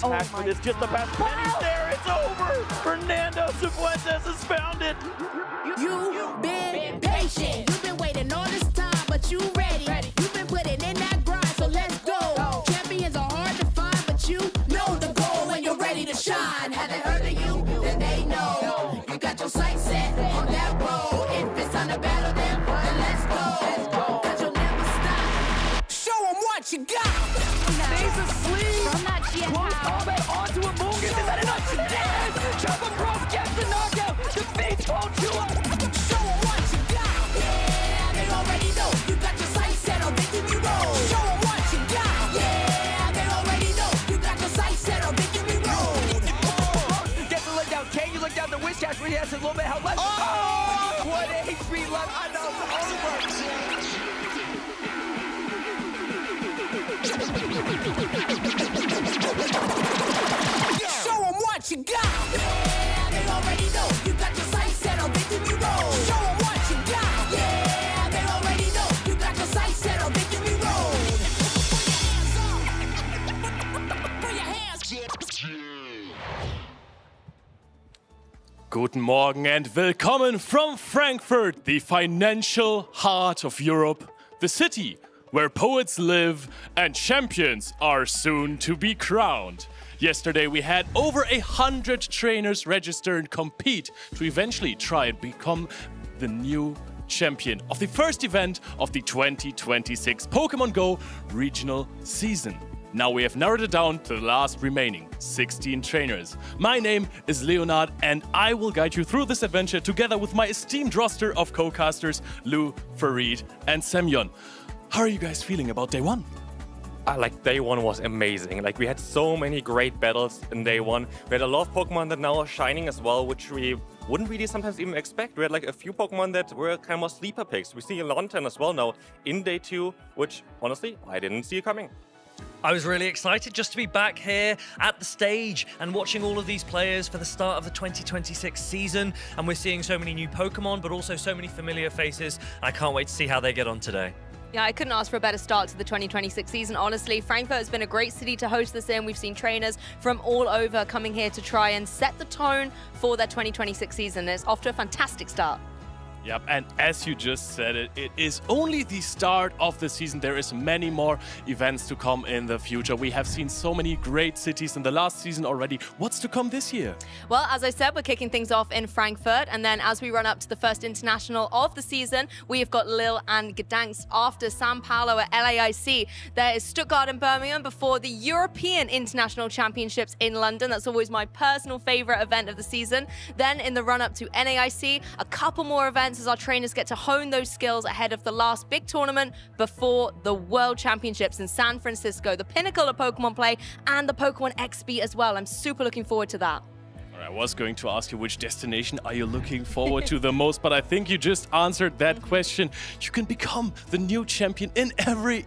attack for this. Just the pass. Penny's there. It's over. Fernando Cifuentes has found it. You've been patient. You've been waiting all this time, but you ready. You've been putting in that grind, so let's go. Champions are hard to find, but you know the goal when you're ready to shine. Have they heard of you? Then they know. You got your sights set on that road. If it's time to battle them, then let's go. Cause you'll never stop. Show them what you got. Stays asleep. From that GS Close house. combat onto a Mungus. Is that enough? Yes! Jump across, gets the knockout. Defeats Voltua. Show them what you got. Yeah, they already know. You got your sights set on victory road. Show them what you got. Yeah, they already know. You got your sights set on victory road. Gets the leg down. Can you look down the wish cash where he has a little bit of health left? Oh! What HP left. I know it's Show them what you got. Yeah, they already know. You got your sights set on victory road. Show them what you got. Yeah, they already know. You got your sights set on victory road. Put your hands up. Guten Morgen and willkommen from Frankfurt, the financial heart of Europe, the city where poets live and champions are soon to be crowned. Yesterday we had over 100 trainers register and compete to eventually try and become the new champion of the first event of the 2026 Pokémon GO regional season. Now we have narrowed it down to the last remaining 16 trainers. My name is Leonard and I will guide you through this adventure together with my esteemed roster of co-casters Lou, Farid and Semyon. How are you guys feeling about day one? Like day one was amazing. Like we had so many great battles in day one. We had a lot of Pokemon that now are shining as well, which we wouldn't really sometimes even expect. We had like a few Pokemon that were kind of more sleeper picks. We see a Lantern as well now in day two, which honestly, I didn't see it coming. I was really excited just to be back here at the stage and watching all of these players for the start of the 2026 season. And we're seeing so many new Pokemon, but also so many familiar faces. I can't wait to see how they get on today. Yeah, I couldn't ask for a better start to the 2026 season, honestly. Frankfurt has been a great city to host this in. We've seen trainers from all over coming here to try and set the tone for their 2026 season. It's off to a fantastic start. Yep, and as you just said it is only the start of the season. There is many more events to come in the future. We have seen so many great cities in the last season already. What's to come this year? Well, as I said, we're kicking things off in Frankfurt, and then as we run up to the first international of the season, we have got Lille and Gdansk after Sao Paulo at LAIC. There is Stuttgart and Birmingham before the European International Championships in London. That's always my personal favorite event of the season. Then in the run-up to NAIC, a couple more events as our trainers get to hone those skills ahead of the last big tournament before the World Championships in San Francisco, the pinnacle of Pokemon play, and the Pokemon XP as well. I'm super looking forward to that. I was going to ask you which destination are you looking forward to the most, but I think you just answered that question. You can become the new champion in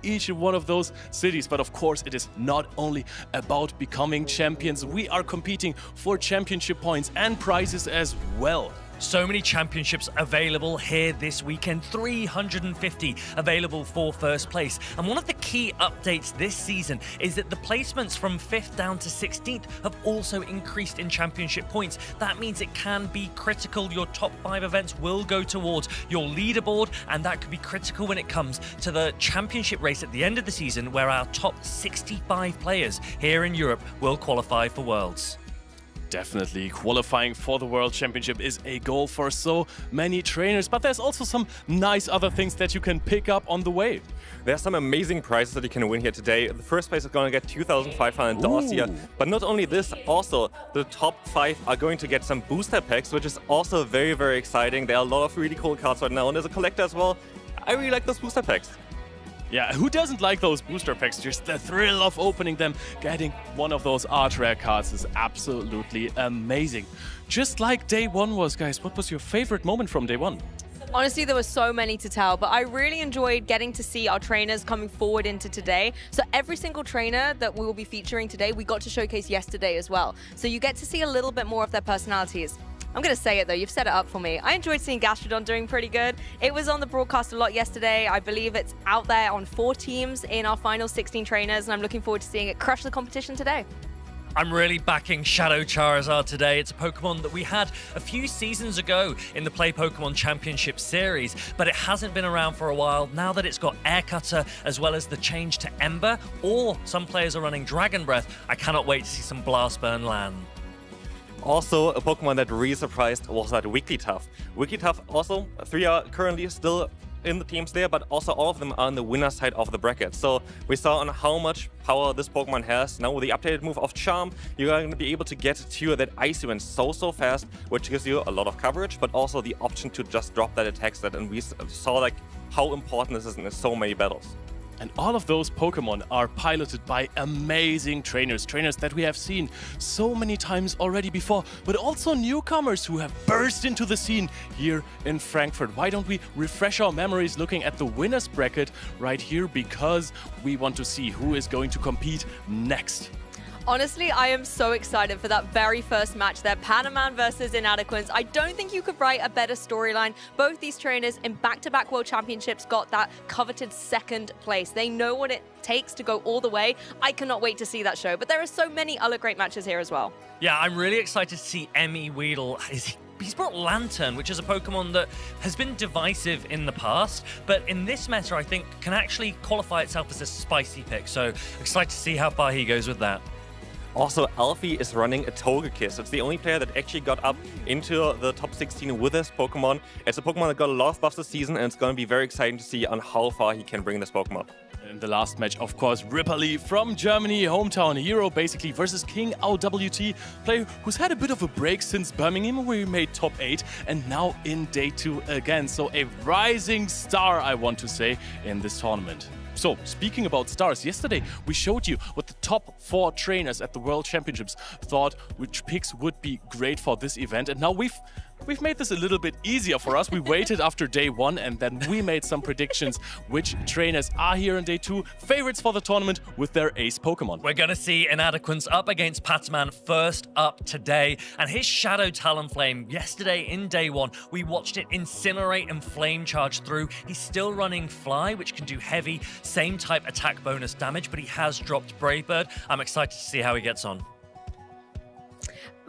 each one of those cities. But of course, it is not only about becoming champions. We are competing for championship points and prizes as well. So many championships available here this weekend, 350 available for first place. And one of the key updates this season is that the placements from 5th down to 16th have also increased in championship points. That means it can be critical. Your top 5 events will go towards your leaderboard, and that could be critical when it comes to the championship race at the end of the season, where our top 65 players here in Europe will qualify for Worlds. Definitely qualifying for the World Championship is a goal for so many trainers, but there's also some nice other things that you can pick up on the way. There's some amazing prizes that you can win here today. The first place is going to get $2,500 here. But not only this, also the top 5 are going to get some booster packs, which is also very, very exciting. There are a lot of really cool cards right now, and as a collector as well, I really like those booster packs. Yeah, who doesn't like those booster packs? Just the thrill of opening them. Getting one of those art rare cards is absolutely amazing. Just like day one was, guys. What was your favorite moment from day one? Honestly, there were so many to tell, but I really enjoyed getting to see our trainers coming forward into today. So every single trainer that we will be featuring today, we got to showcase yesterday as well. So you get to see a little bit more of their personalities. I'm going to say it though, you've set it up for me. I enjoyed seeing Gastrodon doing pretty good. It was on the broadcast a lot yesterday. I believe it's out there on 4 teams in our final 16 trainers, and I'm looking forward to seeing it crush the competition today. I'm really backing Shadow Charizard today. It's a Pokemon that we had a few seasons ago in the Play Pokemon Championship series, but it hasn't been around for a while. Now that it's got Air Cutter as well as the change to Ember, or some players are running Dragon Breath, I cannot wait to see some Blast Burn land. Also, a Pokemon that really surprised was that Wigglytuff. Wigglytuff also, 3 are currently still in the teams there, but also all of them are on the winner side of the bracket. So we saw on how much power this Pokemon has. Now with the updated move of Charm, you're going to be able to get to that Ice Event so fast, which gives you a lot of coverage, but also the option to just drop that attack set. And we saw like how important this is in so many battles. And all of those Pokemon are piloted by amazing trainers that we have seen so many times already before, but also newcomers who have burst into the scene here in Frankfurt. Why don't we refresh our memories looking at the winners bracket right here, because we want to see who is going to compete next. Honestly, I am so excited for that very first match there, Paman versus Inadequins. I don't think you could write a better storyline. Both these trainers in back-to-back World Championships got that coveted second place. They know what it takes to go all the way. I cannot wait to see that show. But there are so many other great matches here as well. Yeah, I'm really excited to see Emmy Weedle. He's brought Lantern, which is a Pokemon that has been divisive in the past, but in this meta, I think can actually qualify itself as a spicy pick. So excited to see how far he goes with that. Also, Alfie is running a Togekiss. It's the only player that actually got up into the top 16 with this Pokemon. It's a Pokemon that got a lot of buffs this season, and it's going to be very exciting to see on how far he can bring this Pokemon. In the last match, of course, Ripley from Germany, hometown hero basically, versus King OWT, player who's had a bit of a break since Birmingham, where he made top 8, and now in day 2 again. So a rising star, I want to say, in this tournament. So, speaking about stars, yesterday we showed you what the top 4 trainers at the World Championships thought which picks would be great for this event, and now we've made this a little bit easier for us. We waited after day 1 and then we made some predictions which trainers are here in day 2, favorites for the tournament with their ace Pokemon. We're going to see Inadequins up against Paman first up today, and his Shadow Talonflame yesterday in day 1, we watched it incinerate and flame charge through. He's still running Fly, which can do heavy, same type attack bonus damage, but he has dropped Brave Bird. I'm excited to see how he gets on.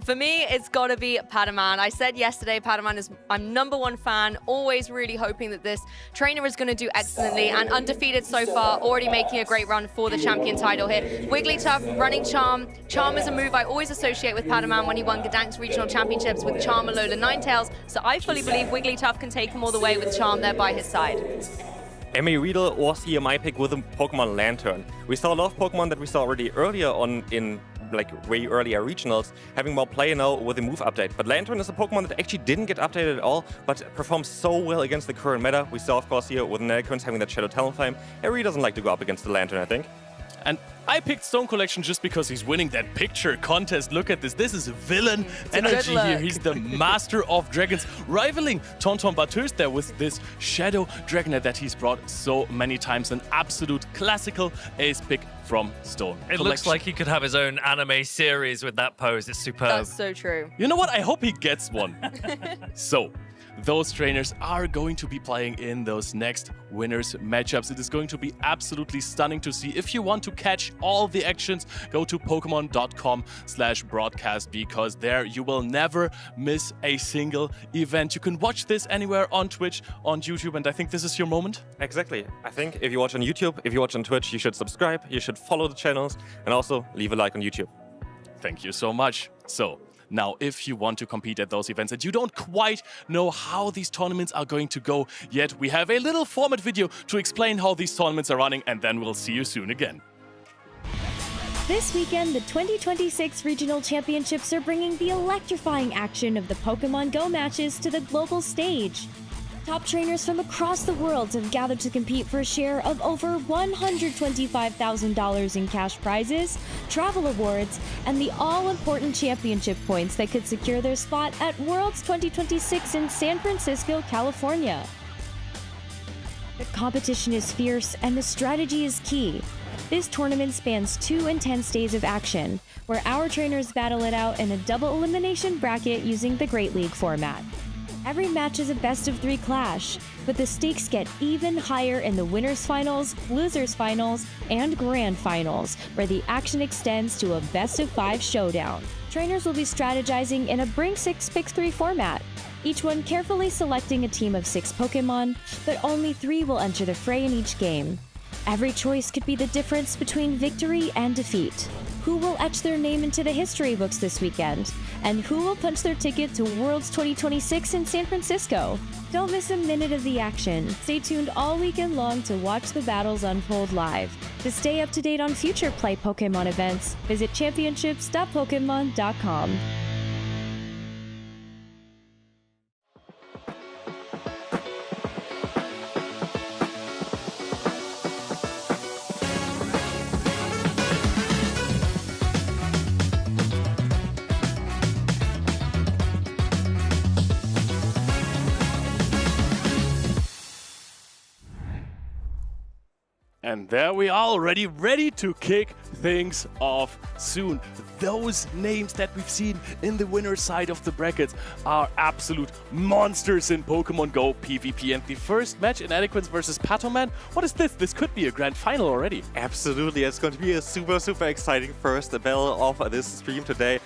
For me, it's got to be Paman. I said yesterday, Paman is my #1 fan, always really hoping that this trainer is going to do excellently, and undefeated so far, already making a great run for the champion title here. Wigglytuff running Charm. Charm is a move I always associate with Paman when he won Gdansk Regional Championships with Charm, Alola, Ninetales, so I fully believe Wigglytuff can take him all the way with Charm there by his side. Emmy Weedle was here my pick with the Pokemon Lantern. We saw a lot of Pokemon that we saw already earlier on in like way earlier regionals having more play now with the move update. But Lantern is a Pokemon that actually didn't get updated at all, but performs so well against the current meta. We saw, of course, here with Inadequins having that Shadow Talonflame. He really doesn't like to go up against the Lantern, I think. And I picked Stone Collection just because he's winning that picture contest. Look at this. This is villain energy here. He's the master of dragons, rivaling Tonton Bateuse there with this Shadow Dragonet that he's brought so many times. An absolute classical ace pick from Stone Collection. It looks like he could have his own anime series with that pose. It's superb. That's so true. You know what? I hope he gets one. So, those trainers are going to be playing in those next winners matchups. It is going to be absolutely stunning to see. If you want to catch all the actions, go to pokemon.com/broadcast, because there you will never miss a single event. You can watch this anywhere on Twitch, on YouTube, and I think this is your moment. Exactly. I think if you watch on YouTube, if you watch on Twitch, you should subscribe, you should follow the channels, and also leave a like on YouTube. Thank you so much. So, now, if you want to compete at those events and you don't quite know how these tournaments are going to go yet, we have a little format video to explain how these tournaments are running, and then we'll see you soon again. This weekend, the 2026 Regional Championships are bringing the electrifying action of the Pokémon GO matches to the global stage. Top trainers from across the world have gathered to compete for a share of over $125,000 in cash prizes, travel awards, and the all-important championship points that could secure their spot at Worlds 2026 in San Francisco, California. The competition is fierce and the strategy is key. This tournament spans 2 intense days of action, where our trainers battle it out in a double elimination bracket using the Great League format. Every match is a best-of-3 clash, but the stakes get even higher in the winners' finals, losers' finals, and grand finals, where the action extends to a best-of-5 showdown. Trainers will be strategizing in a Bring 6 Pick 3 format, each one carefully selecting a team of 6 Pokémon, but only 3 will enter the fray in each game. Every choice could be the difference between victory and defeat. Who will etch their name into the history books this weekend? And who will punch their ticket to Worlds 2026 in San Francisco? Don't miss a minute of the action. Stay tuned all weekend long to watch the battles unfold live. To stay up to date on future Play Pokémon events, visit championships.pokemon.com. And there we are, already ready to kick things off soon. Those names that we've seen in the winner's side of the brackets are absolute monsters in Pokemon GO PvP. And the first match, Inadequins versus Paman. What is this? This could be a grand final already. Absolutely, it's going to be a super exciting first battle of this stream today.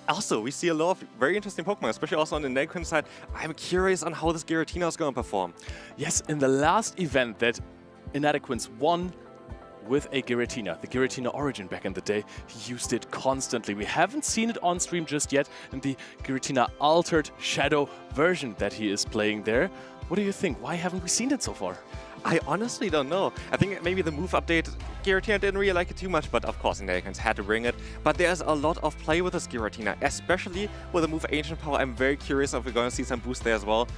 Also, we see a lot of very interesting Pokemon, especially also on the Inadequins side. I'm curious on how this Giratina is going to perform. Yes, in the last event that Inadequins won with a Giratina, the Giratina Origin back in the day, he used it constantly. We haven't seen it on stream just yet in the Giratina Altered Shadow version that he is playing there. What do you think? Why haven't we seen it so far? I honestly don't know. I think maybe the move update, Giratina didn't really like it too much, but of course Inadequins had to bring it. But there's a lot of play with this Giratina, especially with the move Ancient Power. I'm very curious if we're going to see some boost there as well.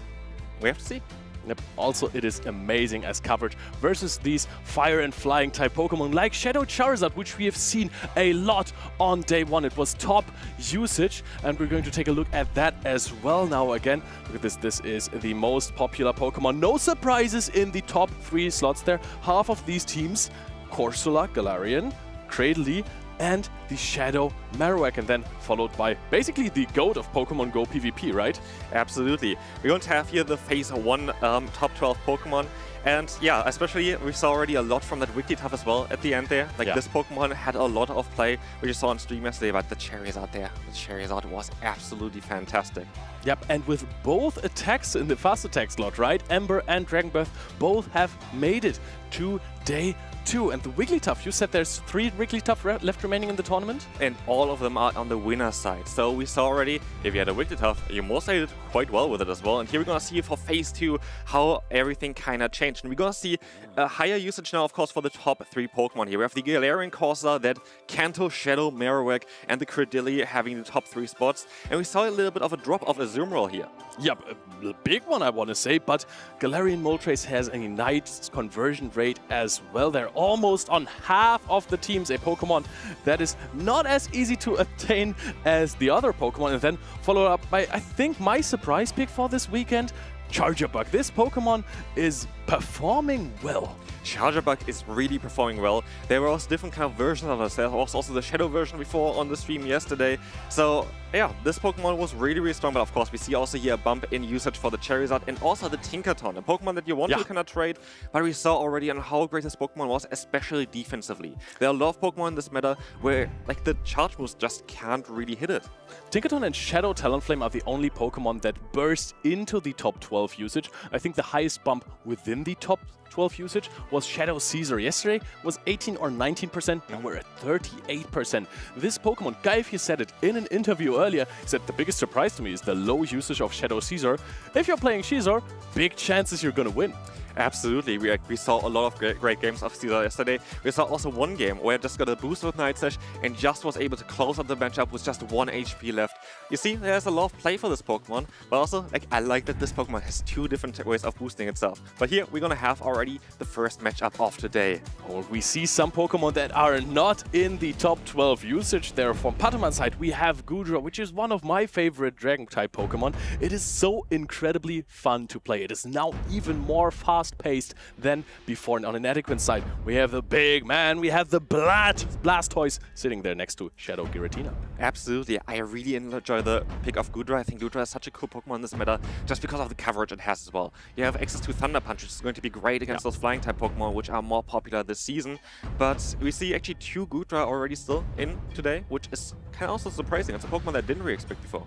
We have to see. Yep. Also, it is amazing as coverage versus these fire and flying type Pokemon like Shadow Charizard, which we have seen a lot on day one. It was top usage, and we're going to take a look at that as well now again. Look at this. This is the most popular Pokemon. No surprises in the top 3 slots there. Half of these teams, Corsola, Galarian, Cradily, and the Shadow Marowak, and then followed by basically the GOAT of Pokemon GO PvP, right? Absolutely. We're going to have here the phase 1 top 12 Pokemon. And yeah, especially we saw already a lot from that Wigglytuff as well at the end there. Like this Pokemon had a lot of play, which you saw on stream yesterday, but the Charizard there, the Charizard was absolutely fantastic. Yep, and with both attacks in the fast attack slot, right? Ember and Dragon Breath both have made it to day 2. And the Wigglytuff, you said there's 3 Wigglytuff left remaining in the tournament? And all of them are on the winner's side. So we saw already, if you had a Wigglytuff, you mostly did quite well with it as well. And here we're going to see for phase 2 how everything kind of changed. And we're going to see a higher usage now, of course, for the top 3 Pokemon here. We have the Galarian Corsola, that Kanto, Shadow, Marowak, and the Cradily having the top 3 spots. And we saw a little bit of a drop of Azumarill here. Yep, a big one, I want to say, but Galarian Moltres has a nice conversion rate as well. They're almost on half of the teams, a Pokemon that is not as easy to attain as the other Pokemon. And then followed up by, I think, my surprise pick for this weekend, Charjabug. This Pokemon is performing well. Charjabug is really performing well. There were also different kind of versions of us. There was also the Shadow version before on the stream yesterday. So yeah, this Pokemon was really strong. But of course, we see also here a bump in usage for the Charizard and also the Tinkaton, a Pokemon that you want to kind of trade. But we saw already on how great this Pokemon was, especially defensively. There are a lot of Pokemon in this meta where like the charge moves just can't really hit it. Tinkaton and Shadow Talonflame are the only Pokemon that burst into the top 12 usage. I think the highest bump within the top 12 usage was Shadow Caesar. Yesterday was 18 or 19%, now we're at 38%. This Pokemon, Alfie said it in an interview earlier, he said the biggest surprise to me is the low usage of Shadow Caesar. If you're playing Caesar, big chances you're gonna win. Absolutely. We saw a lot of great games of Caesar yesterday. We saw also one game where I just got a boost with Night Slash and just was able to close up the matchup with just 1 HP left. You see, there's a lot of play for this Pokemon, but also I like that this Pokemon has 2 different ways of boosting itself. But here we're gonna have already the first matchup of today. Oh, we see some Pokemon that are not in the top 12 usage there. From Paman's side, we have Goodra, which is one of my favorite Dragon-type Pokemon. It is so incredibly fun to play. It is now even more fast fast-paced than before. And on Inadequins side, we have the big man, we have the Blastoise sitting there next to Shadow Giratina. Absolutely. I really enjoy the pick of Goodra. I think Goodra is such a cool Pokemon in this meta, just because of the coverage it has as well. You have access to Thunder Punch, which is going to be great against those Flying-type Pokemon, which are more popular this season. But we see actually 2 Goodra already still in today, which is kind of also surprising. It's a Pokemon that I didn't really expect before.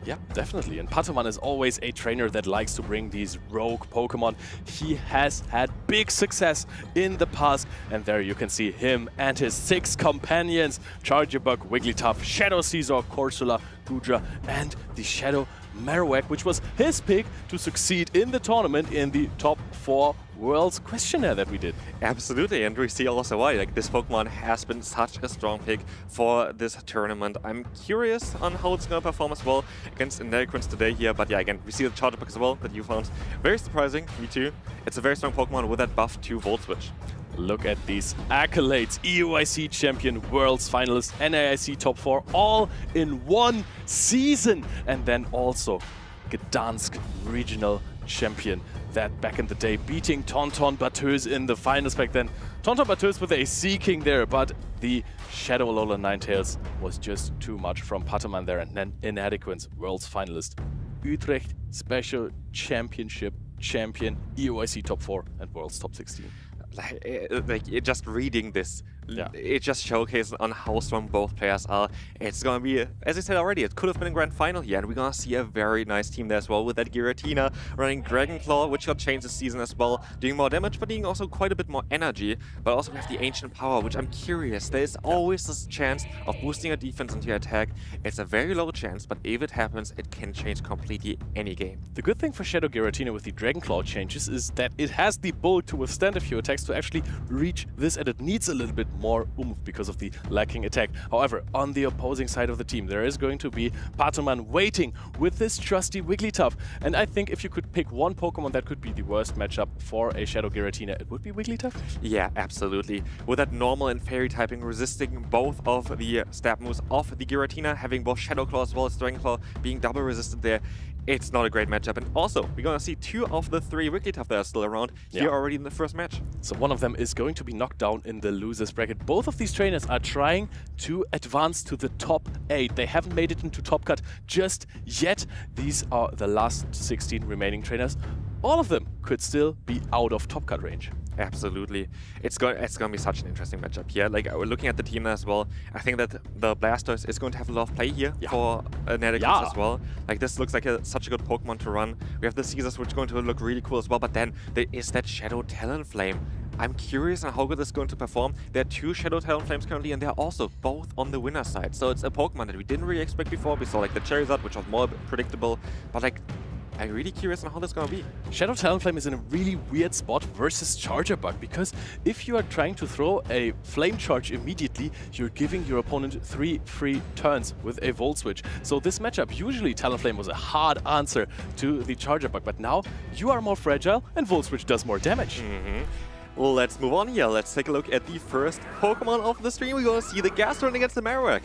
Yeah, definitely. And Paman is always a trainer that likes to bring these rogue Pokemon. He has had big success in the past. And there you can see him and his 6 companions. Charjabug, Wigglytuff, Shadow Caesar, Corsola, Goodra, and the Shadow Marowak, which was his pick to succeed in the tournament in the top 4 Worlds questionnaire that we did. Absolutely, and we see also why. Like, this Pokemon has been such a strong pick for this tournament. I'm curious on how it's going to perform as well against Inadequins today here. But yeah, again, we see the Charjabug as well that you found very surprising. Me too. It's a very strong Pokemon with that buff to Volt Switch. Look at these accolades. EUIC champion, Worlds finalist, NAIC top 4, all in one season. And then also Gdansk regional champion, that back in the day beating Tonton Batteuse in the finals back then. Tonton Batteuse with a Sea-King there, but the Shadow Alola Ninetales was just too much from Paman there. And then Inadequins, Worlds finalist, Utrecht Special Championship champion, EUIC top 4 and Worlds top 16. Just reading this, yeah, it just showcases on how strong both players are. It's going to be, as I said already, it could have been a grand final here, and we're going to see a very nice team there as well, with that Giratina running Dragon Claw, which got changed this season as well, doing more damage, but doing also quite a bit more energy. But also we have the Ancient Power, which I'm curious. There's always this chance of boosting a defense into your attack. It's a very low chance, but if it happens, it can change completely any game. The good thing for Shadow Giratina with the Dragon Claw changes is that it has the bulk to withstand a few attacks to actually reach this, and it needs a little bit more oomph because of the lacking attack. However, on the opposing side of the team, there is going to be Paman waiting with this trusty Wigglytuff. And I think if you could pick one Pokemon that could be the worst matchup for a Shadow Giratina, it would be Wigglytuff? Yeah, absolutely. With that normal and fairy typing resisting both of the stab moves of the Giratina, having both Shadow Claw as well as Dragon Claw being double resisted there, it's not a great matchup. And also, we're going to see 2 of the 3 Wigglytuff that are still around here already in the first match. So one of them is going to be knocked down in the losers bracket. Both of these trainers are trying to advance to the top 8. They haven't made it into Top Cut just yet. These are the last 16 remaining trainers. All of them could still be out of Top Cut range. Absolutely. It's going to be such an interesting matchup here. Like, we're looking at the team as well. I think that the Blastoise is going to have a lot of play here for Inadequins as well. Like, this looks like such a good Pokemon to run. We have the Caesars, which is going to look really cool as well. But then there is that Shadow Talonflame. I'm curious on how good this is going to perform. There are 2 Shadow Talonflames currently, and they're also both on the winner side. So it's a Pokemon that we didn't really expect before. We saw like the Charizard, which was more predictable. But like, I'm really curious on how this is going to be. Shadow Talonflame is in a really weird spot versus Charjabug, because if you are trying to throw a Flame Charge immediately, you're giving your opponent 3 free turns with a Volt Switch. So this matchup, usually Talonflame was a hard answer to the Charjabug, but now you are more fragile and Volt Switch does more damage. Well, let's move on here. Let's take a look at the first Pokemon of the stream. We're going to see the Gastron against the Marowak.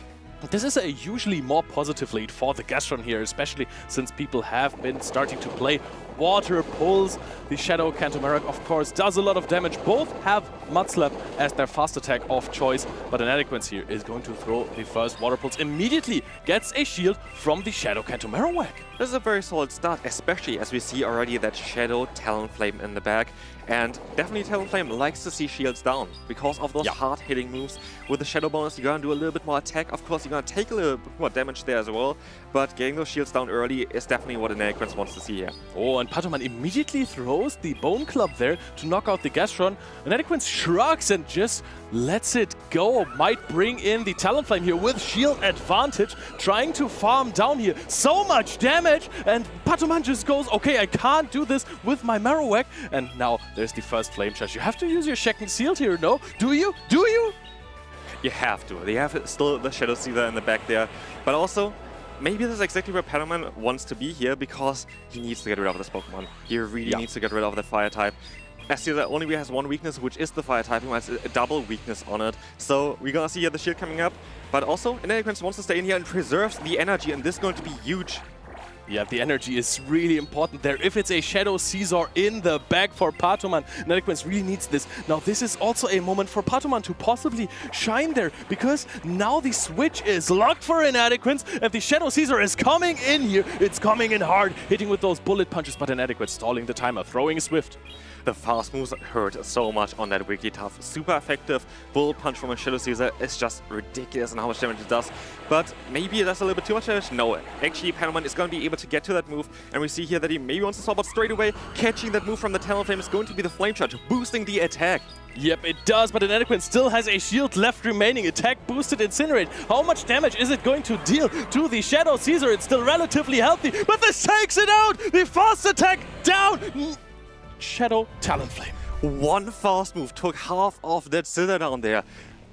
This is a usually more positive lead for the Gastron here, especially since people have been starting to play Water Pulse. The Shadow Cantomarok, of course, does a lot of damage. Both have Mudslap as their fast attack of choice, but Inadequins here is going to throw the first Water Pulse. Immediately gets a shield from the Shadow Cantomarok. This is a very solid start, especially as we see already that Shadow Talonflame in the back. And definitely Talonflame likes to see shields down because of those hard-hitting moves. With the Shadow bonus, you're going to do a little bit more attack. Of course, you're going to take a little bit more damage there as well. But getting those shields down early is definitely what Inadequins wants to see here. Oh, and Paman immediately throws the Bone Club there to knock out the Gastron. Inadequins shrugs and just lets it go. Might bring in the Talonflame here with shield advantage, trying to farm down here. So much damage, and Paman just goes, okay, I can't do this with my Marowak. And now there's the first Flame Charge. You have to use your second shield here, no? Do you? Do you? You have to. They have still the Shadow Caesar in the back there. But also, maybe this is exactly where Paman wants to be here, because he needs to get rid of this Pokemon. He really needs to get rid of the Fire type. Caesar only has one weakness, which is the Fire type. He has a double weakness on it. So we're going to see here the shield coming up. But also, Inadequins wants to stay in here and preserves the energy, and this is going to be huge. Yeah, the energy is really important there. If it's a Shadow Caesar in the bag for Paman, Inadequins really needs this. Now, this is also a moment for Paman to possibly shine there, because now the switch is locked for Inadequins, and the Shadow Caesar is coming in here. It's coming in hard, hitting with those bullet punches, but Inadequins stalling the timer, throwing a Swift. The fast moves hurt so much on that Wigglytuff. Super effective. Bullet punch from a Shadow Caesar is just ridiculous on how much damage it does. But maybe it does a little bit too much damage. No, actually Paman is going to be able to get to that move. And we see here that he maybe wants to swap out straight away. Catching that move from the Talonflame is going to be the Flame Charge, boosting the attack. Yep, it does, but Inadequins still has a shield left remaining. Attack boosted Incinerate. How much damage is it going to deal to the Shadow Caesar? It's still relatively healthy, but this takes it out! The fast attack down! Shadow Talonflame. One fast move took half of that Scizor down there.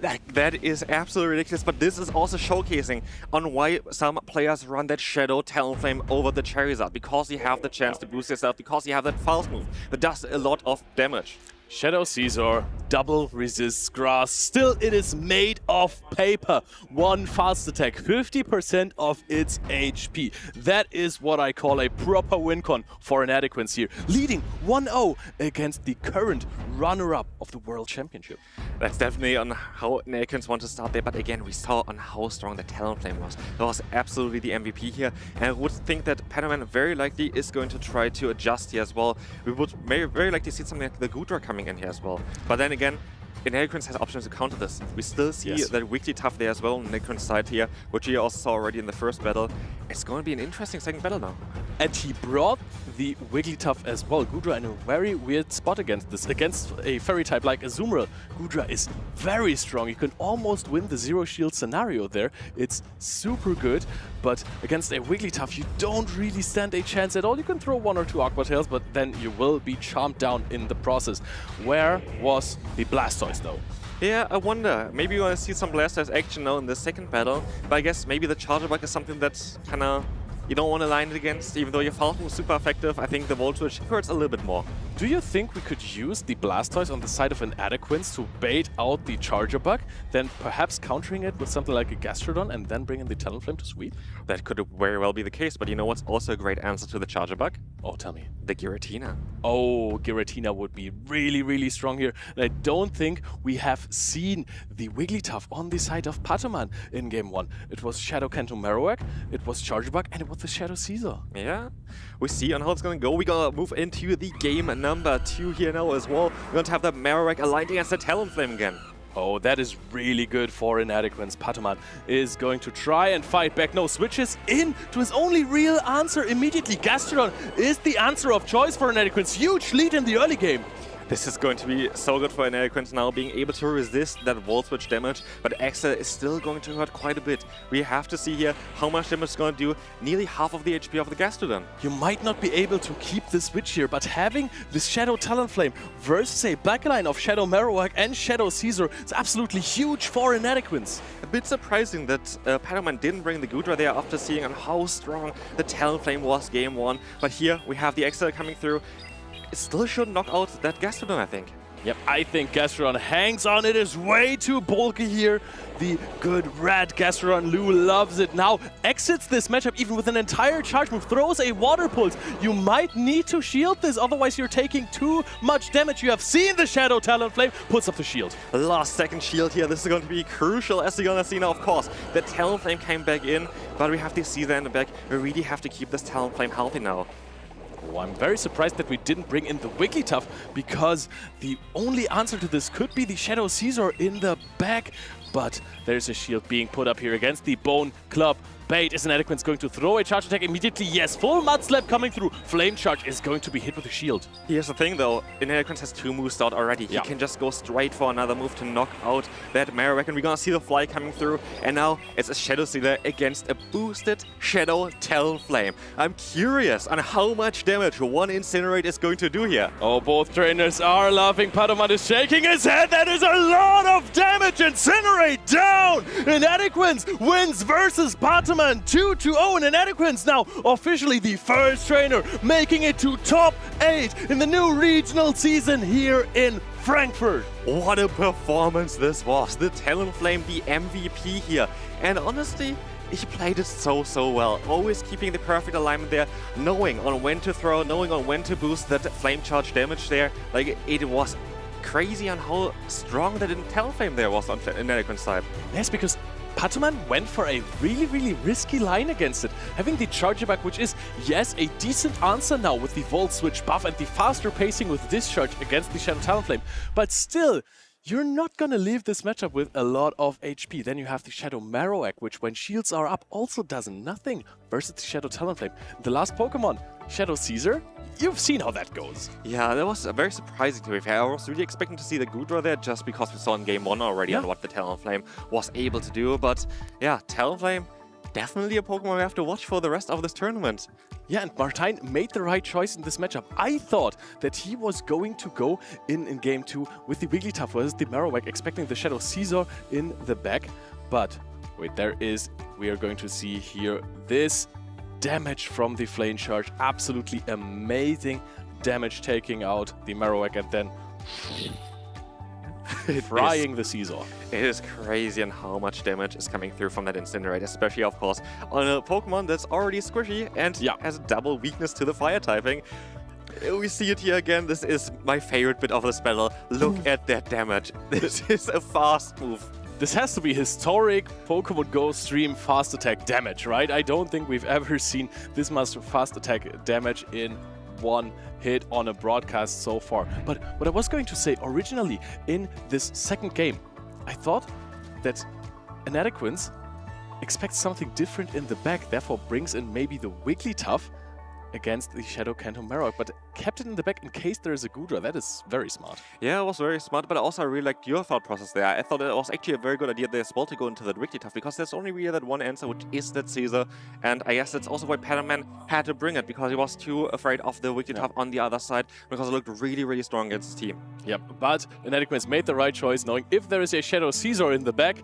That is absolutely ridiculous, but this is also showcasing on why some players run that Shadow Talonflame over the Charizard, because you have the chance to boost yourself, because you have that fast move that does a lot of damage. Shadow Caesar double resists grass. Still, it is made of paper. One fast attack, 50% of its HP. That is what I call a proper win con for Inadequins here, leading 1-0 against the current runner-up of the World Championship. That's definitely on how Inadequins want to start there, but again, we saw on how strong the Talonflame was. That was absolutely the MVP here, and I would think that Paman very likely is going to try to adjust here as well. We would very likely see something like the Goodra coming in here as well. But then again, Inadequins has options to counter this. We still see that Wigglytuff there as well on Inadequins' side here, which we also saw already in the first battle. It's going to be an interesting second battle now. And he brought the Wigglytuff as well. Goodra in a very weird spot against this. Against a fairy type like Azumarill, Goodra is very strong. You can almost win the zero shield scenario there. It's super good, but against a Wigglytuff, you don't really stand a chance at all. You can throw one or two Aqua Tails, but then you will be charmed down in the process. Where was the Blastoise though? Yeah, I wonder. Maybe you want to see some Blastoise action now in the second battle, but I guess maybe the Charger Bug is something that's kind of you don't want to line it against. Even though your Falcon was super effective, I think the Volt Switch hurts a little bit more. Do you think we could use the Blastoise on the side of an Inadequins to bait out the Charger Bug, then perhaps countering it with something like a Gastrodon and then bring in the Talonflame to sweep? That could very well be the case, but you know what's also a great answer to the Charger Bug? Oh, tell me. The Giratina. Oh, Giratina would be really, really strong here. And I don't think we have seen the Wigglytuff on the side of Paman in Game 1. It was Shadow Kanto Marowak, it was Charger Bug, and it was the Shadow Caesar. Yeah, we see on how it's going to go. We're going to move into the game number 2 here now as well. We're going to have the Marowak aligned against the Talonflame again. Oh, that is really good for Inadequins. Paman is going to try and fight back. No, switches in to his only real answer immediately. Gastrodon is the answer of choice for Inadequins. Huge lead in the early game. This is going to be so good for Inadequins now, being able to resist that Volt Switch damage, but Axel is still going to hurt quite a bit. We have to see here how much damage it's going to do, nearly half of the HP of the Gastrodon. You might not be able to keep the switch here, but having this Shadow Talonflame versus a backline of Shadow Marowak and Shadow Caesar is absolutely huge for Inadequins. A bit surprising that Paman didn't bring the Goodra there after seeing on how strong the Talonflame was Game 1, but here we have the Axel coming through. It still should knock out that Gastrodon, I think. Yep, I think Gastrodon hangs on. It is way too bulky here. The good red Gastrodon, Lou loves it. Now exits this matchup even with an entire charge move, throws a water pulse. You might need to shield this, otherwise you're taking too much damage. You have seen the Shadow Talonflame, puts up the shield. Last second shield here. This is going to be crucial, as you're going to see now, of course. The Talonflame came back in, but we have to see that in the back. We really have to keep this Talonflame healthy now. Oh, I'm very surprised that we didn't bring in the Wigglytuff, because the only answer to this could be the Shadow Caesar in the back. But there's a shield being put up here against the Bone Club. Bait is Inadequins going to throw a charge attack immediately. Yes, full Mud Slap coming through. Flame Charge is going to be hit with a shield. Here's the thing though, Inadequins has 2 moves out already. He can just go straight for another move to knock out that Marowak, and we're gonna see the Fly coming through. And now it's a Shadow Caesar against a boosted Shadow Talonflame. I'm curious on how much damage one Incinerate is going to do here. Oh, both trainers are laughing. Paman is shaking his head. That is a lot of damage. Incinerate down. Inadequins wins versus Paman. 2-0, and Inadequins now officially the first trainer making it to top 8 in the new regional season here in Frankfurt. What a performance this was. The Talonflame, the MVP here. And honestly, he played it so well. Always keeping the perfect alignment there, knowing on when to throw, knowing on when to boost that flame charge damage there. Like, it was crazy on how strong that Talonflame there was on Inadequins side. Yes, because Paman went for a really risky line against it. Having the charger back, which is, yes, a decent answer now with the Volt Switch buff and the faster pacing with Discharge against the Shadow Talonflame. But still, you're not gonna leave this matchup with a lot of HP. Then you have the Shadow Marowak, which when shields are up also does nothing versus the Shadow Talonflame. The last Pokemon, Shadow Caesar, you've seen how that goes. Yeah, that was very surprising to me. I was really expecting to see the Goodra there just because we saw in Game 1 already on what the Talonflame was able to do. But yeah, Talonflame, definitely a Pokemon we have to watch for the rest of this tournament. Yeah, and Martijn made the right choice in this matchup. I thought that he was going to go in Game 2 with the Wigglytuff versus the Marowak, expecting the Shadow Caesar in the back. But wait, we are going to see here this damage from the Flame Charge. Absolutely amazing damage taking out the Marowak and then frying the Caesar. It is crazy on how much damage is coming through from that Incinerate, especially, of course, on a Pokemon that's already squishy and has a double weakness to the fire typing. We see it here again. This is my favorite bit of this battle. Look at that damage. This is a fast move. This has to be historic Pokémon GO stream fast attack damage, right? I don't think we've ever seen this much fast attack damage in one hit on a broadcast so far. But what I was going to say originally in this second game, I thought that Inadequins expects something different in the back, therefore brings in maybe the Wigglytuff against the Shadow Kanto Marowak, but kept it in the back in case there is a Goodra. That is very smart. Yeah, it was very smart, but also I really liked your thought process there. I thought it was actually a very good idea there as well to go into that Wigglytuff, because there's only really that one answer, which is that Caesar, and I guess that's also why Paman had to bring it, because he was too afraid of the Wigglytuff on the other side, because it looked really strong against his team. Yep, but Inadequins made the right choice, knowing if there is a Shadow Caesar in the back,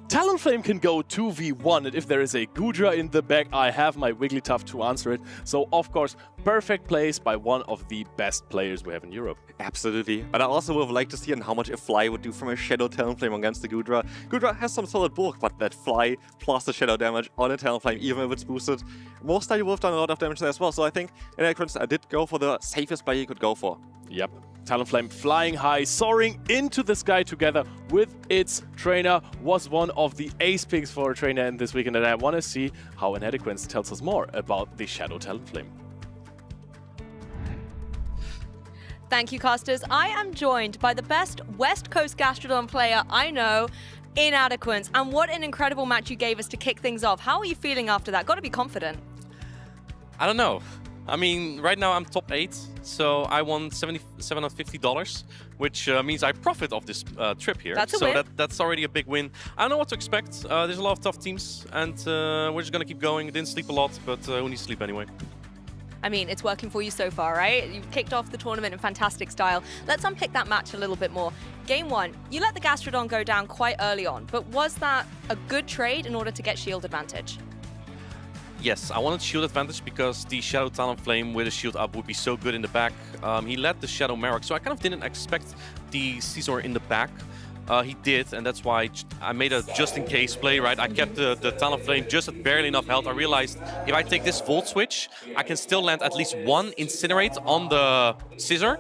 Talonflame can go 2v1, and if there is a Goodra in the back, I have my Wigglytuff to answer it. So, of course, perfect plays by one of the best players we have in Europe. Absolutely. But I also would have liked to see how much a Fly would do from a Shadow Talonflame against the Goodra. Goodra has some solid bulk, but that Fly plus the Shadow damage on a Talonflame, even if it's boosted, most likely would have done a lot of damage there as well. So I think Inadequins did go for the safest play he could go for. Yep. Talonflame flying high, soaring into the sky together with its trainer, was one of the ace picks for a trainer in this weekend, and I want to see how Inadequins tells us more about the Shadow Talonflame. Thank you, casters. I am joined by the best West Coast Gastrodon player I know, Inadequins, and what an incredible match you gave us to kick things off. How are you feeling after that? Got to be confident. I don't know. I mean, right now I'm top 8, so I won $750, which means I profit off this trip here. That's a win. That's already a big win. I don't know what to expect. There's a lot of tough teams, and we're just going to keep going. Didn't sleep a lot, but who needs to sleep anyway? I mean, it's working for you so far, right? You've kicked off the tournament in fantastic style. Let's unpick that match a little bit more. Game 1, you let the Gastrodon go down quite early on, but was that a good trade in order to get shield advantage? Yes, I wanted shield advantage because the Shadow Talonflame with a shield up would be so good in the back. He led the Shadow Marowak, so I kind of didn't expect the Caesar in the back. He did, and that's why I made a just-in-case play, right? I kept the Talonflame just at barely enough health. I realized if I take this Volt Switch, I can still land at least one Incinerate on the Scissor,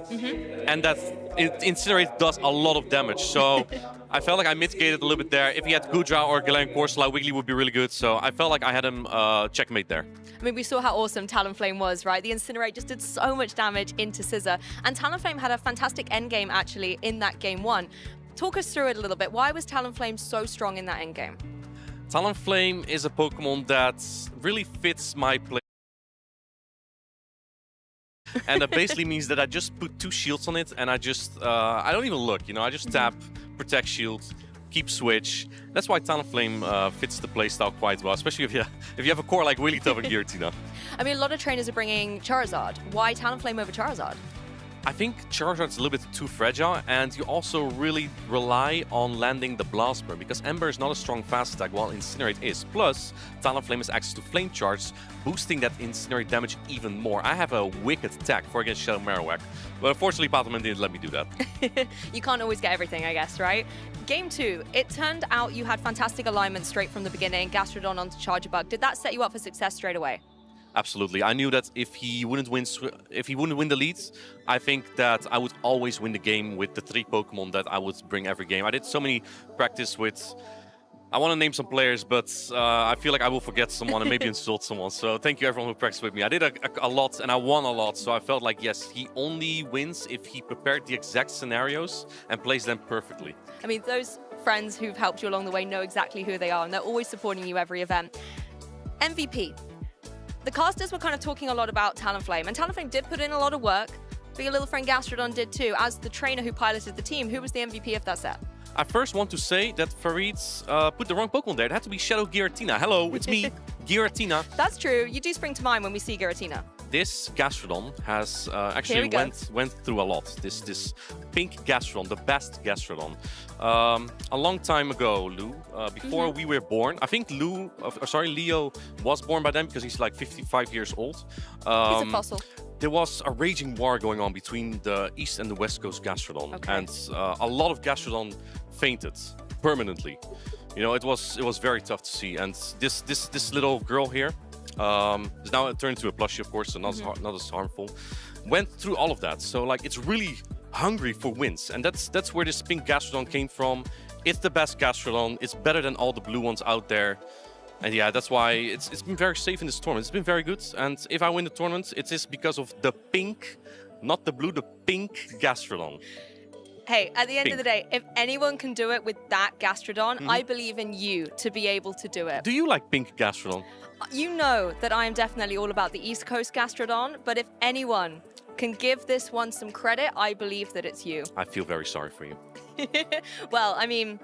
and that Incinerate does a lot of damage. So I felt like I mitigated a little bit there. If he had Goodra or Galarian Corsola, Wiggly would be really good. So I felt like I had him checkmate there. I mean, we saw how awesome Talonflame was, right? The Incinerate just did so much damage into Scissor. And Talonflame had a fantastic endgame, actually, in that Game 1. Talk us through it a little bit. Why was Talonflame so strong in that endgame? Talonflame is a Pokemon that really fits my play. And that basically means that I just put 2 shields on it, and I just, I don't even look, you know, I just tap, protect shield, keep switch. That's why Talonflame fits the playstyle quite well, especially if you have a core like Wigglytuff and Giratina. I mean, a lot of trainers are bringing Charizard. Why Talonflame over Charizard? I think Charizard's a little bit too fragile, and you also really rely on landing the Blast Burn, because Ember is not a strong fast attack, while Incinerate is. Plus, Talonflame has access to Flame Charge, boosting that Incinerate damage even more. I have a wicked attack for against Shadow Marowak, but unfortunately Paman didn't let me do that. You can't always get everything, I guess, right? Game 2, it turned out you had fantastic alignment straight from the beginning, Gastrodon onto Charjabug. Did that set you up for success straight away? Absolutely. I knew that if he wouldn't win the leads, I think that I would always win the game with the 3 Pokemon that I would bring every game. I did so many practice with... I want to name some players, but I feel like I will forget someone and maybe insult someone. So thank you everyone who practiced with me. I did a lot and I won a lot. So I felt like, yes, he only wins if he prepared the exact scenarios and plays them perfectly. I mean, those friends who've helped you along the way know exactly who they are, and they're always supporting you every event. MVP. The casters were kind of talking a lot about Talonflame, and Talonflame did put in a lot of work, but your little friend Gastrodon did too. As the trainer who piloted the team, who was the MVP of that set? I first want to say that Farid put the wrong Pokemon there. It had to be Shadow Giratina. Hello, it's me, Giratina. That's true. You do spring to mind when we see Giratina. This Gastrodon has actually went through a lot. This pink Gastrodon, the best Gastrodon. A long time ago, Lou, before we were born, I think Leo was born by then because he's like 55 years old. He's a fossil. There was a raging war going on between the East and the West Coast Gastrodon, and a lot of Gastrodon fainted permanently. You know, it was very tough to see. And this little girl here is now turned into a plushie, of course, so not as harmful. Went through all of that, so like it's really hungry for wins, and that's where this pink Gastrodon came from. It's the best Gastrodon. It's better than all the blue ones out there. And yeah, that's why it's been very safe in this tournament. It's been very good. And if I win the tournament, it is because of the pink, not the blue, the pink Gastrodon. Hey, at the end of the day, if anyone can do it with that Gastrodon, I believe in you to be able to do it. Do you like pink Gastrodon? You know that I am definitely all about the East Coast Gastrodon, but if anyone can give this one some credit, I believe that it's you. I feel very sorry for you. Well, I mean,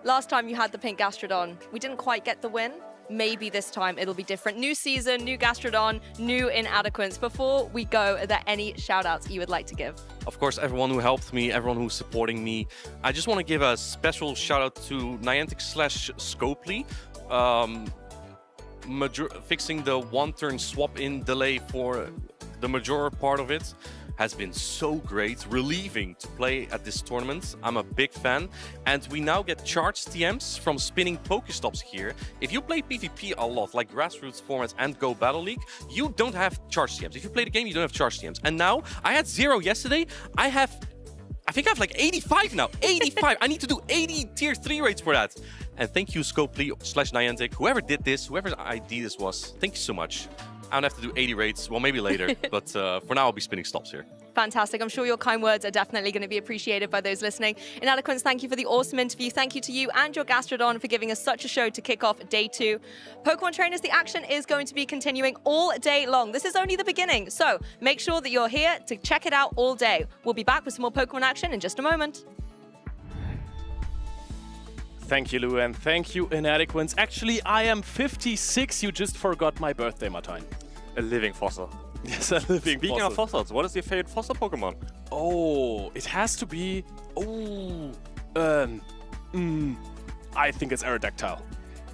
last time you had the pink Gastrodon, we didn't quite get the win. Maybe this time it'll be different. New season, new Gastrodon, new Inadequins. Before we go, are there any shout-outs you would like to give? Of course, everyone who helped me, everyone who's supporting me. I just want to give a special shout-out to Niantic/Scopely, fixing the one-turn swap-in delay for the major part of it. Has been so great, relieving to play at this tournament. I'm a big fan. And we now get charged TMs from spinning Pokestops here. If you play PvP a lot, like grassroots formats and Go Battle League, you don't have charged TMs. If you play the game, you don't have charged TMs. And now, I had 0 yesterday. I think I have like 85 now. 85! I need to do 80 tier 3 rates for that. And thank you, Scopely/Niantic. Whoever did this, whoever's ID this was, thank you so much. I don't have to do 80 rates, well, maybe later, but for now, I'll be spinning stops here. Fantastic. I'm sure your kind words are definitely going to be appreciated by those listening. Inadequins, thank you for the awesome interview. Thank you to you and your Gastrodon for giving us such a show to kick off day 2. Pokemon trainers, the action is going to be continuing all day long. This is only the beginning, so make sure that you're here to check it out all day. We'll be back with some more Pokemon action in just a moment. Thank you, Lou, and thank you, Inadequins. Actually, I am 56. You just forgot my birthday, Martijn. A living fossil. Yes, a living Speaking fossil. of fossils, what is your favorite fossil Pokemon? Oh, it has to be... I think it's Aerodactyl.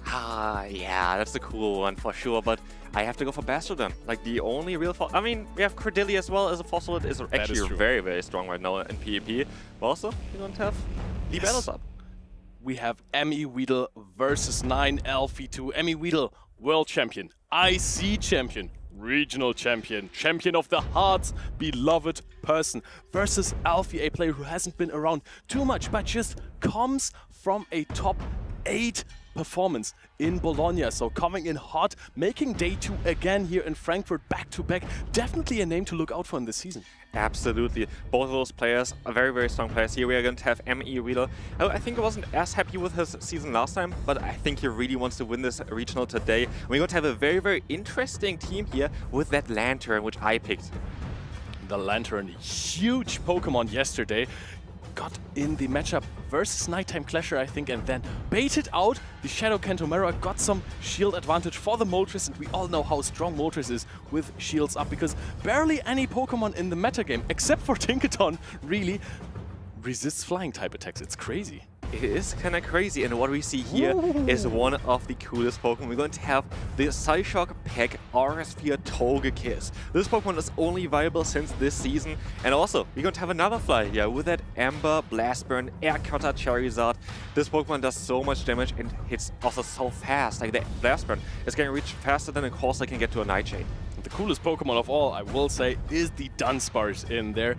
Ah, yeah, that's a cool one for sure, but I have to go for Bastrodon. Like, the only real fossil... I mean, we have Cordelia as well as a fossil. It is actually very, very strong right now in PvP. But also, you don't have the battles up. We have Emmy Weedle versus 9 Alfie 2. Emmy Weedle, world champion, IC champion, regional champion, champion of the hearts, beloved person, versus Alfie, a player who hasn't been around too much, but just comes from a top 8 performance in Bologna. So coming in hot, making day 2 again here in Frankfurt, back-to-back. Definitely a name to look out for in this season. Absolutely. Both of those players are very, very strong players. Here we are going to have Emmy Weedle. I think he wasn't as happy with his season last time, but I think he really wants to win this regional today. We're going to have a very, very interesting team here with that Lantern, which I picked. The Lantern, huge Pokemon yesterday. got in the matchup versus Nighttime Clasher, I think, and then baited out the Shadow Kanto Marowak, got some shield advantage for the Moltres, and we all know how strong Moltres is with shields up, because barely any Pokemon in the metagame, except for Tinkaton, really resists flying type attacks. It's crazy. It is kind of crazy, and what we see here is one of the coolest Pokemon. We're going to have the Psyshock Pack RS4 Togekiss. This Pokemon is only viable since this season, and also we're going to have another fly here with that Ember, Blast Burn, Air Cutter, Charizard. This Pokemon does so much damage and hits also so fast. Like the Blast Burn is going to reach faster than a Corsair can get to a Nightshade. The coolest Pokemon of all, I will say, is the Dunsparce in there.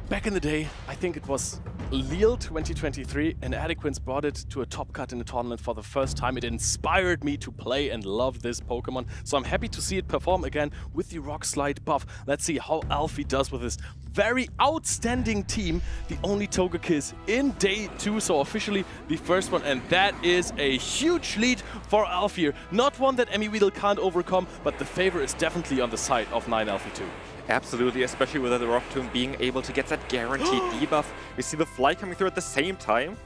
Back in the day, I think it was League 2023, and Inadequins brought it to a top cut in the tournament for the first time. It inspired me to play and love this Pokemon, so I'm happy to see it perform again with the Rock Slide buff. Let's see how Alfie does with this very outstanding team. The only Togekiss in day 2, so officially the first one, and that is a huge lead for Alfie. Not one that Emmy Weedle can't overcome, but the favor is definitely on the side of 9 Alfie 2. Absolutely, especially with the Rock Tomb being able to get that guaranteed debuff. We see the Fly coming through at the same time.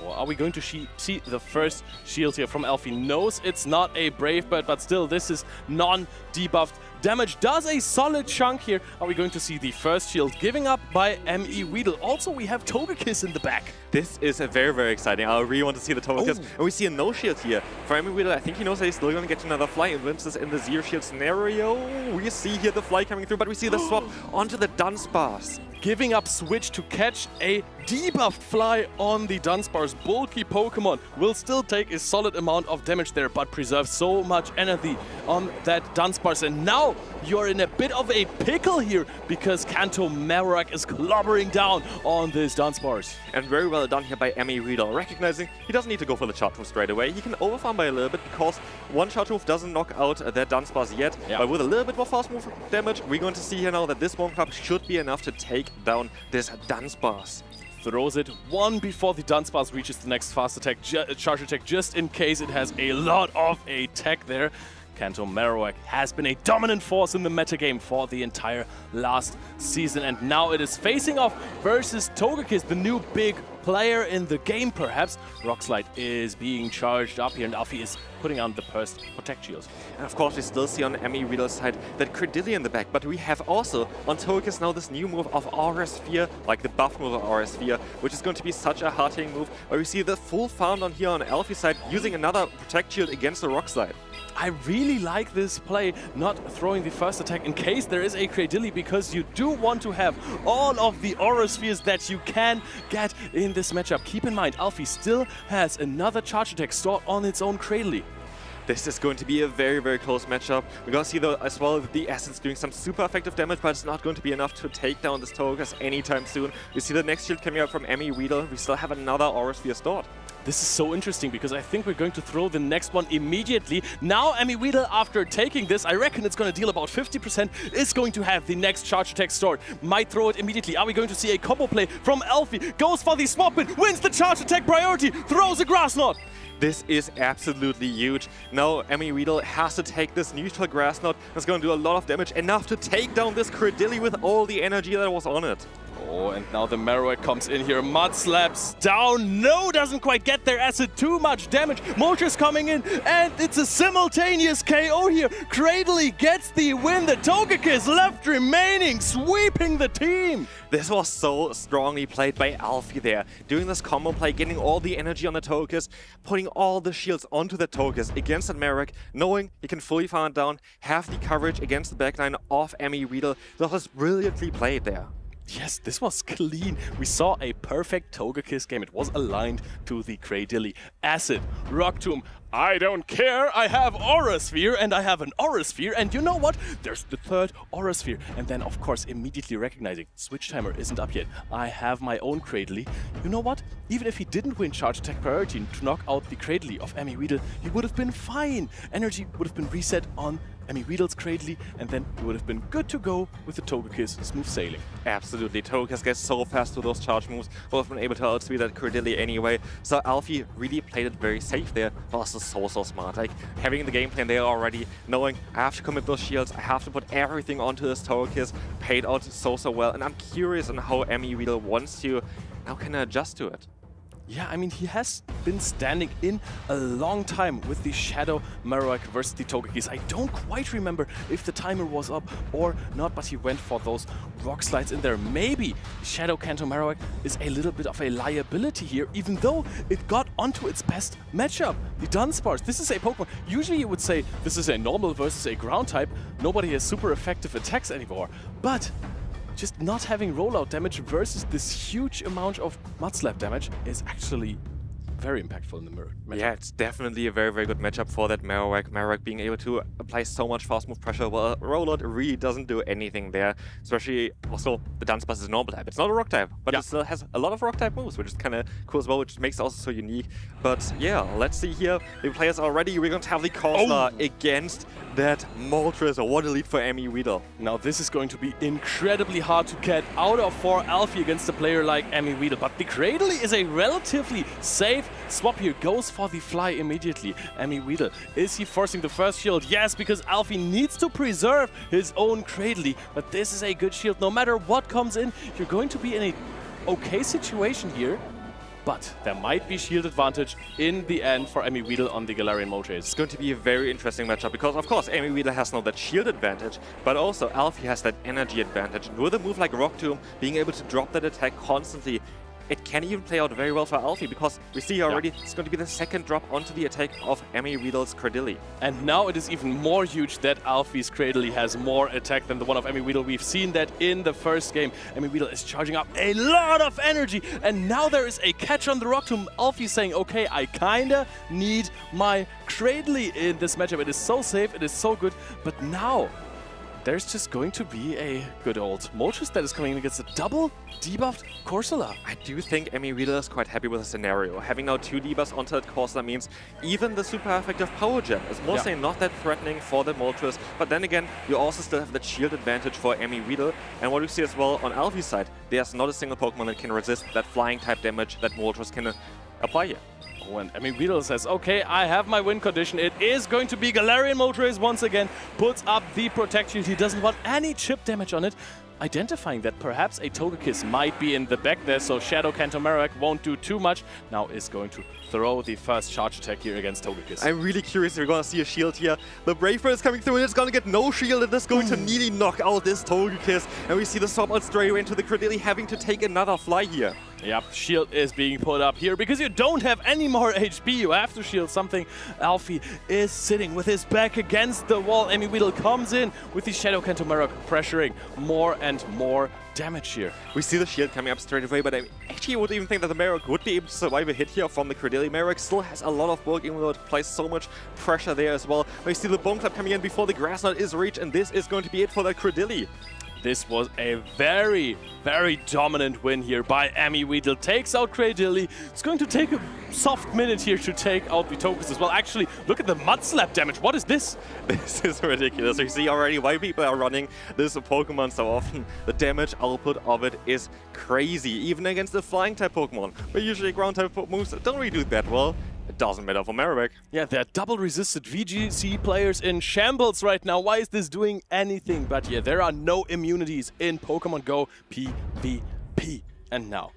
Or are we going to see the first shield here from Alfie? Knows it's not a Brave Bird, but still, this is non-debuffed damage. Does a solid chunk here. Are we going to see the first shield giving up by Emmy Weedle? Also, we have Togekiss in the back. This is a very, very exciting. I really want to see the Togekiss. And we see a no shield here for Emmy Weedle. I think he knows that he's still going to get another Fly. And this is in the zero shield scenario. We see here the Fly coming through, but we see the swap onto the Dunsparce. Giving up Switch to catch a debuffed Fly on the Dunsparce. Bulky Pokemon will still take a solid amount of damage there, but preserve so much energy on that Dunsparce. And now you're in a bit of a pickle here, because Kanto Marowak is clobbering down on this Dunsparce. And very well done here by Emmy Weedle, recognizing he doesn't need to go for the charge move straight away. He can overfarm by a little bit, because one charge move doesn't knock out that Dunsparce yet. Yeah. But with a little bit more fast move damage, we're going to see here now that this Bone Club should be enough to take down this Dunsparce. Throws it one before the Dunsparce reaches the next fast attack, charge attack, just in case it has a lot of attack there. Kanto Marowak has been a dominant force in the metagame for the entire last season, and now it is facing off versus Togekiss, the new big player in the game, perhaps. Rock Slide is being charged up here, and Alfie is putting on the first Protect Shield. And of course, we still see on Emmy Weedle's side that Credilli in the back, but we have also on Togekiss now this new move of RS4, like the buff move of RS4, which is going to be such a hard-hitting move, where we see the full farm down here on Alfie's side using another Protect Shield against the Rock Slide. I really like this play, not throwing the first attack in case there is a Cradilly, because you do want to have all of the Aura Spheres that you can get in this matchup. Keep in mind, Alfie still has another charge attack stored on its own Cradilly. This is going to be a very, very close matchup. We're going to see as well the Essence doing some super effective damage, but it's not going to be enough to take down this Togekiss anytime soon. We see the next shield coming out from Emmy Weedle. We still have another Aura Sphere stored. This is so interesting, because I think we're going to throw the next one immediately. Now Emmy Weedle, after taking this, I reckon it's going to deal about 50%, is going to have the next charge attack stored. Might throw it immediately. Are we going to see a combo play from Alfie? Goes for the Swap It, wins the charge attack priority, throws a Grass Knot. This is absolutely huge. Now Emmy Weedle has to take this neutral Grass Knot. That's going to do a lot of damage, enough to take down this Credilli with all the energy that was on it. Oh, and now the Marowak comes in here. Mud slaps down. No, doesn't quite get their acid. Too much damage. Moltres coming in, and it's a simultaneous KO here. Cradilly gets the win. The Togekiss left remaining, sweeping the team. This was so strongly played by Alfie there. Doing this combo play, getting all the energy on the Togekiss, putting all the shields onto the Togekiss against the Marowak, knowing he can fully farm it down, have the coverage against the backline of Emmy Weedle. That was brilliantly played there. Yes, this was clean. We saw a perfect Togekiss game. It was aligned to the Cradilly. Acid, Rock Tomb. I don't care. I have Aura Sphere, and I have an Aura Sphere, and you know what? There's the third Aura Sphere. And then, of course, immediately recognizing Switch Timer isn't up yet. I have my own Cradilly. You know what? Even if he didn't win charge attack priority to knock out the Cradilly of Emmy Weedle, he would have been fine. Energy would have been reset on Emmy Weedle's Cradilly, and then he would have been good to go with the Togekiss smooth sailing. Absolutely. Togekiss gets so fast with those charge moves. Would have been able to outspeed that Cradilly anyway. So Alfie really played it very safe there. But also so smart. Like, having the game plan there already, knowing I have to commit those shields, I have to put everything onto this Togekiss, paid out so well. And I'm curious on how Emmy Weedle wants to now can adjust to it. Yeah, I mean, he has been standing in a long time with the Shadow Marowak versus the Togekiss. I don't quite remember if the timer was up or not, but he went for those rock slides in there. Maybe Shadow Kanto Marowak is a little bit of a liability here, even though it got onto its best matchup, the Dunsparce. This is a Pokemon. Usually you would say this is a normal versus a ground type. Nobody has super effective attacks anymore. But just not having rollout damage versus this huge amount of Mudslap damage is actually very impactful in the mirror. Yeah, it's definitely a very, very good matchup for that Marowak. Marowak being able to apply so much fast move pressure, well, rollout really doesn't do anything there. Especially, also, the Dunsparce is a normal type. It's not a rock type, but it still has a lot of rock type moves, which is kind of cool as well, which makes it also so unique. But yeah, let's see here. The players are ready. We're going to have the Corsola against that Moltres. What a lead for Emmy Weedle. Now this is going to be incredibly hard to get out of for Alfie against a player like Emmy Weedle, but the Cradily is a relatively safe swap here. Goes for the fly immediately. Emmy Weedle, is he forcing the first shield? Yes, because Alfie needs to preserve his own Cradily, but this is a good shield. No matter what comes in, you're going to be in a okay situation here. But there might be shield advantage in the end for Emmy Weedle on the Galarian Moltres. It's going to be a very interesting matchup because, of course, Emmy Weedle has now that shield advantage, but also Alfie has that energy advantage. And with a move like Rock Tomb, being able to drop that attack constantly, it can even play out very well for Alfie because we see already it's going to be the second drop onto the attack of Emmy Weedle's Cradily. And now it is even more huge that Alfie's Cradily has more attack than the one of Emmy Weedle. We've seen that in the first game. Emmy Weedle is charging up a lot of energy, and now there is a catch on the Rock Tomb. Alfie saying, okay, I kinda need my Cradily in this matchup. It is so safe, it is so good, but now there's just going to be a good old Moltres that is coming in against a double debuffed Corsola. I do think Emmy Weedle is quite happy with the scenario. Having now 2 debuffs onto that Corsola means even the super effective Power Gem is mostly not that threatening for the Moltres. But then again, you also still have that shield advantage for Emmy Weedle. And what you see as well on Alfie's side, there's not a single Pokemon that can resist that flying type damage that Moltres can apply here. When Emmy Weedle says, okay, I have my win condition, it is going to be Galarian Moltres once again, puts up the Protect Shield. He doesn't want any chip damage on it, identifying that perhaps a Togekiss might be in the back there, so Shadow Kanto Marowak won't do too much. Now is going to throw the first charge attack here against Togekiss. I'm really curious if we're going to see a shield here. The Brave Bird is coming through and it's going to get no shield and it's going to nearly knock out this Togekiss. And we see the swap out straight away into the Cradily having to take another fly here. Yep, shield is being put up here because you don't have any more HP. You have to shield something. Alfie is sitting with his back against the wall. Emmy Weedle comes in with the Shadow Kanto Marowak, pressuring more and more damage here. We see the shield coming up straight away, but I actually would even think that the Marowak would be able to survive a hit here from the Cradily. Marowak still has a lot of bulk, even though it applies so much pressure there as well. We see the Bone Club coming in before the Grass Knot is reached, and this is going to be it for that Cradily. This was a very, very dominant win here by Emmy Weedle. Takes out Cradily. It's going to take a soft minute here to take out the Togekiss as well. Actually, look at the Mudslap damage. What is this? This is ridiculous. You see already why people are running this Pokemon so often. The damage output of it is crazy, even against the flying type Pokemon, where usually ground type moves don't really do that well. It doesn't matter for Marowak. Yeah, they're double resisted VGC players in shambles right now. Why is this doing anything? But yeah, there are no immunities in Pokemon Go PvP. And now,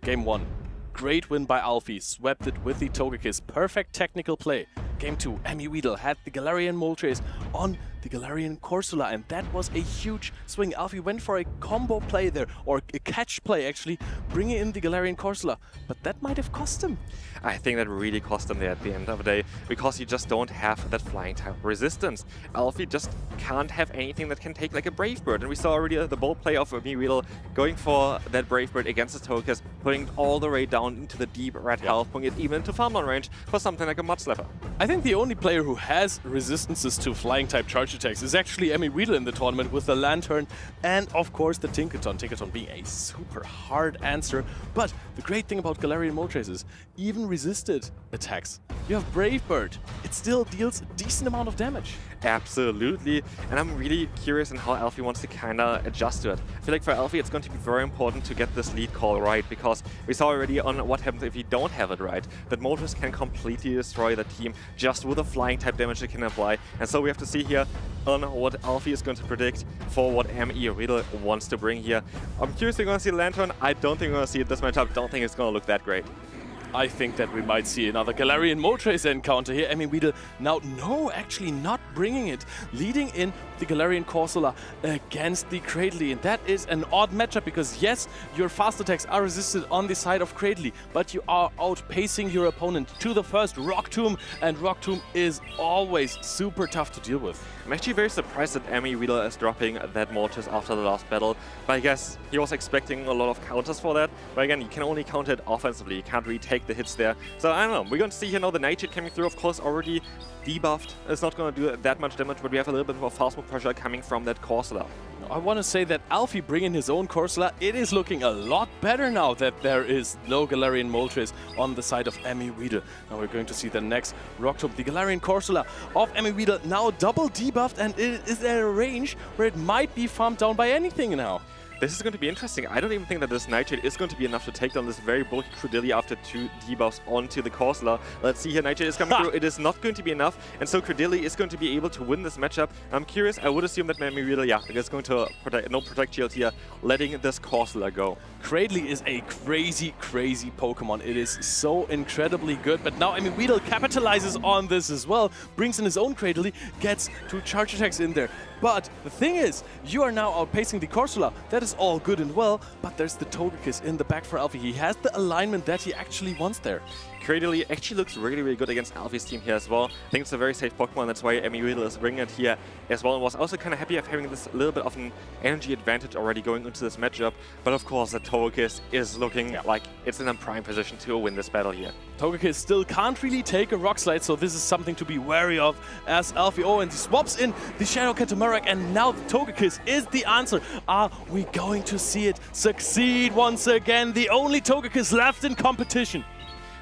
Game 1. Great win by Alfie. Swept it with the Togekiss. Perfect technical play. Game 2, Emmy Weedle had the Galarian Moltres on the Galarian Corsola, and that was a huge swing. Alfie went for a combo play there, or a catch play actually, bringing in the Galarian Corsola, but that might have cost him. I think that really cost him there at the end of the day, because you just don't have that flying type resistance. Alfie just can't have anything that can take like a Brave Bird, and we saw already the bold play of Emmy Weedle going for that Brave Bird against the Togekiss, putting it all the way down into the deep red health, putting it even into farmland range for something like a Mudslapper. I think the only player who has resistances to flying type charge attacks is actually Emmy Weedle in the tournament with the Lantern and of course the Tinkaton. Tinkaton being a super hard answer, but the great thing about Galarian Moltres is even resisted attacks. you have Brave Bird. It still deals a decent amount of damage. Absolutely, and I'm really curious on how Alfie wants to kind of adjust to it. I feel like for Alfie it's going to be very important to get this lead call right, because we saw already on what happens if you don't have it right, that Moltres can completely destroy the team just with the flying type damage it can apply. And so we have to see here on what Alfie is going to predict for what Emmy Weedle wants to bring here. I'm curious if we're going to see Lantern. I don't think we're going to see it this matchup. Don't think it's going to look that great. I think that we might see another Galarian Moltres encounter here. Emmy Weedle now, no, actually not bringing it. Leading in the Galarian Corsola against the Cradley. And that is an odd matchup because, yes, your fast attacks are resisted on the side of Cradley, but you are outpacing your opponent to the first Rock Tomb, and Rock Tomb is always super tough to deal with. I'm actually very surprised that Emmy Weedle is dropping that Moltres after the last battle, but I guess he was expecting a lot of counters for that. But again, you can only counter it offensively. You can't really take the hits there. So I don't know. We're going to see here now the Nightshade coming through, of course, already debuffed. It's not going to do that much damage, but we have a little bit more fast move pressure coming from that Corsola. I want to say that Alfie bringing his own Corsola, it is looking a lot better now that there is no Galarian Moltres on the side of Emmy Weedle. Now we're going to see the next Rock Tomb, the Galarian Corsola of Emmy Weedle, now double debuffed, and it is at a range where it might be farmed down by anything now. This is going to be interesting. I don't even think that this Nightshade is going to be enough to take down this very bulky Credilli after 2 debuffs onto the Corsola. Let's see here, Nightshade is coming through. It is not going to be enough, and so Credilli is going to be able to win this matchup. I'm curious, I would assume that Emmy Weedle, yeah, is going to protect, no protect shield here, letting this Corsola go. Cradley is a crazy, crazy Pokemon. It is so incredibly good, but now Emmy Weedle capitalizes on this as well, brings in his own Cradley, gets 2 charge attacks in there. But the thing is, you are now outpacing the Corsola. That is all good and well, but there's the Togekiss in the back for Alfie. He has the alignment that he actually wants there. Cradley actually looks really, really good against Alfie's team here as well. I think it's a very safe Pokemon, that's why Emmy Weedle is bringing it here as well. And was also kind of happy of having this little bit of an energy advantage already going into this matchup. But of course, the Togekiss is looking like it's in a prime position to win this battle here. Togekiss still can't really take a Rock Slide, so this is something to be wary of as Alfie. Oh, and he swaps in the Shadow Catamaran, and now the Togekiss is the answer. Are we going to see it succeed once again? The only Togekiss left in competition.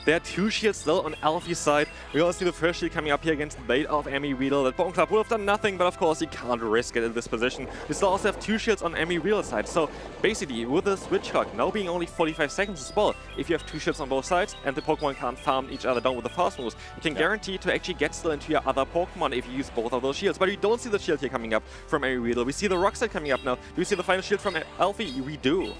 There are 2 shields still on Alfie's side. We also see the first shield coming up here against the blade of Emmy Weedle. That Bone Club would have done nothing, but of course he can't risk it in this position. We still also have 2 shields on Emmy Weedle's side. So basically, with the switch clock now being only 45 seconds as well, if you have 2 shields on both sides and the Pokemon can't farm each other down with the fast moves, you can guarantee to actually get still into your other Pokemon if you use both of those shields. But we don't see the shield here coming up from Emmy Weedle. We see the Rock Slide coming up now. Do we see the final shield from Alfie? We do.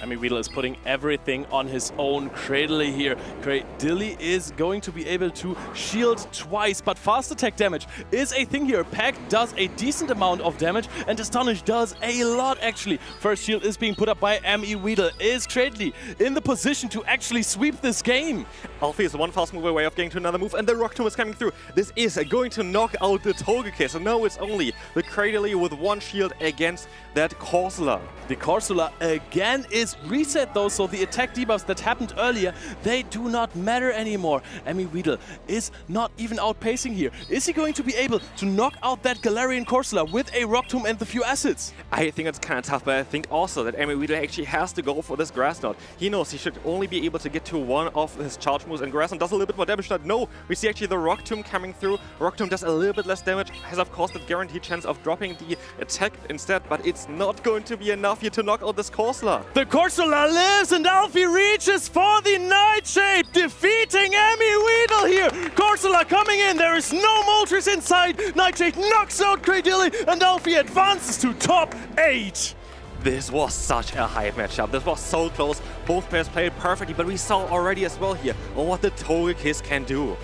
Emmy Weedle is putting everything on his own Cradley here. Cradley is going to be able to shield twice, but fast attack damage is a thing here. Pack does a decent amount of damage, and Astonish does a lot, actually. First shield is being put up by Emmy Weedle. Is Cradley in the position to actually sweep this game? Alfie is one fast move away of getting to another move, and the Rock Tomb is coming through. This is going to knock out the Togekiss. And now it's only the Cradley with 1 shield against that Corsola. The Corsola again is reset though, so the attack debuffs that happened earlier, they do not matter anymore. Emmy Weedle is not even outpacing here. Is he going to be able to knock out that Galarian Corsola with a Rock Tomb and the few assets? I think it's kind of tough, but I think also that Emmy Weedle actually has to go for this Grass Knot. He knows he should only be able to get to 1 of his charge moves, and Grass Knot does a little bit more damage. No, we see actually the Rock Tomb coming through. Rock Tomb does a little bit less damage, has of course the guaranteed chance of dropping the attack instead, but it's not going to be enough here to knock out this Corsola. The Corsola lives, and Alfie reaches for the Nightshade, defeating Emmy Weedle here. Corsola coming in, there is no Moltres inside. Nightshade knocks out Cradilli, and Alfie advances to top 8. This was such a hype matchup. This was so close. Both players played perfectly, but we saw already as well here what the Togekiss can do.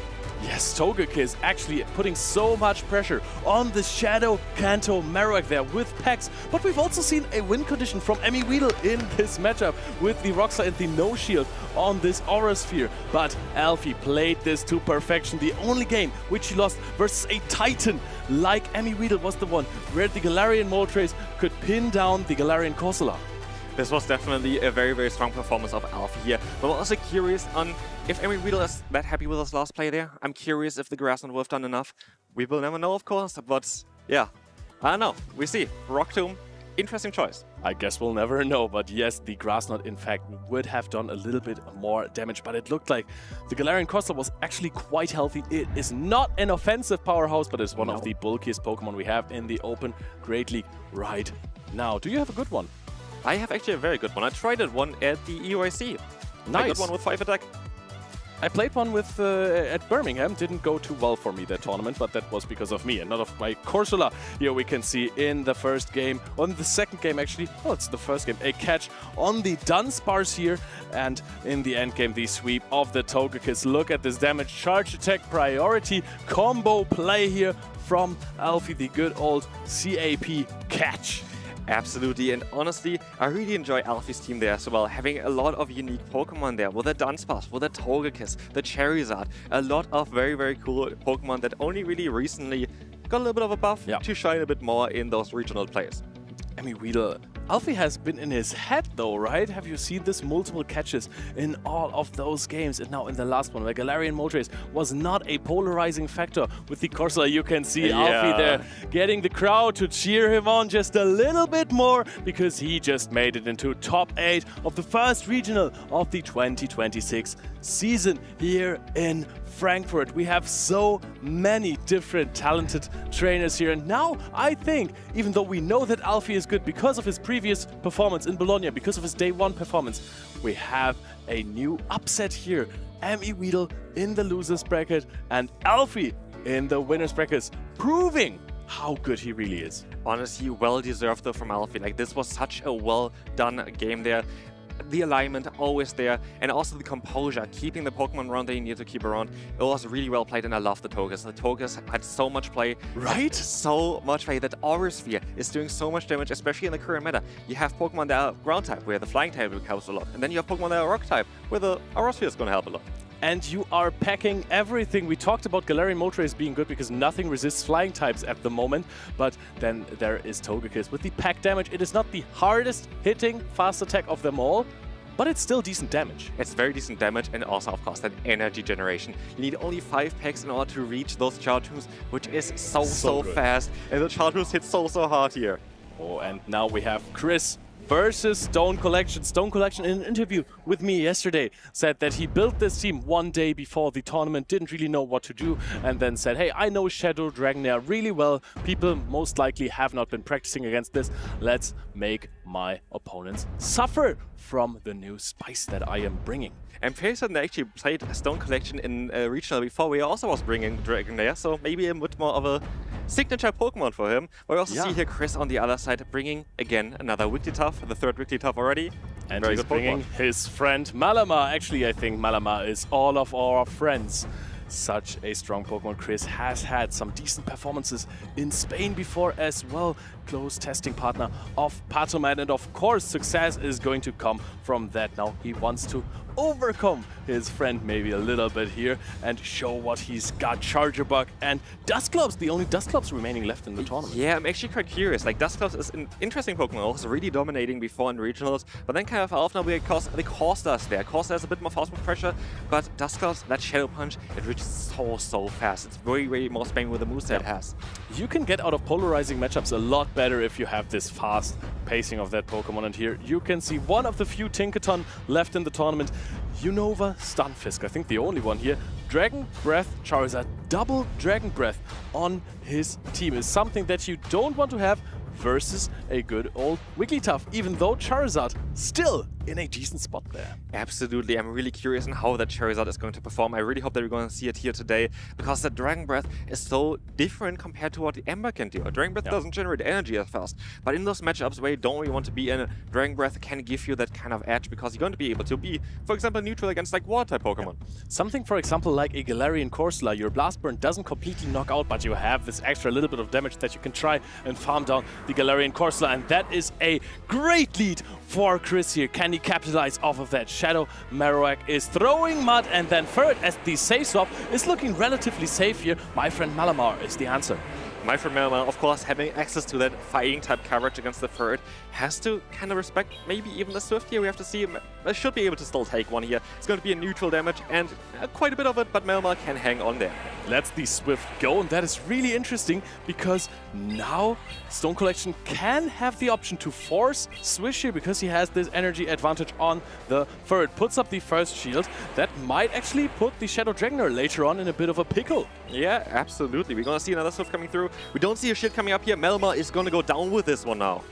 Yes, Togekiss actually putting so much pressure on the Shadow Kanto Marowak there with Pax. But we've also seen a win condition from Emmy Weedle in this matchup with the Rock Slide and the No Shield on this Aura Sphere. But Alfie played this to perfection. The only game which he lost versus a Titan like Emmy Weedle was the one where the Galarian Moltres could pin down the Galarian Corsola. This was definitely a very, very strong performance of Alfie here. But I'm also curious on if Emmy Weedle is that happy with his last play there. I'm curious if the Grass Knot would have done enough. We will never know, of course, but yeah, I don't know. We see. Rock Tomb interesting choice. I guess we'll never know, but yes, the Grass Knot in fact would have done a little bit more damage, but it looked like the Galarian Corsola was actually quite healthy. It is not an offensive powerhouse, but it's one of the bulkiest Pokemon we have in the Open Great League right now. Do you have a good one? I have actually a very good one. I tried it one at the EOIC. Nice. I got one with 5 attack. I played one with at Birmingham. Didn't go too well for me, that tournament, but that was because of me and not of my Corsola. Here we can see in the first game, on the second game actually, oh, it's the first game, a catch on the Dunsparce here, and in the end game, the sweep of the Togekiss. Look at this damage, charge attack priority, combo play here from Alfie, the good old CAP catch. Absolutely, and honestly, I really enjoy Alfie's team there as well, having a lot of unique Pokemon there, with the Dunsparce, with the Togekiss, the Charizard, a lot of very, very cool Pokemon that only really recently got a little bit of a buff to shine a bit more in those regional plays. Emmy Weedle. Alfie has been in his head though, right? Have you seen this multiple catches in all of those games? And now in the last one, where Galarian Moltres was not a polarizing factor with the Corsola, you can see Alfie there getting the crowd to cheer him on just a little bit more, because he just made it into top 8 of the first regional of the 2026 season here in Frankfurt. We have so many different talented trainers here, and now I think, even though we know that Alfie is good because of his previous performance in Bologna, because of his day 1 performance, we have a new upset here. Emmy Weedle in the losers bracket and Alfie in the winners brackets, proving how good he really is. Honestly, well deserved though from Alfie. Like, this was such a well done game there. The alignment always there, and also the composure, keeping the Pokemon around that you need to keep around. It was really well played, and I love the Togekiss. The Togekiss had so much play. Right? So much play. That Aura Sphere is doing so much damage, especially in the current meta. You have Pokemon that are ground type, where the flying type helps a lot. And then you have Pokemon that are rock type, where the Aura Sphere is going to help a lot. And you are packing everything. We talked about Galarian Moltres being good because nothing resists flying types at the moment, but then there is Togekiss. With the pack damage, it is not the hardest hitting fast attack of them all, but it's still decent damage. It's very decent damage, and also, of course, that energy generation. You need only 5 packs in order to reach those Chartreuse, which is so fast, and the Chartreuse hits so hard here. Oh, and now we have Chris versus Stone Collection. Stone Collection, in an interview with me yesterday, said that he built this team one day before the tournament, didn't really know what to do, and then said, hey, I know Shadow Dragonair really well. People most likely have not been practicing against this. Let's make my opponents suffer from the new spice that I am bringing. And Pearson actually played Stone Collection in regional before, we also was bringing Dragonair, so maybe a bit more of a signature Pokemon for him. We also see here Chris on the other side bringing, again, another Wigglytuff, the 3rd Wigglytuff already. And he's bringing his friend Malamar. Actually, I think Malamar is all of our friends. Such a strong Pokemon. Chris has had some decent performances in Spain before as well. Close testing partner of Paman, and of course success is going to come from that. Now he wants to overcome his friend maybe a little bit here and show what he's got. Charger Bug and Dusclops, the only Dusclops remaining left in the tournament. Yeah, I'm actually quite curious. Like, Dusclops is an interesting Pokemon. It was really dominating before in regionals, but then kind of off now because the Corsair's there. Corsair has a bit more fast move pressure, but Dusclops, that Shadow Punch, it reaches so fast. It's very more spamming with the moveset it has. You can get out of polarizing matchups a lot better if you have this fast pacing of that Pokemon. And here you can see one of the few Tinkaton left in the tournament. Unova, Stunfisk, I think the only one here. Dragon Breath Charizard, double Dragon Breath on his team is something that you don't want to have versus a good old Wigglytuff, even though Charizard still in a decent spot there. Absolutely, I'm really curious on how that Charizard is going to perform. I really hope that we're going to see it here today, because the Dragon Breath is so different compared to what the Ember can do. A Dragon Breath doesn't generate energy as fast, but in those matchups where you don't really want to be in, a Dragon Breath can give you that kind of edge, because you're going to be able to be, for example, neutral against like Water-type Pokemon. Something, for example, like a Galarian Corsola. Your Blast Burn doesn't completely knock out, but you have this extra little bit of damage that you can try and farm down the Galarian Corsola, and that is a great lead for Chris here. Can he capitalize off of that? Shadow Marowak is throwing mud, and then third, as the safe swap is looking relatively safe here. My friend Malamar is the answer. My friend Malamar, of course, having access to that fighting type coverage against the third, has to kind of respect maybe even the Swift here. We have to see him. Should be able to still take one here. It's going to be a neutral damage and quite a bit of it, but Malamar can hang on there. lets the Swift go, and that is really interesting because now Stone Collection can have the option to force Swish here because he has this energy advantage on the Ferret. Puts up the first shield. That might actually put the Shadow Dragonair later on in a bit of a pickle. Yeah, absolutely. We're going to see another Swift coming through. We don't see a shield coming up here. Melma is going to go down with this one now.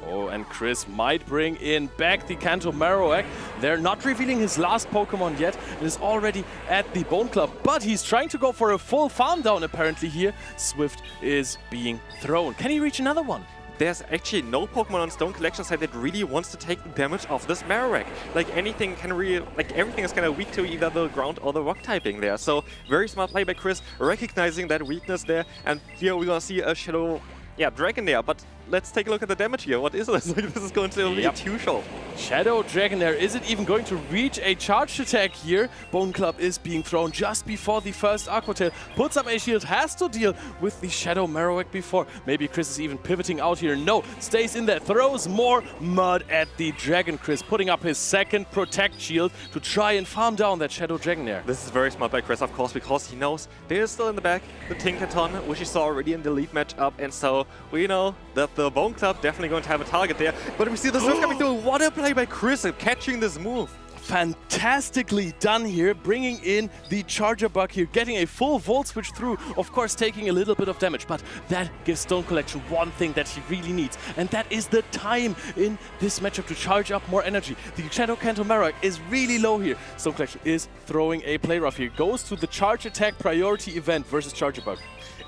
Oh, and Chris might bring in back the Kanto Marowak. They're not revealing his last Pokemon yet. It is already at the Bone Club, but he's trying to go for a full farm down apparently here. Swift is being thrown. Can he reach another one? There's actually no Pokemon on Stone Collection side that really wants to take the damage of this Marowak. Like anything can really, like everything is kind of weak to either the ground or the rock typing there. So very smart play by Chris, recognizing that weakness there. And here we're gonna see a Shadow Dragonair, but let's take a look at the damage here. What is this? This is going to be a two-shot. Shadow Dragonair, is it even going to reach a charged attack here? Bone Club is being thrown just before the first Aqua Tail. Puts up a shield, has to deal with the Shadow Marowak before. Maybe Chris is even pivoting out here. No, stays in there, throws more mud at the Dragon. Chris putting up his second Protect shield to try and farm down that Shadow Dragonair. This is very smart by Chris, of course, because he knows there is still in the back the Tinkaton, which he saw already in the lead matchup, and so we know that the Bone Club definitely going to have a target there. But we see the Swift coming through. What a play by Chris catching this move. Fantastically done here, bringing in the Charger Bug here, getting a full Volt Switch through, of course taking a little bit of damage, but that gives Stone Collection one thing that he really needs, and that is the time in this matchup to charge up more energy. The Shadow Kanto Marowak is really low here. Stone Collection is throwing a play rough here, goes to the Charge Attack priority event versus Charger Bug.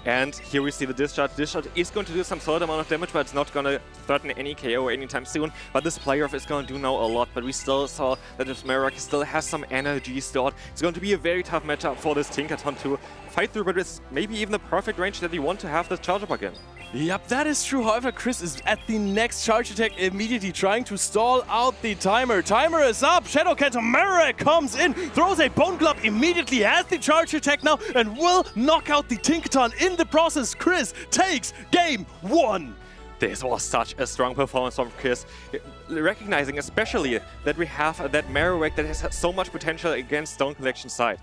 And here we see the Discharge. Discharge is going to do some sort amount of damage, but it's not going to threaten any KO anytime soon. But this playoff is going to do now a lot, but we still saw that this Marowak still has some energy stored. It's going to be a very tough matchup for this Tinkaton to fight through, but it's maybe even the perfect range that you want to have this Charger Bug in. Yep, that is true. However, Chris is at the next charge attack immediately trying to stall out the timer. Timer is up. Shadow Kanto Marowak comes in, throws a Bone Club, immediately has the charge attack now and will knock out the Tinkaton. In the process, Chris takes game 1. This was such a strong performance from Chris, recognizing especially that we have that Marowak that has so much potential against Stone Collection side.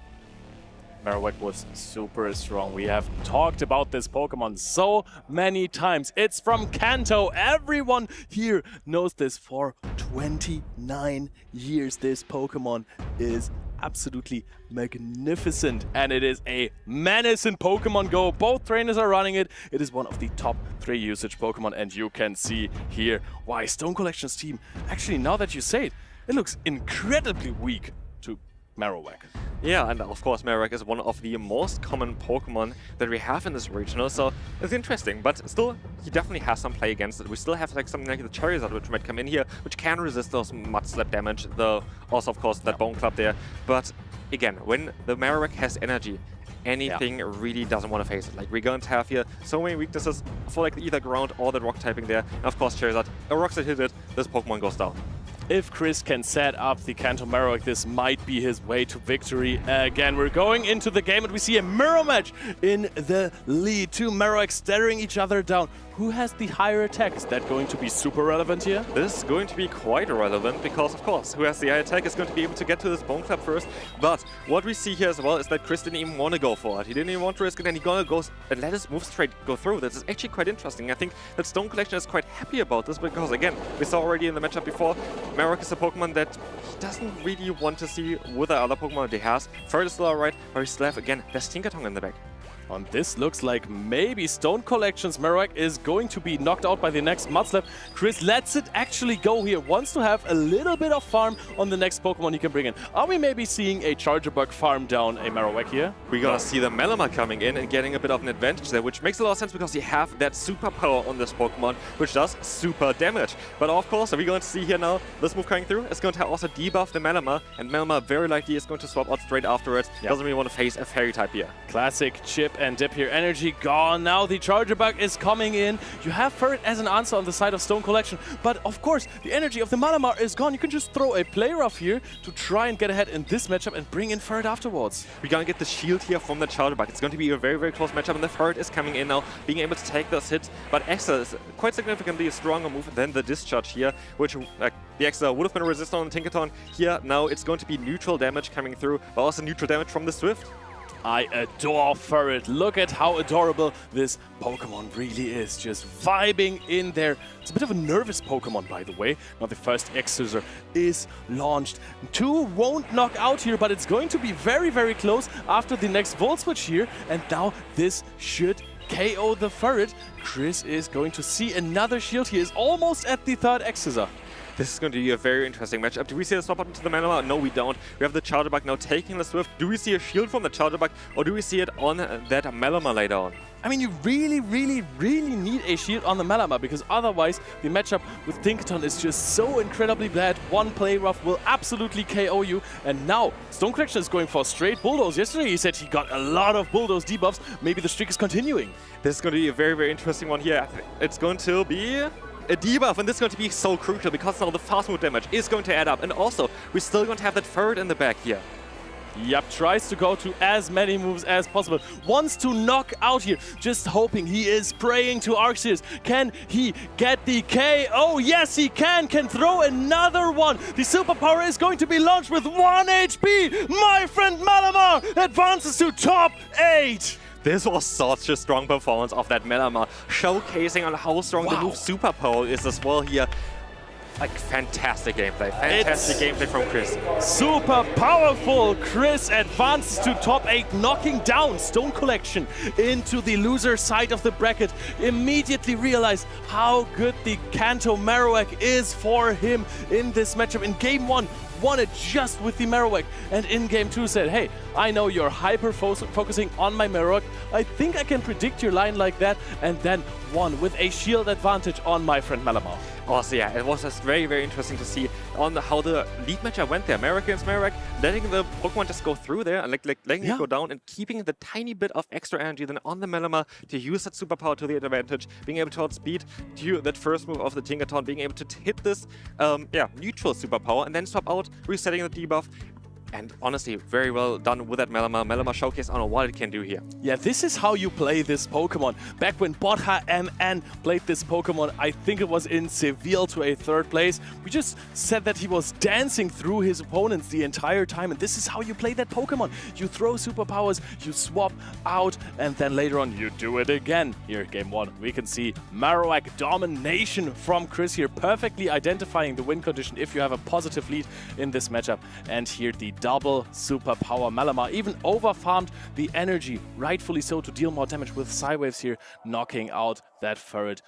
Marowak was super strong. We have talked about this Pokemon so many times. It's from Kanto. Everyone here knows this for 29 years. This Pokemon is absolutely magnificent, and it is a menace in Pokemon Go. Both trainers are running it. It is one of the top 3 usage Pokemon, and you can see here why Stone Collection's team, actually now that you say it, it looks incredibly weak to Marowak. Yeah, and of course Marowak is one of the most common Pokemon that we have in this regional, so it's interesting, but still, he definitely has some play against it. We still have like something like the Charizard, which might come in here, which can resist those Mud Slap damage, also of course that Bone Club there, but again, when the Marowak has energy, anything really doesn't want to face it. Like, we're going to have here so many weaknesses for like either ground or the rock typing there, and of course Charizard, a rocks that hit it, this Pokemon goes down. If Chris can set up the Kanto Marowak, this might be his way to victory. Again, we're going into the game and we see a mirror match in the lead. 2 Marowaks staring each other down. Who has the higher attack? Is that going to be super relevant here? This is going to be quite relevant because, of course, who has the high attack is going to be able to get to this Bone Club first. But what we see here as well is that Chris didn't even want to go for it. He didn't even want to risk it, and he's gonna go and let his move straight go through. This is actually quite interesting. I think that Stone Collection is quite happy about this because, again, we saw already in the matchup before, Marowak is a Pokemon that he doesn't really want to see with the other Pokemon that he has. Ferret is still alright, but we still have, again, there's Tinkaton in the back. And this looks like maybe Stone Collection's Marowak is going to be knocked out by the next Mudslap. Chris lets it actually go here. Wants to have a little bit of farm on the next Pokemon he can bring in. Are we maybe seeing a Charger Bug farm down a Marowak here? We're gonna see the Melima coming in and getting a bit of an advantage there, which makes a lot of sense because you have that superpower on this Pokemon, which does super damage. But of course, we're going to see here now, this move coming through is going to also debuff the Melima, and Melima very likely is going to swap out straight after it. Doesn't really want to face a Fairy type here. Classic chip and dip here. Energy gone. Now the Charger Bug is coming in. You have Ferret as an answer on the side of Stone Collection, but of course the energy of the Malamar is gone. You can just throw a Play Rough here to try and get ahead in this matchup and bring in Ferret afterwards. We're gonna get the shield here from the Charger Bug. It's going to be a very, very close matchup, and the Ferret is coming in now, being able to take those hits, but Exa is quite significantly a stronger move than the Discharge here, which the Exa would have been resistant on Tinkaton. Here now it's going to be neutral damage coming through, but also neutral damage from the Swift. I adore Furret. Look at how adorable this Pokemon really is. Just vibing in there. It's a bit of a nervous Pokemon, by the way. Now the first X-Scissor is launched. 2 won't knock out here, but it's going to be very, very close after the next Volt Switch here. And now this should KO the Furret. Chris is going to see another shield. He is almost at the 3rd X-Scissor. This is going to be a very interesting matchup. Do we see a swap up to the Manama? No, we don't. We have the Charger Bug now taking the Swift. Do we see a shield from the Charger Bug, or do we see it on that Malama later on? I mean, you really need a shield on the Malama, because otherwise the matchup with Tinkaton is just so incredibly bad. One play rough will absolutely KO you. And now Stone Collection is going for straight Bulldoze. Yesterday he said he got a lot of Bulldoze debuffs. Maybe the streak is continuing. This is going to be a very, very interesting one here. It's going to be a debuff, and this is going to be so crucial because now the fast move damage is going to add up. And also, we're still going to have that Furret in the back here. Yep, tries to go to as many moves as possible. Wants to knock out here. Just hoping. He is praying to Arceus. Can he get the KO? Yes, he can. Can throw another one. The superpower is going to be launched with 1 HP. My friend Malamar advances to top 8. This was such a strong performance of that Malama, showcasing on how strong the move Superpower is as well here. Like, fantastic gameplay. Fantastic gameplay from Chris. Super powerful. Chris advances to top 8, knocking down Stone Collection into the loser side of the bracket. Immediately realized how good the Kanto Marowak is for him in this matchup. In Game 1, won it just with the Marowak, and in Game 2 said, hey, I know you're hyper-focusing on my Marowak. I think I can predict your line like that, and then won with a shield advantage on my friend Malamar. Also, yeah, it was just very, very interesting to see on how the lead matchup went there. Marowak against Marowak, letting the Pokemon just go through there and letting it go down and keeping the tiny bit of extra energy then on the Malamar to use that superpower to the advantage, being able to outspeed that first move of the Tinkaton, being able to hit this neutral superpower and then swap out, resetting the debuff. And honestly, very well done with that Malamar. Malamar showcase on what it can do here. Yeah, this is how you play this Pokemon. Back when Botha MN played this Pokemon, I think it was in Seville to a 3rd place. We just said that he was dancing through his opponents the entire time. And this is how you play that Pokemon. You throw superpowers, you swap out, and then later on you do it again. Here, Game 1, we can see Marowak domination from Chris here, perfectly identifying the win condition if you have a positive lead in this matchup. And here the double superpower Malamar even overfarmed the energy, rightfully so, to deal more damage with Psywaves here, knocking out that Furret.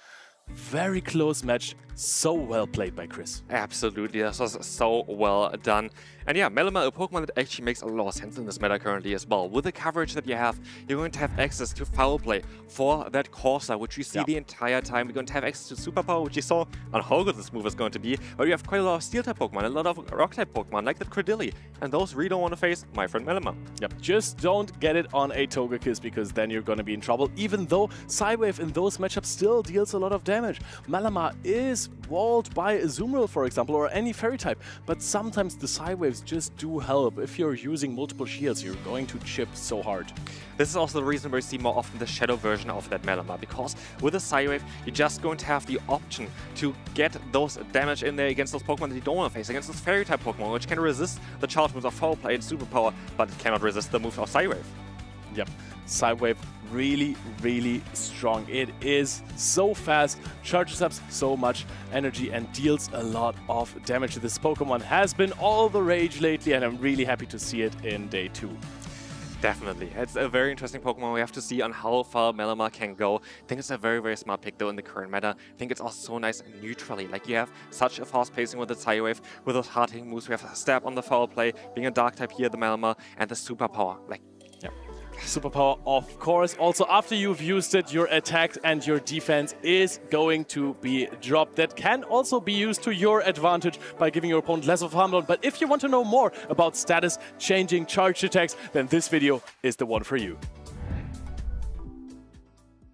Very close match. So well played by Chris. Absolutely, this was so well done. And yeah, Malamar, a Pokemon that actually makes a lot of sense in this meta currently as well. With the coverage that you have, you're going to have access to Foul Play for that Corsa, which you see the entire time. You're going to have access to Superpower, which you saw on how good this move is going to be. But you have quite a lot of Steel-type Pokemon, a lot of Rock-type Pokemon, like the Credilli. And those really don't want to face my friend Malamar. Yep, just don't get it on a Togekiss, because then you're going to be in trouble, even though Psywave in those matchups still deals a lot of damage. Malamar is walled by Azumarill, for example, or any Fairy type, but sometimes the Psywaves just do help. If you're using multiple shields, you're going to chip so hard. This is also the reason we see more often the Shadow version of that Malamar, because with a Psywave, you're just going to have the option to get those damage in there against those Pokemon that you don't want to face, against those Fairy type Pokemon, which can resist the charge moves of Foul Play and Superpower, but it cannot resist the move of Psywave. Yep, Psywave really, really strong. It is so fast, charges up so much energy and deals a lot of damage. This Pokemon has been all the rage lately, and I'm really happy to see it in Day 2. Definitely. It's a very interesting Pokemon. We have to see on how far Malamar can go. I think it's a very, very smart pick though in the current meta. I think it's also so nice and neutrally. Like, you have such a fast pacing with the Psywave, with those hard hitting moves. We have a Stab on the Foul Play, being a Dark type here, the Malamar, and the Superpower. Like, Superpower, of course. Also, after you've used it, your attack and your defense is going to be dropped. That can also be used to your advantage by giving your opponent less of harm load. But if you want to know more about status changing charged attacks, then this video is the one for you.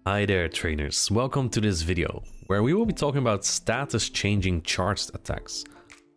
Hi there, trainers. Welcome to this video, where we will be talking about status changing charged attacks.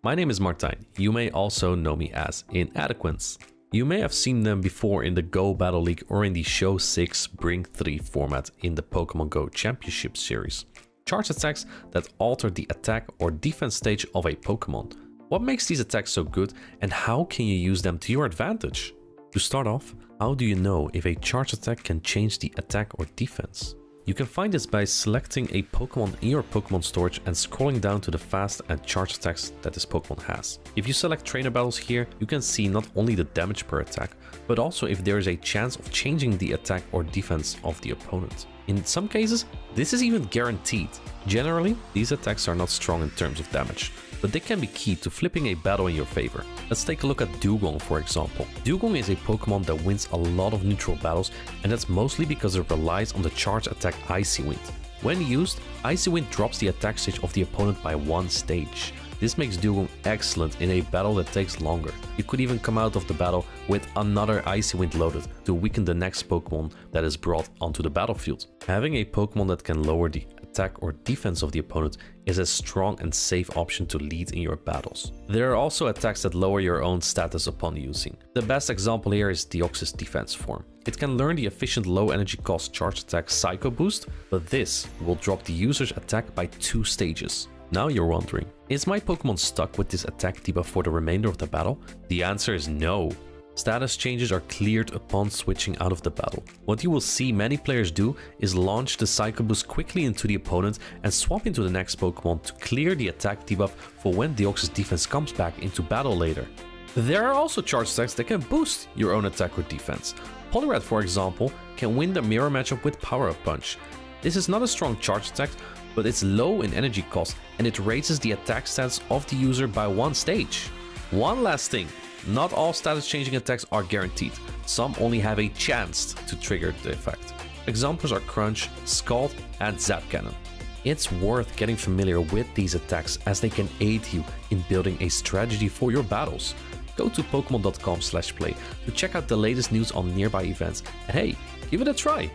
My name is Martijn. You may also know me as Inadequins. You may have seen them before in the Go Battle League or in the Show 6 Bring 3 format in the Pokémon GO Championship series. Charge attacks that alter the attack or defense stage of a Pokémon. What makes these attacks so good, and how can you use them to your advantage? To start off, How do you know if a charge attack can change the attack or defense? You can find this by selecting a Pokemon in your Pokemon storage and scrolling down to the fast and charge attacks that this Pokemon has. If you select trainer battles here, you can see not only the damage per attack, but also if there is a chance of changing the attack or defense of the opponent. In some cases, this is even guaranteed. Generally, these attacks are not strong in terms of damage, but they can be key to flipping a battle in your favor. Let's take a look at Dugong, for example. Dugong is a Pokemon that wins a lot of neutral battles, and that's mostly because it relies on the charge attack Icy Wind. When used, Icy Wind drops the attack stage of the opponent by 1 stage. This makes Dugong excellent in a battle that takes longer. You could even come out of the battle with another Icy Wind loaded to weaken the next Pokemon that is brought onto the battlefield. Having a Pokemon that can lower the attack or defense of the opponent is a strong and safe option to lead in your battles. There are also attacks that lower your own status upon using. The best example here is Deoxys defense form. It can learn the efficient low energy cost charge attack Psycho Boost, but this will drop the user's attack by 2 stages. Now you're wondering, is my Pokemon stuck with this attack debuff for the remainder of the battle? The answer is no. Status changes are cleared upon switching out of the battle. What you will see many players do is launch the Psycho Boost quickly into the opponent and swap into the next Pokemon to clear the attack debuff for when Deoxys defense comes back into battle later. There are also charge attacks that can boost your own attack or defense. Poliwrath, for example, can win the mirror matchup with Power Up Punch. This is not a strong charge attack, but it's low in energy cost and it raises the attack stats of the user by 1 stage. One last thing. Not all status changing attacks are guaranteed, some only have a chance to trigger the effect. Examples are Crunch, Scald and Zap Cannon. It's worth getting familiar with these attacks as they can aid you in building a strategy for your battles. Go to Pokemon.com/play to check out the latest news on nearby events and hey, give it a try!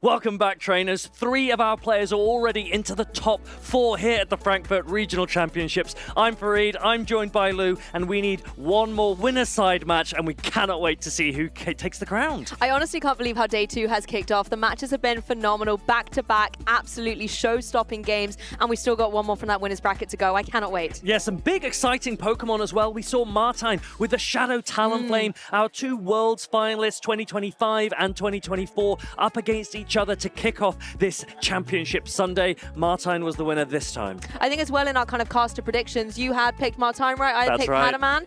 Welcome back, trainers. 3 of our players are already into the top 4 here at the Frankfurt Regional Championships. I'm Fareed, I'm joined by Lou, and we need one more winner's side match, and we cannot wait to see who takes the crown. I honestly can't believe how day 2 has kicked off. The matches have been phenomenal, back-to-back, absolutely show-stopping games, and we still got one more from that winner's bracket to go. I cannot wait. Yeah, some big, exciting Pokemon as well. We saw Martine with the Shadow Talonflame, our 2 Worlds finalists, 2025 and 2024, up against each other to kick off this championship Sunday. Martine was the winner this time. I think as well in our kind of caster predictions, you had picked Martine, right? I had picked Paman.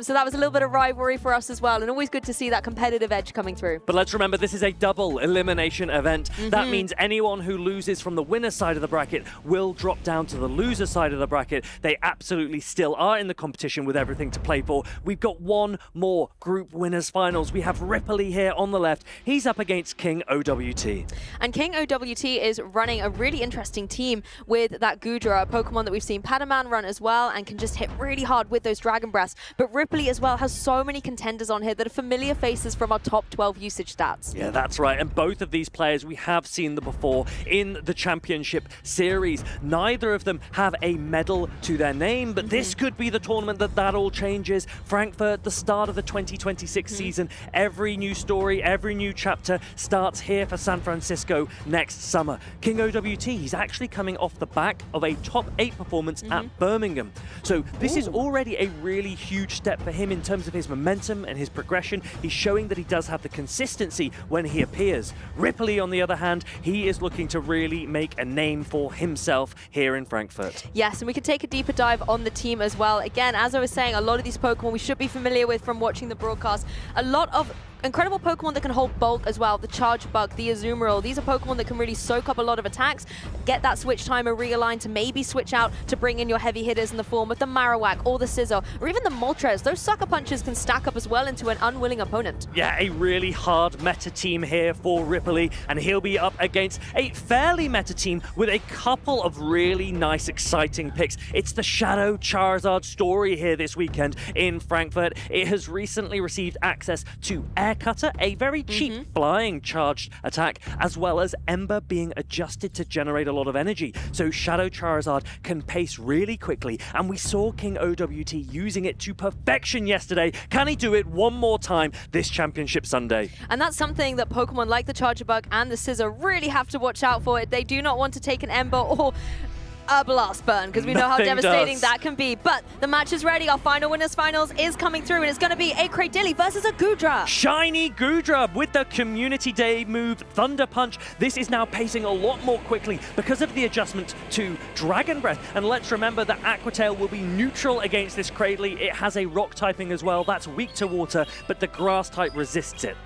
So that was a little bit of rivalry for us as well, and always good to see that competitive edge coming through. But let's remember, this is a double elimination event. That means anyone who loses from the winner's side of the bracket will drop down to the loser's side of the bracket. They absolutely still are in the competition with everything to play for. We've got one more group winners finals. We have Ripley here on the left. He's up against King OWT. And King OWT is running a really interesting team with that Goodra, a Pokemon that we've seen Paman run as well and can just hit really hard with those Dragon Breaths. But Ripley as well has so many contenders on here that are familiar faces from our top 12 usage stats. Yeah, that's right. And both of these players, we have seen them before in the championship series. Neither of them have a medal to their name, but this could be the tournament that all changes. Frankfurt, the start of the 2026 season. Every new story, every new chapter starts here for San Francisco next summer. King OWT, he's actually coming off the back of a top 8 performance at Birmingham. So this is already a really huge step for him in terms of his momentum and his progression. He's showing that he does have the consistency when he appears. Ripley, on the other hand, he is looking to really make a name for himself here in Frankfurt. Yes, and we can take a deeper dive on the team as well. Again, as I was saying, a lot of these Pokemon we should be familiar with from watching the broadcast. A lot of incredible Pokemon that can hold bulk as well. The Chargebug, the Azumarill, these are Pokemon that can really soak up a lot of attacks, get that switch timer realigned to maybe switch out to bring in your heavy hitters in the form of the Marowak or the Scizor, or even the Moltres. Those sucker punches can stack up as well into an unwilling opponent. Yeah, a really hard meta team here for Ripley, and he'll be up against a fairly meta team with a couple of really nice, exciting picks. It's the Shadow Charizard story here this weekend in Frankfurt. It has recently received access to Air Cutter, a very cheap flying charged attack, as well as Ember being adjusted to generate a lot of energy. So Shadow Charizard can pace really quickly, and we saw King OWT using it to perfection yesterday. Can he do it one more time this Championship Sunday? And that's something that Pokemon like the Charger Bug and the Scizor really have to watch out for. They do not want to take an Ember or a Blast Burn, because we know how devastating that can be. But the match is ready. Our final winners finals is coming through, and it's going to be a Cradilly versus a Goodra. Shiny Goodra with the Community Day move, Thunder Punch. This is now pacing a lot more quickly because of the adjustment to Dragon Breath. And let's remember that Aqua Tail will be neutral against this Cradilly. It has a rock typing as well. That's weak to water, but the grass type resists it.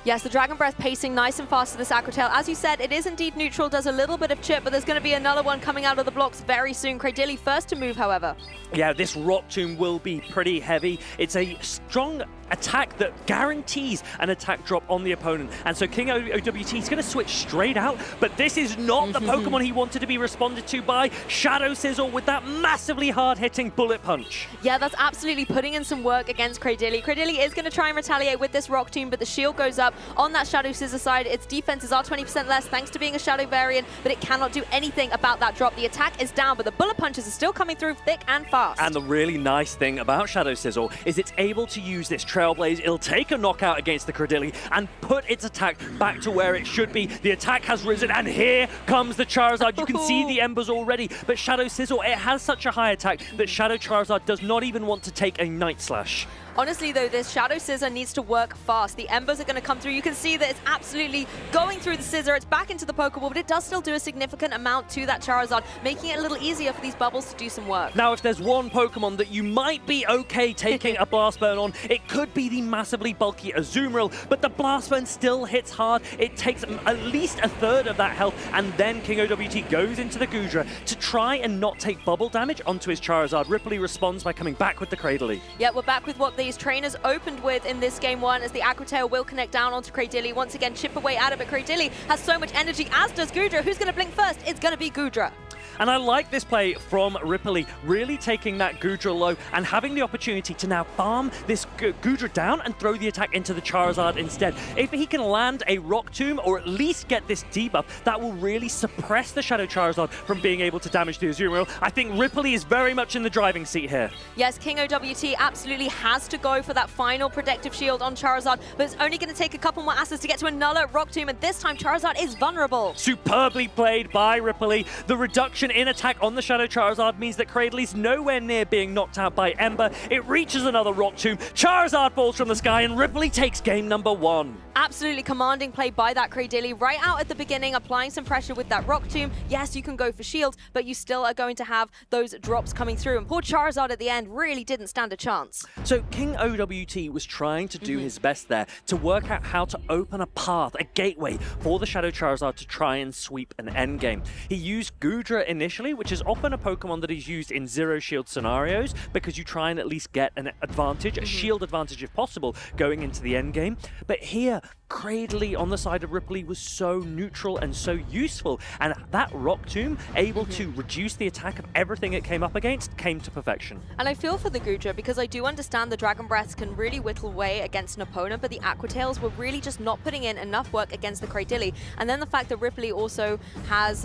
Yes, the Dragon Breath pacing nice and fast to this Aqua Tail. As you said, it is indeed neutral, does a little bit of chip, but there's going to be another one coming out of the blocks very soon. Cradilly first to move, however. Yeah, this Rock Tomb will be pretty heavy. It's a strong attack that guarantees an attack drop on the opponent. And so King OWT is going to switch straight out, but this is not the Pokemon he wanted to be responded to by. Shadow Sizzle with that massively hard-hitting Bullet Punch. Yeah, that's absolutely putting in some work against Cradilly. Cradilly is going to try and retaliate with this Rock Tomb, but the shield goes up on that Shadow Scissor side. Its defenses are 20% less thanks to being a Shadow variant, but it cannot do anything about that drop. The attack is down, but the Bullet Punches are still coming through thick and fast. And the really nice thing about Shadow Sizzle is it's able to use this Trailblaze. It'll take a knockout against the Cradilly and put its attack back to where it should be. The attack has risen, and here comes the Charizard. You can see the embers already, but Shadow Sizzle, it has such a high attack that Shadow Charizard does not even want to take a Night Slash. Honestly, though, this Shadow Scissor needs to work fast. The Embers are going to come through. You can see that it's absolutely going through the Scissor. It's back into the Pokeball, but it does still do a significant amount to that Charizard, making it a little easier for these bubbles to do some work. Now, if there's one Pokemon that you might be okay taking a Blast Burn on, it could be the massively bulky Azumarill, but the Blast Burn still hits hard. It takes at least a third of that health, and then King OWT goes into the Goodra to try and not take bubble damage onto his Charizard. Ripley responds by coming back with the Cradilly. Yeah, we're back with what these trainers opened with in this game one, as the Aqua Tail will connect down onto Cradilly. Once again, chip away at it, but Cradilly has so much energy, as does Goodra. Who's going to blink first? It's going to be Goodra. And I like this play from Ripley, really taking that Goodra low and having the opportunity to now farm this Goodra down and throw the attack into the Charizard instead. If he can land a Rock Tomb or at least get this debuff, that will really suppress the Shadow Charizard from being able to damage the Azumarill. I think Ripley is very much in the driving seat here. Yes, King OWT absolutely has to go for that final protective shield on Charizard, but it's only going to take a couple more asses to get to another Rock Tomb, and this time Charizard is vulnerable. Superbly played by Ripley. The reduction in attack on the Shadow Charizard means that Cradilly's nowhere near being knocked out by Ember. It reaches another Rock Tomb. Charizard falls from the sky, and Ripley takes game number one. Absolutely commanding play by that Cradilly right out at the beginning, applying some pressure with that Rock Tomb. Yes, you can go for shield, but you still are going to have those drops coming through, and poor Charizard at the end really didn't stand a chance. So King OWT was trying to do his best there to work out how to open a path, a gateway for the Shadow Charizard to try and sweep an endgame. He used Goodra initially, which is often a Pokemon that is used in zero shield scenarios because you try and at least get an advantage, a shield advantage if possible, going into the endgame. But here, Cradilly on the side of Ripley was so neutral and so useful, and that Rock Tomb, able to reduce the attack of everything it came up against, came to perfection. And I feel for the Goodra, because I do understand the Dragon Breaths can really whittle away against an opponent, but the Aqua Tails were really just not putting in enough work against the Cradilly. And then the fact that Ripley also has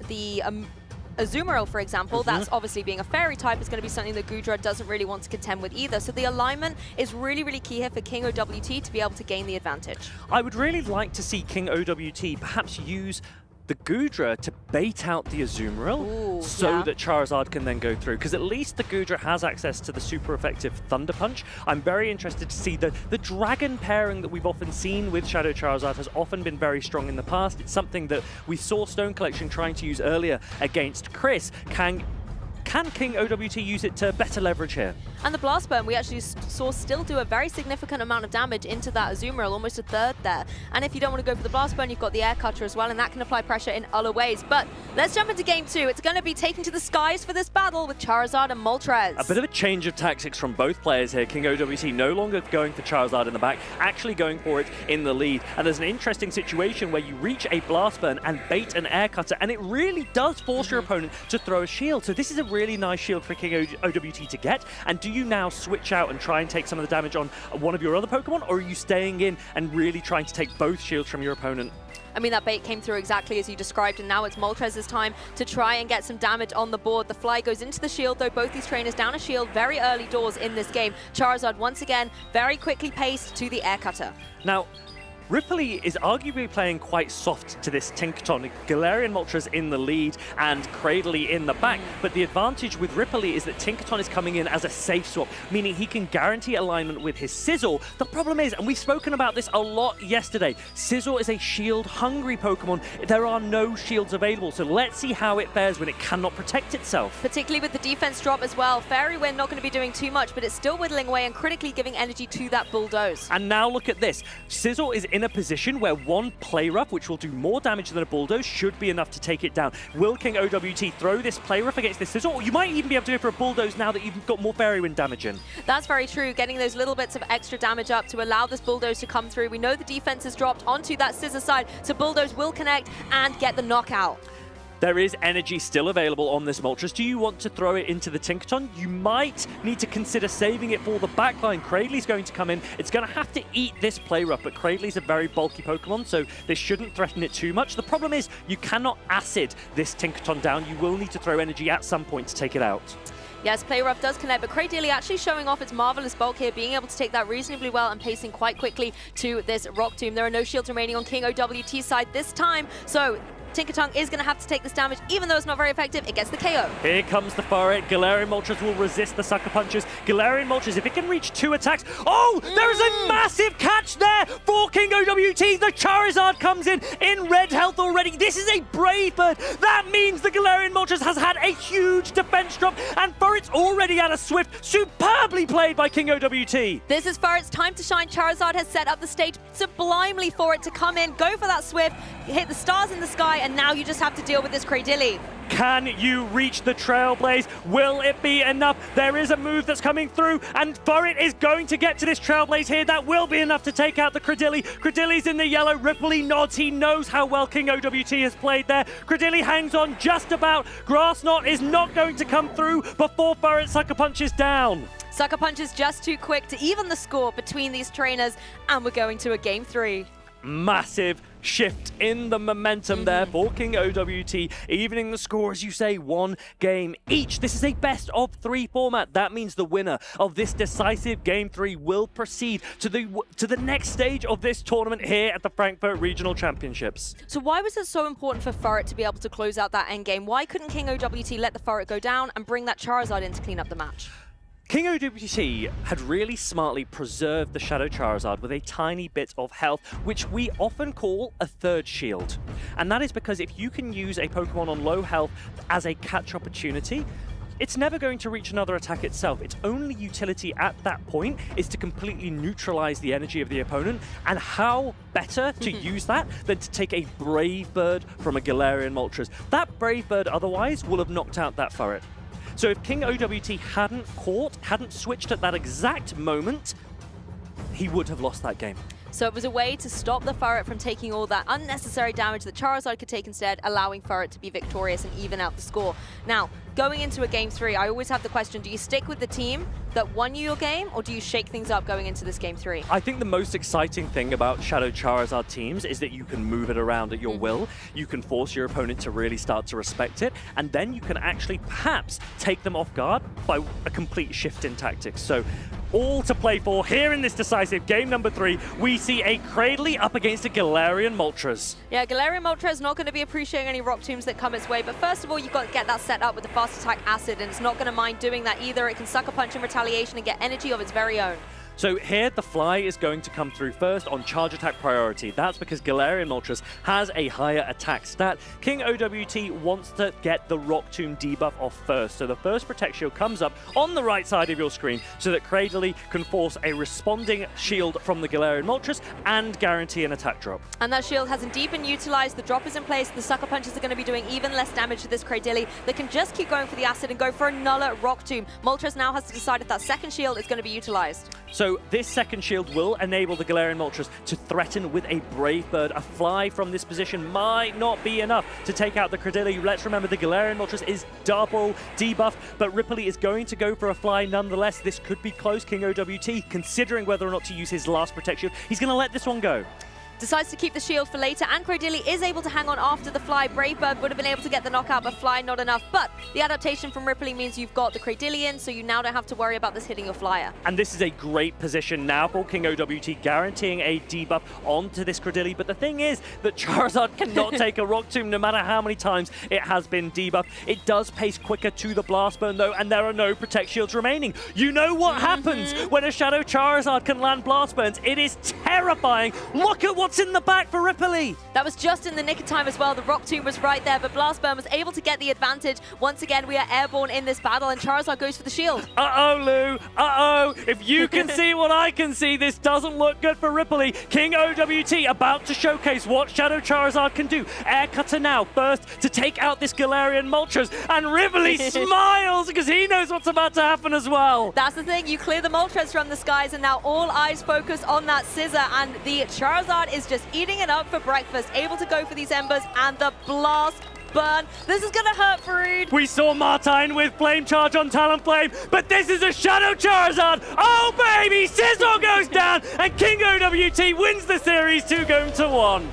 the Azumarill, for example, that's obviously being a fairy type, is going to be something that Goodra doesn't really want to contend with either. So the alignment is really, really key here for King OWT to be able to gain the advantage. I would really like to see King OWT perhaps use the Goodra to bait out the Azumarill that Charizard can then go through, because at least the Goodra has access to the super effective Thunder Punch. I'm very interested to see the Dragon pairing that we've often seen with Shadow Charizard has often been very strong in the past. It's something that we saw Stone Collection trying to use earlier against Chris. Can King OWT use it to better leverage here? And the Blast Burn, we actually saw still do a very significant amount of damage into that Azumarill, almost a third there. And if you don't want to go for the Blast Burn, you've got the Air Cutter as well, and that can apply pressure in other ways. But let's jump into game two. It's going to be taken to the skies for this battle with Charizard and Moltres. A bit of a change of tactics from both players here. King OWT no longer going for Charizard in the back, actually going for it in the lead. And there's an interesting situation where you reach a Blast Burn and bait an Air Cutter, and it really does force your opponent to throw a shield. So this is a really nice shield for King OWT to get. And do you now switch out and try and take some of the damage on one of your other Pokemon, or are you staying in and really trying to take both shields from your opponent? I mean, that bait came through exactly as you described, and now it's Moltres' time to try and get some damage on the board. The fly goes into the shield, though both these trainers down a shield very early doors in this game. Charizard, once again, very quickly paced to the air cutter. Now, Ripley is arguably playing quite soft to this Tinkaton. Galarian Moltres in the lead and Cradley in the back. But the advantage with Ripley is that Tinkaton is coming in as a safe swap, meaning he can guarantee alignment with his Sizzle. The problem is, and we've spoken about this a lot yesterday, Sizzle is a shield-hungry Pokemon. There are no shields available, so let's see how it fares when it cannot protect itself. Particularly with the defense drop as well. Fairy Wind not going to be doing too much, but it's still whittling away and critically giving energy to that Bulldoze. And now look at this. Sizzle is in a position where one Play Rough, which will do more damage than a Bulldoze, should be enough to take it down. Will King OWT throw this Play Rough against this Sizzle? Or you might even be able to go for a Bulldoze now that you've got more Fairy Wind damage in. That's very true, getting those little bits of extra damage up to allow this Bulldoze to come through. We know the defense is dropped onto that Scissor side, so Bulldoze will connect and get the knockout. There is energy still available on this Moltres. Do you want to throw it into the Tinkaton? You might need to consider saving it for the backline. Cradley's going to come in. It's going to have to eat this Play Rough, but Cradley's a very bulky Pokemon, so this shouldn't threaten it too much. The problem is you cannot Acid this Tinkaton down. You will need to throw energy at some point to take it out. Yes, Play Rough does connect, but Cradley actually showing off its marvelous bulk here, being able to take that reasonably well and pacing quite quickly to this Rock Tomb. There are no shields remaining on King OWT's side this time, so Tinkaton is going to have to take this damage, even though it's not very effective. It gets the KO. Here comes the Furret. Galarian Moltres will resist the Sucker Punches. Galarian Moltres, if it can reach 2 attacks. Oh, there is a massive catch there for King OWT. The Charizard comes in red health already. This is a Brave Bird. That means the Galarian Moltres has had a huge defense drop, and Furret's already at a Swift. Superbly played by King OWT. This is Furret's time to shine. Charizard has set up the stage sublimely for it to come in, go for that Swift, hit the stars in the sky, and now you just have to deal with this Cradilly. Can you reach the Trailblaze? Will it be enough? There is a move that's coming through, and Furret is going to get to this Trailblaze here. That will be enough to take out the Cradilly. Cradilly's in the yellow. Ripley nods. He knows how well King OWT has played there. Cradilly hangs on just about. Grass Knot is not going to come through before Furret Sucker Punches down. Sucker Punch is just too quick to even the score between these trainers, and we're going to a Game 3. Massive shift in the momentum there for King OWT, evening the score, as you say, 1 game each. This is a best of 3 format. That means the winner of this decisive Game 3 will proceed to the next stage of this tournament here at the Frankfurt Regional Championships. So why was it so important for Furret to be able to close out that endgame? Why couldn't King OWT let the Furret go down and bring that Charizard in to clean up the match? King OWT had really smartly preserved the Shadow Charizard with a tiny bit of health, which we often call a third shield. And that is because if you can use a Pokemon on low health as a catch opportunity, it's never going to reach another attack itself. Its only utility at that point is to completely neutralize the energy of the opponent. And how better to use that than to take a Brave Bird from a Galarian Moltres? That Brave Bird otherwise will have knocked out that Furret. So if King OWT hadn't switched at that exact moment, he would have lost that game. So it was a way to stop the Furret from taking all that unnecessary damage that Charizard could take instead, allowing Furret to be victorious and even out the score. Now, going into a Game 3, I always have the question, do you stick with the team that won you your game, or do you shake things up going into this Game 3? I think the most exciting thing about Shadow Charizard teams is that you can move it around at your will. You can force your opponent to really start to respect it, and then you can actually perhaps take them off guard by a complete shift in tactics. So all to play for here in this decisive game number 3. We see a Cradley up against a Galarian Moltres. Yeah, Galarian Moltres not going to be appreciating any Rock Tombs that come its way, but first of all, you've got to get that set up with the Fast Attack Acid, and it's not going to mind doing that either. It can Sucker Punch in retaliation and get energy of its very own. So here, the Fly is going to come through first on charge attack priority. That's because Galarian Moltres has a higher attack stat. King OWT wants to get the Rock Tomb debuff off first. So the first Protect Shield comes up on the right side of your screen so that Cradley can force a responding shield from the Galarian Moltres and guarantee an attack drop. And that shield hasn't deep been utilized. The drop is in place. The Sucker Punches are going to be doing even less damage to this Cradilly. They can just keep going for the Acid and go for another Rock Tomb. Moltres now has to decide if that second shield is going to be utilized. So So this second shield will enable the Galarian Moltres to threaten with a Brave Bird. A fly from this position might not be enough to take out the Credilli. Let's remember the Galarian Moltres is double debuff, but Ripley is going to go for a fly nonetheless. This could be close. King OWT, considering whether or not to use his last Protect Shield, he's going to let this one go. Decides to keep the shield for later, and Credilli is able to hang on after the fly. Brave Bird would have been able to get the knockout, but fly not enough. But the adaptation from Ripley means you've got the Credilli in, so you now don't have to worry about this hitting your flyer. And this is a great position now for King OWT, guaranteeing a debuff onto this Credilli. But the thing is that Charizard cannot take a Rock Tomb no matter how many times it has been debuffed. It does pace quicker to the Blast Burn though, and there are no Protect Shields remaining. You know what happens when a Shadow Charizard can land Blast Burns. It is terrifying. Look at what's in the back for Ripley. That was just in the nick of time as well. The Rock Tomb was right there, but Blast Burn was able to get the advantage. Once again, we are airborne in this battle, and Charizard goes for the shield. Uh-oh, Lou. Uh-oh. If you can see what I can see, this doesn't look good for Ripley. King OWT about to showcase what Shadow Charizard can do. Air Cutter now, first to take out this Galarian Moltres, and Ripley smiles because he knows what's about to happen as well. That's the thing. You clear the Moltres from the skies, and now all eyes focus on that Scissor, and the Charizard is just eating it up for breakfast, able to go for these Embers, and the Blast Burn. This is going to hurt Farood. We saw Martine with Flame Charge on Talonflame, but this is a Shadow Charizard. Oh, baby! Sizzle goes down, and King OWT wins the series 2-1.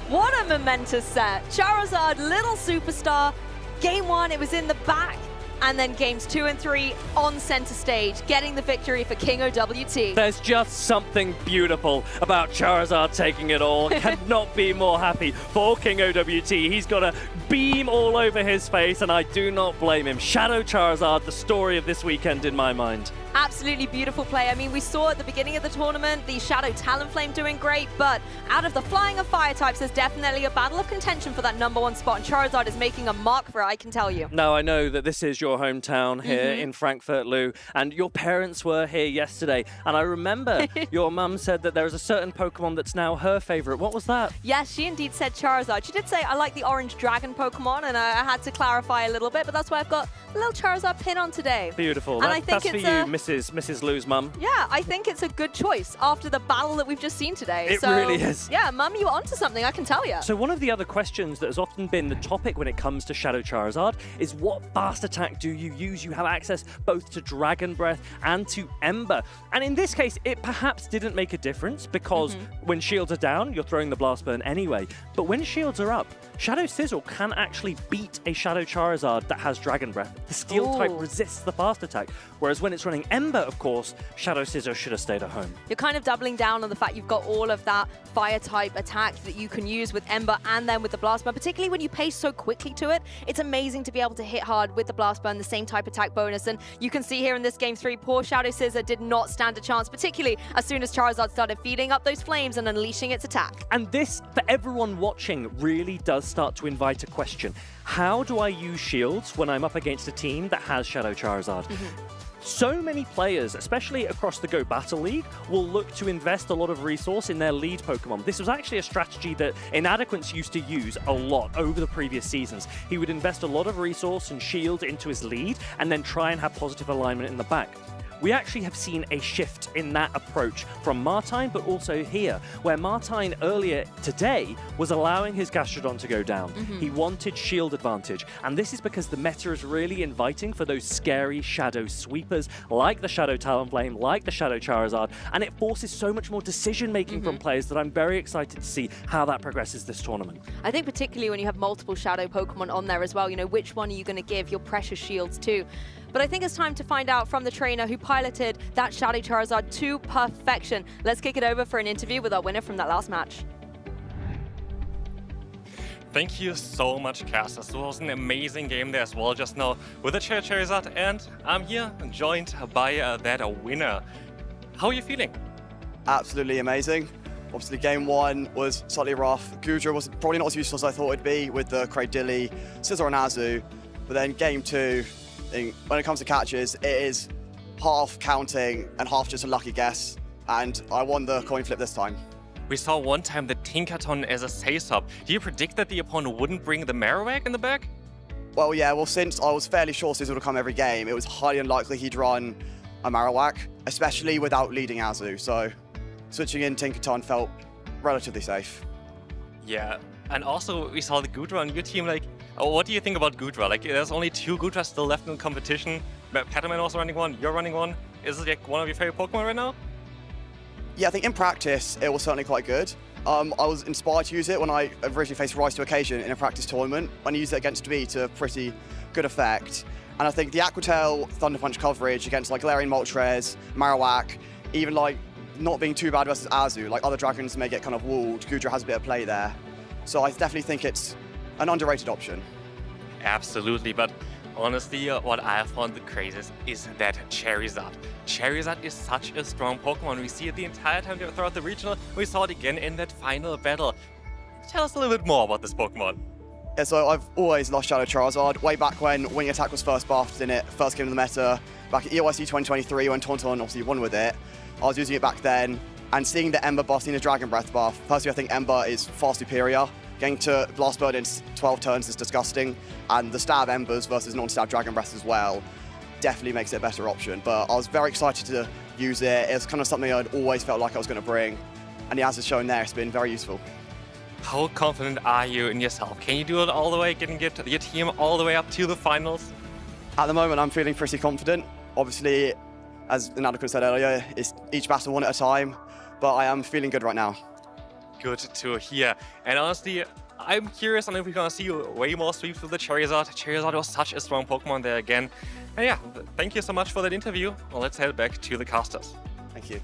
What a momentous set. Charizard, little superstar. Game 1, it was in the back. And then games 2 and 3 on center stage, getting the victory for King OWT. There's just something beautiful about Charizard taking it all. Cannot be more happy for King OWT. He's got a beam all over his face, and I do not blame him. Shadow Charizard, the story of this weekend in my mind. Absolutely beautiful play. I mean, we saw at the beginning of the tournament the Shadow Talonflame doing great, but out of the flying of fire types, there's definitely a battle of contention for that #1 spot, and Charizard is making a mark for it, I can tell you. Now, I know that this is your hometown here in Frankfurt, Lou, and your parents were here yesterday, and I remember your mum said that there is a certain Pokemon that's now her favorite. What was that? Yes, she indeed said Charizard. She did say, I like the orange dragon Pokemon, and I had to clarify a little bit, but that's why I've got a little Charizard pin on today. Beautiful. And I think that's for you, Mrs. Lou's mum. Yeah, I think it's a good choice after the battle that we've just seen today. It really is. Yeah, Mum, you were onto something, I can tell you. So one of the other questions that has often been the topic when it comes to Shadow Charizard is what fast attack do you use? You have access both to Dragon Breath and to Ember. And in this case, it perhaps didn't make a difference because when shields are down, you're throwing the Blast Burn anyway. But when shields are up, Shadow Sizzle can actually beat a Shadow Charizard that has Dragon Breath. The Steel type resists the fast attack, whereas when it's running Ember, of course, Shadow Scissor should have stayed at home. You're kind of doubling down on the fact you've got all of that fire type attack that you can use with Ember and then with the Blast Burn, particularly when you pace so quickly to it. It's amazing to be able to hit hard with the Blast Burn, the same type attack bonus, and you can see here in this game 3, poor Shadow Scissor did not stand a chance, particularly as soon as Charizard started feeding up those flames and unleashing its attack. And this, for everyone watching, really does start to invite a question. How do I use shields when I'm up against a team that has Shadow Charizard? So many players, especially across the Go Battle League, will look to invest a lot of resource in their lead Pokemon. This was actually a strategy that Inadequins used to use a lot over the previous seasons. He would invest a lot of resource and shield into his lead and then try and have positive alignment in the back. We actually have seen a shift in that approach from Martine, but also here, where Martine earlier today was allowing his Gastrodon to go down. He wanted shield advantage, and this is because the meta is really inviting for those scary shadow sweepers, like the Shadow Talonflame, like the Shadow Charizard, and it forces so much more decision-making from players that I'm very excited to see how that progresses this tournament. I think particularly when you have multiple Shadow Pokemon on there as well, you know, which one are you going to give your precious shields to? But I think it's time to find out from the trainer who piloted that Shadow Charizard to perfection. Let's kick it over for an interview with our winner from that last match. Thank you so much, Cass. This was an amazing game there as well just now with the Charizard, and I'm here joined by that winner. How are you feeling? Absolutely amazing. Obviously, game 1 was slightly rough. Gudra was probably not as useful as I thought it'd be with the Cradilly, Scizor and Azu. But then game 2, when it comes to catches, it is half counting and half just a lucky guess. And I won the coin flip this time. We saw one time the Tinkaton as a say-sub. Do you predict that the opponent wouldn't bring the Marowak in the back? Well, yeah, since I was fairly sure Scizor would come every game, it was highly unlikely he'd run a Marowak, especially without leading Azu. So switching in Tinkerton felt relatively safe. Yeah, and also we saw the Goodra on your team. Like, what do you think about Goodra? Like, there's only 2 Goodras still left in the competition. Paman also running one, you're running one. Is it like one of your favorite Pokemon right now? Yeah, I think in practice it was certainly quite good. I was inspired to use it when I originally faced Rise to Occasion in a practice tournament. When I used it against me to pretty good effect. And I think the Aqua Tail Thunder Punch coverage against like Galarian Moltres, Marowak, even like not being too bad versus Azu, like other dragons may get kind of walled, Goodra has a bit of play there. So I definitely think it's an underrated option. Absolutely, but honestly, what I found the craziest is that Charizard. Charizard is such a strong Pokemon. We see it the entire time throughout the regional. We saw it again in that final battle. Tell us a little bit more about this Pokemon. Yeah, so I've always loved Shadow Charizard. Way back when Wing Attack was first buffed in it, first came to the meta, back at EOIC 2023 when Tauntaun obviously won with it. I was using it back then, and seeing the Ember buff, seeing the Dragon Breath buff, personally I think Ember is far superior. Getting to Blast Bird in 12 turns is disgusting, and the stab Embers versus non-stab Dragon Breath as well definitely makes it a better option. But I was very excited to use it. It's kind of something I'd always felt like I was going to bring, and as it's shown there, it's been very useful. How confident are you in yourself? Can you do it all the way, get your team all the way up to the finals? At the moment, I'm feeling pretty confident. Obviously, as Inadequins said earlier, it's each battle one at a time, but I am feeling good right now. Good to hear. And honestly, I'm curious on if we're gonna see way more sweeps with the Charizard. Charizard was such a strong Pokemon there again. And yeah, thank you so much for that interview. Well, let's head back to the casters. Thank you.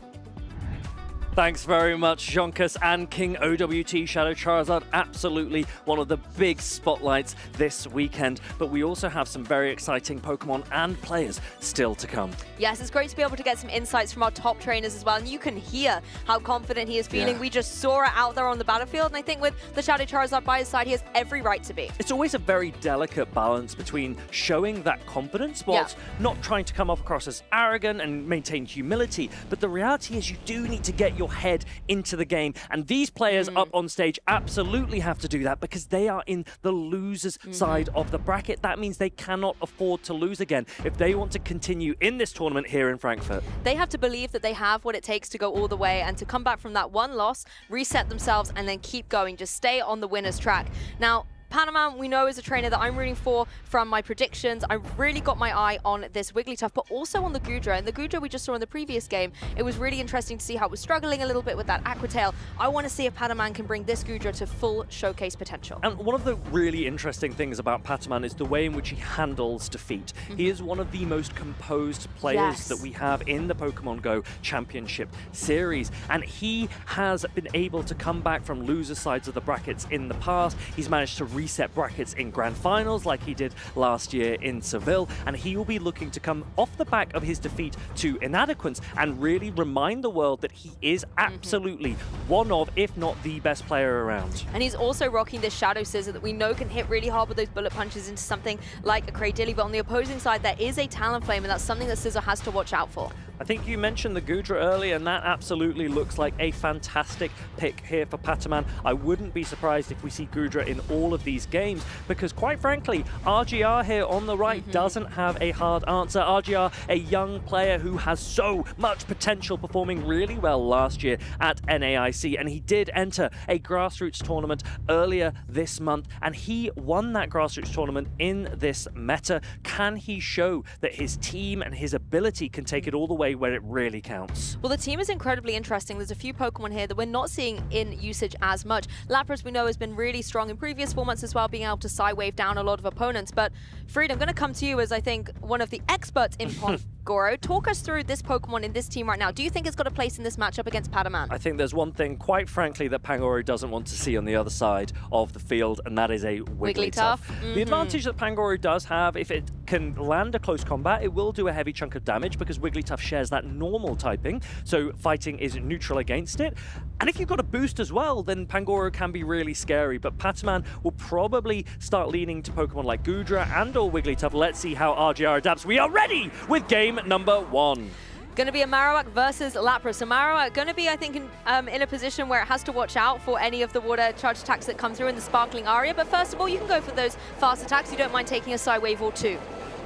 Thanks very much, Jonkus and King OWT. Shadow Charizard, absolutely one of the big spotlights this weekend. But we also have some very exciting Pokemon and players still to come. Yes, it's great to be able to get some insights from our top trainers as well. And you can hear how confident he is feeling. Yeah. We just saw it out there on the battlefield. And I think with the Shadow Charizard by his side, he has every right to be. It's always a very delicate balance between showing that confidence whilst not trying to come off across as arrogant and maintain humility. But the reality is you do need to get your head into the game, and these players up on stage absolutely have to do that because they are in the losers side of the bracket. That means they cannot afford to lose again if they want to continue in this tournament here in Frankfurt. They have to believe that they have what it takes to go all the way and to come back from that one loss, reset themselves, and then keep going. Just stay on the winner's track. Now, Paman, we know, is a trainer that I'm rooting for from my predictions. I really got my eye on this Wigglytuff, but also on the Goodra. And the Goodra we just saw in the previous game, it was really interesting to see how it was struggling a little bit with that Aqua Tail. I want to see if Paman can bring this Goodra to full showcase potential. And one of the really interesting things about Paman is the way in which he handles defeat. He is one of the most composed players that we have in the Pokemon GO Championship series. And he has been able to come back from loser sides of the brackets in the past. He's managed to reset brackets in grand finals like he did last year in Seville, and he will be looking to come off the back of his defeat to Inadequins and really remind the world that he is absolutely one of, if not the best player around. And he's also rocking this Shadow Scissor that we know can hit really hard with those bullet punches into something like a Cradilly, but on the opposing side there is a Talonflame, and that's something that Scissor has to watch out for. I think you mentioned the Goodra earlier, and that absolutely looks like a fantastic pick here for Paman. I wouldn't be surprised if we see Goodra in all of these games, because quite frankly, RGR here on the right doesn't have a hard answer. RGR, a young player who has so much potential, performing really well last year at NAIC, and he did enter a grassroots tournament earlier this month, and he won that grassroots tournament in this meta. Can he show that his team and his ability can take it all the way where it really counts? Well, the team is incredibly interesting. There's a few Pokemon here that we're not seeing in usage as much. Lapras, we know, has been really strong in previous formats as well, being able to side-wave down a lot of opponents. But Fried, I'm going to come to you as I think one of the experts in Goro. Talk us through this Pokemon in this team right now. Do you think it's got a place in this matchup against Paman? I think there's one thing, quite frankly, that Pangoro doesn't want to see on the other side of the field, and that is a Wigglytuff. The advantage that Pangoro does have, if it can land a close combat, it will do a heavy chunk of damage because Wigglytuff shares that normal typing, so fighting is neutral against it. And if you've got a boost as well, then Pangoro can be really scary, but Paman will probably start leaning to Pokemon like Goodra and or Wigglytuff. Let's see how RGR adapts. We are ready with game number 1. Going to be a Marowak versus Lapras. So Marowak going to be, I think, in a position where it has to watch out for any of the water charge attacks that come through in the Sparkling Aria. But first of all, you can go for those fast attacks. You don't mind taking a side wave or two.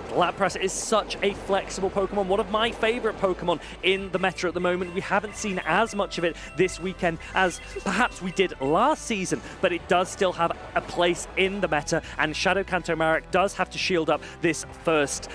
Lapras is such a flexible Pokemon, one of my favorite Pokemon in the meta at the moment. We haven't seen as much of it this weekend as perhaps we did last season, but it does still have a place in the meta, and Shadow Kanto Marek does have to shield up this first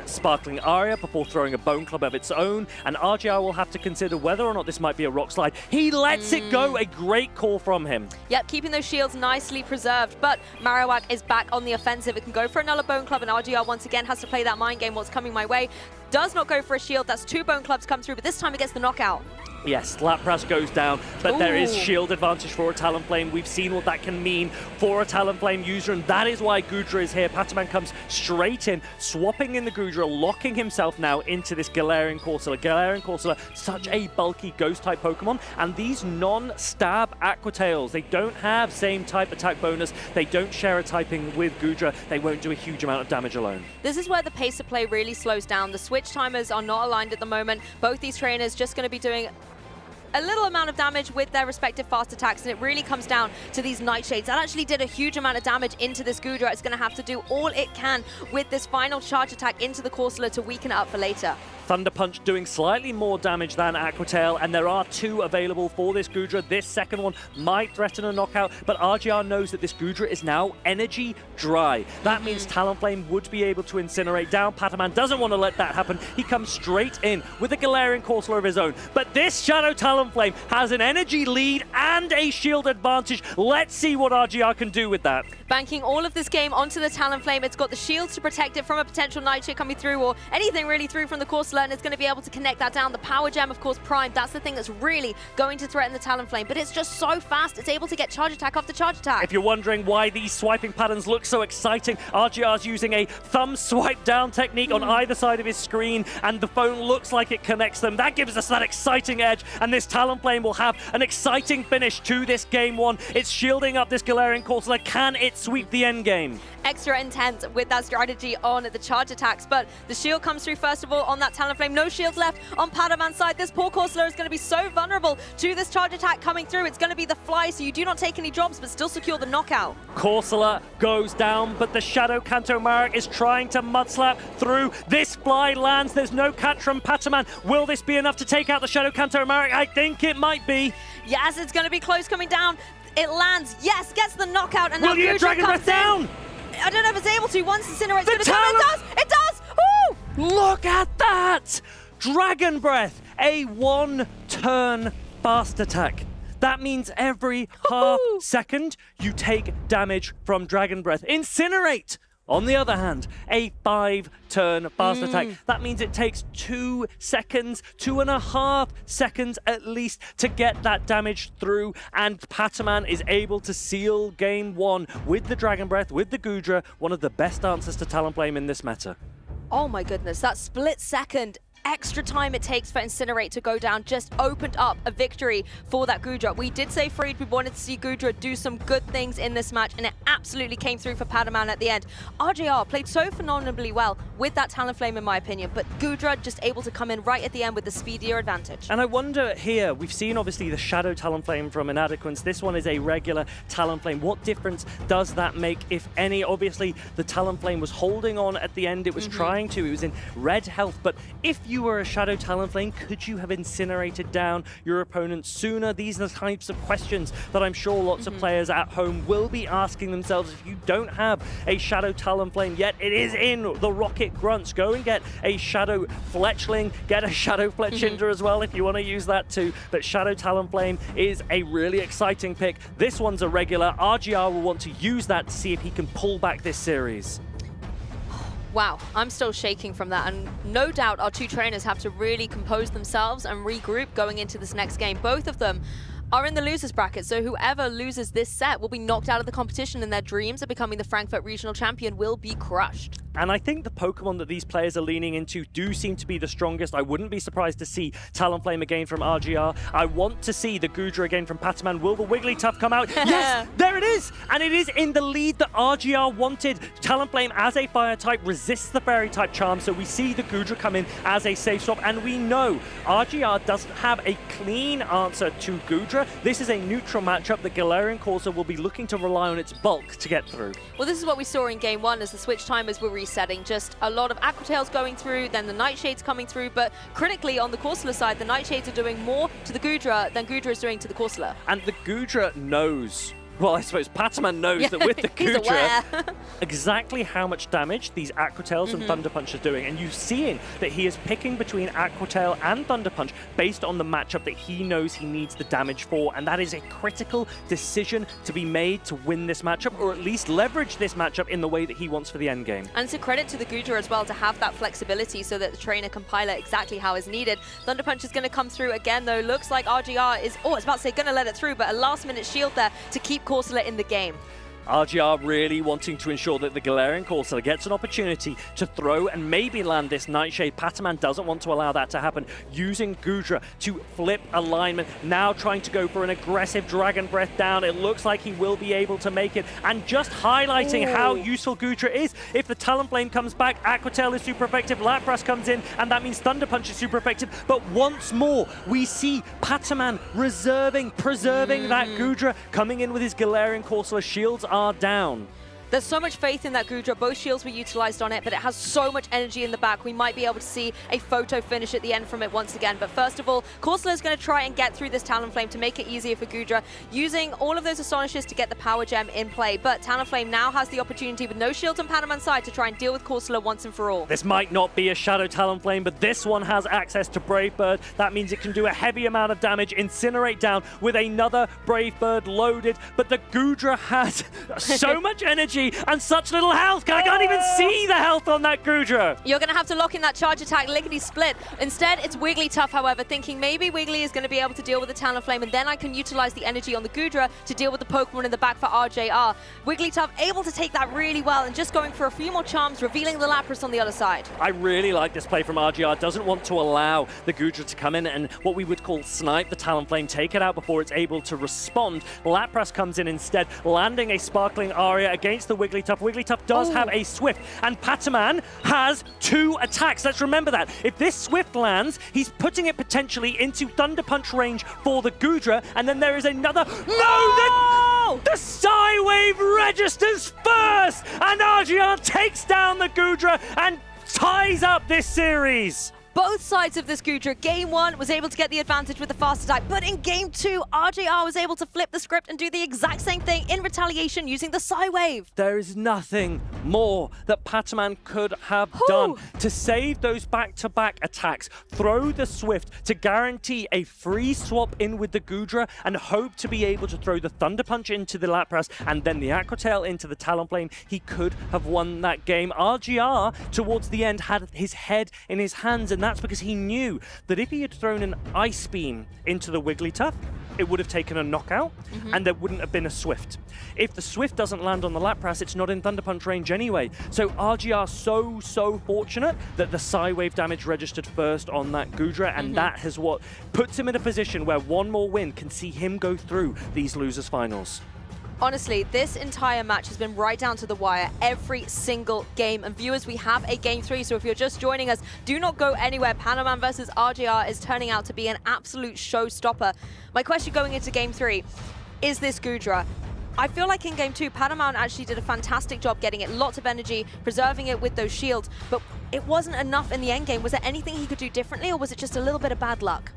Sparkling Aria before throwing a Bone Club of its own, and RGR will have to consider whether or not this might be a Rock Slide. He lets it go, a great call from him. Yep, keeping those shields nicely preserved, but Marowak is back on the offensive. It can go for another Bone Club, and RGR once again has to play that mind game, what's coming my way. Does not go for a shield, that's 2 Bone Clubs come through, but this time it gets the knockout. Yes, Lapras goes down, but there is shield advantage for a Talonflame. We've seen what that can mean for a Talonflame user, and that is why Goodra is here. Pataman comes straight in, swapping in the Goodra, locking himself now into this Galarian Corsola. Galarian Corsola, such a bulky Ghost-type Pokemon, and these non-stab Aqua Tails, they don't have same type attack bonus, they don't share a typing with Goodra, they won't do a huge amount of damage alone. This is where the pace of play really slows down. The switch timers are not aligned at the moment. Both these trainers just going to be doing a little amount of damage with their respective fast attacks, and it really comes down to these Nightshades. That actually did a huge amount of damage into this Goodra. It's going to have to do all it can with this final charge attack into the Corsola to weaken it up for later. Thunder Punch doing slightly more damage than Aqua Tail, and there are 2 available for this Goodra. This second one might threaten a knockout, but RGR knows that this Goodra is now energy dry. That means Talonflame would be able to incinerate down. Pataman doesn't want to let that happen. He comes straight in with a Galarian Corsola of his own, but this Shadow Talonflame has an energy lead and a shield advantage. Let's see what RGR can do with that. Banking all of this game onto the Talonflame. It's got the shields to protect it from a potential Nightshade coming through, or anything really through from the Corsola, and it's going to be able to connect that down. The Power Gem, of course, Prime, that's the thing that's really going to threaten the Talonflame, but it's just so fast, it's able to get charge attack after charge attack. If you're wondering why these swiping patterns look so exciting, RGR's using a thumb swipe down technique on either side of his screen, and the phone looks like it connects them. That gives us that exciting edge, and this Talonflame will have an exciting finish to this game 1. It's shielding up this Galarian Corsola. Can it sweep the end game? Extra intense with that strategy on the charge attacks, but the shield comes through first of all on that Talonflame. No shields left on Padaman's side. This poor Corsola is going to be so vulnerable to this charge attack coming through. It's going to be the fly, so you do not take any drops, but still secure the knockout. Corsola goes down, but the Shadow Kanto Marek is trying to mudslap through. This fly lands. There's no catch from Pataman. Will this be enough to take out the Shadow Kanto Marek? I think it might be. Yes, it's going to be close coming down. It lands. Yes, gets the knockout, and now Will you get Dragon Breath down? I don't know if it's able to. Once Incinerate's going to Talon- come. It does! It does! Woo! Look at that! Dragon Breath, a 1-turn fast attack. That means every half second you take damage from Dragon Breath. Incinerate, on the other hand, a 5-turn fast attack. That means it takes 2 seconds, 2.5 seconds at least to get that damage through, and Pataman is able to seal game 1 with the Dragon Breath, with the Goodra, one of the best answers to Talonflame in this meta. Oh my goodness, that split second extra time it takes for Incinerate to go down just opened up a victory for that Goodra. We did say, Freed, we wanted to see Goodra do some good things in this match, and it absolutely came through for Padaman at the end. RGR played so phenomenally well with that Talonflame, in my opinion, but Goodra just able to come in right at the end with the speedier advantage. And I wonder here, we've seen obviously the Shadow Talonflame from Inadequins. This one is a regular Talonflame. What difference does that make, if any? Obviously, the Talonflame was holding on at the end. It was trying to. It was in red health, but if you were a Shadow Talonflame, could you have incinerated down your opponent sooner? These are the types of questions that I'm sure lots of players at home will be asking themselves. If you don't have a Shadow Talonflame yet, it is in the Rocket Grunts. Go and get a Shadow Fletchling, get a Shadow Fletchinder as well if you want to use that too. But Shadow Talonflame is a really exciting pick. This one's a regular. RGR will want to use that to see if he can pull back this series. Wow, I'm still shaking from that, and no doubt our 2 trainers have to really compose themselves and regroup going into this next game. Both of them are in the losers bracket, so whoever loses this set will be knocked out of the competition, and their dreams of becoming the Frankfurt Regional Champion will be crushed. And I think the Pokemon that these players are leaning into do seem to be the strongest. I wouldn't be surprised to see Talonflame again from RGR. I want to see the Goodra again from Pataman. Will the Wigglytuff come out? Yes, there it is! And it is in the lead that RGR wanted. Talonflame as a fire type resists the fairy type charm, so we see the Goodra come in as a safe swap, and we know RGR doesn't have a clean answer to Goodra. Goodra, this is a neutral matchup that Galarian Corsair will be looking to rely on its bulk to get through. Well, this is what we saw in Game 1 as the switch timers were resetting. Just a lot of Aqua Tails going through, then the Nightshades coming through, but critically on the Corsola side, the Nightshades are doing more to the Goodra than Goodra is doing to the Corsola. And the Goodra knows, well, I suppose Paman knows that with the he's Goodra, exactly how much damage these Aqua Tails and Thunder Punch are doing. And you're seeing that he is picking between Aqua Tail and Thunder Punch based on the matchup that he knows he needs the damage for. And that is a critical decision to be made to win this matchup, or at least leverage this matchup in the way that he wants for the end game. And it's a credit to the Goodra as well to have that flexibility so that the trainer can pilot exactly how is needed. Thunder Punch is going to come through again, though. Looks like RGR is, I was about to say, going to let it through, but a last-minute shield there to keep Corsola in the game. RGR really wanting to ensure that the Galarian Corsair gets an opportunity to throw and maybe land this Nightshade. Paman doesn't want to allow that to happen, using Goodra to flip alignment. Now trying to go for an aggressive Dragon Breath down. It looks like he will be able to make it, and just highlighting how useful Goodra is. If the Talonflame comes back, Aqua Tail is super effective, Lapras comes in, and that means Thunder Punch is super effective. But once more, we see Paman preserving that Goodra, coming in with his Galarian Corsair. Shields are down. There's so much faith in that Goodra. Both shields were utilized on it, but it has so much energy in the back. We might be able to see a photo finish at the end from it once again. But first of all, Corsola is going to try and get through this Talonflame to make it easier for Goodra, using all of those Astonishes to get the Power Gem in play. But Talonflame now has the opportunity, with no shields on Panaman's side, to try and deal with Corsola once and for all. This might not be a Shadow Talonflame, but this one has access to Brave Bird. That means it can do a heavy amount of damage, incinerate down with another Brave Bird loaded. But the Goodra has so much energy and such little health. I can't even see the health on that Goodra. You're going to have to lock in that charge attack, lickety split. Instead, it's Wigglytuff, however, thinking maybe Wiggly is going to be able to deal with the Talonflame, and then I can utilize the energy on the Goodra to deal with the Pokemon in the back for RJR. Wigglytuff able to take that really well, and just going for a few more charms, revealing the Lapras on the other side. I really like this play from RGR. Doesn't want to allow the Goodra to come in and what we would call snipe the Talonflame, take it out before it's able to respond. Lapras comes in instead, landing a Sparkling Aria against the Wigglytuff. Wigglytuff does have a Swift, and Paman has 2 attacks. Let's remember that. If this Swift lands, he's putting it potentially into Thunder Punch range for the Goodra, and then there is another... No! The Psywave registers first, and RGR takes down the Goodra and ties up this series. Both sides of this Goodra, Game 1 was able to get the advantage with the fast attack, but in Game 2, RJR was able to flip the script and do the exact same thing in retaliation using the Psywave. There is nothing more that Paman could have done to save those back-to-back attacks, throw the Swift to guarantee a free swap in with the Goodra, and hope to be able to throw the Thunder Punch into the Lapras and then the Aqua Tail into the Talonflame. He could have won that game. RGR, towards the end, had his head in his hands, and that's because he knew that if he had thrown an Ice Beam into the Wigglytuff, it would have taken a knockout, and there wouldn't have been a Swift. If the Swift doesn't land on the Lapras, it's not in Thunder Punch range anyway. So RGR so fortunate that the Psywave damage registered first on that Goodra, and that is what puts him in a position where one more win can see him go through these losers finals. Honestly, this entire match has been right down to the wire every single game. And viewers, we have a Game 3, so if you're just joining us, do not go anywhere. Paman versus RJR is turning out to be an absolute showstopper. My question going into Game 3, is this Goodra? I feel like in Game 2, Paman actually did a fantastic job getting it lots of energy, preserving it with those shields, but it wasn't enough in the end game. Was there anything he could do differently, or was it just a little bit of bad luck?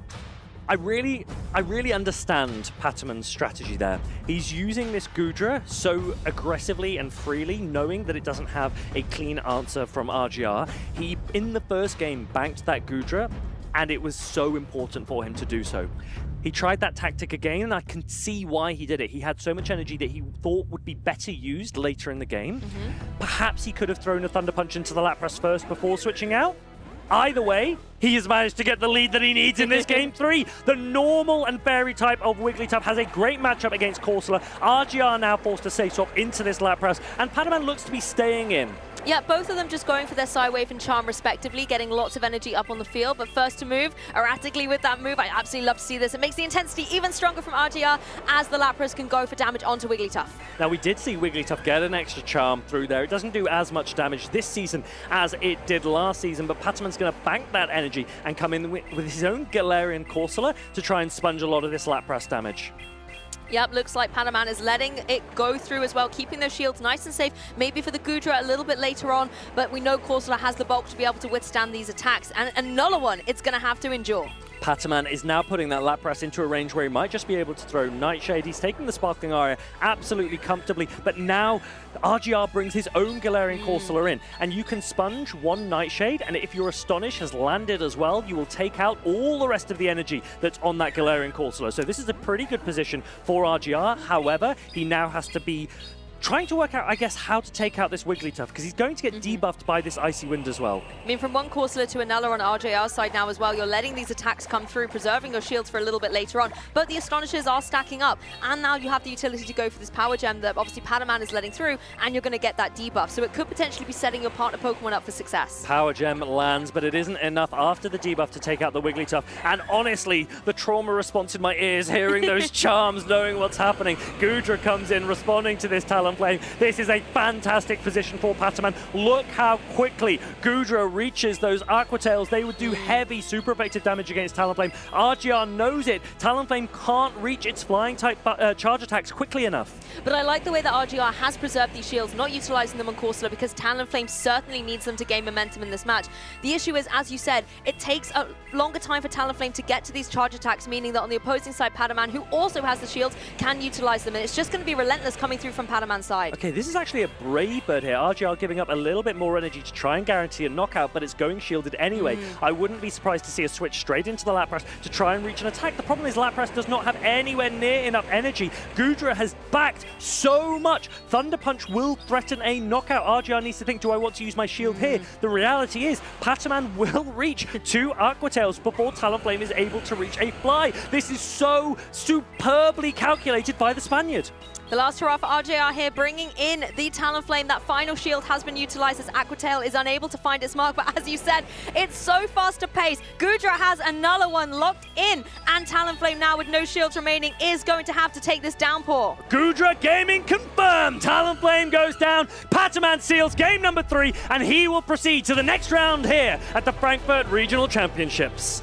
I really understand Paman's strategy there. He's using this Goodra so aggressively and freely, knowing that it doesn't have a clean answer from RGR. He, in the first game, banked that Goodra, and it was so important for him to do so. He tried that tactic again, and I can see why he did it. He had so much energy that he thought would be better used later in the game. Perhaps he could have thrown a Thunder Punch into the Lapras first before switching out. Either way, he has managed to get the lead that he needs in this Game 3. The normal and fairy type of Wigglytuff has a great matchup against Corsola. RGR now forced to safe swap into this Lapras, and Paman looks to be staying in. Yeah, both of them just going for their Psywave and Charm respectively, getting lots of energy up on the field. But first to move, erratically with that move. I absolutely love to see this. It makes the intensity even stronger from RGR as the Lapras can go for damage onto Wigglytuff. Now, we did see Wigglytuff get an extra Charm through there. It doesn't do as much damage this season as it did last season, but Pataman's going to bank that energy and come in with his own Galarian Corsola to try and sponge a lot of this Lapras damage. Yep, looks like Paman is letting it go through as well, keeping those shields nice and safe, maybe for the Goodra a little bit later on, but we know Corsola has the bulk to be able to withstand these attacks, and another one it's going to have to endure. Pataman is now putting that Lapras into a range where he might just be able to throw Nightshade. He's taking the Sparkling Aria absolutely comfortably, but now RGR brings his own Galarian Corsola in, and you can sponge one Nightshade, and if your Astonish has landed as well, you will take out all the rest of the energy that's on that Galarian Corsola. So this is a pretty good position for RGR. However, he now has to be trying to work out, I guess, how to take out this Wigglytuff, because he's going to get debuffed by this Icy Wind as well. I mean, from one Corsola to another on RJR's side now as well, you're letting these attacks come through, preserving your shields for a little bit later on, but the Astonishers are stacking up, and now you have the utility to go for this Power Gem that obviously Pataman is letting through, and you're going to get that debuff, so it could potentially be setting your partner Pokemon up for success. Power Gem lands, but it isn't enough after the debuff to take out the Wigglytuff, and honestly, the trauma response in my ears, hearing those charms, knowing what's happening. Goodra comes in, responding to this Talonflame. This is a fantastic position for Pataman. Look how quickly Goodra reaches those Aqua Tails. They would do heavy, super effective damage against Talonflame. RGR knows it. Talonflame can't reach its flying type charge attacks quickly enough. But I like the way that RGR has preserved these shields, not utilizing them on Corsola, because Talonflame certainly needs them to gain momentum in this match. The issue is, as you said, it takes a longer time for Talonflame to get to these charge attacks, meaning that on the opposing side, Pataman, who also has the shields, can utilize them, and it's just going to be relentless coming through from Pataman's side. Okay, this is actually a Brave Bird here. RGR giving up a little bit more energy to try and guarantee a knockout, but it's going shielded anyway. I wouldn't be surprised to see a switch straight into the Lapras to try and reach an attack. The problem is Lapras does not have anywhere near enough energy. Goodra has backed so much. Thunder Punch will threaten a knockout. RGR needs to think, do I want to use my shield here? The reality is Pataman will reach 2 Aqua Tails before Talonflame is able to reach a Fly. This is so superbly calculated by the Spaniard. The last hurrah for RJR here, bringing in the Talonflame. That final shield has been utilized as Aqua Tail is unable to find its mark, but as you said, it's so fast to pace. Goodra has another one locked in, and Talonflame now with no shields remaining is going to have to take this downpour. Goodra gaming confirmed. Talonflame goes down. Pataman seals game number 3, and he will proceed to the next round here at the Frankfurt Regional Championships.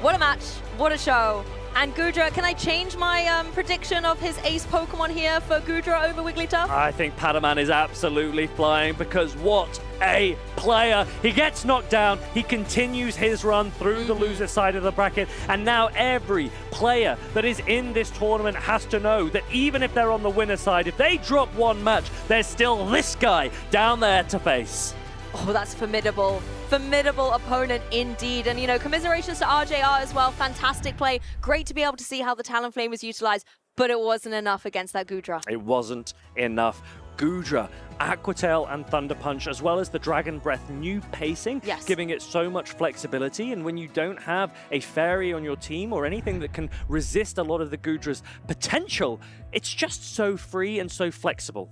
What a match, what a show. And Goodra, can I change my prediction of his ace Pokemon here for Goodra over Wigglytuff? I think Pataman is absolutely flying, because what a player. He gets knocked down, he continues his run through the loser side of the bracket, and now every player that is in this tournament has to know that even if they're on the winner side, if they drop one match, there's still this guy down there to face. Oh, that's formidable. Formidable opponent indeed. And, you know, commiserations to RJR as well. Fantastic play. Great to be able to see how the Talonflame was utilized, but it wasn't enough against that Goodra. It wasn't enough. Goodra, Aqua Tail and Thunder Punch, as well as the Dragon Breath new pacing, giving it so much flexibility. And when you don't have a fairy on your team or anything that can resist a lot of the Goodra's potential, it's just so free and so flexible.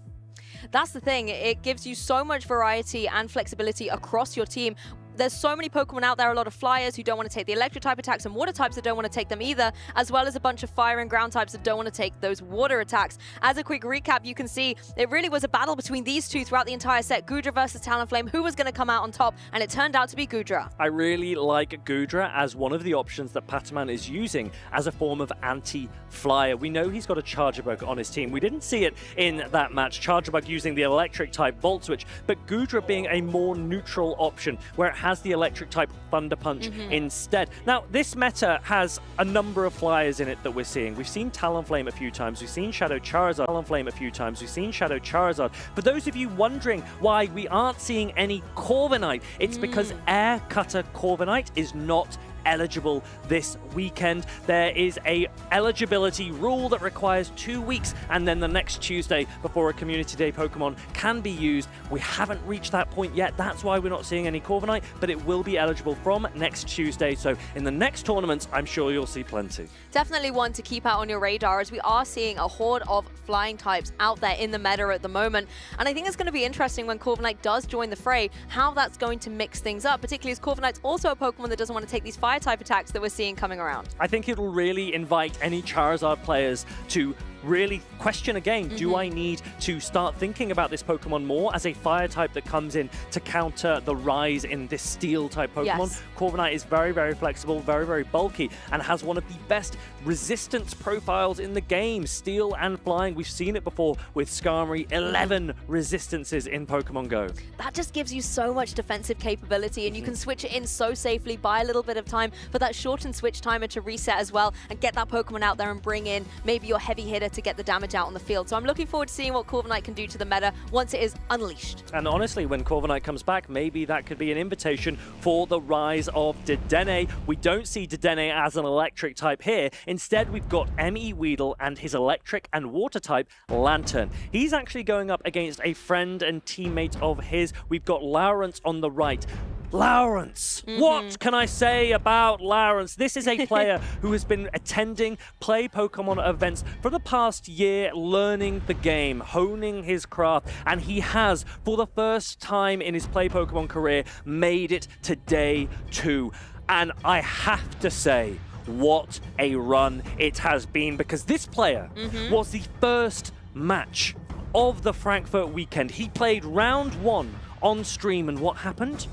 That's the thing. It gives you so much variety and flexibility across your team. There's so many Pokemon out there, a lot of flyers who don't want to take the electric type attacks and water types that don't want to take them either, as well as a bunch of fire and ground types that don't want to take those water attacks. As a quick recap, you can see it really was a battle between these two throughout the entire set, Goodra versus Talonflame, who was going to come out on top, and it turned out to be Goodra. I really like Goodra as one of the options that Pataman is using as a form of anti-flyer. We know he's got a Charger Bug on his team. We didn't see it in that match, Charger Bug using the electric type Volt Switch, but Goodra being a more neutral option where it has the electric type Thunder Punch instead. Now, this meta has a number of flyers in it that we're seeing. We've seen Talonflame a few times, we've seen Shadow Charizard, Talonflame a few times, we've seen Shadow Charizard. For those of you wondering why we aren't seeing any Corviknight, it's because Air Cutter Corviknight is not eligible this weekend. There is a eligibility rule that requires 2 weeks and then the next Tuesday before a Community Day Pokemon can be used. We haven't reached that point yet. That's why we're not seeing any Corviknight, but it will be eligible from next Tuesday. So in the next tournaments, I'm sure you'll see plenty. Definitely one to keep out on your radar, as we are seeing a horde of flying types out there in the meta at the moment. And I think it's going to be interesting when Corviknight does join the fray, how that's going to mix things up, particularly as Corviknight's also a Pokemon that doesn't want to take these fire type attacks that we're seeing coming around. I think it'll really invite any Charizard players to really question again, do I need to start thinking about this Pokemon more as a fire type that comes in to counter the rise in this steel type Pokemon? Yes. Corviknight is very, very flexible, very, very bulky, and has one of the best resistance profiles in the game, steel and flying. We've seen it before with Skarmory, 11 resistances in Pokemon Go. That just gives you so much defensive capability, and you can switch it in so safely, buy a little bit of time for that shortened switch timer to reset as well, and get that Pokemon out there and bring in maybe your heavy hitter to get the damage out on the field. So I'm looking forward to seeing what Corviknight can do to the meta once it is unleashed. And honestly, when Corviknight comes back, maybe that could be an invitation for the rise of Dedenne. We don't see Dedenne as an electric type here. Instead, we've got Emmy, Weedle, and his electric and water type, Lantern. He's actually going up against a friend and teammate of his. We've got Lawrence on the right. Lawrence! What can I say about Lawrence? This is a player who has been attending Play Pokemon events for the past year, learning the game, honing his craft, and he has, for the first time in his Play Pokemon career, made it to Day 2. And I have to say, what a run it has been, because this player was the first match of the Frankfurt weekend. He played round 1 on stream, and what happened?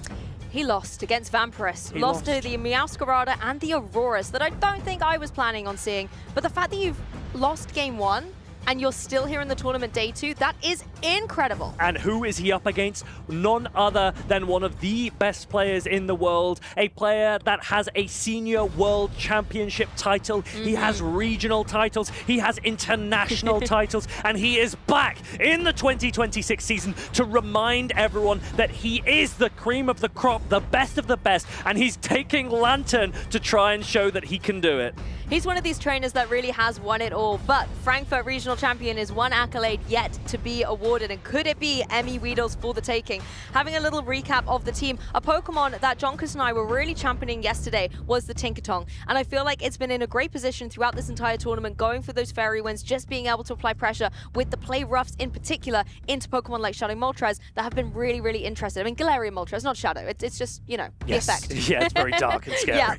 He lost against Vampirus, lost to the Meowscarada and the Auroras that I don't think I was planning on seeing. But the fact that you've lost game 1 and you're still here in the tournament Day 2, that is incredible. And who is he up against? None other than one of the best players in the world, a player that has a senior world championship title. He has regional titles, he has international titles, and he is back in the 2026 season to remind everyone that he is the cream of the crop, the best of the best, and he's taking Lantern to try and show that he can do it. He's one of these trainers that really has won it all, but Frankfurt Regional Champion is one accolade yet to be awarded, and could it be Emmy Weedle's for the taking? Having a little recap of the team, a Pokemon that Jonkus and I were really championing yesterday was the Tinkaton, and I feel like it's been in a great position throughout this entire tournament, going for those fairy wins, just being able to apply pressure with the play roughs in particular into Pokemon like Shadow Moltres that have been really, really interested. I mean, Galarian Moltres, not Shadow, it's just, you know, the effect. Yeah, it's very dark and scary.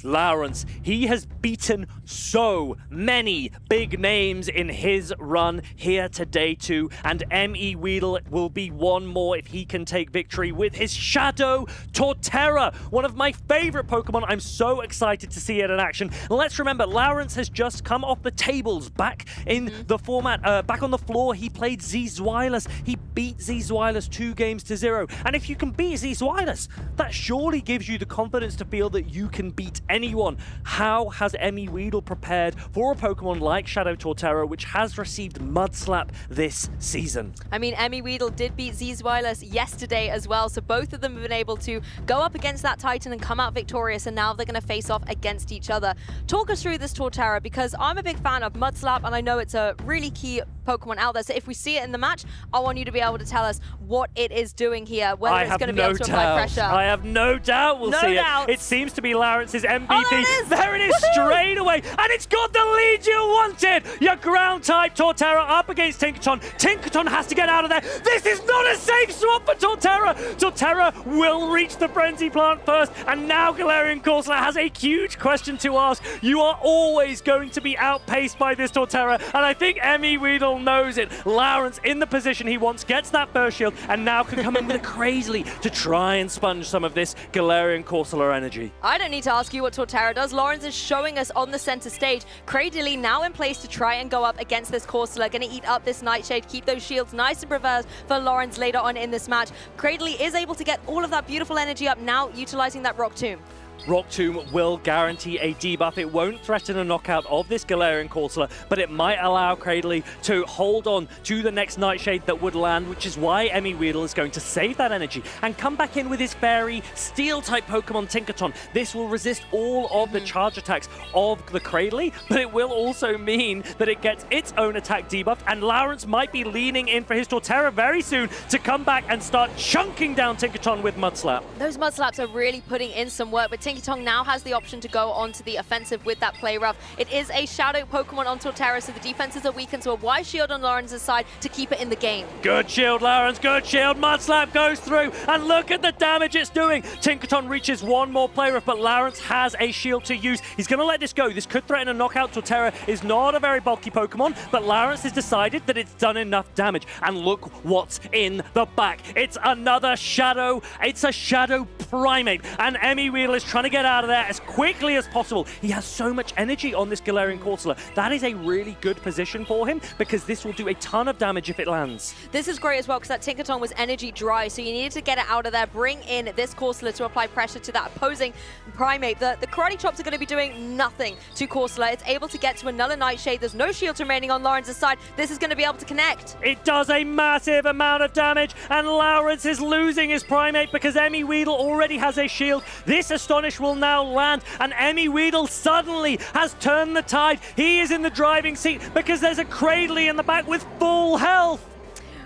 Lawrence, he has beaten so many big names in his run here to Day 2, and M.E. Weedle will be one more if he can take victory with his Shadow Torterra, one of my favorite Pokemon. I'm so excited to see it in action. And let's remember, Lawrence has just come off the tables, back in the format, back on the floor. He played Zweilous. He beat Zweilous 2-0. And if you can beat Zweilous, that surely gives you the confidence to feel that you can beat anyone. How has Emmy Weedle prepared for a Pokemon like Shadow Torterra, which has received Mudslap this season? I mean, Emmy Weedle did beat Zweilous yesterday as well, so both of them have been able to go up against that Titan and come out victorious, and now they're going to face off against each other. Talk us through this Torterra, because I'm a big fan of Mudslap, and I know it's a really key Pokemon out there, so if we see it in the match, I want you to be able to tell us what it is doing here, whether it's going to be able to apply pressure. I have no doubt we'll see it. It seems to be Lawrence's MVP. Oh, there it is, straight away, and it's got the lead you wanted. Your ground-type Torterra up against Tinkaton. Tinkaton has to get out of there. This is not a safe swap for Torterra. Torterra will reach the Frenzy Plant first, and now Galarian Corsola has a huge question to ask. You are always going to be outpaced by this Torterra, and I think Emmy Weedle knows it. Lawrence in the position he wants, gets that burst shield, and now can come in with a Crazily to try and sponge some of this Galarian Corsola energy. I don't need to ask you what Torterra does. Lawrence is showing us on the center stage. Cradily now in place to try and go up against this Corsola. Going to eat up this Nightshade, keep those shields nice and preserved for Lawrence later on in this match. Cradily is able to get all of that beautiful energy up now, utilizing that Rock Tomb. Rock Tomb will guarantee a debuff. It won't threaten a knockout of this Galarian Corsola, but it might allow Cradley to hold on to the next Nightshade that would land, which is why Emmy Weedle is going to save that energy and come back in with his Fairy Steel-type Pokemon Tinkaton. This will resist all of the charge attacks of the Cradley, but it will also mean that it gets its own attack debuffed, and Lawrence might be leaning in for his Torterra very soon to come back and start chunking down Tinkaton with Mudslap. Those Mudslaps are really putting in some work, but Tinkaton now has the option to go onto the offensive with that Play Rough. It is a Shadow Pokemon on Torterra, so the defenses are weakened, so a wise shield on Lawrence's side to keep it in the game. Good shield, Lawrence, good shield. Mudslap goes through, and look at the damage it's doing. Tinkaton reaches one more Play Rough, but Lawrence has a shield to use. He's going to let this go. This could threaten a knockout. Torterra is not a very bulky Pokemon, but Lawrence has decided that it's done enough damage. And look what's in the back. It's another Shadow. It's a Shadow Primate, and Emmy Weedle is trying to get out of there as quickly as possible. He has so much energy on this Galarian Corsola. That is a really good position for him because this will do a ton of damage if it lands. This is great as well because that Tinkaton was energy dry, so you needed to get it out of there, bring in this Corsola to apply pressure to that opposing Primate. The Karate Chops are going to be doing nothing to Corsola. It's able to get to another Nightshade. There's no shield remaining on Lawrence's side. This is going to be able to connect. It does a massive amount of damage, and Lawrence is losing his Primate because Emmy Weedle already has a shield. This Astonish will now land, and Emmy Weedle suddenly has turned the tide. He is in the driving seat because there's a Cradley in the back with full health.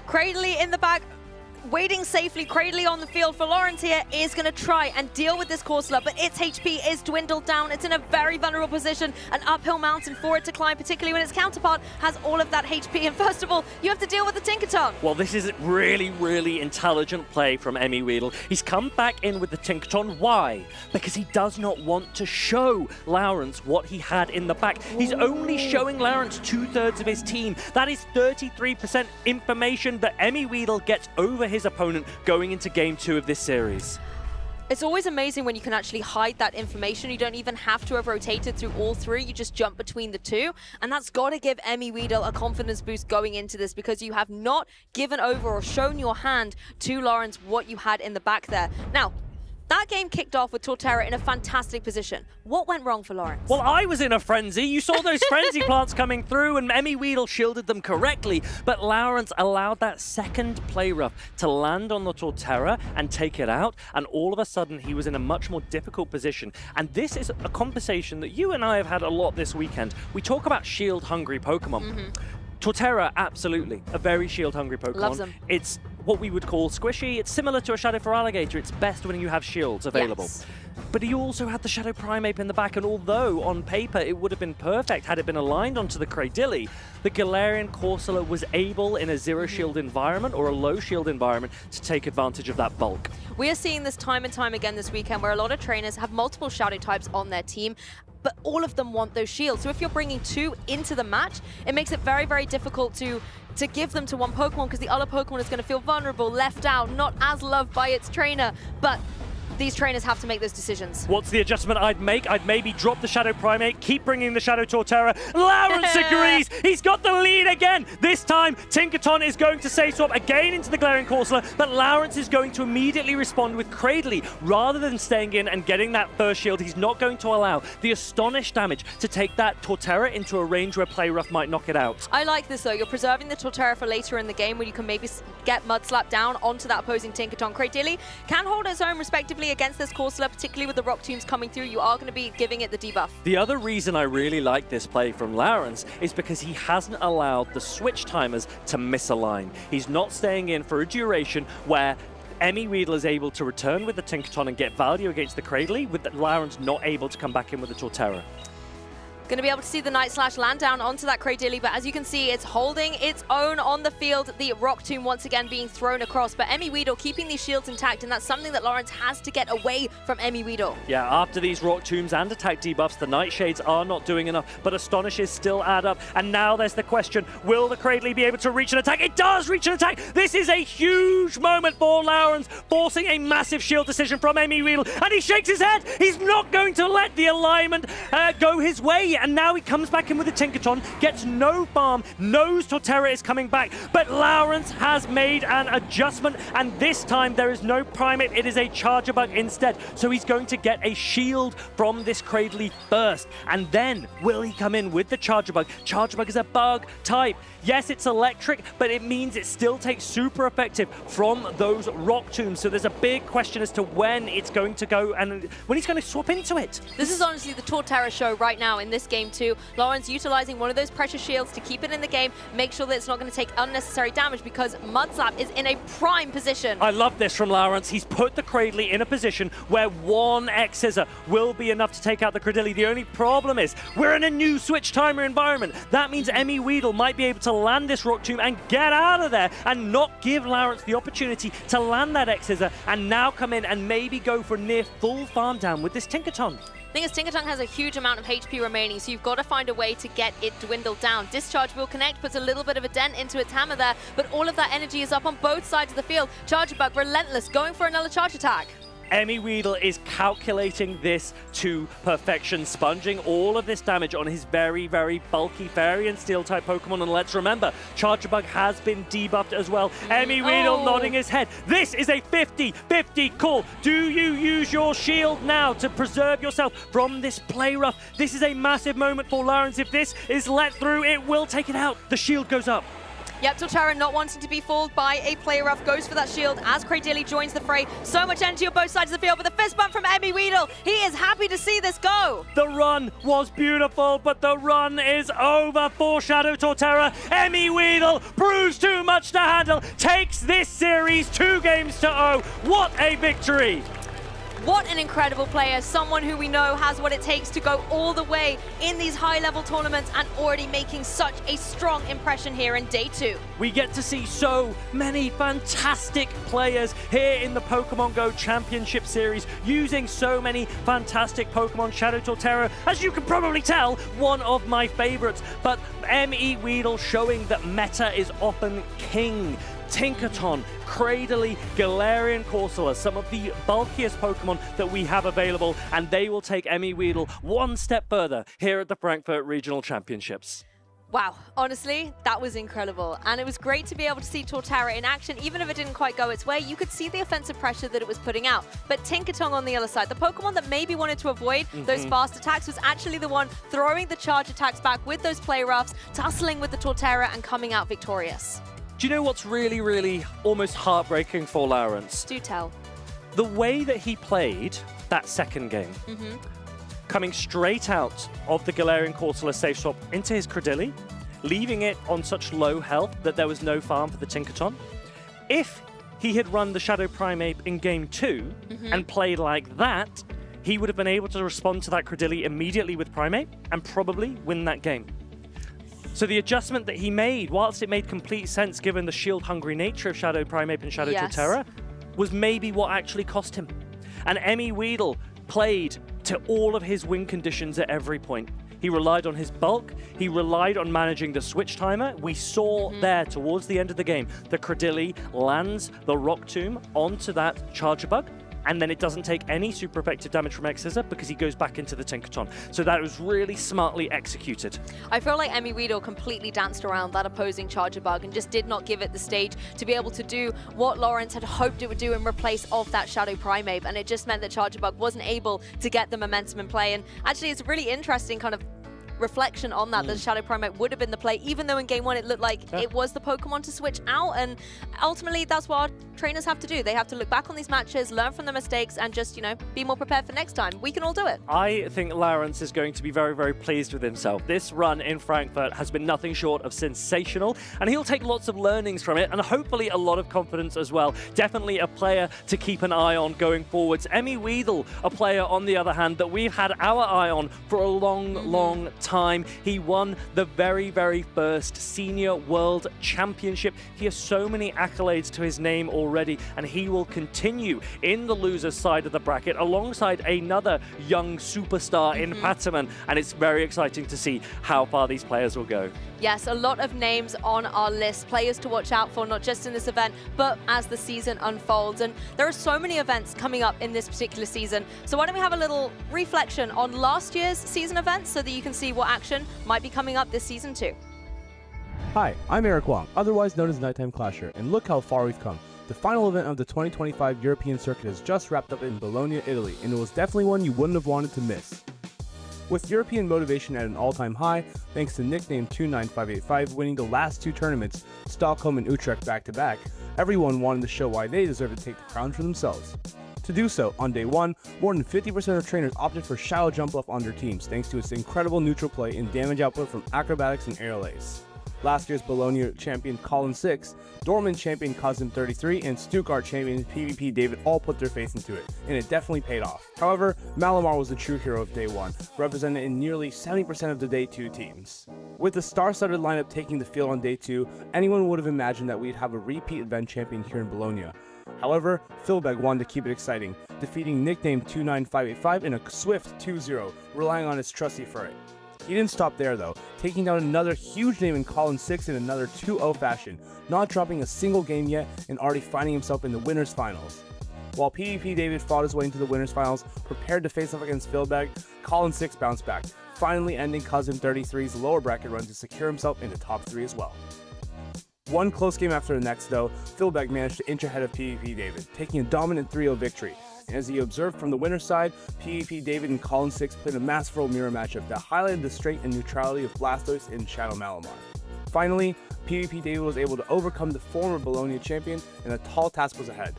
Cradley in the back, waiting safely. Cradley on the field for Lawrence here is going to try and deal with this Corsola, but its HP is dwindled down. It's in a very vulnerable position, an uphill mountain for it to climb, particularly when its counterpart has all of that HP. And first of all, you have to deal with the Tinkaton. Well, this is really, really intelligent play from Emmy Weedle. He's come back in with the Tinkaton. Why? Because he does not want to show Lawrence what he had in the back. He's only showing Lawrence 2/3 of his team. That is 33% information that Emmy Weedle gets over his opponent going into game 2 of this series. It's always amazing when you can actually hide that information. You don't even have to have rotated through all three. You just jump between the two. And that's got to give Emmy Weedle a confidence boost going into this because you have not given over or shown your hand to Lawrence what you had in the back there. Now, that game kicked off with Torterra in a fantastic position. What went wrong for Lawrence? Well, I was in a frenzy. You saw those frenzy plants coming through, and Emmy Weedle shielded them correctly, but Lawrence allowed that second Play Rough to land on the Torterra and take it out, and all of a sudden he was in a much more difficult position. And this is a conversation that you and I have had a lot this weekend. We talk about shield-hungry Pokemon. Torterra, absolutely, a very shield-hungry Pokemon. Loves them. It's what we would call squishy. It's similar to a Shadow for Alligator. It's best when you have shields available. Yes. But he also had the Shadow Primate in the back, and although on paper it would have been perfect had it been aligned onto the Cradilly, the Galarian Corsola was able in a zero shield environment or a low shield environment to take advantage of that bulk. We are seeing this time and time again this weekend where a lot of trainers have multiple Shadow types on their team, but all of them want those shields. So if you're bringing two into the match, it makes it very, very difficult to give them to one Pokemon because the other Pokemon is going to feel vulnerable, left out, not as loved by its trainer. But these trainers have to make those decisions. What's the adjustment I'd make? I'd maybe drop the Shadow Primate, keep bringing the Shadow Torterra. Lawrence agrees! He's got the lead again! This time, Tinkaton is going to Safe Swap again into the Galarian Corsola, but Lawrence is going to immediately respond with Cradley. Rather than staying in and getting that first shield, he's not going to allow the Astonish damage to take that Torterra into a range where Play Rough might knock it out. I like this though. You're preserving the Torterra for later in the game when you can maybe get Mudslap down onto that opposing Tinkaton. Cradilly can hold its own respectively against this Corsola, particularly with the Rock Tombs coming through. You are going to be giving it the debuff. The other reason I really like this play from Lawrence is because he hasn't allowed the switch timers to misalign. He's not staying in for a duration where Emmy Weedle is able to return with the Tinkaton and get value against the Cradley, with Lawrence not able to come back in with the Torterra. Going to be able to see the Night Slash land down onto that Cradilly, but as you can see, it's holding its own on the field. The Rock Tomb once again being thrown across, but Emmy Weedle keeping these shields intact, and that's something that Lawrence has to get away from Emmy Weedle. Yeah, after these Rock Tombs and attack debuffs, the Nightshades are not doing enough, but Astonishes still add up, and now there's the question, will the Cradley be able to reach an attack? It does reach an attack! This is a huge moment for Lawrence, forcing a massive shield decision from Emmy Weedle, and he shakes his head! He's not going to let the alignment go his way. and now he comes back in with a Tinkaton, gets no farm, knows Torterra is coming back, but Lawrence has made an adjustment, and this time there is no Primate, it is a Charger Bug instead. So he's going to get a shield from this Cradley first, and then will he come in with the Charger Bug? Charger Bug is a bug type. Yes, it's electric, but it means it still takes super effective from those rock tombs. So there's a big question as to when it's going to go and when he's going to swap into it. This is honestly the Torterra show right now in this game too. Lawrence utilizing one of those pressure shields to keep it in the game, make sure that it's not going to take unnecessary damage because Mudslap is in a prime position. I love this from Lawrence. He's put the Cradley in a position where one X-Scissor will be enough to take out the Cradilly. The only problem is we're in a new switch timer environment. That means Emmy Weedle might be able to land this Rock Tomb and get out of there and not give Lawrence the opportunity to land that X-Scissor and now come in and maybe go for near full farm down with this Tinkaton. The thing is, Tinkaton has a huge amount of HP remaining, so you've got to find a way to get it dwindled down. Discharge will connect, puts a little bit of a dent into its hammer there, but all of that energy is up on both sides of the field. Charger Bug, relentless, going for another charge attack. Emmy Weedle is calculating this to perfection, sponging all of this damage on his very, very bulky Fairy and Steel-type Pokemon. And let's remember, Charger Bug has been debuffed as well. Emmy Weedle nodding his head. This is a 50-50 call. Do you use your shield now to preserve yourself from this play rough? This is a massive moment for Lawrence. If this is let through, it will take it out. The shield goes up. Yep, Torterra not wanting to be fooled by a play rough, goes for that shield as Cradilly joins the fray. So much energy on both sides of the field, but the fist bump from Emmy Weedle. He is happy to see this go. The run was beautiful, but the run is over for Shadow Torterra. Emmy Weedle proves too much to handle, takes this series 2-0. What a victory! What an incredible player, someone who we know has what it takes to go all the way in these high-level tournaments and already making such a strong impression here in Day 2. We get to see so many fantastic players here in the Pokemon GO Championship Series using so many fantastic Pokemon. Shadow Torterra, as you can probably tell, one of my favorites, but Emmy Weedle showing that meta is often king. Tinkaton, Cradily, Galarian Corsola, some of the bulkiest Pokemon that we have available, and they will take Emmy Weedle one step further here at the Frankfurt Regional Championships. Wow, honestly, that was incredible. And it was great to be able to see Torterra in action. Even if it didn't quite go its way, you could see the offensive pressure that it was putting out. But Tinkaton on the other side, the Pokemon that maybe wanted to avoid those fast attacks, was actually the one throwing the charge attacks back with those play roughs, tussling with the Torterra and coming out victorious. Do you know what's really, really almost heartbreaking for Lawrence? Do tell. The way that he played that second game, coming straight out of the Galarian Corsola safe swap into his Cradilly, leaving it on such low health that there was no farm for the Tinkaton. If he had run the Shadow Primeape in Game 2 and played like that, he would have been able to respond to that Cradilly immediately with Primeape and probably win that game. So the adjustment that he made, whilst it made complete sense given the shield-hungry nature of Shadow Primeape and Shadow Torterra, was maybe what actually cost him. And Emmy Weedle played to all of his win conditions at every point. He relied on his bulk, he relied on managing the switch timer. We saw there towards the end of the game, the Cradilly lands the Rock Tomb onto that Charger Bug, and then it doesn't take any super effective damage from X-Scissor because he goes back into the Tinkaton. So that was really smartly executed. I feel like Emmy Weedle completely danced around that opposing Charger Bug and just did not give it the stage to be able to do what Lawrence had hoped it would do in replace of that Shadow Primeape, and it just meant that Charger Bug wasn't able to get the momentum in play. And actually, it's a really interesting kind of reflection on that, that Shadow Primeape would have been the play, even though in Game 1 it looked like it was the Pokemon to switch out. And ultimately, that's what our trainers have to do. They have to look back on these matches, learn from their mistakes, and just, you know, be more prepared for next time. We can all do it. I think Lawrence is going to be very, very pleased with himself. This run in Frankfurt has been nothing short of sensational, and he'll take lots of learnings from it, and hopefully a lot of confidence as well. Definitely a player to keep an eye on going forwards. Emmy Weedle, a player, on the other hand, that we've had our eye on for a long, long time. He won the very first Senior World Championship. He has so many accolades to his name already. already, and he will continue in the loser's side of the bracket alongside another young superstar in Paman, and it's very exciting to see how far these players will go. Yes, a lot of names on our list, players to watch out for, not just in this event, but as the season unfolds. And there are so many events coming up in this particular season. So why don't we have a little reflection on last year's season events so that you can see what action might be coming up this season too. Hi, I'm Eric Wong, otherwise known as Nighttime Clasher, and look how far we've come. The final event of the 2025 European Circuit has just wrapped up in Bologna, Italy, and it was definitely one you wouldn't have wanted to miss. With European motivation at an all-time high, thanks to nickname 29585 winning the last two tournaments, Stockholm and Utrecht back-to-back, everyone wanted to show why they deserve to take the crown for themselves. To do so, on day one, more than 50% of trainers opted for Shadow Jump Off on their teams thanks to its incredible neutral play and damage output from acrobatics and aerial ace. Last year's Bologna champion Colin 6, Dortmund champion Kazim 33, and Stuttgart champion PvP David all put their faith into it, and it definitely paid off. However, Malamar was the true hero of day one, represented in nearly 70% of the day two teams. With the star-studded lineup taking the field on day two, anyone would have imagined that we'd have a repeat event champion here in Bologna. However, Philbeg wanted to keep it exciting, defeating nickname 29585 in a swift 2-0, relying on his trusty Furret. He didn't stop there though, taking down another huge name in Colin 6 in another 2-0 fashion, not dropping a single game yet and already finding himself in the winners finals. While PvP David fought his way into the winners finals, prepared to face off against Philbeg, Colin 6 bounced back, finally ending Kazim 33's lower bracket run to secure himself in the top 3 as well. One close game after the next though, Philbeg managed to inch ahead of PvP David, taking a dominant 3-0 victory. As he observed from the winner's side, PvP David and Colin 6 played a masterful mirror matchup that highlighted the strength and neutrality of Blastoise and Shadow Malamar. Finally, PvP David was able to overcome the former Bologna champion, and a tall task was ahead.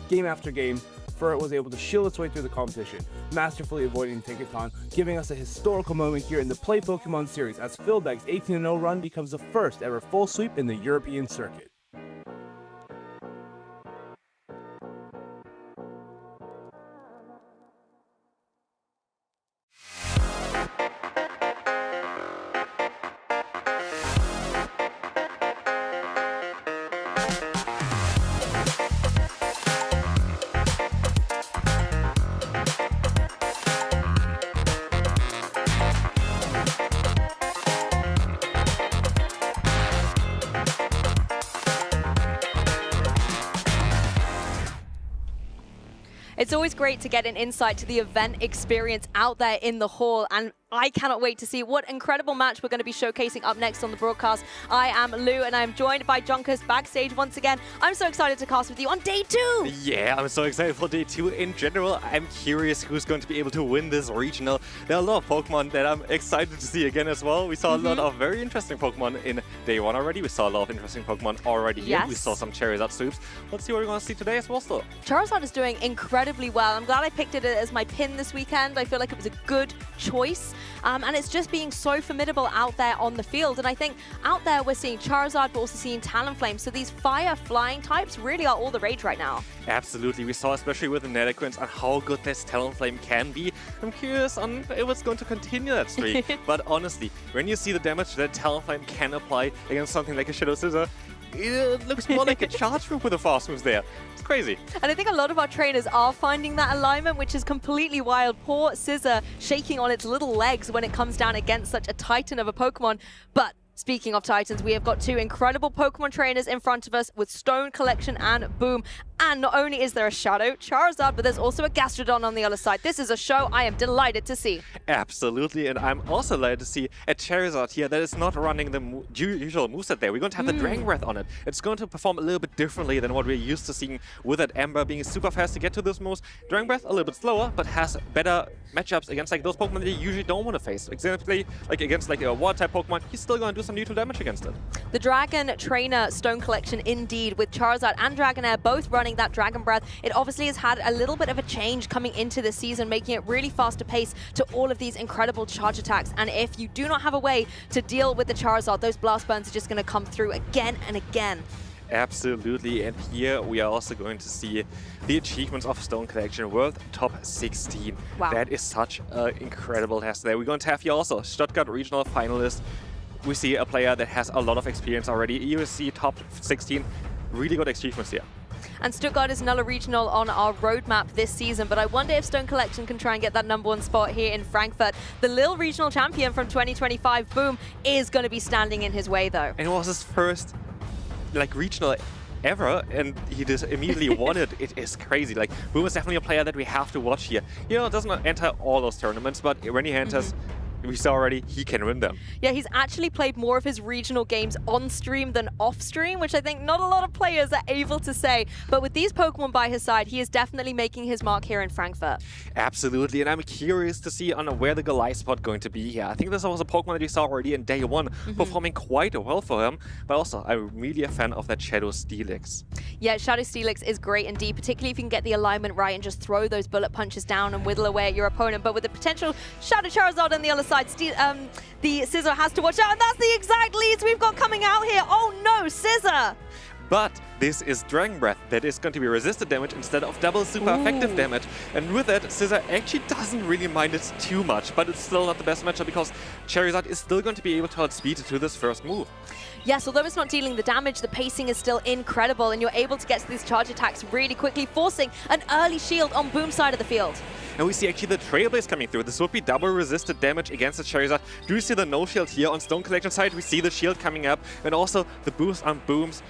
Game after game, Furret was able to shield its way through the competition, masterfully avoiding Tinkaton, giving us a historical moment here in the Play Pokemon series as Philbeg's 18-0 run becomes the first ever full sweep in the European circuit. It's always great to get an insight to the event experience out there in the hall, and I cannot wait to see what incredible match we're going to be showcasing up next on the broadcast. I am Lou, and I am joined by Junkers backstage once again. I'm so excited to cast with you on day 2! Yeah, I'm so excited for day 2 in general. I'm curious who's going to be able to win this regional. There are a lot of Pokemon that I'm excited to see again as well. We saw a lot of very interesting Pokemon in day 1 already. We saw a lot of interesting Pokemon already here. We saw some Charizard sweeps. Let's see what we're going to see today as well still. Charizard is doing incredibly well. I'm glad I picked it as my pin this weekend. I feel like it was a good choice. And it's just being so formidable out there on the field. And I think out there we're seeing Charizard, but also seeing Talonflame. So these fire flying types really are all the rage right now. Absolutely. We saw especially with the Inadequins on how good this Talonflame can be. I'm curious on if it's going to continue that streak. But honestly, when you see the damage that Talonflame can apply against something like a Shadow Scissor, it looks more like a charge move with the fast moves there. It's crazy. And I think a lot of our trainers are finding that alignment, which is completely wild. Poor Scissor shaking on its little legs when it comes down against such a titan of a Pokemon. But speaking of titans, we have got 2 incredible Pokemon trainers in front of us with Stone Collection and Boom. And not only is there a Shadow Charizard, but there's also a Gastrodon on the other side. This is a show I am delighted to see. Absolutely, and I'm also delighted to see a Charizard here that is not running the usual moveset there. We're going to have the Dragon Breath on it. It's going to perform a little bit differently than what we're used to seeing with that Ember being super fast to get to those moves. Dragon Breath a little bit slower, but has better matchups against like those Pokemon that you usually don't want to face. Exactly, like against like a Water-type Pokemon, he's still going to do some neutral damage against it. The Dragon Trainer Stone Collection indeed, with Charizard and Dragonair both running that Dragon Breath. It obviously has had a little bit of a change coming into the season, making it really faster pace to all of these incredible charge attacks. And if you do not have a way to deal with the Charizard, those Blast Burns are just going to come through again and again. Absolutely, and here we are also going to see the achievements of Stone Collection World Top 16. Wow. That is such an incredible test there. We're going to have here also Stuttgart Regional Finalist. We see a player that has a lot of experience already. You see top 16, really good achievements here. and Stuttgart is another regional on our roadmap this season, but I wonder if Stone Collection can try and get that #1 spot here in Frankfurt. The Lille regional champion from 2025, Boom, is going to be standing in his way though. And it was his first regional ever, and he just immediately won it. It is crazy. Boom is definitely a player that we have to watch here. Doesn't enter all those tournaments, but when he enters, we saw already, he can win them. Yeah, he's actually played more of his regional games on stream than off stream, which I think not a lot of players are able to say. But with these Pokemon by his side, he is definitely making his mark here in Frankfurt. Absolutely, and I'm curious to see on where the Goliath spot going to be here. I think this was a Pokemon that we saw already in day 1, performing quite well for him. But also, I'm really a fan of that Shadow Steelix. Yeah, Shadow Steelix is great indeed, particularly if you can get the alignment right and just throw those bullet punches down and whittle away at your opponent. But with the potential Shadow Charizard on the other side, the Scissor has to watch out, and that's the exact leads we've got coming out here. Oh no, Scissor! But this is Dragon Breath that is going to be resisted damage instead of double super effective damage. And with that, Scissor actually doesn't really mind it too much, but it's still not the best matchup because Charizard is still going to be able to outspeed it to this first move. Yes, although it's not dealing the damage, the pacing is still incredible, and you're able to get to these charge attacks really quickly, forcing an early shield on Boom's side of the field. And we see actually the Trailblaze coming through. This would be double resisted damage against the Charizard. Do you see the no shield here on Stone Collection side? We see the shield coming up, and also the boost on Boom's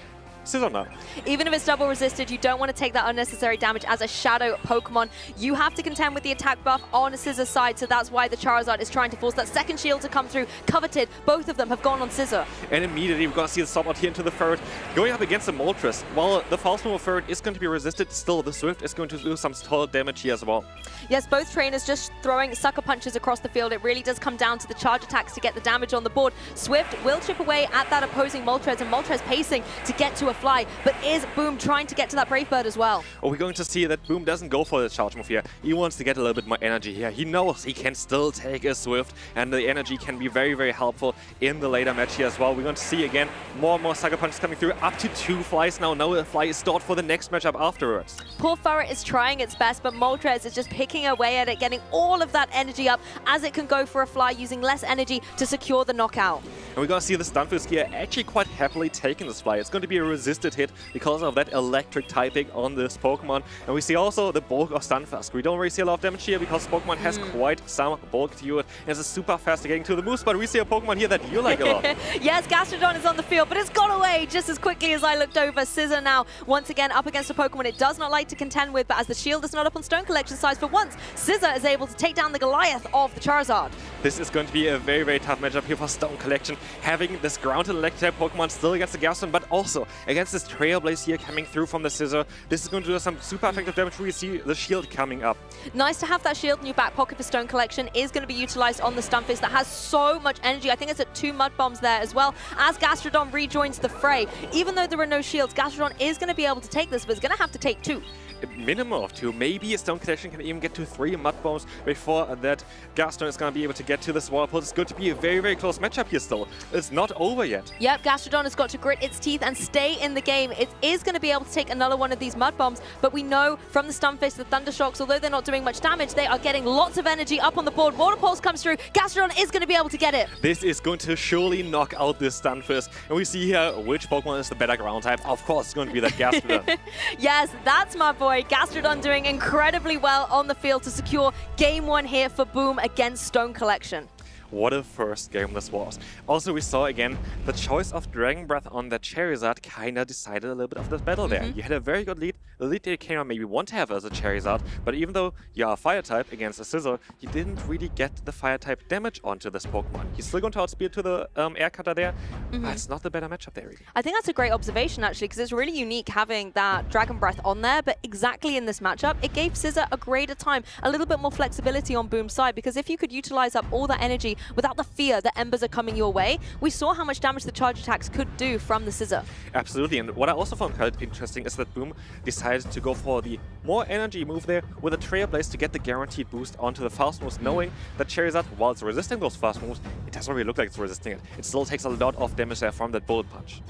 Scissor now. Even if it's double resisted, you don't want to take that unnecessary damage as a Shadow Pokemon. You have to contend with the attack buff on Scissor's side, so that's why the Charizard is trying to force that second shield to come through. Coveted, both of them have gone on Scissor. And immediately we're going to see the stop out here into the third. Going up against the Moltres. While the false move third is going to be resisted, still the Swift is going to do some solid damage here as well. Yes, both trainers just throwing sucker punches across the field. It really does come down to the charge attacks to get the damage on the board. Swift will chip away at that opposing Moltres, and Moltres pacing to get to a fly, but is Boom trying to get to that Brave Bird as well? Oh, we're going to see that Boom doesn't go for the charge move here. He wants to get a little bit more energy here. He knows he can still take a Swift, and the energy can be very, very helpful in the later match here as well. We're going to see again more and more sucker punches coming through, up to 2 flies now. Now a fly is stored for the next matchup afterwards. Poor Furret is trying its best, but Moltres is just picking away at it, getting all of that energy up as it can go for a fly, using less energy to secure the knockout. And we're going to see the Stunfisk here actually quite happily taking this fly. It's going to be a resisted hit because of that electric typing on this Pokemon. And we see also the bulk of Stunfisk. We don't really see a lot of damage here because Pokemon has quite some bulk to it. And it's super fast getting to the moves, but we see a Pokemon here that you like a lot. Yes, Gastrodon is on the field, but it's gone away just as quickly as I looked over. Scissor now, once again, up against a Pokemon it does not like to contend with, but as the shield is not up on Stone Collection size for once, Scissor is able to take down the Goliath of the Charizard. This is going to be a very, very tough matchup here for Stone Collection. Having this grounded electric Pokemon still against the Gastrodon, but also against this Trailblaze here coming through from the Scissor. This is going to do some super effective damage. We see the shield coming up. Nice to have that shield in your back pocket for Stone Collection. Is going to be utilized on the Stunfisk that has so much energy. I think it's at 2 Mud Bombs there as well as Gastrodon rejoins the fray. Even though there are no shields, Gastrodon is going to be able to take this, but it's going to have to take 2. A minimum of 2. Maybe Stone Collection can even get to 3 Mud Bombs before that Gastrodon is going to be able to get to this Whirlpool. It's going to be a very, very close matchup here still. It's not over yet. Yep, Gastrodon has got to grit its teeth and stay in the game. It is going to be able to take another one of these Mud Bombs, but we know from the Stunfisk, the Thunder Shocks, although they're not doing much damage, they are getting lots of energy up on the board. Water Pulse comes through. Gastrodon is going to be able to get it. This is going to surely knock out this Stunfisk. And we see here which Pokemon is the better ground type. Of course, it's going to be that Gastrodon. Yes, that's my boy. Gastrodon doing incredibly well on the field to secure game 1 here for Boom against Stone Collection. What a first game this was. Also, we saw again the choice of Dragon Breath on that Charizard kind of decided a little bit of this battle there. You had a very good lead. The lead that you came on maybe want to have as a Charizard, but even though you are a Fire type against a Scissor, you didn't really get the Fire type damage onto this Pokemon. You're still going to outspeed to the Air Cutter there, but it's not the better matchup there really. I think that's a great observation actually, because it's really unique having that Dragon Breath on there, but exactly in this matchup, it gave Scissor a greater time, a little bit more flexibility on Boom's side, because if you could utilize up all that energy without the fear that embers are coming your way, we saw how much damage the charge attacks could do from the Scissor. Absolutely, and what I also found quite interesting is that Boom decided to go for the more energy move there with a Trailblaze to get the guaranteed boost onto the fast moves, knowing that Charizard, while it's resisting those fast moves, it doesn't really look like it's resisting it. It still takes a lot of damage there from that Bullet Punch.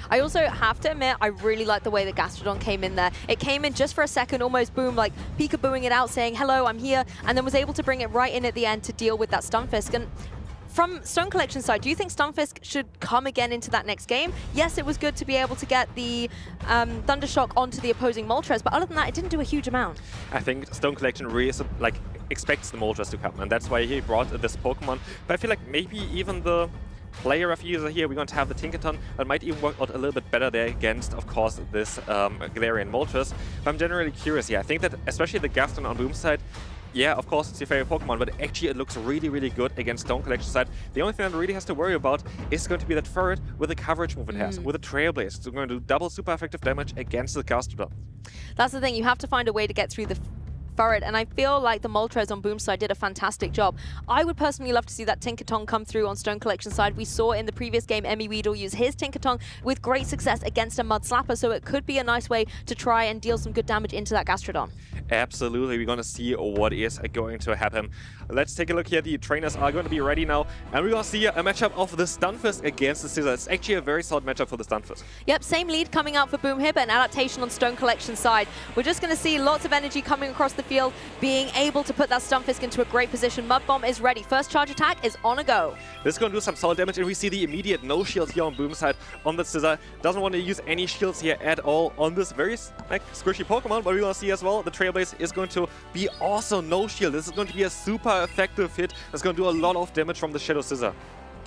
I also have to admit, I really like the way that Gastrodon came in there. It came in just for a second, almost Boom, like peekabooing it out, saying, hello, I'm here, and then was able to bring it right in at the end to deal with that Stunfisk. And From Stone Collection side, do you think Stunfisk should come again into that next game? Yes, it was good to be able to get the Thundershock onto the opposing Moltres, but other than that, it didn't do a huge amount. I think Stone Collection really is, like, expects the Moltres to come, and that's why he brought this Pokemon. But I feel like maybe even the player of user here, we're going to have the Tinkaton that might even work out a little bit better there against, of course, this Galarian Moltres. But I'm generally curious here. I think that especially the Gastron on Boom's side, yeah, of course, it's your favorite Pokemon, but actually it looks really, really good against Stone Collection side. The only thing that really has to worry about is going to be that Ferret with the coverage move it has, with the Trailblaze. It's going to do double super effective damage against the Gastrodon. That's the thing, you have to find a way to get through the Ferret, and I feel like the Moltres on Boom's side did a fantastic job. I would personally love to see that Tinkaton come through on Stone Collection side. We saw in the previous game Emmy Weedle use his Tinkaton with great success against a Mud Slapper, so it could be a nice way to try and deal some good damage into that Gastrodon. Absolutely, we're going to see what is going to happen. Let's take a look here. The trainers are going to be ready now, and we're going to see a matchup of the Stunfisk against the Scizor. It's actually a very solid matchup for the Stunfisk. Yep, same lead coming out for Boom here, but an adaptation on Stone Collection side. We're just going to see lots of energy coming across the field, being able to put that Stunfisk into a great position. Mud Bomb is ready. First charge attack is on a go. This is going to do some solid damage, and we see the immediate no shield here on Boom's side on the Scizor. Doesn't want to use any shields here at all on this very squishy Pokemon, but we're going to see as well the Trailblaze is going to be also no shield. This is going to be a super effective hit. That's going to do a lot of damage from the Shadow Scizor.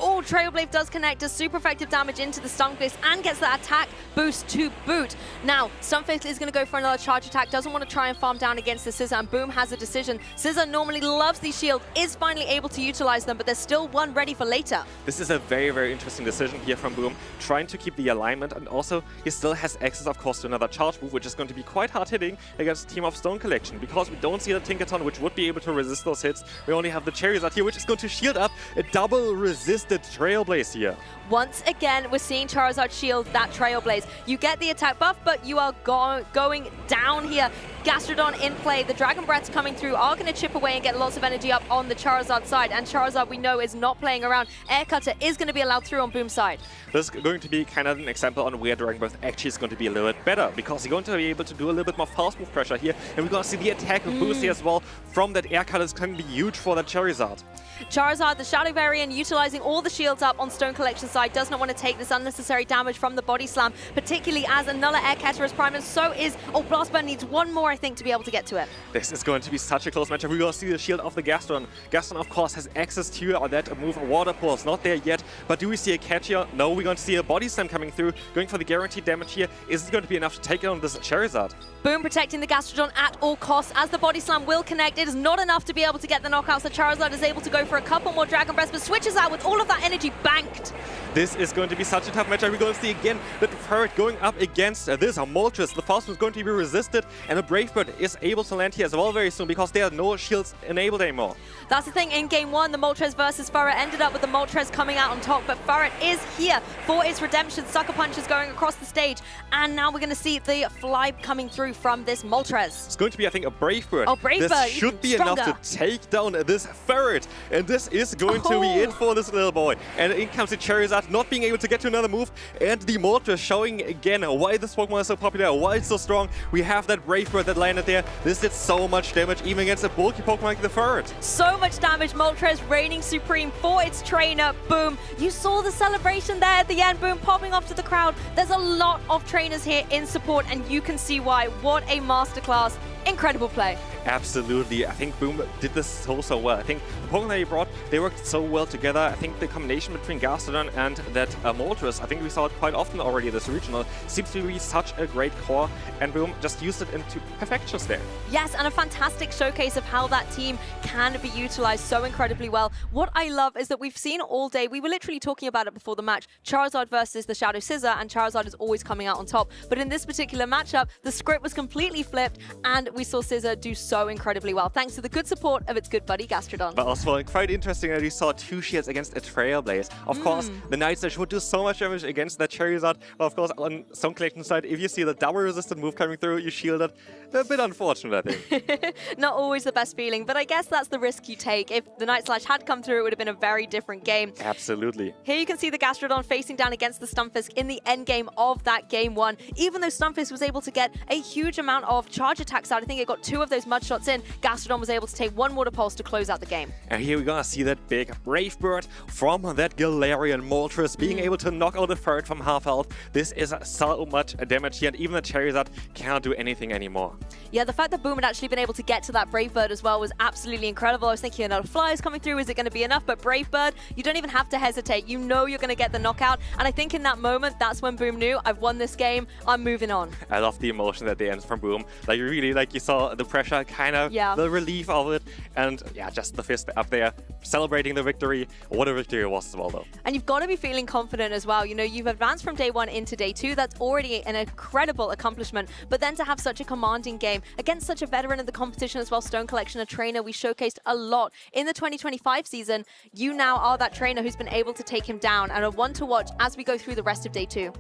Oh, Trailblade does connect, does super effective damage into the Stunfisk and gets that attack boost to boot. Now, Stunfisk is going to go for another charge attack, doesn't want to try and farm down against the Scizor, and Boom has a decision. Scizor normally loves these shields, is finally able to utilize them, but there's still one ready for later. This is a very, very interesting decision here from Boom, trying to keep the alignment, and also he still has access, of course, to another charge move, which is going to be quite hard hitting against the team of Stone Collection, because we don't see the Tinkaton, which would be able to resist those hits. We only have the Charizard here, which is going to shield up a double resisted Trailblaze here. Once again, we're seeing Charizard shield that Trailblaze. You get the attack buff, but you are going down here. Gastrodon in play. The Dragon Breaths coming through are going to chip away and get lots of energy up on the Charizard side. And Charizard, we know, is not playing around. Air Cutter is going to be allowed through on Boom's side. This is going to be kind of an example on where Dragon Breath actually is going to be a little bit better, because you're going to be able to do a little bit more fast move pressure here. And we're going to see the attack boost here as well from that Air Cutter. Is going to be huge for that Charizard. Charizard, the Shadow variant, utilizing all the shields up on Stone Collection side, does not want to take this unnecessary damage from the Body Slam, particularly as another Air Cutter is primed, and so is... Oh, Blast Burn needs one more, I think, to be able to get to it. This is going to be such a close matchup. We're going to see the shield of the Gastron. Gastron, of course, has access to that move. Water Pulse, not there yet, but do we see a catch here? No, we're going to see a Body Slam coming through, going for the guaranteed damage here. Is it going to be enough to take on this Charizard? Boom protecting the Gastrodon at all costs, as the Body Slam will connect. It is not enough to be able to get the knockouts. The Charizard is able to go for a couple more Dragon Breaths, but switches out with all of that energy banked. This is going to be such a tough matchup. We're going to see again that Ferret going up against this Moltres. The fast one is going to be resisted, and a Brave Bird is able to land here as well very soon, because there are no shields enabled anymore. That's the thing, in game one, the Moltres versus Ferret ended up with the Moltres coming out on top, but Ferret is here for its redemption. Sucker Punch is going across the stage, and now we're going to see the fly coming through from this Moltres. It's going to be, I think, a Brave Bird. Oh, Brave Bird. This should be enough to take down this Ferret, and this is going to be it for this little boy. And in comes the Charizard, not being able to get to another move, and the Moltres showing again why this Pokemon is so popular, why it's so strong. We have that Brave Bird that landed there. This did so much damage, even against a bulky Pokemon like the Ferret. So much damage. Moltres reigning supreme for its trainer, Boom. You saw the celebration there at the end, Boom popping off to the crowd. There's a lot of trainers here in support, and you can see why. What a masterclass. Incredible play. Absolutely. I think Boom did this so well. I think the Pokemon that he brought, they worked so well together. I think the combination between Gastrodon and that Moltres, I think we saw it quite often already this regional, seems to be such a great core, and Boom just used it into perfection there. Yes, and a fantastic showcase of how that team can be utilized so incredibly well. What I love is that we've seen all day, we were literally talking about it before the match, Charizard versus the Shadow Scizor, and Charizard is always coming out on top. But in this particular matchup, the script was completely flipped, and we saw Scizor do so incredibly well, thanks to the good support of its good buddy Gastrodon. But also quite interesting that we saw two shields against a Trailblaze. Of course, the Night Slash would do so much damage against that Charizard. But of course, on Stone Collection side, if you see the double resistant move coming through, you shield it. A bit unfortunate, I think. Not always the best feeling, but I guess that's the risk you take. If the Night Slash had come through, it would have been a very different game. Absolutely. Here you can see the Gastrodon facing down against the Stunfisk in the end game of that game one. Even though Stunfisk was able to get a huge amount of charge attacks out, I think it got 2 of those Mud hard shots in, Gastrodon was able to take one Water Pulse to close out the game. And here we're gonna see that big Brave Bird from that Galarian Moltres being able to knock out a third from half health. This is so much damage here, and even the Charizard cannot do anything anymore. Yeah, the fact that Boom had actually been able to get to that Brave Bird as well was absolutely incredible. I was thinking another Flyers coming through, is it going to be enough? But Brave Bird, you don't even have to hesitate. You know you're going to get the knockout. And I think in that moment, that's when Boom knew, I've won this game, I'm moving on. I love the emotion that they ends from Boom. Like really, like you saw the pressure, kind of the relief of it. And yeah, just the fist up there, celebrating the victory. What a victory it was as well though. And you've got to be feeling confident as well. You know, you've advanced from day 1 into day 2. That's already an incredible accomplishment. But then to have such a commanding game against such a veteran in the competition as well, Stone Collection, a trainer we showcased a lot in the 2025 season, you now are that trainer who's been able to take him down, and a one to watch as we go through the rest of day 2.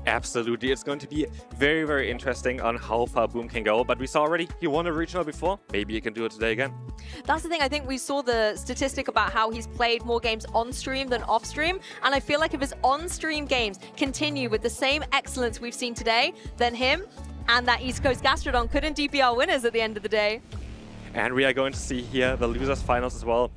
Absolutely. It's going to be very, very interesting on how far Boom can go. But we saw already he won a regional before. Maybe he can do it today again. That's the thing. I think we saw the statistic about how he's played more games on stream than off stream. And I feel like if his on stream games continue with the same excellence we've seen today, then him and that East Coast Gastrodon couldn't DPR winners at the end of the day. And we are going to see here the losers finals as well.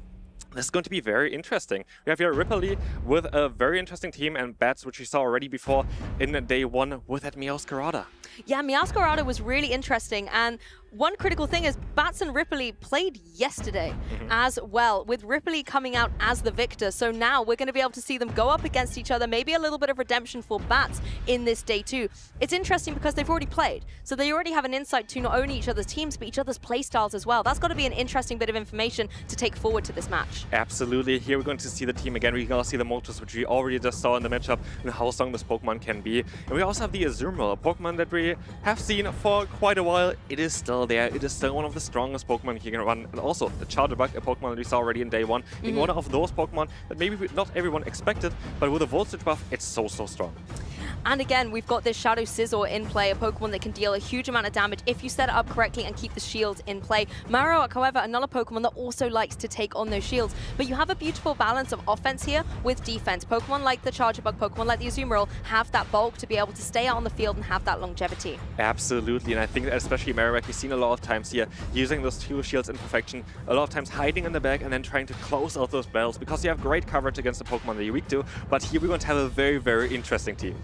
This is going to be very interesting. We have here Ripley with a very interesting team, and Bats, which we saw already before in day 1 with that Meowscarada. Yeah, Meowscarada was really interesting, and one critical thing is Bats and Ripley played yesterday as well, with Ripley coming out as the victor. So now we're going to be able to see them go up against each other, maybe a little bit of redemption for Bats in this day 2. It's interesting because they've already played, so they already have an insight to not only each other's teams, but each other's play styles as well. That's got to be an interesting bit of information to take forward to this match. Absolutely. Here we're going to see the team again. We're going to see the Moltres, which we already just saw in the matchup, and how strong this Pokemon can be. And we also have the Azumarill, a Pokemon that we have seen for quite a while. It is still there. It is still one of the strongest Pokemon you can run. And also the Charjabug, a Pokemon that we saw already in day 1, being one of those Pokemon that maybe not everyone expected, but with a Voltage buff, it's so strong. And again, we've got this Shadow Scizor in play, a Pokemon that can deal a huge amount of damage if you set it up correctly and keep the shields in play. Marowak, however, another Pokemon that also likes to take on those shields. But you have a beautiful balance of offense here with defense. Pokemon like the Charjabug, Pokemon like the Azumarill have that bulk to be able to stay out on the field and have that longevity. Absolutely, and I think that especially Marowak, we've seen a lot of times here using those 2 shields in perfection, a lot of times hiding in the back and then trying to close out those battles because you have great coverage against the Pokemon that you're weak to. But here we're going to have a very, very interesting team.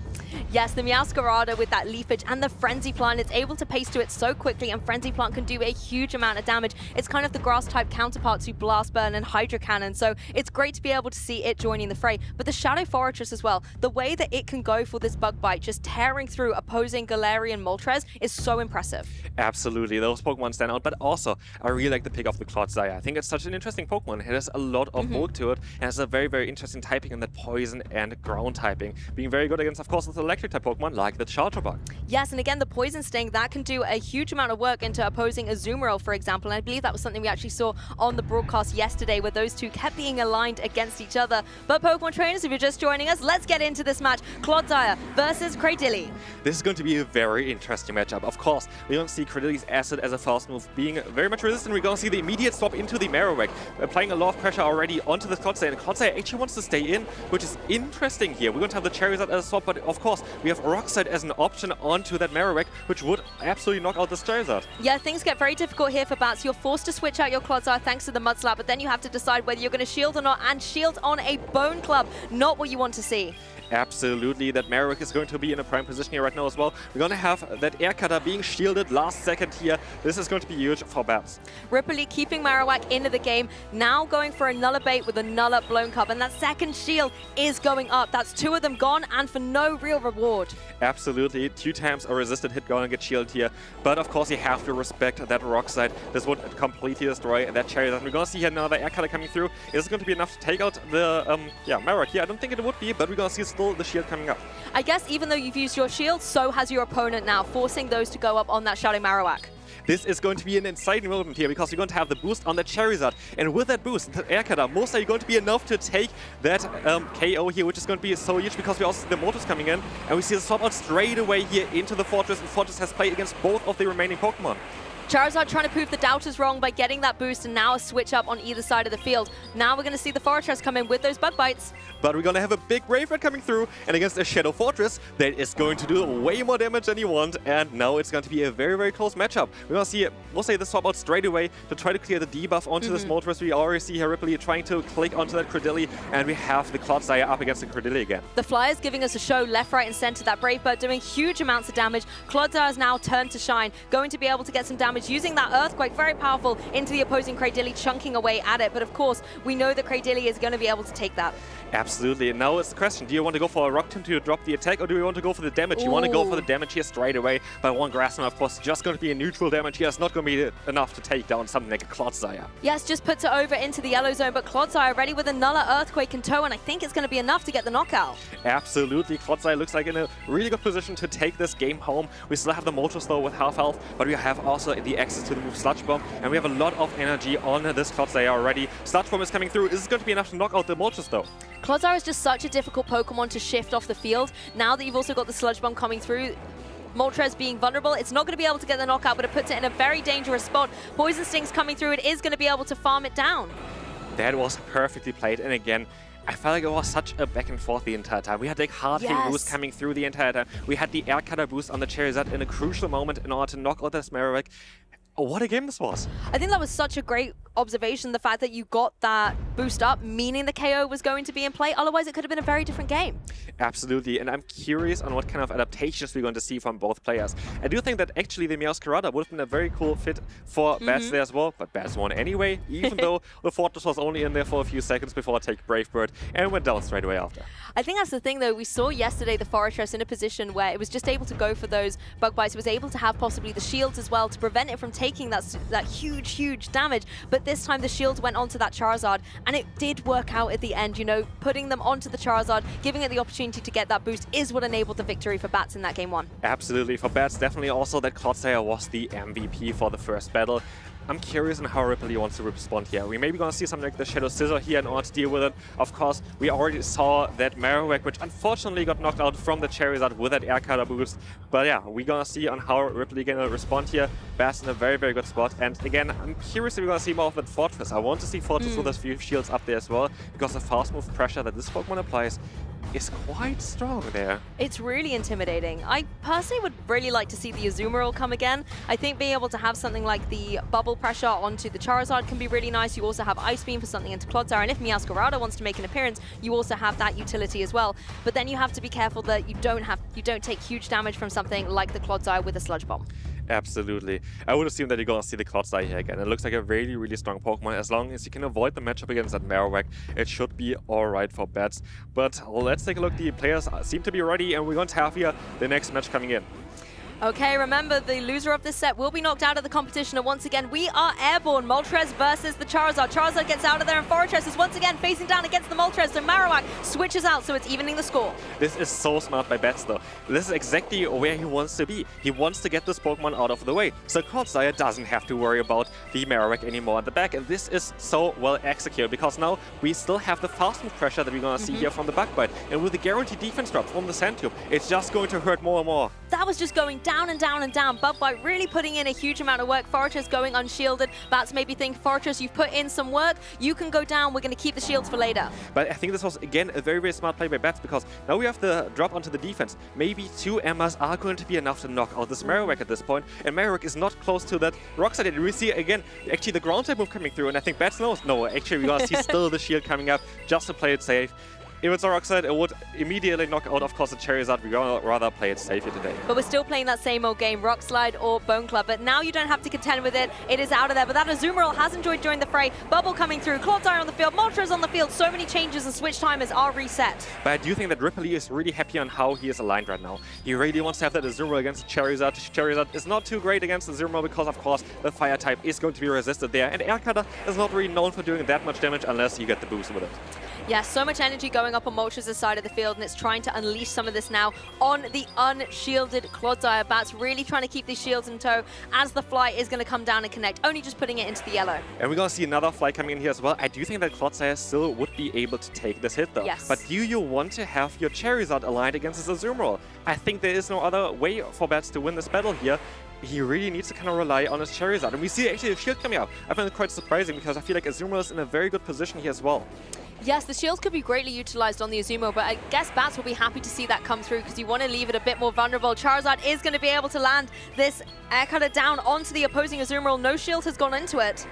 Yes, the Meowscarada with that Leafage and the Frenzy Plant, it's able to pace to it so quickly, and Frenzy Plant can do a huge amount of damage. It's kind of the grass-type counterpart to Blast Burn and Hydro Cannon, so it's great to be able to see it joining the fray. But the Shadow Fortress as well, the way that it can go for this Bug Bite, just tearing through opposing Galarian Moltres, is so impressive. Absolutely, those Pokemon stand out, but also I really like the pick of the Clodsire. I think it's such an interesting Pokemon. It has a lot of bulk to it, and has a very, very interesting typing in that Poison and Ground typing, being very good against, of course, with Electric type Pokemon like the Charjabug. Yes, and again, the Poison Sting, that can do a huge amount of work into opposing Azumarill, for example, and I believe that was something we actually saw on the broadcast yesterday, where those two kept being aligned against each other. But Pokemon trainers, if you're just joining us, let's get into this match. Clodsire versus Cradily. This is going to be a very interesting matchup. Of course, we're going to see Cradilly's Acid as a fast move being very much resistant. We're going to see the immediate swap into the Marowak, applying a lot of pressure already onto the Clodsire, and Clodsire actually wants to stay in, which is interesting here. We're going to have the Charizard as a swap, but of course, we have Rock Slide as an option onto that Marowak, which would absolutely knock out this Charizard. Yeah, things get very difficult here for Bats. You're forced to switch out your Clodsire thanks to the Mud Slap, but then you have to decide whether you're going to shield or not, and shield on a Bone Club, not what you want to see. Absolutely, that Marowak is going to be in a prime position here right now as well. We're going to have that Air Cutter being shielded last second here. This is going to be huge for Bats. Ripley keeping Marowak into the game, now going for a Nuller bait with a Nuller Blown Cup, and that second shield is going up. That's 2 of them gone, and for no real reward. Absolutely, 2 times a resisted hit going to get shielded here, but of course you have to respect that Rock Slide. This would completely destroy that Charizard. We're going to see here another Air Cutter coming through. Is it going to be enough to take out the Marowak? Yeah, I don't think it would be, but we're going to see still the shield coming up. I guess even though you've used your shield, so has your opponent now, forcing those to go up on that Shadow Marowak. This is going to be an exciting moment here because you're going to have the boost on the Charizard. And with that boost, the Air Cutter most likely going to be enough to take that KO here, which is going to be so huge because we also see the Moltres coming in. And we see the swap out straight away here into the Fortress. And Fortress has played against both of the remaining Pokemon. Charizard trying to prove the doubters wrong by getting that boost and now a switch up on either side of the field. Now we're going to see the Fortress come in with those bug bites. But we're going to have a big Brave Bird coming through, and against a Shadow Fortress that is going to do way more damage than you want, and now it's going to be a very, very close matchup. We're going to see, we'll say the swap out straight away to try to clear the debuff onto this Moltres. We already see here Ripley trying to click onto that Credilli, and we have the Clodsire up against the Credilli again. The Flyers giving us a show left, right, and center. That Brave Bird doing huge amounts of damage. Clodsire is now turned to shine, going to be able to get some damage using that Earthquake, very powerful, into the opposing Credilli, chunking away at it. But of course, we know that Credilli is going to be able to take that. Absolutely. And now it's the question, do you want to go for a Rock Tomb to drop the attack, or do you want to go for the damage? You want to go for the damage here straight away, but one Grassman, of course, just going to be a neutral damage here. It's not going to be enough to take down something like a Clodsire. Yes, just puts it over into the yellow zone, but Clodsire ready with another Earthquake in tow, and I think it's going to be enough to get the knockout. Absolutely. Clodsire looks like in a really good position to take this game home. We still have the Moltres though with half health, but we have also the access to the move Sludge Bomb, and we have a lot of energy on this Clodsire already. Sludge Bomb is coming through. Is this going to be enough to knock out the Moltres though? Clodsire is just such a difficult Pokemon to shift off the field. Now that you've also got the Sludge Bomb coming through, Moltres being vulnerable, it's not going to be able to get the knockout, but it puts it in a very dangerous spot. Poison Sting's coming through. It is going to be able to farm it down. That was perfectly played, and again, I felt like it was such a back and forth the entire time. We had like hard hitting boost coming through the entire time. We had the Air Cutter boost on the Charizard in a crucial moment in order to knock out this Marowak. Oh, what a game this was. I think that was such a great observation, the fact that you got that boost up, meaning the KO was going to be in play. Otherwise, it could have been a very different game. Absolutely, and I'm curious on what kind of adaptations we're going to see from both players. I do think that actually the Meowscarada would have been a very cool fit for Bats there as well, but Bats won anyway, even though the Fortress was only in there for a few seconds before I take Brave Bird and went down straight away after. I think that's the thing, though. We saw yesterday the Fortress in a position where it was just able to go for those bug bites. It was able to have possibly the shields as well to prevent it from taking that huge damage. But this time the shields went onto that Charizard, and it did work out at the end. You know, putting them onto the Charizard, giving it the opportunity to get that boost is what enabled the victory for Bats in that game 1. Absolutely, for Bats, definitely also that Clodsire was the MVP for the first battle. I'm curious on how Ripley wants to respond here. We may be going to see something like the Shadow Scissor here in order to deal with it. Of course, we already saw that Marowak, which unfortunately got knocked out from the Charizard with that Air Cutter boost. But yeah, we're going to see on how Ripley going to respond here. Bats in a very, very good spot. And again, I'm curious if we're going to see more of that Fortress. I want to see Fortress with a few shields up there as well, because the fast move pressure that this Pokemon applies is quite strong there. It's really intimidating. I personally would really like to see the Azumarill come again. I think being able to have something like the bubble pressure onto the Charizard can be really nice. You also have Ice Beam for something into Clodsire, and if Meowscarada wants to make an appearance, you also have that utility as well. But then you have to be careful that you don't take huge damage from something like the Clodsire with a Sludge Bomb. Absolutely. I would assume that you're going to see the Clodsire here again. It looks like a really, really strong Pokemon. As long as you can avoid the matchup against that Marowak, it should be alright for Bats. But let's take a look. The players seem to be ready, and we're going to have here the next match coming in. Okay, remember, the loser of this set will be knocked out of the competition, and once again, we are airborne. Moltres versus the Charizard. Charizard gets out of there, and Fortress is once again facing down against the Moltres, so Marowak switches out, so it's evening the score. This is so smart by Bats, though. This is exactly where he wants to be. He wants to get this Pokemon out of the way, so Clodsire doesn't have to worry about the Marowak anymore at the back, and this is so well executed, because now we still have the fast move pressure that we're going to see here from the Bug Bite, and with the guaranteed defense drop from the Sand Tube, it's just going to hurt more and more. That was just going down and down and down. Bug Bite really putting in a huge amount of work. Fortress going unshielded. Bats maybe think, Fortress, you've put in some work. You can go down. We're going to keep the shields for later. But I think this was, again, a very, very smart play by Bats, because now we have the drop onto the defense. Maybe 2 Emmas are going to be enough to knock out this Marowak at this point, and Marowak is not close to that Rock Slide. We see, again, actually the ground type move coming through, and I think Bats knows. No, actually, we're going to see still the shield coming up just to play it safe. If it's a Rock Slide, it would immediately knock out, of course, the Charizard. We're going to rather play it safe here today. But we're still playing that same old game, Rock Slide or Bone Club. But now you don't have to contend with it. It is out of there. But that Azumarill has enjoyed during the fray. Bubble coming through. Clodsire on the field. Moltres on the field. So many changes, and switch timers are reset. But I do think that Ripley is really happy on how he is aligned right now. He really wants to have that Azumarill against Charizard. Charizard is not too great against Azumarill because, of course, the Fire type is going to be resisted there. And Air Cutter is not really known for doing that much damage unless you get the boost with it. Yeah, so much energy going up on Moltres' side of the field, and it's trying to unleash some of this now on the unshielded Clodsire. Bats really trying to keep these shields in tow as the Fly is going to come down and connect, only just putting it into the yellow. And we're going to see another Fly coming in here as well. I do think that Clodsire still would be able to take this hit, though. Yes. But do you want to have your Charizard aligned against this Azumarill? I think there is no other way for Bats to win this battle here. he really needs to kind of rely on his Charizard. And we see actually a shield coming out. I find it quite surprising because I feel like Azumarill is in a very good position here as well. Yes, the shields could be greatly utilized on the Azumarill, but I guess Bats will be happy to see that come through because you want to leave it a bit more vulnerable. Charizard is going to be able to land this air cutter down onto the opposing Azumarill. No shield has gone into it.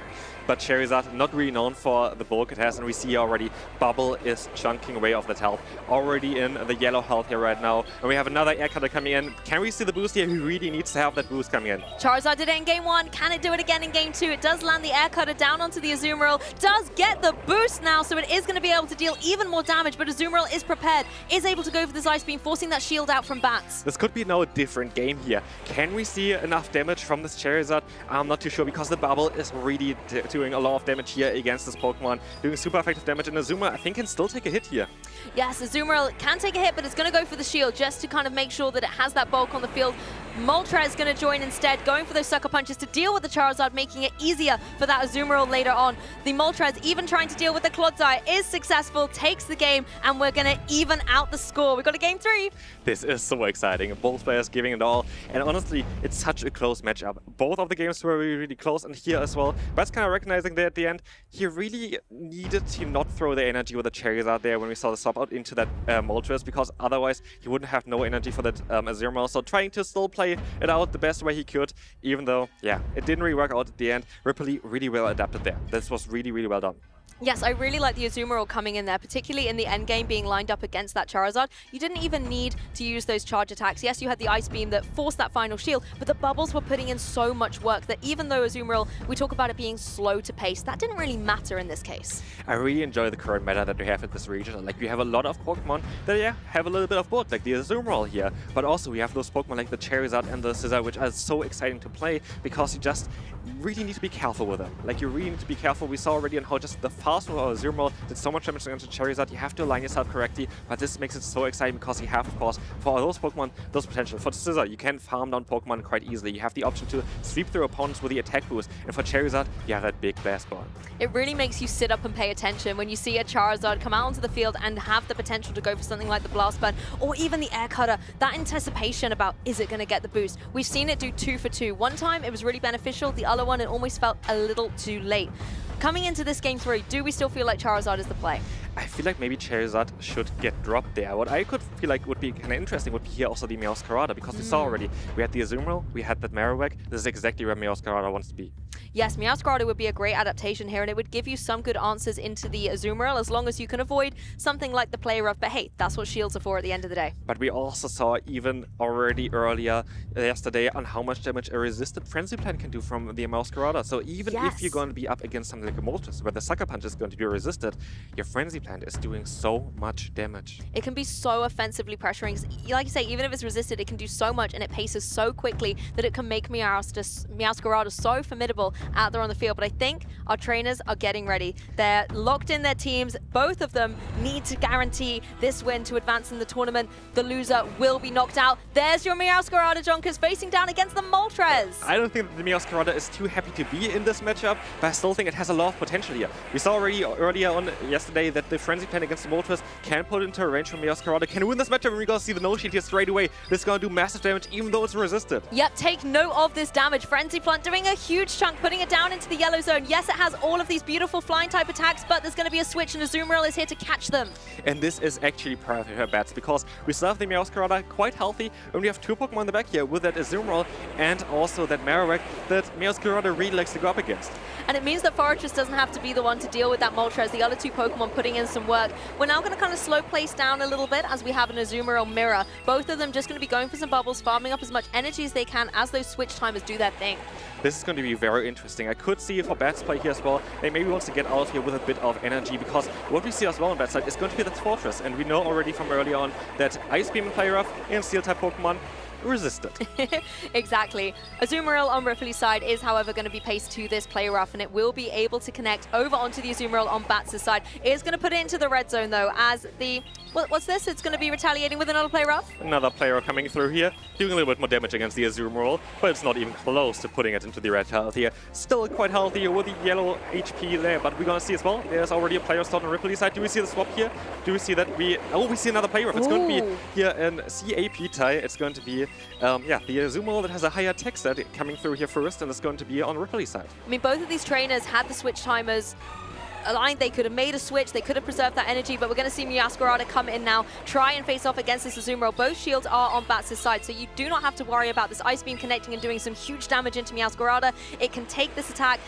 But Charizard not really known for the bulk it has, and we see already Bubble is chunking away off that health. Already in the yellow health here right now. And we have another air cutter coming in. Can we see the boost here? He really needs to have that boost coming in. Charizard did it in game 1. Can it do it again in game 2? It does land the air cutter down onto the Azumarill. Does get the boost now, so it is going to be able to deal even more damage, but Azumarill is prepared, is able to go for this Ice Beam, forcing that shield out from Bats. This could be now a different game here. Can we see enough damage from this Charizard? I'm not too sure because the Bubble is really doing a lot of damage here against this Pokemon, doing super effective damage, and Azumarill I think can still take a hit here. Yes, Azumarill can take a hit, but it's going to go for the shield just to kind of make sure that it has that bulk on the field. Moltres is going to join instead, going for those Sucker Punches to deal with the Charizard, making it easier for that Azumarill later on. The Moltres, even trying to deal with the Clodsire, is successful, takes the game, and we're going to even out the score. We've got a game 3. This is so exciting. Both players giving it all, and honestly, it's such a close matchup. Both of the games were really, really close, and here as well. But kind of recognizing that at the end, he really needed to not throw the energy with the Charizard there when we saw the swap out into that Moltres, because otherwise he wouldn't have no energy for that Azumarill. So trying to still play it out the best way he could, even though, yeah, it didn't really work out at the end. Ripley really well adapted there. This was really, really well done. Yes, I really like the Azumarill coming in there, particularly in the end game being lined up against that Charizard. You didn't even need to use those charge attacks. Yes, you had the Ice Beam that forced that final shield, but the bubbles were putting in so much work that even though Azumarill, we talk about it being slow to pace, that didn't really matter in this case. I really enjoy the current meta that we have in this region. Like, we have a lot of Pokemon that, yeah, have a little bit of both, like the Azumarill here, but also we have those Pokemon like the Charizard and the Scizor, which are so exciting to play because you just really need to be careful with them. Like, you really need to be careful. We saw already on how just the fast with our Azumarill did so much damage against the Charizard. You have to align yourself correctly, but this makes it so exciting because you have, of course, for those Pokemon, those potential. For Scizor, you can farm down Pokemon quite easily. You have the option to sweep through opponents with the attack boost, and for Charizard, you have that big Blast Ball. It really makes you sit up and pay attention when you see a Charizard come out onto the field and have the potential to go for something like the Blast Burn or even the Air Cutter. That anticipation about, is it going to get the boost? We've seen it do 2 for 2. One time it was really beneficial, the other one it almost felt a little too late. Coming into this game 3, do we still feel like Charizard is the play? I feel like maybe Charizard should get dropped there. What I could feel like would be kind of interesting would be here also the Meowscarada, because we saw already, we had the Azumarill, we had that Marowak. This is exactly where Meowscarada wants to be. Yes, Meowscarada would be a great adaptation here, and it would give you some good answers into the Azumarill as long as you can avoid something like the Play Rough. But hey, that's what shields are for at the end of the day. But we also saw even already earlier yesterday on how much damage a resisted Frenzy Plant can do from the Meowscarada. So even if you're going to be up against something like a Moltres, where the Sucker Punch is going to be resisted, your Frenzy Plant is doing so much damage. It can be so offensively pressuring. Like you say, even if it's resisted, it can do so much, and it paces so quickly that it can make Meowscarada so formidable out there on the field. But I think our trainers are getting ready. They're locked in their teams. Both of them need to guarantee this win to advance in the tournament. The loser will be knocked out. There's your Meowscarada, Jonkers, facing down against the Moltres. I don't think that the Meowscarada is too happy to be in this matchup, but I still think it has a lot of potential here. We saw already earlier on yesterday that the Frenzy Plant against the Moltres can put into a range from Meowscarada. Can win this matchup, and we're going to see the no shield here straight away. This is going to do massive damage even though it's resisted. Yep, take note of this damage. Frenzy Plant doing a huge chunk, putting it down into the yellow zone. Yes, it has all of these beautiful flying type attacks, but there's going to be a switch, and Azumarill is here to catch them. And this is actually perfect for her bats, because we still have the Meowscarada quite healthy, and we have 2 Pokemon in the back here with that Azumarill and also that Marowak that Meowscarada really likes to go up against. And it means that Forretress doesn't have to be the one to deal with that Moltres. The other 2 Pokemon putting in some work. We're now going to kind of slow place down a little bit as we have an Azumarill Mirror. Both of them just going to be going for some bubbles, farming up as much energy as they can as those switch timers do their thing. This is going to be very interesting. I could see for Bats play here as well, they maybe wants to get out here with a bit of energy, because what we see as well on Bats side is going to be that Fortress, and we know already from early on that Ice Beam and Play Rough and Steel-type Pokemon resisted. Exactly. Azumarill on Ripley's side is, however, going to be paced to this Play Rough, and it will be able to connect over onto the Azumarill on Bats' side. It is going to put it into the red zone, though, as the... What's this? It's going to be retaliating with another Play Rough? Another player coming through here, doing a little bit more damage against the Azumarill, but it's not even close to putting it into the red health here. Still quite healthy with the yellow HP there, but we're going to see as well, there's already a player start on Ripley's side. Do we see the swap here? Do we see that we... Oh, we see another Play Rough. It's going to be here in CAP tie. It's going to be yeah, the Azumarill that has a higher tech set coming through here first, and it's going to be on Ripley's side. I mean, both of these trainers had the switch timers aligned. They could have made a switch, they could have preserved that energy, but we're going to see Meowscarada come in now, try and face off against this Azumarill. Both shields are on Bats' side, so you do not have to worry about this Ice Beam connecting and doing some huge damage into Meowscarada. It can take this attack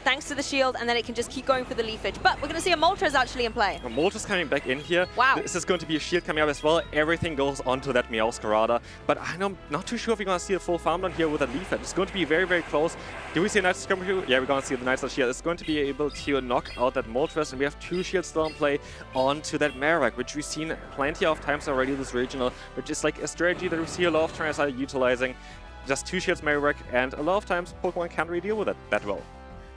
thanks to the shield, and then it can just keep going for the leafage. But we're going to see a Moltres actually in play. Moltres coming back in here. Wow. This is going to be a shield coming up as well. Everything goes onto that Meowscarada. But I'm not too sure if we're going to see a full farm down here with a leafage. It's going to be very, very close. Do we see a Night Slash coming through? Yeah, we're going to see the Night Slash shield. It's going to be able to knock out that Moltres, and we have 2 shields still in play onto that Marowak, which we've seen plenty of times already this regional, which is like a strategy that we see a lot of trainers are utilizing. Just 2 shields Marowak, and a lot of times Pokemon can't really deal with it that well.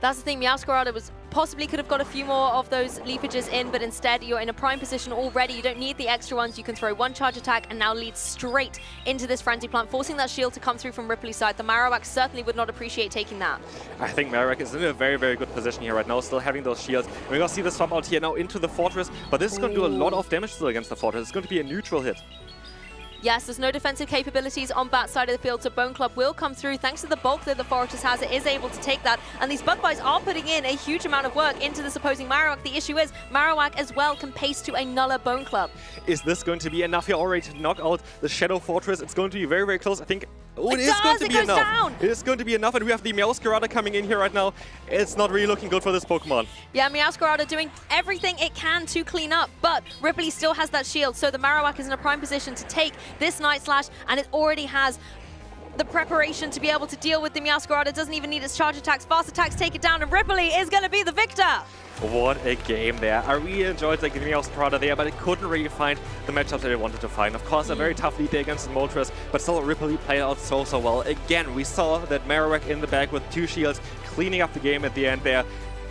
That's the thing, Meowscarada was possibly could have got a few more of those leafages in, but instead you're in a prime position already. You don't need the extra ones. You can throw 1 charge attack and now lead straight into this Frenzy Plant, forcing that shield to come through from Ripley's side. The Marowak certainly would not appreciate taking that. I think Marowak is in a very, very good position here right now, still having those shields. We're going to see the swap out here now into the Fortress, but this is going to do a lot of damage still against the Fortress. It's going to be a neutral hit. Yes, there's no defensive capabilities on Bat's side of the field, so Bone Club will come through. Thanks to the bulk that the Fortress has, it is able to take that. And these Bug Bites are putting in a huge amount of work into this opposing Marowak. The issue is, Marowak as well can pace to a nuller Bone Club. Is this going to be enough here already to knock out the Shadow Fortress? It's going to be very, very close. I think it is going to be enough. Down. It is going to be enough, and we have the Meowscarada coming in here right now. It's not really looking good for this Pokemon. Yeah, Meowscarada doing everything it can to clean up, but Ripley still has that shield, so the Marowak is in a prime position to take this Night Slash, and it already has the preparation to be able to deal with the Meowscarada. Doesn't even need its charge attacks. Fast attacks take it down, and Ripley is going to be the victor. What a game there. I really enjoyed like, the Meowscarada there, but I couldn't really find the matchups that I wanted to find. Of course, a very tough lead there against the Moltres, but still Ripley played out so well. Again, we saw that Marowak in the back with 2 shields, cleaning up the game at the end there.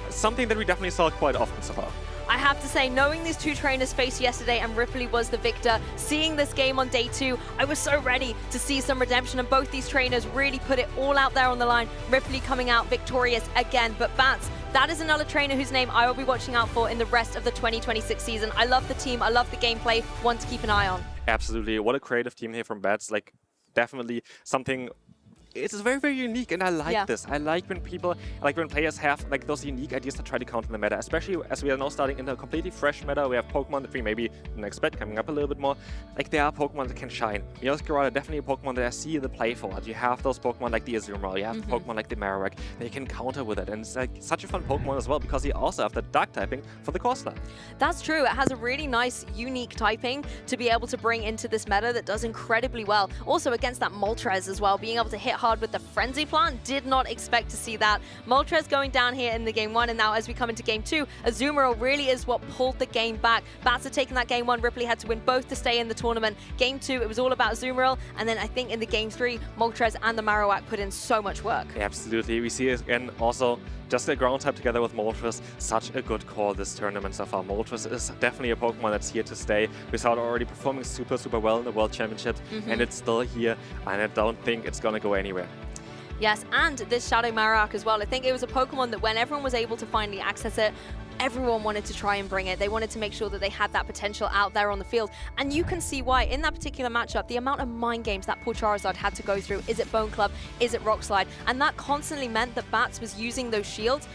Something that we definitely saw quite often so far. I have to say, knowing these 2 trainers faced yesterday and Ripley was the victor, seeing this game on day 2, I was so ready to see some redemption, and both these trainers really put it all out there on the line. Ripley coming out victorious again, but Bats, that is another trainer whose name I will be watching out for in the rest of the 2026 season. I love the team, I love the gameplay, one to keep an eye on. Absolutely, what a creative team here from Bats. Like, definitely something. It's very, very unique, and I like this. I like when when players have like those unique ideas to try to counter the meta, especially as we are now starting in a completely fresh meta. We have Pokemon that we maybe didn't expect coming up a little bit more. Like, there are Pokemon that can shine. Meowscarada, definitely a Pokemon that I see the play for. You have those Pokemon like the Azumarill, you have Pokemon like the Marowak, they can counter with it, and it's like such a fun Pokemon as well because you also have the Dark typing for the core slab. That's true. It has a really nice, unique typing to be able to bring into this meta that does incredibly well. Also against that Moltres as well, being able to hit hard with the Frenzy Plant. Did not expect to see that. Moltres going down here in the game 1, and now as we come into game 2, Azumarill really is what pulled the game back. Bats had taken that game 1. Ripley had to win both to stay in the tournament. Game 2, it was all about Azumarill, and then I think in the game 3, Moltres and the Marowak put in so much work. Yeah, absolutely. We see it again also. Just a ground type together with Moltres, such a good call this tournament so far. Moltres is definitely a Pokemon that's here to stay. We saw it already performing super well in the World Championship, and it's still here, and I don't think it's gonna go anywhere. Yes, and this Shadow Marowak as well. I think it was a Pokemon that when everyone was able to finally access it, everyone wanted to try and bring it. They wanted to make sure that they had that potential out there on the field. And you can see why. In that particular matchup, the amount of mind games that poor Charizard had to go through. Is it Bone Club? Is it Rock Slide? And that constantly meant that Bats was using those shields.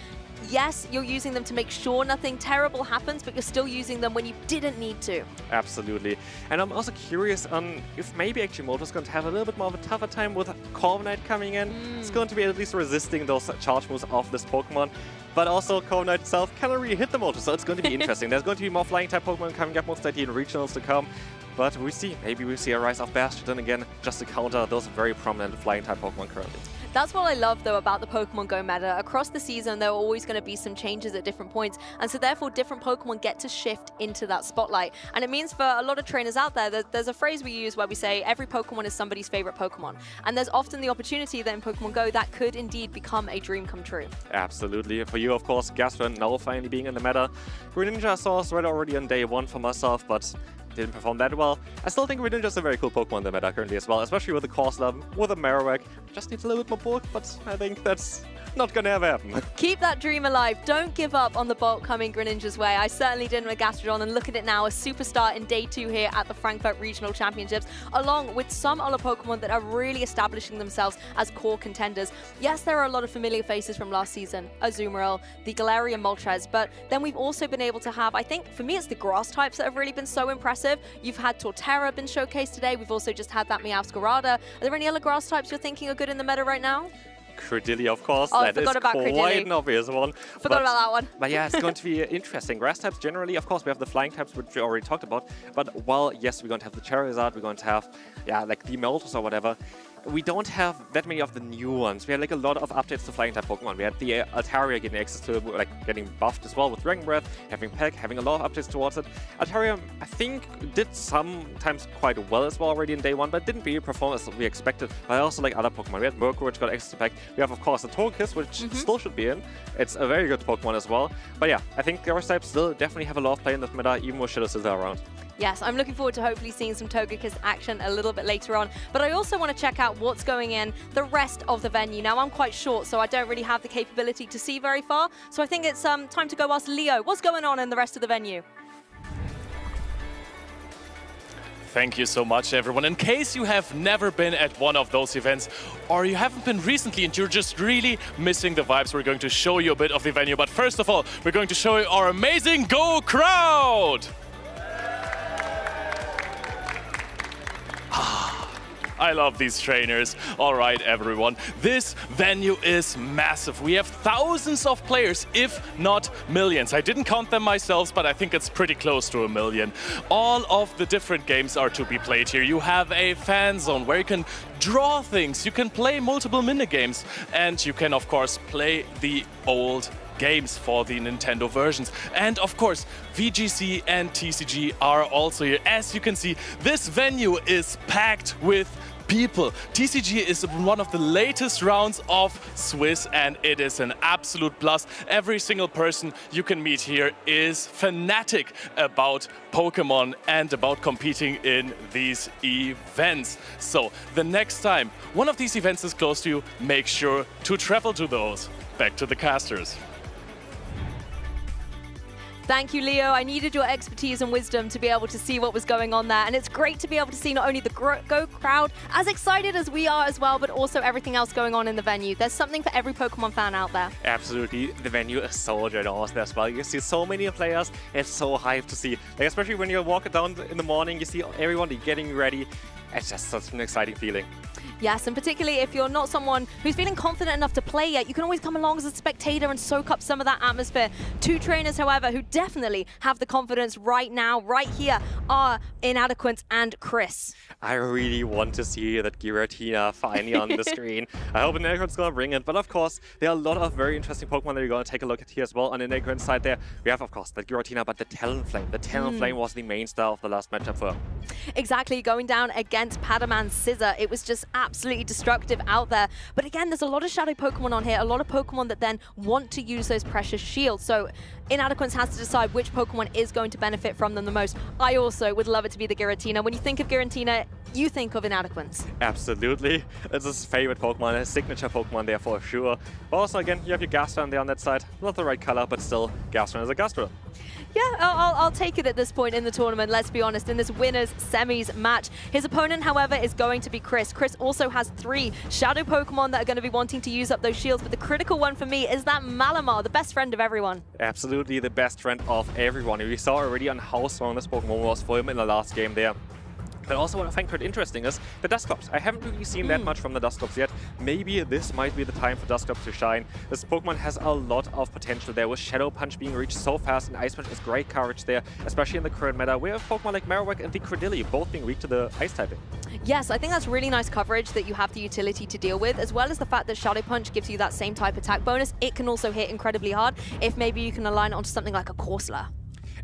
Yes, you're using them to make sure nothing terrible happens, but you're still using them when you didn't need to. Absolutely. And I'm also curious on if maybe actually Moltres is going to have a little bit more of a tougher time with Corviknight coming in. It's going to be at least resisting those charge moves of this Pokemon. But also, Corviknight itself cannot really hit the Moltres, so it's going to be interesting. There's going to be more Flying-type Pokemon coming up most likely in regionals to come. But we see, maybe we see a rise of Bastion again, just to counter those very prominent Flying-type Pokemon currently. That's what I love, though, about the Pokemon GO meta. Across the season, there are always going to be some changes at different points, and so therefore different Pokemon get to shift into that spotlight. And it means for a lot of trainers out there, there's a phrase we use where we say every Pokemon is somebody's favorite Pokemon. And there's often the opportunity that in Pokemon GO, that could indeed become a dream come true. Absolutely. For you, of course, Gastron now finally being in the meta. Greninja saw us right already on day 1 for myself, but didn't perform that well. I still think Weedle is a very cool Pokemon in the meta currently as well, especially with the Corsola, with a Marowak. Just needs a little bit more bulk, but I think that's not gonna ever happen. Keep that dream alive. Don't give up on the bulk coming Greninja's way. I certainly didn't with Gastrodon, and look at it now, a superstar in day 2 here at the Frankfurt Regional Championships, along with some other Pokemon that are really establishing themselves as core contenders. Yes, there are a lot of familiar faces from last season, Azumarill, the Galarian Moltres, but then we've also been able to have, I think, for me, it's the grass types that have really been so impressive. You've had Torterra been showcased today. We've also just had that Meowscarada. Are there any other grass types you're thinking are good in the meta right now? Credilli, of course. Oh, that forgot is about quite Credilli. an obvious one. Forgot about that one. But yeah, it's going to be interesting. Grass types generally, of course, we have the flying types, which we already talked about. But while, yes, we're going to have the Charizard, we're going to have, yeah, like the Moltres or whatever, we don't have that many of the new ones. We had like a lot of updates to flying type Pokemon. We had the Altaria getting access to, like, getting buffed as well with Dragon Breath, having Peck, having a lot of updates towards it. Altaria, I think, did sometimes quite well as well already in day 1, but didn't really perform as we expected. But I also like other Pokemon. We had Murkrow, which got access to Peck. We have, of course, the Togekiss, which still should be in. It's a very good Pokemon as well. But yeah, I think Grass types still definitely have a lot of play in this meta, even with Shadow Scizor around. Yes, I'm looking forward to hopefully seeing some Togekiss action a little bit later on. But I also want to check out what's going in the rest of the venue. Now, I'm quite short, so I don't really have the capability to see very far. So I think it's time to go ask Leo, what's going on in the rest of the venue? Thank you so much, everyone. In case you have never been at one of those events, or you haven't been recently and you're just really missing the vibes, we're going to show you a bit of the venue. But first of all, we're going to show you our amazing Go crowd! I love these trainers. All right, everyone. This venue is massive. We have thousands of players, if not millions. I didn't count them myself, but I think it's pretty close to 1 million. All of the different games are to be played here. You have a fan zone where you can draw things, you can play multiple minigames, and you can, of course, play the old games for the Nintendo versions. And of course, VGC and TCG are also here. As you can see, this venue is packed with people. TCG is one of the latest rounds of Swiss, and it is an absolute plus. Every single person you can meet here is fanatic about Pokemon and about competing in these events. So the next time one of these events is close to you, make sure to travel to those. Back to the casters. Thank you, Leo. I needed your expertise and wisdom to be able to see what was going on there. And it's great to be able to see not only the Go crowd as excited as we are as well, but also everything else going on in the venue. There's something for every Pokemon fan out there. Absolutely. The venue is so generous as well. You see so many players. It's so hyped to see. Like, especially when you walk down in the morning, you see everyone getting ready. It's just such an exciting feeling. Yes, and particularly if you're not someone who's feeling confident enough to play yet, you can always come along as a spectator and soak up some of that atmosphere. 2 trainers, however, who definitely have the confidence right now, right here, are Inadequins and Chris. I really want to see that Giratina finally on the screen. I hope Inadequins gonna bring it, but of course, there are a lot of very interesting Pokemon that you're gonna take a look at here as well. On the Inadequins side there, we have, of course, the Giratina, but the Talonflame. The Talonflame was the main star of the last matchup for her. Exactly, going down against Paman's Scissor. It was just absolutely destructive out there. But again, there's a lot of shadow Pokemon on here, a lot of Pokemon that then want to use those precious shields. So Inadequins has to decide which Pokemon is going to benefit from them the most. I also would love it to be the Giratina. When you think of Giratina, you think of Inadequins. Absolutely. It's his favorite Pokemon, his signature Pokemon there for sure. But also, again, you have your Gastron there on that side. Not the right color, but still, Gastron is a Gastron. Yeah, I'll take it at this point in the tournament, let's be honest, in this winner's semis match. His opponent, however, is going to be Chris. Chris also has 3 shadow Pokemon that are going to be wanting to use up those shields, but the critical one for me is that Malamar, the best friend of everyone. Absolutely the best friend of everyone. We saw already on how strong this Pokemon was for him in the last game there. But also what I find quite interesting is the Dusclops. I haven't really seen that much from the Dusclops yet. Maybe this might be the time for Dusclops to shine. This Pokemon has a lot of potential there, with Shadow Punch being reached so fast, and Ice Punch is great coverage there, especially in the current meta. We have Pokemon like Marowak and the Credilli both being weak to the Ice typing. Yes, I think that's really nice coverage that you have the utility to deal with, as well as the fact that Shadow Punch gives you that same type attack bonus. It can also hit incredibly hard if maybe you can align it onto something like a Corsola.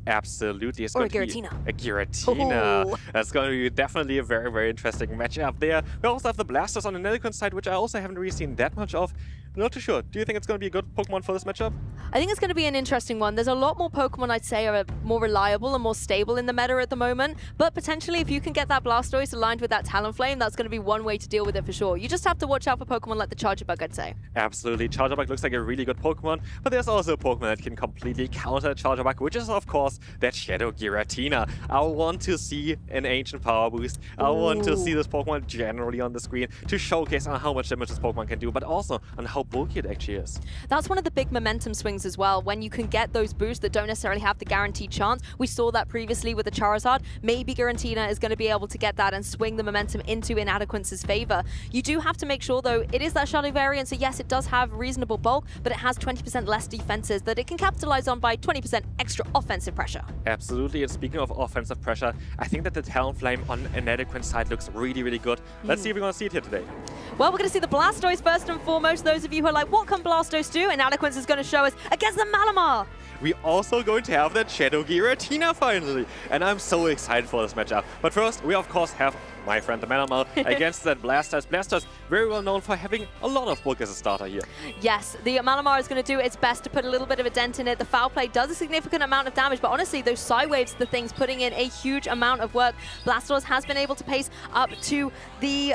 Absolutely. It's or going a Giratina. To be a Giratina. Oh. That's going to be definitely a very, very interesting matchup there. We also have the Blasters on the Inadequins side, which I also haven't really seen that much of. Not too sure. Do you think it's going to be a good Pokemon for this matchup? I think it's going to be an interesting one. There's a lot more Pokemon I'd say are more reliable and more stable in the meta at the moment, but potentially if you can get that Blastoise aligned with that Talonflame, that's going to be one way to deal with it for sure. You just have to watch out for Pokemon like the Charjabug, I'd say. Absolutely. Charjabug looks like a really good Pokemon, but there's also a Pokemon that can completely counter Charjabug, which is of course that Shadow Giratina. I want to see an Ancient Power Boost. I want to see this Pokemon generally on the screen to showcase on how much damage this Pokemon can do, but also on how bulky it actually is. That's one of the big momentum swings as well, when you can get those boosts that don't necessarily have the guaranteed chance. We saw that previously with the Charizard. Maybe Giratina is going to be able to get that and swing the momentum into Inadequins' favor. You do have to make sure though, it is that Shadow variant, so yes, it does have reasonable bulk, but it has 20% less defenses that it can capitalize on by 20% extra offensive pressure. Absolutely, and speaking of offensive pressure, I think that the Talonflame on Inadequins' side looks really, really good. Let's see if we're going to see it here today. Well, we're going to see the Blastoise first and foremost. Those of you who are like, what can Blastoise do? Inadequins is going to show us against the Malamar. We're also going to have that Shadow Giratina finally, and I'm so excited for this matchup. But first, we of course have my friend the Malamar against that Blastoise. Blastoise, very well known for having a lot of bulk as a starter here. Yes, the Malamar is going to do its best to put a little bit of a dent in it. The Foul Play does a significant amount of damage, but honestly, those Psy Waves, the thing's putting in a huge amount of work. Blastoise has been able to pace up to the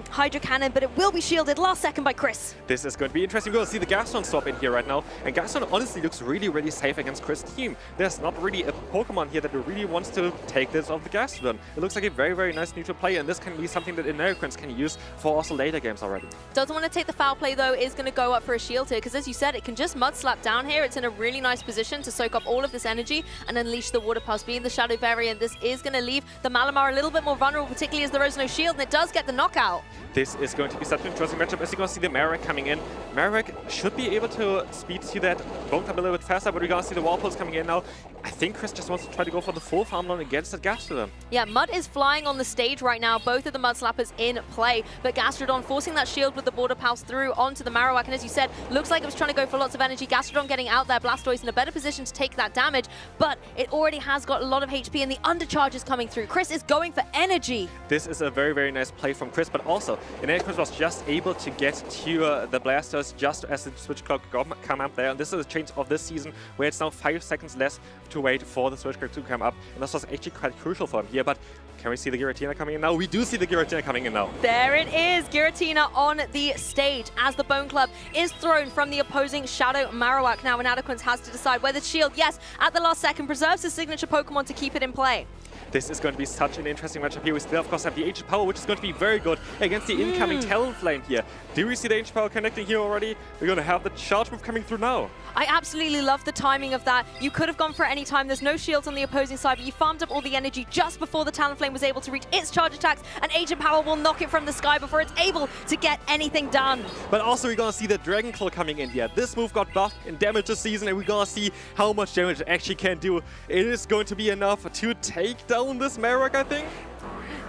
Hydro Cannon, but it will be shielded last second by Chris. This is going to be interesting. We're going to see the Gaston swap in here right now, and Gaston honestly looks really, really safe against Chris' team. There's not really a Pokemon here that really wants to take this off the Gaston. It looks like a very, very nice neutral play, and this can be something that Inadequins can use for also later games already. Doesn't want to take the Foul Play though, is going to go up for a shield here, because as you said, it can just Mud Slap down here. It's in a really nice position to soak up all of this energy and unleash the Water Pulse. Being the Shadow variant, this is going to leave the Malamar a little bit more vulnerable, particularly as there is no shield, and it does get the knockout. This is going to be such an interesting matchup. As you're going to see the Marek coming in. Marek should be able to speed to that Bone Club a little bit faster, but we're going to see the Wall Pulse coming in now. I think Chris just wants to try to go for the full Farmland against that Gastrodon. Yeah, Mud is flying on the stage right now. Both of the Mud Slappers in play, but Gastrodon forcing that shield with the Border Pulse through onto the Marowak, and as you said, looks like it was trying to go for lots of energy. Gastrodon getting out there, Blastoise in a better position to take that damage, but it already has got a lot of HP, and the undercharge is coming through. Chris is going for energy. This is a very, very nice play from Chris, but also Inadequins was just able to get to the Blastoise just as the switch clock come up there, and this is a change of this season where it's now 5 seconds less to wait for the switch clock to come up, and this was actually quite crucial for him here. But can we see the Giratina coming in now? We do see the Giratina coming in now. There it is, Giratina on the stage as the Bone Club is thrown from the opposing Shadow Marowak. Now Inadequins has to decide whether Shield, yes, at the last second, preserves his signature Pokemon to keep it in play. This is going to be such an interesting matchup here. We still, of course, have the Ancient Power, which is going to be very good against the incoming Talonflame here. Do we see the Ancient Power connecting here already? We're going to have the charge move coming through now. I absolutely love the timing of that. You could have gone for it any time. There's no shields on the opposing side, but you farmed up all the energy just before the Talonflame was able to reach its charge attacks, and Ancient Power will knock it from the sky before it's able to get anything done. But also, we're going to see the Dragon Claw coming in here. This move got buffed in damage this season, and we're going to see how much damage it actually can do. It is going to be enough to take down this Marek, I think.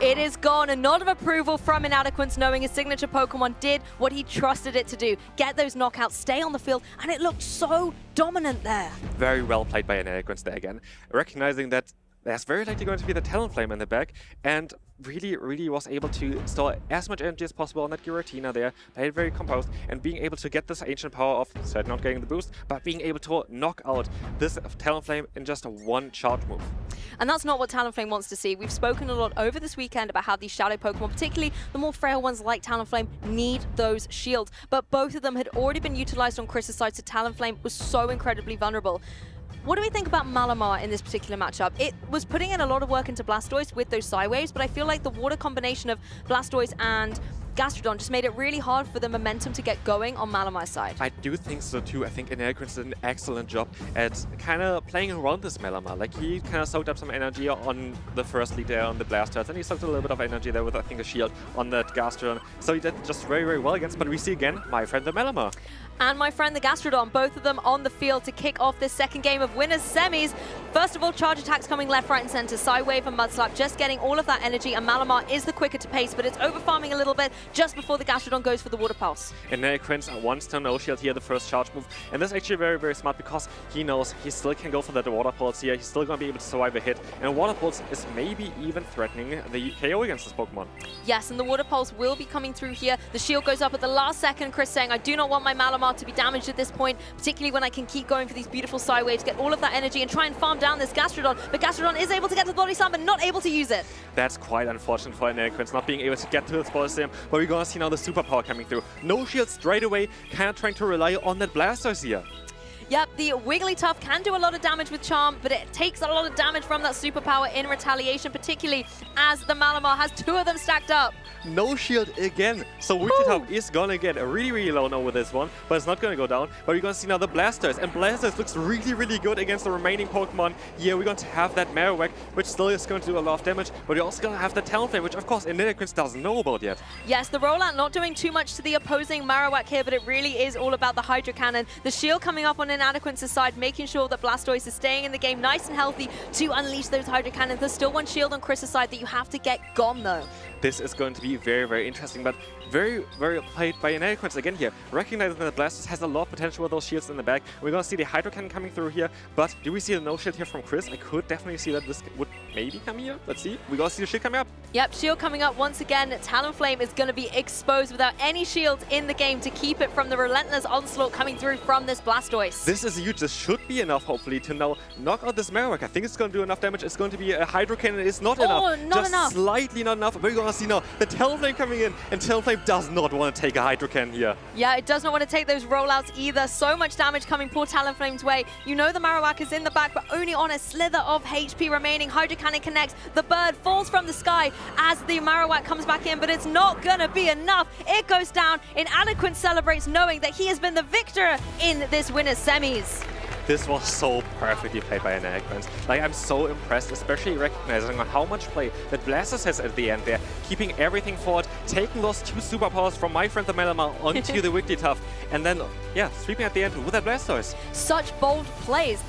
It is gone. A nod of approval from Inadequins, knowing his signature Pokemon did what he trusted it to do. Get those knockouts, stay on the field, and it looked so dominant there. Very well played by Inadequins there again. Recognizing that there's very likely going to be the Talonflame in the back, and really was able to store as much energy as possible on that Giratina there. Played very composed, and being able to get this Ancient Power off, certainly not getting the boost, but being able to knock out this Talonflame in just one charge move. And that's not what Talonflame wants to see. We've spoken a lot over this weekend about how these Shadow Pokemon, particularly the more frail ones like Talonflame, need those shields. But both of them had already been utilized on Chris's side, so Talonflame was so incredibly vulnerable. What do we think about Malamar in this particular matchup? It was putting in a lot of work into Blastoise with those Psy Waves, but I feel like the water combination of Blastoise and Gastrodon just made it really hard for the momentum to get going on Malamar's side. I do think so too. I think Inadequins did an excellent job at kind of playing around this Malamar. Like, he kind of soaked up some energy on the first lead there on the Blastoise, and he soaked a little bit of energy there with, I think, a shield on that Gastrodon. So he did just very, very well against, but we see again my friend the Malamar. And my friend the Gastrodon, both of them on the field to kick off this second game of winners semis. First of all, charge attacks coming left, right, and center. Psywave and Mudslap just getting all of that energy, and Malamar is the quicker to pace, but it's over-farming a little bit just before the Gastrodon goes for the Water Pulse. And Inadequins wants to no-shield here, the first charge move. And that's actually very, very smart because he knows he still can go for that Water Pulse here. He's still going to be able to survive a hit. And Water Pulse is maybe even threatening the KO against this Pokemon. Yes, and the Water Pulse will be coming through here. The shield goes up at the last second. Chris saying, I do not want my Malamar to be damaged at this point, particularly when I can keep going for these beautiful Psywaves, get all of that energy and try and farm down this Gastrodon. But Gastrodon is able to get to the Body Slam, but not able to use it. That's quite unfortunate for Inadequins, not being able to get to the Body Slam. But we're going to see now the Superpower coming through. No shield straight away, kind of trying to rely on that Blastoise here. Yep, the Wigglytuff can do a lot of damage with Charm, but it takes a lot of damage from that Superpower in retaliation, particularly as the Malamar has two of them stacked up. No shield again. So Wigglytuff is going to get a really, really low no with this one, but it's not going to go down. But we're going to see now the Blastoise, and Blastoise looks really, really good against the remaining Pokemon. Here we're going to have that Marowak, which still is going to do a lot of damage, but we're also going to have the Talonflame, which of course Inadequins doesn't know about yet. Yes, the rollout not doing too much to the opposing Marowak here, but it really is all about the Hydro Cannon. The shield coming up on Inadequins' side, making sure that Blastoise is staying in the game nice and healthy to unleash those Hydro Cannons. There's still one shield on Chris's side that you have to get gone though. This is going to be very, very interesting, but very, very played by Inadequins again here. Recognizing that Blastoise has a lot of potential with those shields in the back. We're going to see the Hydro Cannon coming through here, but do we see the no-shield here from Chris? I could definitely see that this would maybe come here. Let's see. We're going to see the shield coming up. Yep, shield coming up once again. Talonflame is going to be exposed without any shields in the game to keep it from the relentless onslaught coming through from this Blastoise. This is huge. This should be enough, hopefully, to now knock out this Marowak. I think it's going to do enough damage. It's going to be a Hydro Cannon. It's not enough. Oh, not enough. Just slightly not enough. We're going to see now the Talonflame coming in, and Talonflame does not want to take a Hydro Cannon here. Yeah, it does not want to take those rollouts either. So much damage coming poor Talonflame's way. You know the Marowak is in the back, but only on a slither of HP remaining. Hydro Cannon connects. The bird falls from the sky as the Marowak comes back in, but it's not going to be enough. It goes down. Inadequins celebrates knowing that he has been the victor in this winners semis. This was so perfectly played by Inadequins. Like, I'm so impressed, especially recognizing how much play that Blastoise has at the end there, keeping everything forward, taking those two superpowers from my friend the Malamar onto the Wigglytuff, and then, yeah, sweeping at the end with that Blastoise. Such bold plays.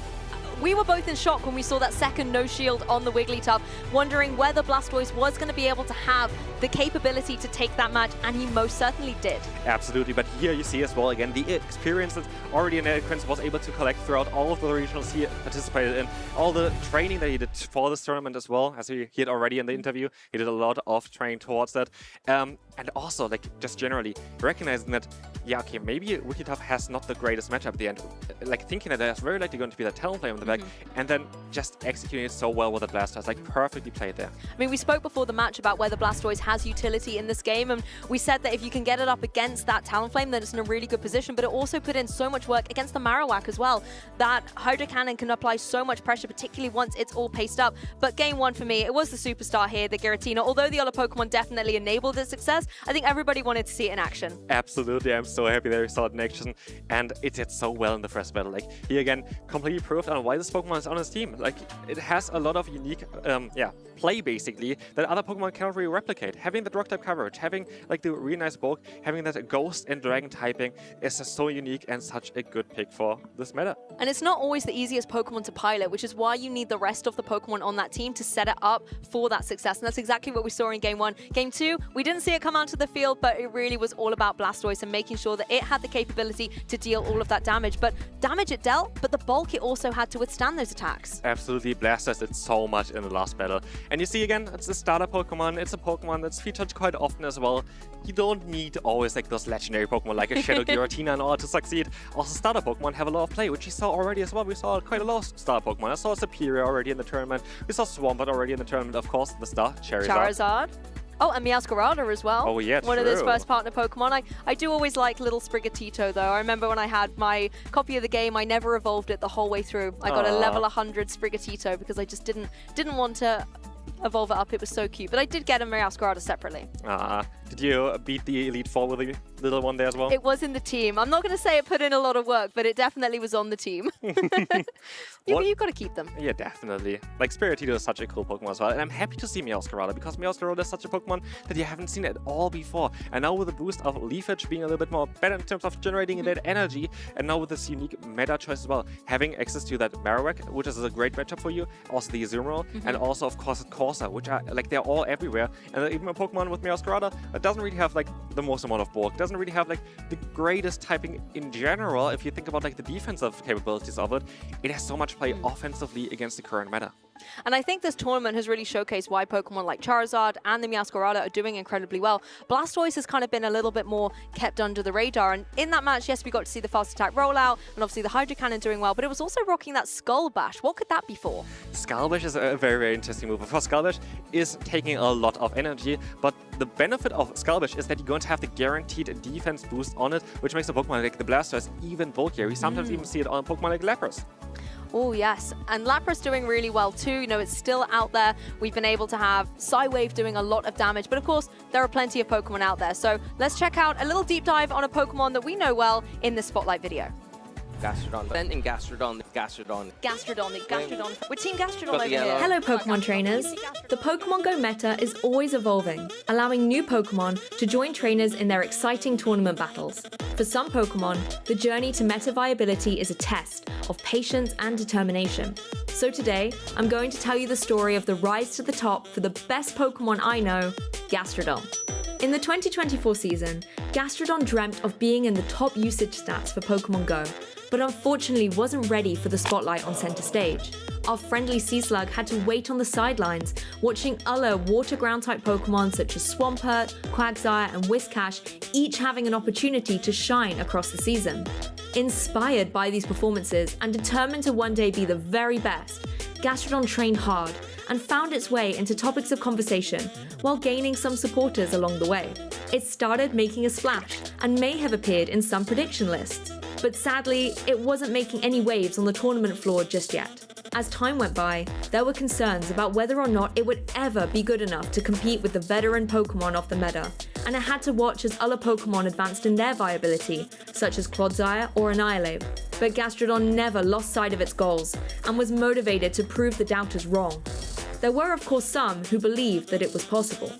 We were both in shock when we saw that second no shield on the Wigglytuff, wondering whether Blastoise was going to be able to have the capability to take that match, and he most certainly did. Absolutely, but here you see as well, again, the experience that already Inadequins was able to collect throughout all of the regionals he participated in, all the training that he did for this tournament as well, as he had already in the interview. He did a lot of training towards that. And also, like, just generally recognizing that, yeah, okay, maybe Wigglytuff has not the greatest matchup at the end. Like, thinking that there's very likely going to be that Talonflame in the back, and then just executing it so well with the Blastoise, like, perfectly played there. I mean, we spoke before the match about whether Blastoise has utility in this game, and we said that if you can get it up against that Talonflame, then it's in a really good position, but it also put in so much work against the Marowak as well. That Hydro Cannon can apply so much pressure, particularly once it's all paced up. But game one for me, it was the superstar here, the Giratina. Although the other Pokemon definitely enabled its success, I think everybody wanted to see it in action. Absolutely, I'm so happy that we saw it in action, and it did so well in the first battle. Like, he again completely proved on why this Pokemon is on his team. Like, it has a lot of unique, play basically that other Pokemon cannot really replicate. Having the Rock type coverage, having like the really nice bulk, having that Ghost and Dragon typing is just so unique and such a good pick for this meta. And it's not always the easiest Pokemon to pilot, which is why you need the rest of the Pokemon on that team to set it up for that success. And that's exactly what we saw in game one. Game two, we didn't see it come onto the field, but it really was all about Blastoise and making sure that it had the capability to deal all of that damage. But damage it dealt, but the bulk it also had to withstand those attacks. Absolutely, Blastoise did so much in the last battle. And you see again, it's a starter Pokemon, it's a Pokemon that's featured quite often as well. You don't need always like those legendary Pokemon like a Shadow Giratina in order to succeed. Also, starter Pokemon have a lot of play, which you saw already as well. We saw quite a lot of starter Pokemon. I saw Superior already in the tournament. We saw Swampert already in the tournament, of course, the star, Charizard. Oh, and Meowscarada as well. Oh, yeah, One of those first partner Pokemon. I do always like little Sprigatito, though. I remember when I had my copy of the game, I never evolved it the whole way through. I got a level 100 Sprigatito because I just didn't want to evolve it up. It was so cute. But I did get a Meowscarada separately. Did you beat the Elite Four with the little one there as well? It was in the team. I'm not going to say it put in a lot of work, but it definitely was on the team. You've got to keep them. Yeah, definitely. Like, Spiritomb is such a cool Pokemon as well. And I'm happy to see Meowscarada, because Meowscarada is such a Pokemon that you haven't seen at all before. And now with the boost of Leafage being a little bit more better in terms of generating that energy, and now with this unique meta choice as well, having access to that Marowak, which is a great matchup for you, also the Azumarill, and also, of course, Corsa, which are, like, they're all everywhere. And even a Pokemon with Meowscarada that doesn't really have, like, the most amount of bulk, doesn't really have, like, the greatest typing in general. If you think about, like, the defensive capabilities of it, it has so much play offensively against the current meta. And I think this tournament has really showcased why Pokemon like Charizard and the Meowscarada are doing incredibly well. Blastoise has kind of been a little bit more kept under the radar. And in that match, yes, we got to see the fast attack rollout and obviously the Hydro Cannon doing well, but it was also rocking that Skull Bash. What could that be for? Skull Bash is a very, very interesting move. Of course, Skull Bash is taking a lot of energy, but the benefit of Skull Bash is that you're going to have the guaranteed defense boost on it, which makes the Pokemon like the Blastoise even bulkier. We sometimes even see it on Pokemon like Lapras. Oh, yes. And Lapras doing really well, too. You know, it's still out there. We've been able to have Psywave doing a lot of damage. But, of course, there are plenty of Pokemon out there. So let's check out a little deep dive on a Pokemon that we know well in this Spotlight video. Gastrodon, then in Gastrodon. Gastrodon. We're Team Gastrodon over here. Hello, Pokemon trainers. The Pokemon Go meta is always evolving, allowing new Pokemon to join trainers in their exciting tournament battles. For some Pokemon, the journey to meta viability is a test of patience and determination. So today, I'm going to tell you the story of the rise to the top for the best Pokemon I know, Gastrodon. In the 2024 season, Gastrodon dreamt of being in the top usage stats for Pokemon Go, but unfortunately wasn't ready for the spotlight on center stage. Our friendly Seaslug had to wait on the sidelines, watching other water ground type Pokemon such as Swampert, Quagsire, and Whiscash each having an opportunity to shine across the season. Inspired by these performances and determined to one day be the very best, Gastrodon trained hard and found its way into topics of conversation while gaining some supporters along the way. It started making a splash and may have appeared in some prediction lists. But sadly, it wasn't making any waves on the tournament floor just yet. As time went by, there were concerns about whether or not it would ever be good enough to compete with the veteran Pokemon of the meta, and it had to watch as other Pokemon advanced in their viability, such as Clodsire or Annihilate. But Gastrodon never lost sight of its goals, and was motivated to prove the doubters wrong. There were of course some who believed that it was possible.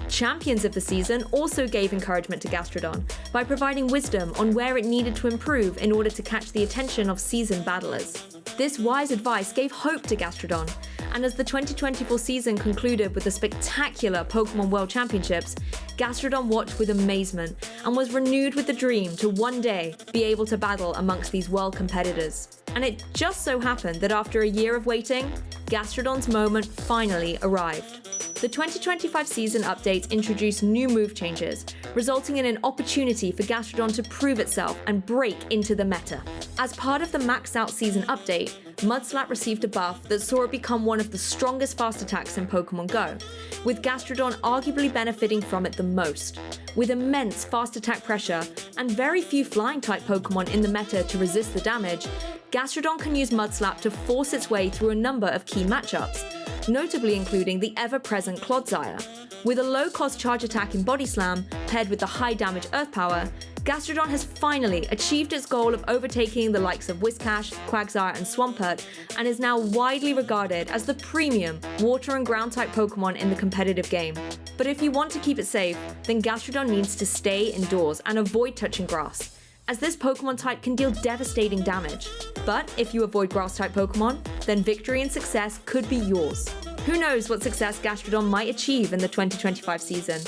Champions of the season also gave encouragement to Gastrodon by providing wisdom on where it needed to improve in order to catch the attention of seasoned battlers. This wise advice gave hope to Gastrodon, and as the 2024 season concluded with the spectacular Pokémon World Championships, Gastrodon watched with amazement and was renewed with the dream to one day be able to battle amongst these world competitors. And it just so happened that after a year of waiting, Gastrodon's moment finally arrived. The 2025 season updates introduced new move changes, resulting in an opportunity for Gastrodon to prove itself and break into the meta. As part of the maxed out season update, Mudslap received a buff that saw it become one of the strongest fast attacks in Pokemon Go, with Gastrodon arguably benefiting from it the most. With immense fast attack pressure and very few flying type Pokemon in the meta to resist the damage, Gastrodon can use Mudslap to force its way through a number of key matchups, notably including the ever-present Clodsire. With a low-cost charge attack in Body Slam, paired with the high-damage Earth Power, Gastrodon has finally achieved its goal of overtaking the likes of Whiscash, Quagsire, and Swampert, and is now widely regarded as the premium water and ground-type Pokemon in the competitive game. But if you want to keep it safe, then Gastrodon needs to stay indoors and avoid touching grass, as this Pokemon type can deal devastating damage. But if you avoid grass-type Pokemon, then victory and success could be yours. Who knows what success Gastrodon might achieve in the 2025 season,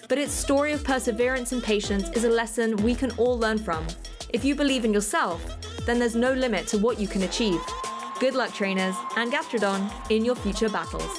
but its story of perseverance and patience is a lesson we can all learn from. If you believe in yourself, then there's no limit to what you can achieve. Good luck, trainers, and Gastrodon in your future battles.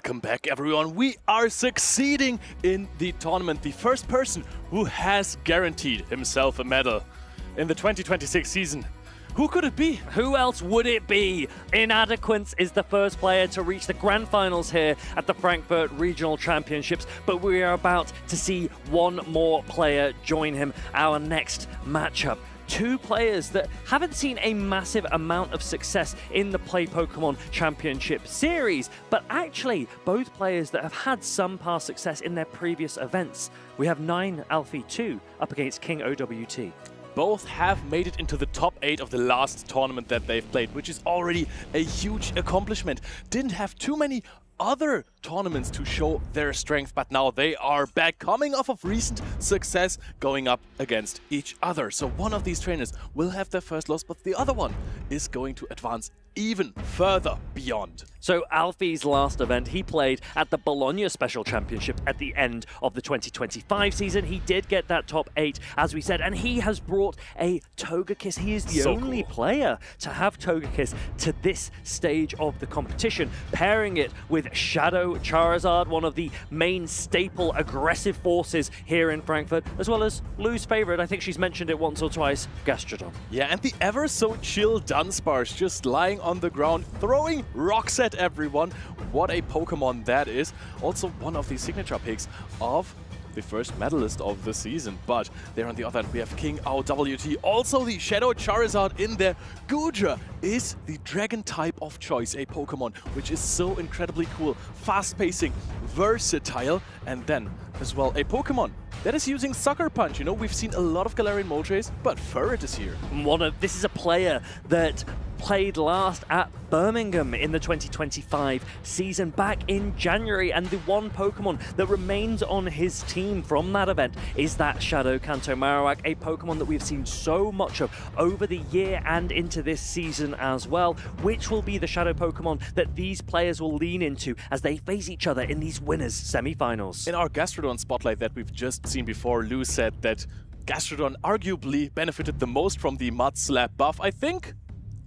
Welcome back, everyone. We are succeeding in the tournament. The first person who has guaranteed himself a medal in the 2026 season. Who could it be? Who else would it be? Inadequins is the first player to reach the grand finals here at the Frankfurt Regional Championships, but we are about to see one more player join him, our next matchup. Two players that haven't seen a massive amount of success in the Play Pokemon Championship series, but actually both players that have had some past success in their previous events. We have 9 Alfie 2 up against King OWT. Both have made it into the top 8 of the last tournament that they've played, which is already a huge accomplishment. Didn't have too many other tournaments to show their strength, but now they are back, coming off of recent success, going up against each other. So one of these trainers will have their first loss, but the other one is going to advance even further beyond. So Alfie's last event, he played at the Bologna Special Championship at the end of the 2025 season. He did get that top 8, as we said, and he has brought a Togekiss. He is the only player to have Togekiss to this stage of the competition, pairing it with Shadow Charizard, one of the main staple aggressive forces here in Frankfurt, as well as Lou's favorite, I think she's mentioned it once or twice, Gastrodon. Yeah, and the ever so chill Dunsparce just lying on the ground, throwing rocks at everyone. What a Pokemon that is. Also one of the signature picks of the first medalist of the season. But there on the other end we have King OWT, also the Shadow Charizard in there. Goodra is the dragon type of choice, a Pokemon which is so incredibly cool, fast-pacing, versatile, and then as well a Pokemon that is using Sucker Punch. You know, we've seen a lot of Galarian Moltres, but Furret is here. This is a player that played last at Birmingham in the 2025 season back in January, and the one Pokemon that remains on his team from that event is that Shadow Kanto Marowak, a Pokemon that we've seen so much of over the year and into this season as well, which will be the Shadow Pokemon that these players will lean into as they face each other in these winners semi-finals. In our Gastrodon spotlight that we've just seen before, Lou said that Gastrodon arguably benefited the most from the Mud Slap buff. I think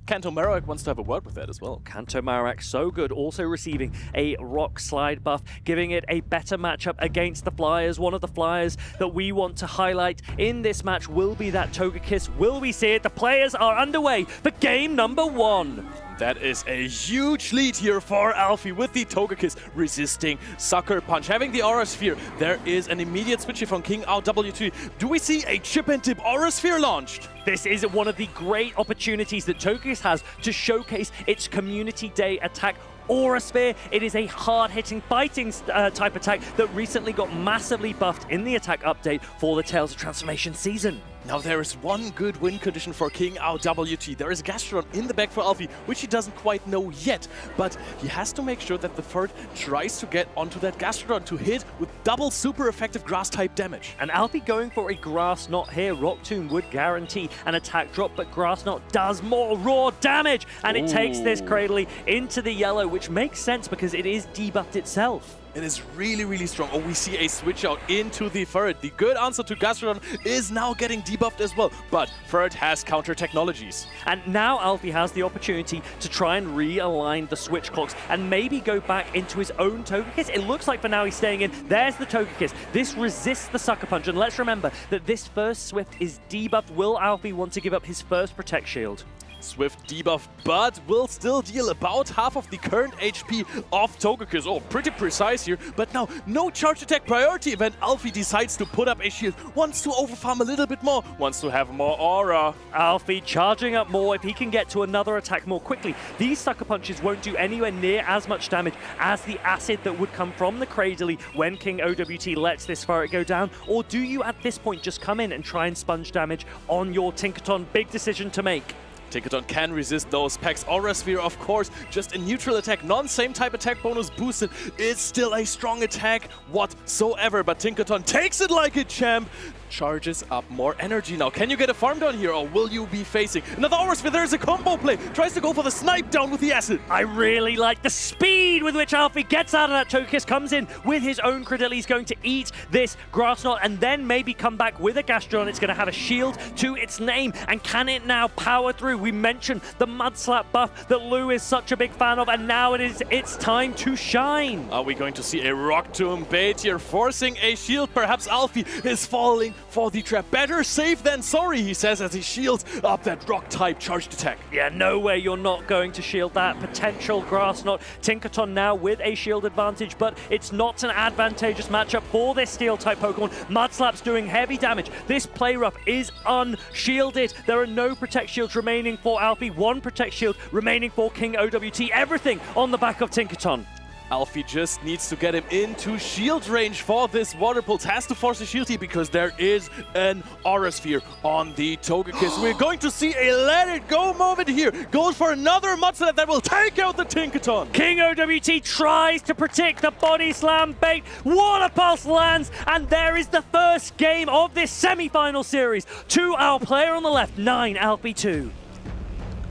Kanto Marowak wants to have a word with that as well. Kanto Marowak, so good, also receiving a Rock Slide buff, giving it a better matchup against the Flyers. One of the Flyers that we want to highlight in this match will be that Togekiss. Will we see it? The players are underway for game number 1. That is a huge lead here for Alfie with the Togekiss resisting Sucker Punch. Having the Aura Sphere, there is an immediate switch here from King OWT. Do we see a Chip and Dip Aura Sphere launched? This is one of the great opportunities that Togekiss has to showcase its Community Day attack, Aura Sphere. It is a hard-hitting, fighting type attack that recently got massively buffed in the attack update for the Tales of Transformation season. Now there is one good win condition for King OWT. There is a Gastrodon in the back for Alfie, which he doesn't quite know yet, but he has to make sure that the Furret tries to get onto that Gastrodon to hit with double super effective grass-type damage. And Alfie going for a Grass Knot here. Rock Tomb would guarantee an attack drop, but Grass Knot does more raw damage, and it takes this Cradley into the yellow, which makes sense because it is debuffed itself. It is really, really strong. Oh, we see a switch out into the Furret. The good answer to Gastrodon is now getting debuffed as well, but Furret has counter technologies. And now Alfie has the opportunity to try and realign the switch clocks and maybe go back into his own Togekiss. It looks like for now he's staying in. There's the Togekiss. This resists the Sucker Punch, and let's remember that this first Swift is debuffed. Will Alfie want to give up his first Protect Shield? Swift debuff, but will still deal about half of the current HP of Togekiss. Oh, pretty precise here, but now no charge attack priority event. Alfie decides to put up a shield, wants to overfarm a little bit more, wants to have more aura. Alfie charging up more if he can get to another attack more quickly. These Sucker Punches won't do anywhere near as much damage as the acid that would come from the Cradley when King OWT lets this Furret go down. Or do you at this point just come in and try and sponge damage on your Tinkaton? Big decision to make. Tinkaton can resist those packs. Aura Sphere, of course, just a neutral attack, non-same type attack bonus boosted. It's still a strong attack whatsoever, but Tinkaton takes it like a champ. charges up more energy now. Can you get a farm down here, or will you be facing another Aurasphere? There's a combo play. Tries to go for the snipe down with the acid. I really like the speed with which Alfie gets out of that Togekiss, comes in with his own Cradily. He's going to eat this Grass Knot and then maybe come back with a Gastrodon. It's going to have a shield to its name. And can it now power through? We mentioned the Mud Slap buff that Lou is such a big fan of, and now it's time to shine. Are we going to see a Rock Tomb bait here, forcing a shield? Perhaps Alfie is falling for the trap. Better safe than sorry, he says, as he shields up that Rock-type charged attack. Yeah, no way you're not going to shield that potential Grass Knot. Tinkaton now with a shield advantage, but it's not an advantageous matchup for this Steel-type Pokemon. Mudslap's doing heavy damage. This Play Rough is unshielded. There are no Protect Shields remaining for Alfie, one Protect Shield remaining for King OWT. Everything on the back of Tinkaton. Alfie just needs to get him into shield range for this Water Pulse. Has to force a shield here because there is an Aurasphere on the Togekiss. We're going to see a let it go moment here. Goes for another Mudslap that will take out the Tinkaton. King OWT tries to predict the Body Slam bait. Water Pulse lands, and there is the first game of this semi-final series. To our player on the left, 9, Alfie 2.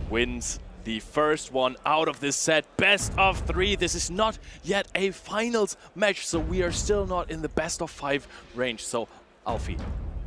Wins the first one out of this set, best of 3. This is not yet a finals match, so we are still not in the best of 5 range. So Alfie,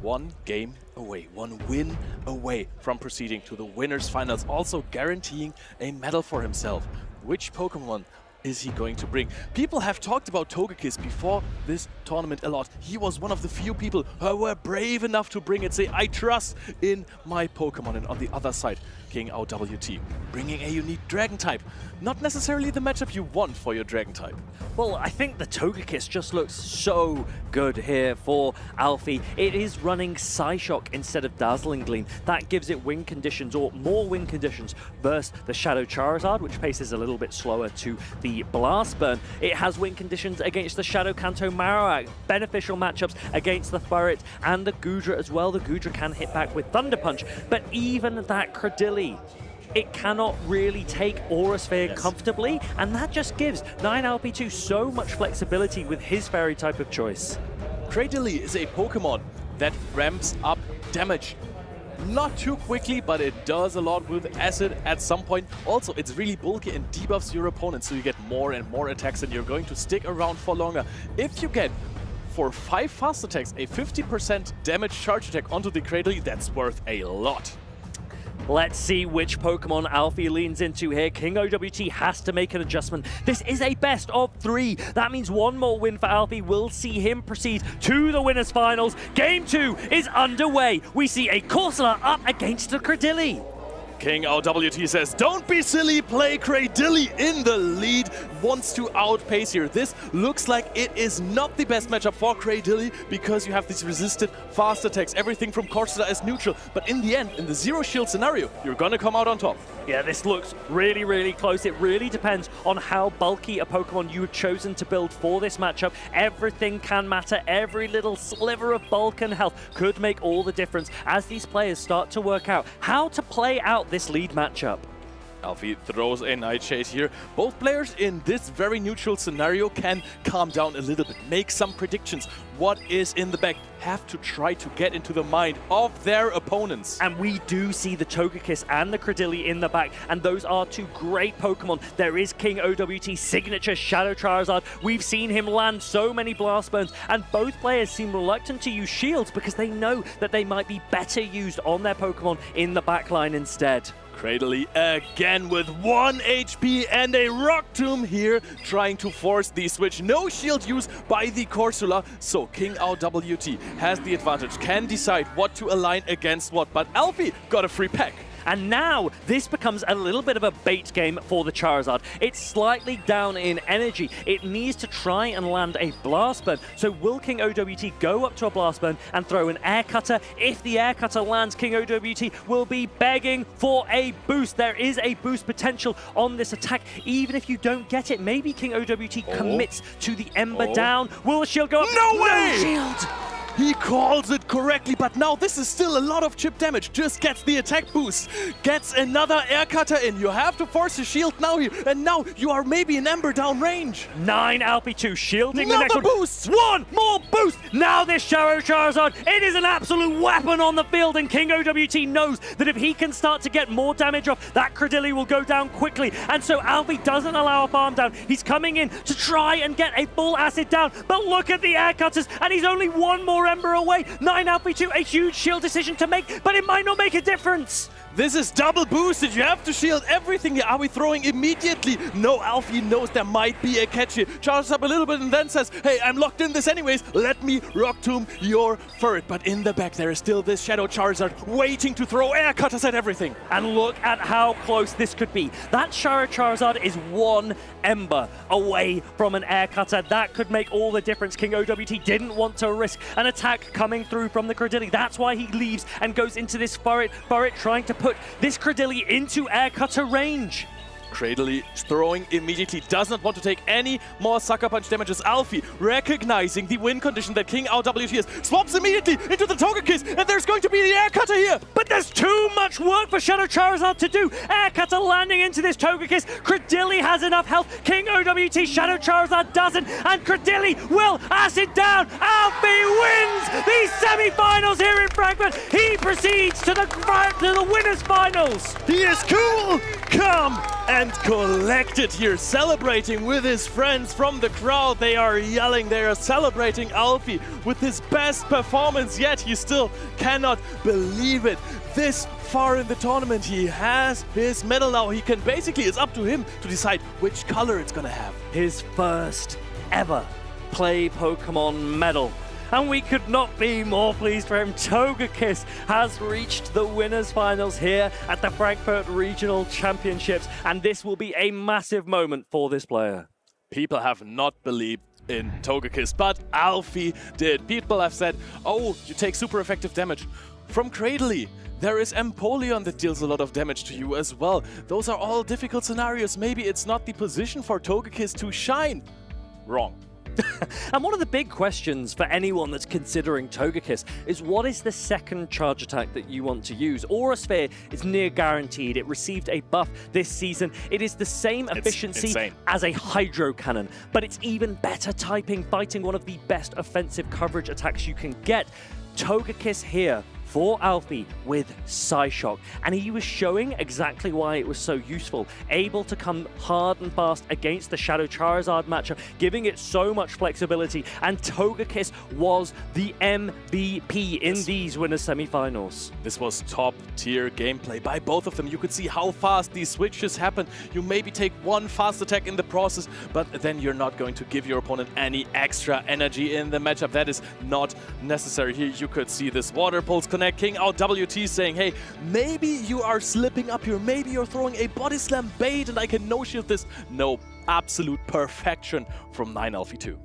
one game away, one win away from proceeding to the winners finals, also guaranteeing a medal for himself. Which Pokemon is he going to bring? People have talked about Togekiss before this tournament a lot. He was one of the few people who were brave enough to bring it, say, I trust in my Pokemon. And on the other side, King OWT, bringing a unique Dragon type. Not necessarily the matchup you want for your Dragon type. Well, I think the Togekiss just looks so good here for Alfie. It is running Psyshock instead of Dazzling Gleam. That gives it win conditions, or more win conditions, versus the Shadow Charizard, which paces a little bit slower to the Blast Burn. It has win conditions against the Shadow Kanto Marowak, beneficial matchups against the Furret and the Goodra as well. The Goodra can hit back with Thunder Punch, but even that Cradily, it cannot really take Aurasphere comfortably, and that just gives 9LP2 so much flexibility with his fairy type of choice. Cradily is a Pokemon that ramps up damage. Not too quickly, but it does a lot with Acid at some point. Also, it's really bulky and debuffs your opponent, so you get more and more attacks and you're going to stick around for longer. If you get, for 5 fast attacks, a 50% damage charge attack onto the Cradily, that's worth a lot. Let's see which Pokemon Alfie leans into here. King OWT has to make an adjustment. This is a best of 3. That means one more win for Alfie will see him proceed to the winners finals. Game 2 is underway. We see a Corsola up against the Cradily. King OWT says, don't be silly, play Cradily in the lead, wants to outpace here. This looks like it is not the best matchup for Cradily because you have these resisted fast attacks. Everything from Corsola is neutral, but in the end, in the zero shield scenario, you're gonna come out on top. Yeah, this looks really, really close. It really depends on how bulky a Pokemon you have chosen to build for this matchup. Everything can matter. Every little sliver of bulk and health could make all the difference as these players start to work out how to play out this lead matchup. Alfie throws a Nightshade here. Both players in this very neutral scenario can calm down a little bit, make some predictions. What is in the back? Have to try to get into the mind of their opponents. And we do see the Togekiss and the Cradily in the back, and those are 2 great Pokemon. There is King OWT's signature Shadow Charizard. We've seen him land so many Blast Burns, and both players seem reluctant to use shields because they know that they might be better used on their Pokemon in the backline instead. Cradily again with 1 HP and a Rock Tomb here, trying to force the switch. No shield use by the Corsola, so King OWT has the advantage, can decide what to align against what, but Alfie got a free pack. And now this becomes a little bit of a bait game for the Charizard. It's slightly down in energy. It needs to try and land a Blast Burn. So will King OWT go up to a Blast Burn and throw an Air Cutter? If the Air Cutter lands, King OWT will be begging for a boost. There is a boost potential on this attack. Even if you don't get it, maybe King OWT commits to the Ember down. Will the shield go up? No way! No shield! He calls it correctly, but now this is still a lot of chip damage. Just gets the attack boost, gets another air cutter in. You have to force a shield now here, and now you are maybe an Ember down range. 9 Alfie 2 shielding the next Another boost! One more boost! Now this Shadow Charizard, it is an absolute weapon on the field, and King OWT knows that if he can start to get more damage off, that Credilli will go down quickly. And so Alfie doesn't allow a farm down. He's coming in to try and get a full acid down, but look at the air cutters, and he's only one more Ember away. 9 Alfie 2, a huge shield decision to make, but it might not make a difference. This is double boosted. You have to shield everything here. Are we throwing immediately? No, Alfie knows there might be a catch here. Charges up a little bit and then says, hey, I'm locked in this anyways. Let me Rock Tomb your Furret. But in the back, there is still this Shadow Charizard waiting to throw air cutters at everything. And look at how close this could be. That Shadow Charizard is one Ember away from an air cutter. That could make all the difference. King OWT didn't want to risk an attack coming through from the Credilli. That's why he leaves and goes into this Furret trying to put this Credilli into air cutter range. Cradley throwing immediately, does not want to take any more Sucker Punch damages. Alfie, recognizing the win condition that King OWT is, swaps immediately into the Togekiss, and there's going to be the Air Cutter here! But there's too much work for Shadow Charizard to do! Air Cutter landing into this Togekiss, Credilli has enough health, King OWT, Shadow Charizard doesn't, and Credilli will acid down! Alfie wins these semi-finals here in Frankfurt! He proceeds to the winners' finals! He is cool, calm, and collected here, celebrating with his friends from the crowd. They are yelling, they are celebrating Alfie with his best performance yet. He still cannot believe it. This far in the tournament, he has his medal now. He can basically, it's up to him to decide which color it's gonna have. His first ever Play Pokemon medal. And we could not be more pleased for him. Togekiss has reached the winners' finals here at the Frankfurt Regional Championships, and this will be a massive moment for this player. People have not believed in Togekiss, but Alfie did. People have said, oh, you take super effective damage from Cradley. There is Empoleon that deals a lot of damage to you as well. Those are all difficult scenarios. Maybe it's not the position for Togekiss to shine. Wrong. And one of the big questions for anyone that's considering Togekiss is, what is the second charge attack that you want to use? Aura Sphere is near guaranteed. It received a buff this season. It is the same efficiency as a Hydro Cannon, but it's even better typing, fighting one of the best offensive coverage attacks you can get. Togekiss here for Alfie with Psyshock, and he was showing exactly why it was so useful, able to come hard and fast against the Shadow Charizard matchup, giving it so much flexibility, and Togekiss was the MVP in these winners semi-finals. This was top tier gameplay by both of them. You could see how fast these switches happen. You maybe take one fast attack in the process, but then you're not going to give your opponent any extra energy in the matchup. That is not necessary. Here you could see this Water Pulse connect. King OWT saying, hey, maybe you are slipping up here. Maybe you're throwing a Body Slam bait and I can no-shield this. No, absolute perfection from 9 Alfie 2.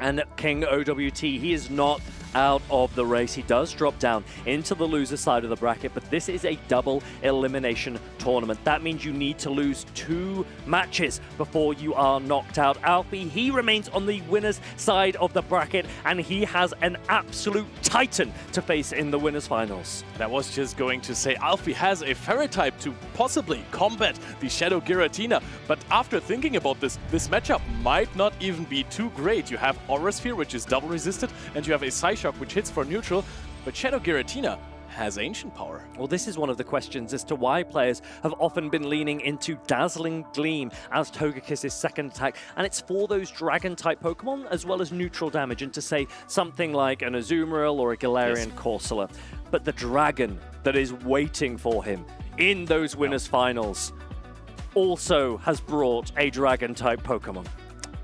And King OWT, he is not out of the race. He does drop down into the loser side of the bracket, but this is a double elimination tournament. That means you need to lose 2 matches before you are knocked out. Alfie, he remains on the winner's side of the bracket, and he has an absolute titan to face in the winners finals. And I was just going to say, Alfie has a Fairy type to possibly combat the Shadow Giratina, but after thinking about this matchup might not even be too great. You have Aura Sphere, which is double resisted, and you have a Psyshock, which hits for neutral, but Shadow Giratina has Ancient Power. Well, this is one of the questions as to why players have often been leaning into Dazzling Gleam as Togekiss's second attack, and it's for those Dragon-type Pokemon as well as neutral damage into, say, something like an Azumarill or a Galarian Corsola. But the Dragon that is waiting for him in those winners' finals also has brought a Dragon-type Pokemon.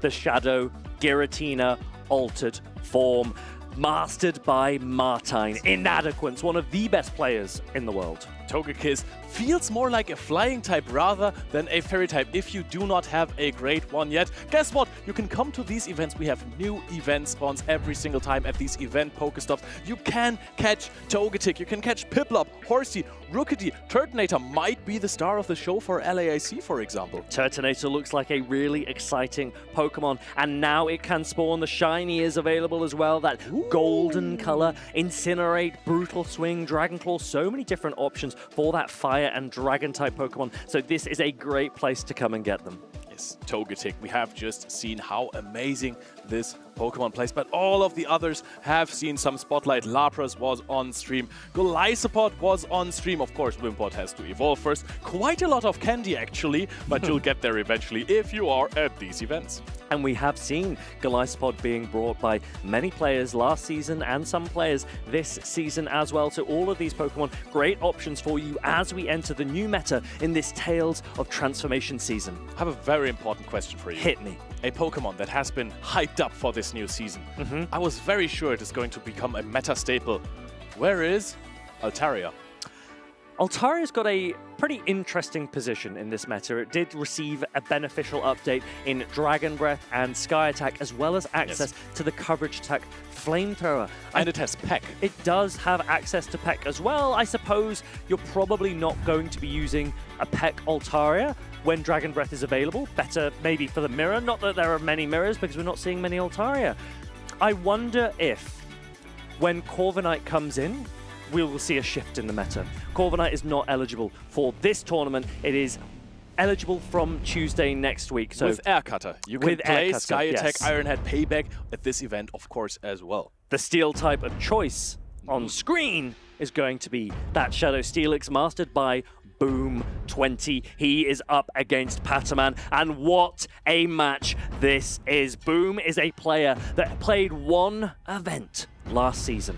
The Shadow Giratina altered form, mastered by Martine, Inadequins, one of the best players in the world. Togekiss feels more like a flying type rather than a fairy type if you do not have a great one yet. Guess what? You can come to these events. We have new event spawns every single time at these event Pokestops. You can catch Togetic, you can catch Piplup, Horsey, Rookity, Turtonator might be the star of the show for LAIC, for example. Turtonator looks like a really exciting Pokemon, and now it can spawn. The shiny is available as well, that golden color. Incinerate, Brutal Swing, Dragon Claw, so many different options for that fire and dragon type Pokemon. So this is a great place to come and get them. Yes, Togetic, we have just seen how amazing this Pokemon plays, but all of the others have seen some spotlight. Lapras was on stream, Golisopod was on stream, of course Wimpod has to evolve first. Quite a lot of candy actually, but you'll get there eventually if you are at these events. And we have seen Golisopod being brought by many players last season and some players this season as well. So all of these Pokemon, great options for you as we enter the new meta in this Tales of Transformation season. I have a very important question for you. Hit me. A Pokemon that has been hyped up for this new season. I was very sure it is going to become a meta staple. Where is Altaria? Altaria's got a pretty interesting position in this meta. It did receive a beneficial update in Dragon Breath and Sky Attack, as well as access to the coverage attack Flamethrower. And it has Peck. It does have access to Peck as well. I suppose you're probably not going to be using a Peck Altaria when Dragon Breath is available. Better maybe for the mirror. Not that there are many mirrors, because we're not seeing many Altaria. I wonder if, when Corviknight comes in, we will see a shift in the meta. Corviknight is not eligible for this tournament. It is eligible from Tuesday next week. So with Air Cutter. You can play Sky Attack, Iron Head, Payback at this event, of course, as well. The steel type of choice on screen is going to be that Shadow Steelix, mastered by Boom20. He is up against Paman, and what a match this is. Boom is a player that played one event last season.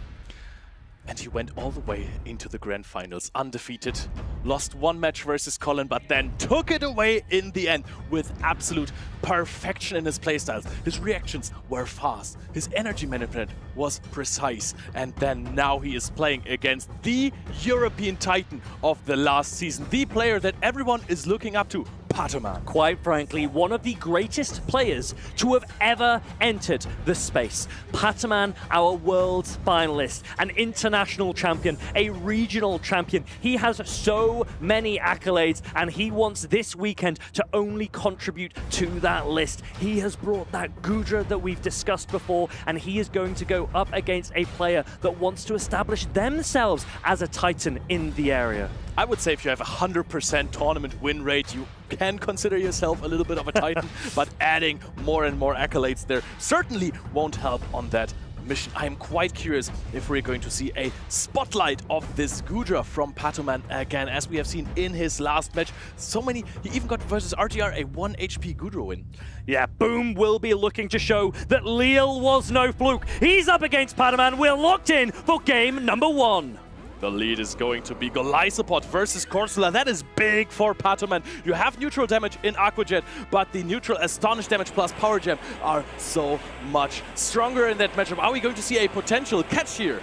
And he went all the way into the grand finals, undefeated, lost one match versus Colin, but then took it away in the end with absolute perfection in his playstyles. His reactions were fast, his energy management was precise, and then now he is playing against the European Titan of the last season, the player that everyone is looking up to, Paman. Quite frankly, one of the greatest players to have ever entered the space. Paman, our world's finalist, an international champion, a regional champion. He has so many accolades, and he wants this weekend to only contribute to that list. He has brought that Goodra that we've discussed before, and he is going to go up against a player that wants to establish themselves as a Titan in the area. I would say if you have a 100% tournament win rate, you can consider yourself a little bit of a Titan, but adding more and more accolades there certainly won't help on that mission. I am quite curious if we're going to see a spotlight of this Goodra from Paman again, as we have seen in his last match. So many, he even got versus RTR a 1 HP Goodra win. Yeah, Boom will be looking to show that Leal was no fluke. He's up against Paman. We're locked in for game number 1. The lead is going to be Golisopod versus Corsola. That is big for Paman. You have neutral damage in Aqua Jet, but the neutral Astonish damage plus Power Gem are so much stronger in that matchup. Are we going to see a potential catch here?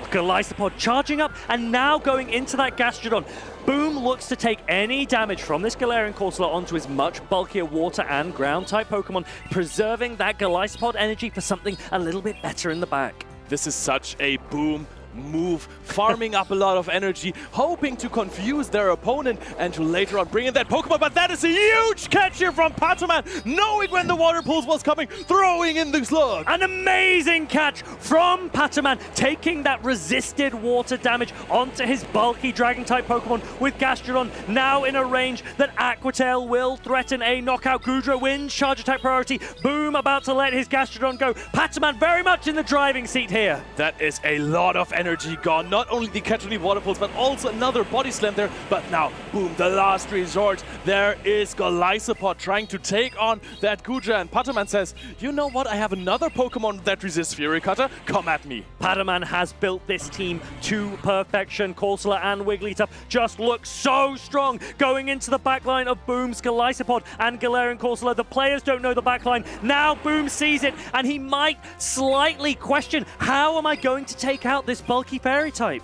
Golisopod charging up and now going into that Gastrodon. Boom looks to take any damage from this Galarian Corsola onto his much bulkier water and ground type Pokemon, preserving that Golisopod energy for something a little bit better in the back. This is such a Boom move, farming up a lot of energy, hoping to confuse their opponent and to later on bring in that Pokemon, but that is a huge catch here from Paman, knowing when the water pulse was coming, throwing in the slug. An amazing catch from Paman, taking that resisted water damage onto his bulky Dragon-type Pokemon with Gastrodon now in a range that Aqua Tail will threaten a knockout. Goodra wins charge attack priority. Boom about to let his Gastrodon go. Paman very much in the driving seat here. That is a lot of energy gone. Not only the catch on the water pulse, but also another body slam there. But now, Boom, the last resort. There is Golisopod trying to take on that Goodra, and Paman says, you know what, I have another Pokemon that resists Fury Cutter. Come at me. Paman has built this team to perfection. Corsola and Wigglytuff just look so strong going into the backline of Boom's Golisopod and Galarian Corsola. The players don't know the backline. Now Boom sees it, and he might slightly question, how am I going to take out this bulky fairy type?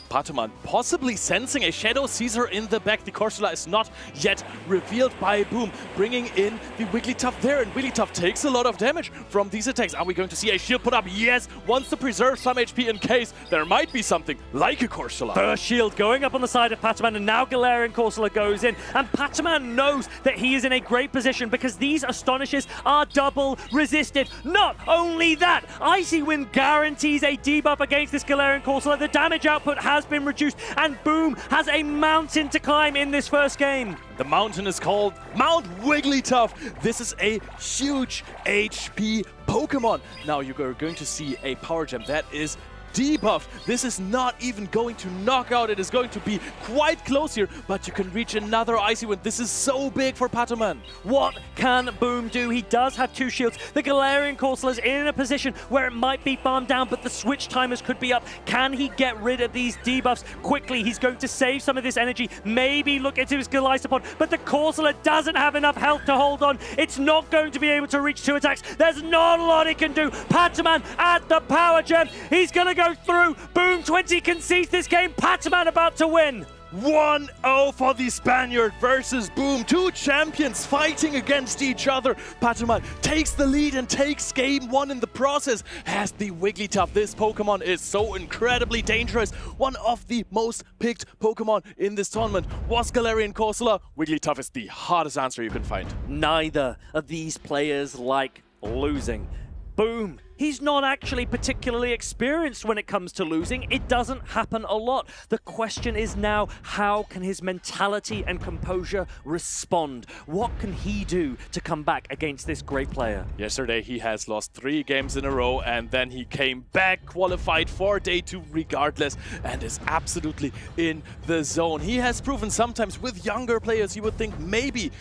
Paman possibly sensing a Shadow Caesar in the back. The Corsola is not yet revealed by Boom, bringing in the Wigglytuff there, and Wigglytuff takes a lot of damage from these attacks. Are we going to see a shield put up? Yes, wants to preserve some HP in case there might be something like a Corsola. First shield going up on the side of Paman, and now Galarian Corsola goes in, and Paman knows that he is in a great position because these Astonishes are double resisted. Not only that, Icy Wind guarantees a debuff against this Galarian Corsola. The damage output has been reduced, and Boom has a mountain to climb in this first game. The mountain is called Mount Wigglytuff. This is a huge HP Pokemon. Now you are going to see a Power Gem that is debuffed. This is not even going to knock out. It is going to be quite close here, but you can reach another Icy Wind. This is so big for Paman. What can Boom do? He does have two shields. The Galarian Corsola is in a position where it might be farmed down, but the switch timers could be up. Can he get rid of these debuffs quickly? He's going to save some of this energy, maybe look into his Golisopod, but the Corsola doesn't have enough health to hold on. It's not going to be able to reach two attacks. There's not a lot it can do. Paman at the Power Gem. He's going to go through. Boom 20 concedes this game. Paman about to win. 1-0 for the Spaniard versus Boom. Two champions fighting against each other. Paman takes the lead and takes game one in the process. Has the Wigglytuff. This Pokemon is so incredibly dangerous. One of the most picked Pokemon in this tournament was Galarian Corsola. Wigglytuff is the hardest answer you can find. Neither of these players like losing. Boom. He's not actually particularly experienced when it comes to losing. It doesn't happen a lot. The question is now, how can his mentality and composure respond? What can he do to come back against this great player? Yesterday, he has lost 3 games in a row, and then he came back, qualified for day 2 regardless, and is absolutely in the zone. He has proven sometimes with younger players, you would think maybe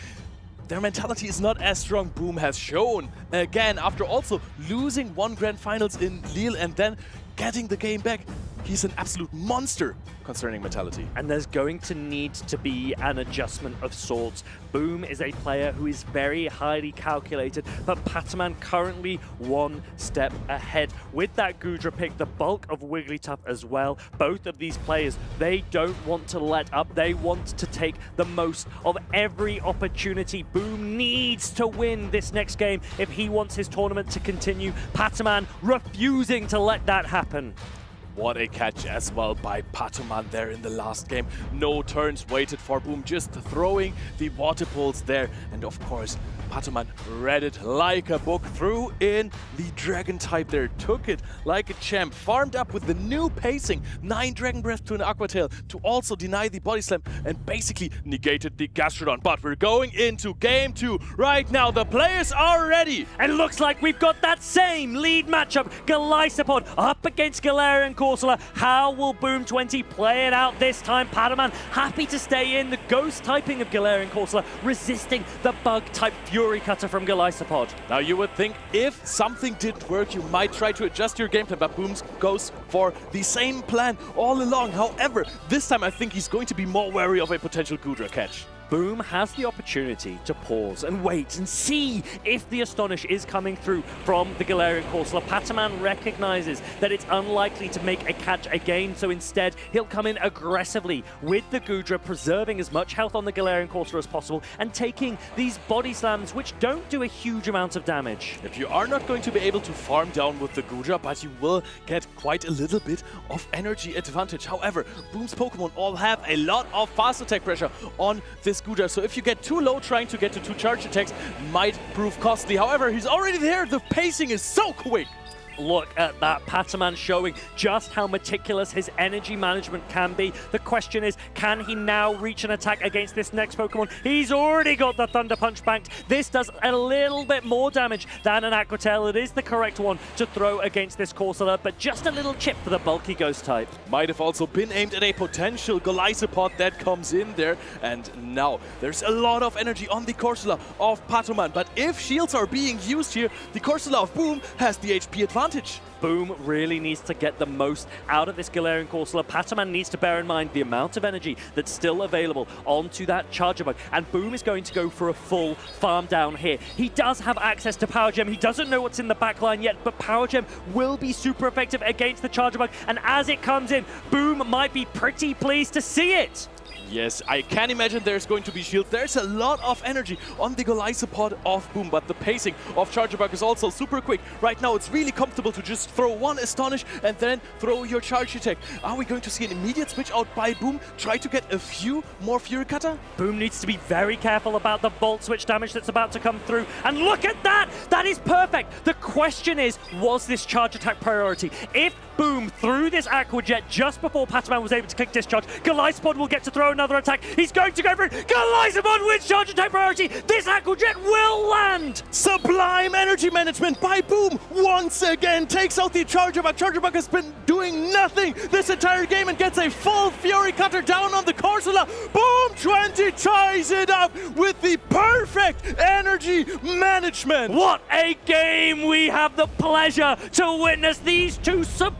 their mentality is not as strong. Boom has shown again after also losing 1 grand finals in Lille and then getting the game back. He's an absolute monster concerning mentality. And there's going to need to be an adjustment of sorts. Boom is a player who is very highly calculated, but Paman currently 1 step ahead. With that Goodra pick, the bulk of Wigglytuff as well. Both of these players, they don't want to let up. They want to take the most of every opportunity. Boom needs to win this next game if he wants his tournament to continue. Paman refusing to let that happen. What a catch as well by Paman there in the last game. No turns waited for Boom, just throwing the water pulls there. And of course, Paman read it like a book, threw in the Dragon type there, took it like a champ, farmed up with the new pacing, 9 Dragon Breath to an Aqua Tail to also deny the Body Slam and basically negated the Gastrodon. But we're going into game 2 right now. The players are ready. And it looks like we've got that same lead matchup. Golisopod up against Galarian Corsola. How will Boom 20 play it out this time? Paman happy to stay in. The ghost typing of Galarian Corsola resisting the bug type Fury Cutter from Golisopod. Now you would think if something didn't work, you might try to adjust your game plan, but Boom goes for the same plan all along. However, this time I think he's going to be more wary of a potential Goodra catch. Boom has the opportunity to pause and wait and see if the Astonish is coming through from the Galarian Corsola. Paman recognizes that it's unlikely to make a catch again, so instead he'll come in aggressively with the Goodra, preserving as much health on the Galarian Corsola as possible and taking these body slams, which don't do a huge amount of damage. If you are not going to be able to farm down with the Goodra, but you will get quite a little bit of energy advantage. However, Boom's Pokemon all have a lot of fast attack pressure on this Goodra, so if you get too low trying to get to 2 charge attacks might prove costly. However, he's already there. The pacing is so quick. Look at that, Paman showing just how meticulous his energy management can be. The question is, can he now reach an attack against this next Pokemon? He's already got the Thunder Punch banked. This does a little bit more damage than an Aqua Tail. It is the correct one to throw against this Corsola, but just a little chip for the bulky Ghost type. Might have also been aimed at a potential Golisopod that comes in there, and now there's a lot of energy on the Corsola of Paman. But if shields are being used here, the Corsola of Boom has the HP advantage. advantage. Boom really needs to get the most out of this Galarian Corsola. Paman needs to bear in mind the amount of energy that's still available onto that Charger Bug, and Boom is going to go for a full farm down here. He does have access to Power Gem. He doesn't know what's in the back line yet, but Power Gem will be super effective against the Charger Bug, and as it comes in, Boom might be pretty pleased to see it. Yes, I can imagine there's going to be shield. There's a lot of energy on the Golisopod of Boom, but the pacing of Charger Bug is also super quick. Right now, it's really comfortable to just throw one Astonish and then throw your Charge Attack. Are we going to see an immediate switch out by Boom? Try to get a few more Fury Cutter? Boom needs to be very careful about the Volt Switch damage that's about to come through. And look at that! That is perfect! The question is, was this Charge Attack priority? If Boom threw this Aqua Jet just before Paman was able to click Discharge, Golisopod will get to throw another attack. He's going to go for it. Golisopod with Charge Attack priority. This Aqua Jet will land. Sublime energy management by Boom once again takes out the Charger Bug. Charger Bug has been doing nothing this entire game and gets a full Fury Cutter down on the Corsola. Boom 20 ties it up with the perfect energy management. What a game! We have the pleasure to witness these two superb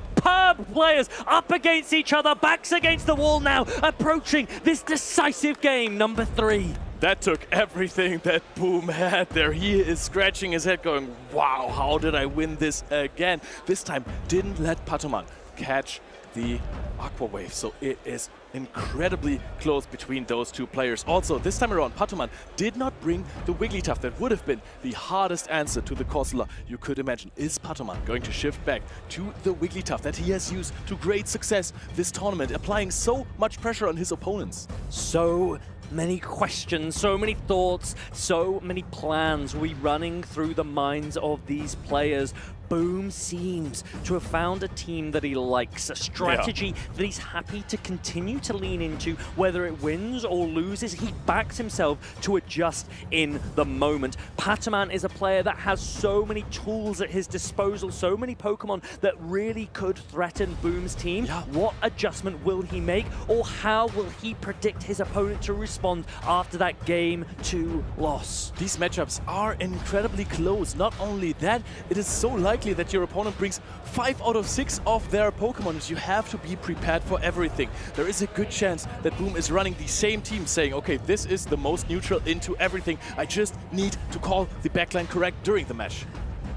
players up against each other, backs against the wall now, approaching this decisive game, number 3. That took everything that Boom had there. He is scratching his head going, wow, how did I win this again? This time didn't let Paman catch the Aqua Wave, so it is incredibly close between those two players. Also, this time around, Paman did not bring the Wigglytuff. That would have been the hardest answer to the Corsola you could imagine. Is Paman going to shift back to the Wigglytuff that he has used to great success this tournament, applying so much pressure on his opponents? So many questions, so many thoughts, so many plans we running through the minds of these players. Boom seems to have found a team that he likes, a strategy that he's happy to continue to lean into. Whether it wins or loses, he backs himself to adjust in the moment. Paman is a player that has so many tools at his disposal, so many Pokemon that really could threaten Boom's team. What adjustment will he make, or how will he predict his opponent to respond after that Game 2 loss? These matchups are incredibly close. Not only that, it is so likely that your opponent brings 5 out of 6 of their Pokemon. You have to be prepared for everything. There is a good chance that Boom is running the same team, saying, okay, this is the most neutral into everything. I just need to call the backline correct during the match.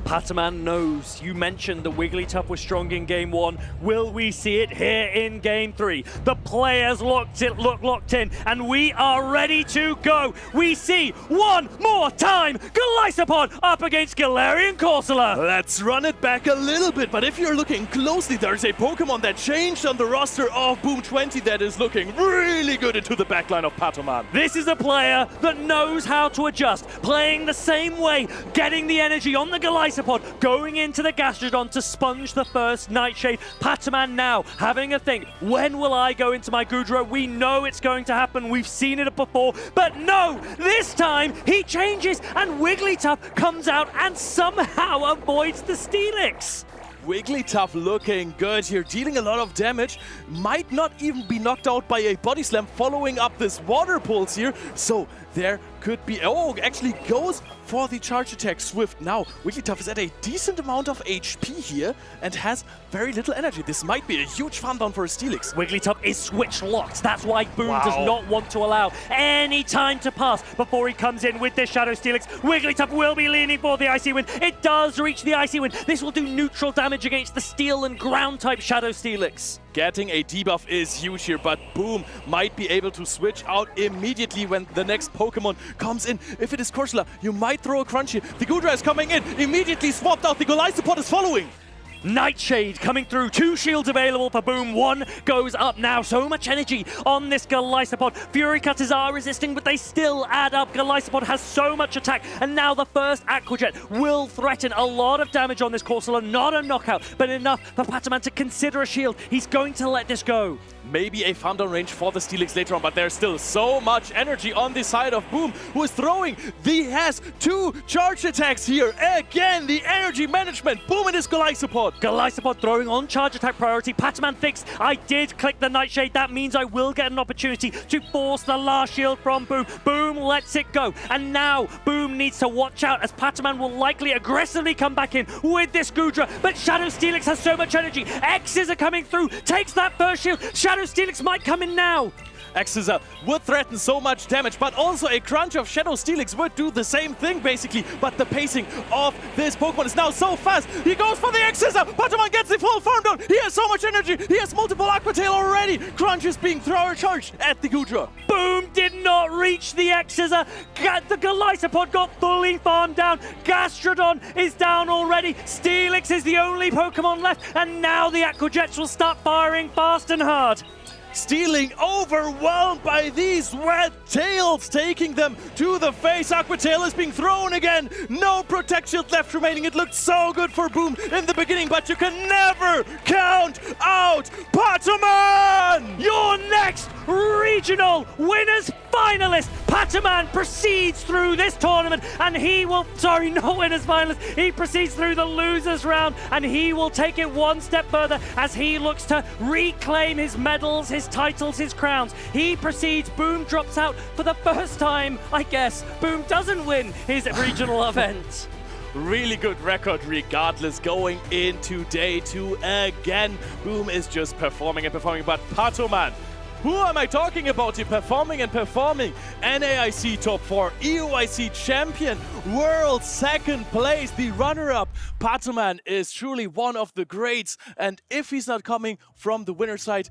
Paman knows. You mentioned the Wigglytuff was strong in Game 1. Will we see it here in Game 3? The players look locked in, and we are ready to go. We see one more time Golisopod up against Galarian Corsola. Let's run it back a little bit, but if you're looking closely, there's a Pokemon that changed on the roster of Boom 20 that is looking really good into the backline of Paman. This is a player that knows how to adjust, playing the same way, getting the energy on the Golisopod, going into the Gastrodon to sponge the first Nightshade. Paman now having a think, when will I go into my Goodra? We know it's going to happen, we've seen it before, but no, this time he changes and Wigglytuff comes out and somehow avoids the Steelix. Wigglytuff looking good here, dealing a lot of damage, might not even be knocked out by a Body Slam following up this Water Pulse here, so there could be, oh, actually goes for the Charge Attack Swift. Now, Wigglytuff is at a decent amount of HP here and has very little energy. This might be a huge farm down for a Steelix. Wigglytuff is switch locked. That's why Boom does not want to allow any time to pass before he comes in with this Shadow Steelix. Wigglytuff will be leaning for the Icy Wind. It does reach the Icy Wind. This will do neutral damage against the Steel and Ground type Shadow Steelix. Getting a debuff is huge here, but Boom might be able to switch out immediately when the next Pokemon comes in. If it is Corsola, you might throw a Crunch here. The Goodra is coming in, immediately swapped out. The Golisopod is following. Nightshade coming through, 2 shields available for Boom, 1 goes up now. So much energy on this Golisopod. Fury Cutters are resisting, but they still add up. Golisopod has so much attack, and now the first Aqua Jet will threaten a lot of damage on this Corsola. Not a knockout, but enough for Paman to consider a shield. He's going to let this go. maybe a farm down range for the Steelix later on, but there's still so much energy on the side of Boom, who is throwing. He has 2 charge attacks here. Again, the energy management. Boom and his Golisopod. Golisopod throwing on charge attack priority. Paman thinks, I did click the Nightshade. That means I will get an opportunity to force the last shield from Boom. Boom lets it go. And now Boom needs to watch out as Paman will likely aggressively come back in with this Goodra. But Shadow Steelix has so much energy. X's are coming through. Takes that first shield. Shadow Steelix might come in now. X's would threaten so much damage, but also a crunch of Shadow Steelix would do the same thing, basically. But the pacing of this Pokemon is now so fast. He goes for the X's, Paman gets the full farm down. He has so much energy. He has multiple Aqua Tail already. Crunch is being charged at the Goodra. Boom did not reach the X's. The Golisopod got fully farmed down. Gastrodon is down already. Steelix is the only Pokemon left, and now the Aqua Jets will start firing fast and hard. Stealing, overwhelmed by these red tails, taking them to the face. Aqua Tail is being thrown again. No Protect Shield left remaining. It looked so good for Boom in the beginning, but you can never count out Paman! Your next regional winners finalist. Paman proceeds through this tournament and he will, not winners finalist, he proceeds through the losers round and he will take it one step further as he looks to reclaim his medals, his titles, his crowns. He proceeds, Boom drops out for the first time, I guess. Boom doesn't win his regional event. Really good record regardless going into day 2 again. Boom is just performing and performing, but Paman, who am I talking about here? Performing and performing. NAIC top 4, EUIC champion, world 2nd place, the runner-up. Paman is truly one of the greats, and if he's not coming from the winner side,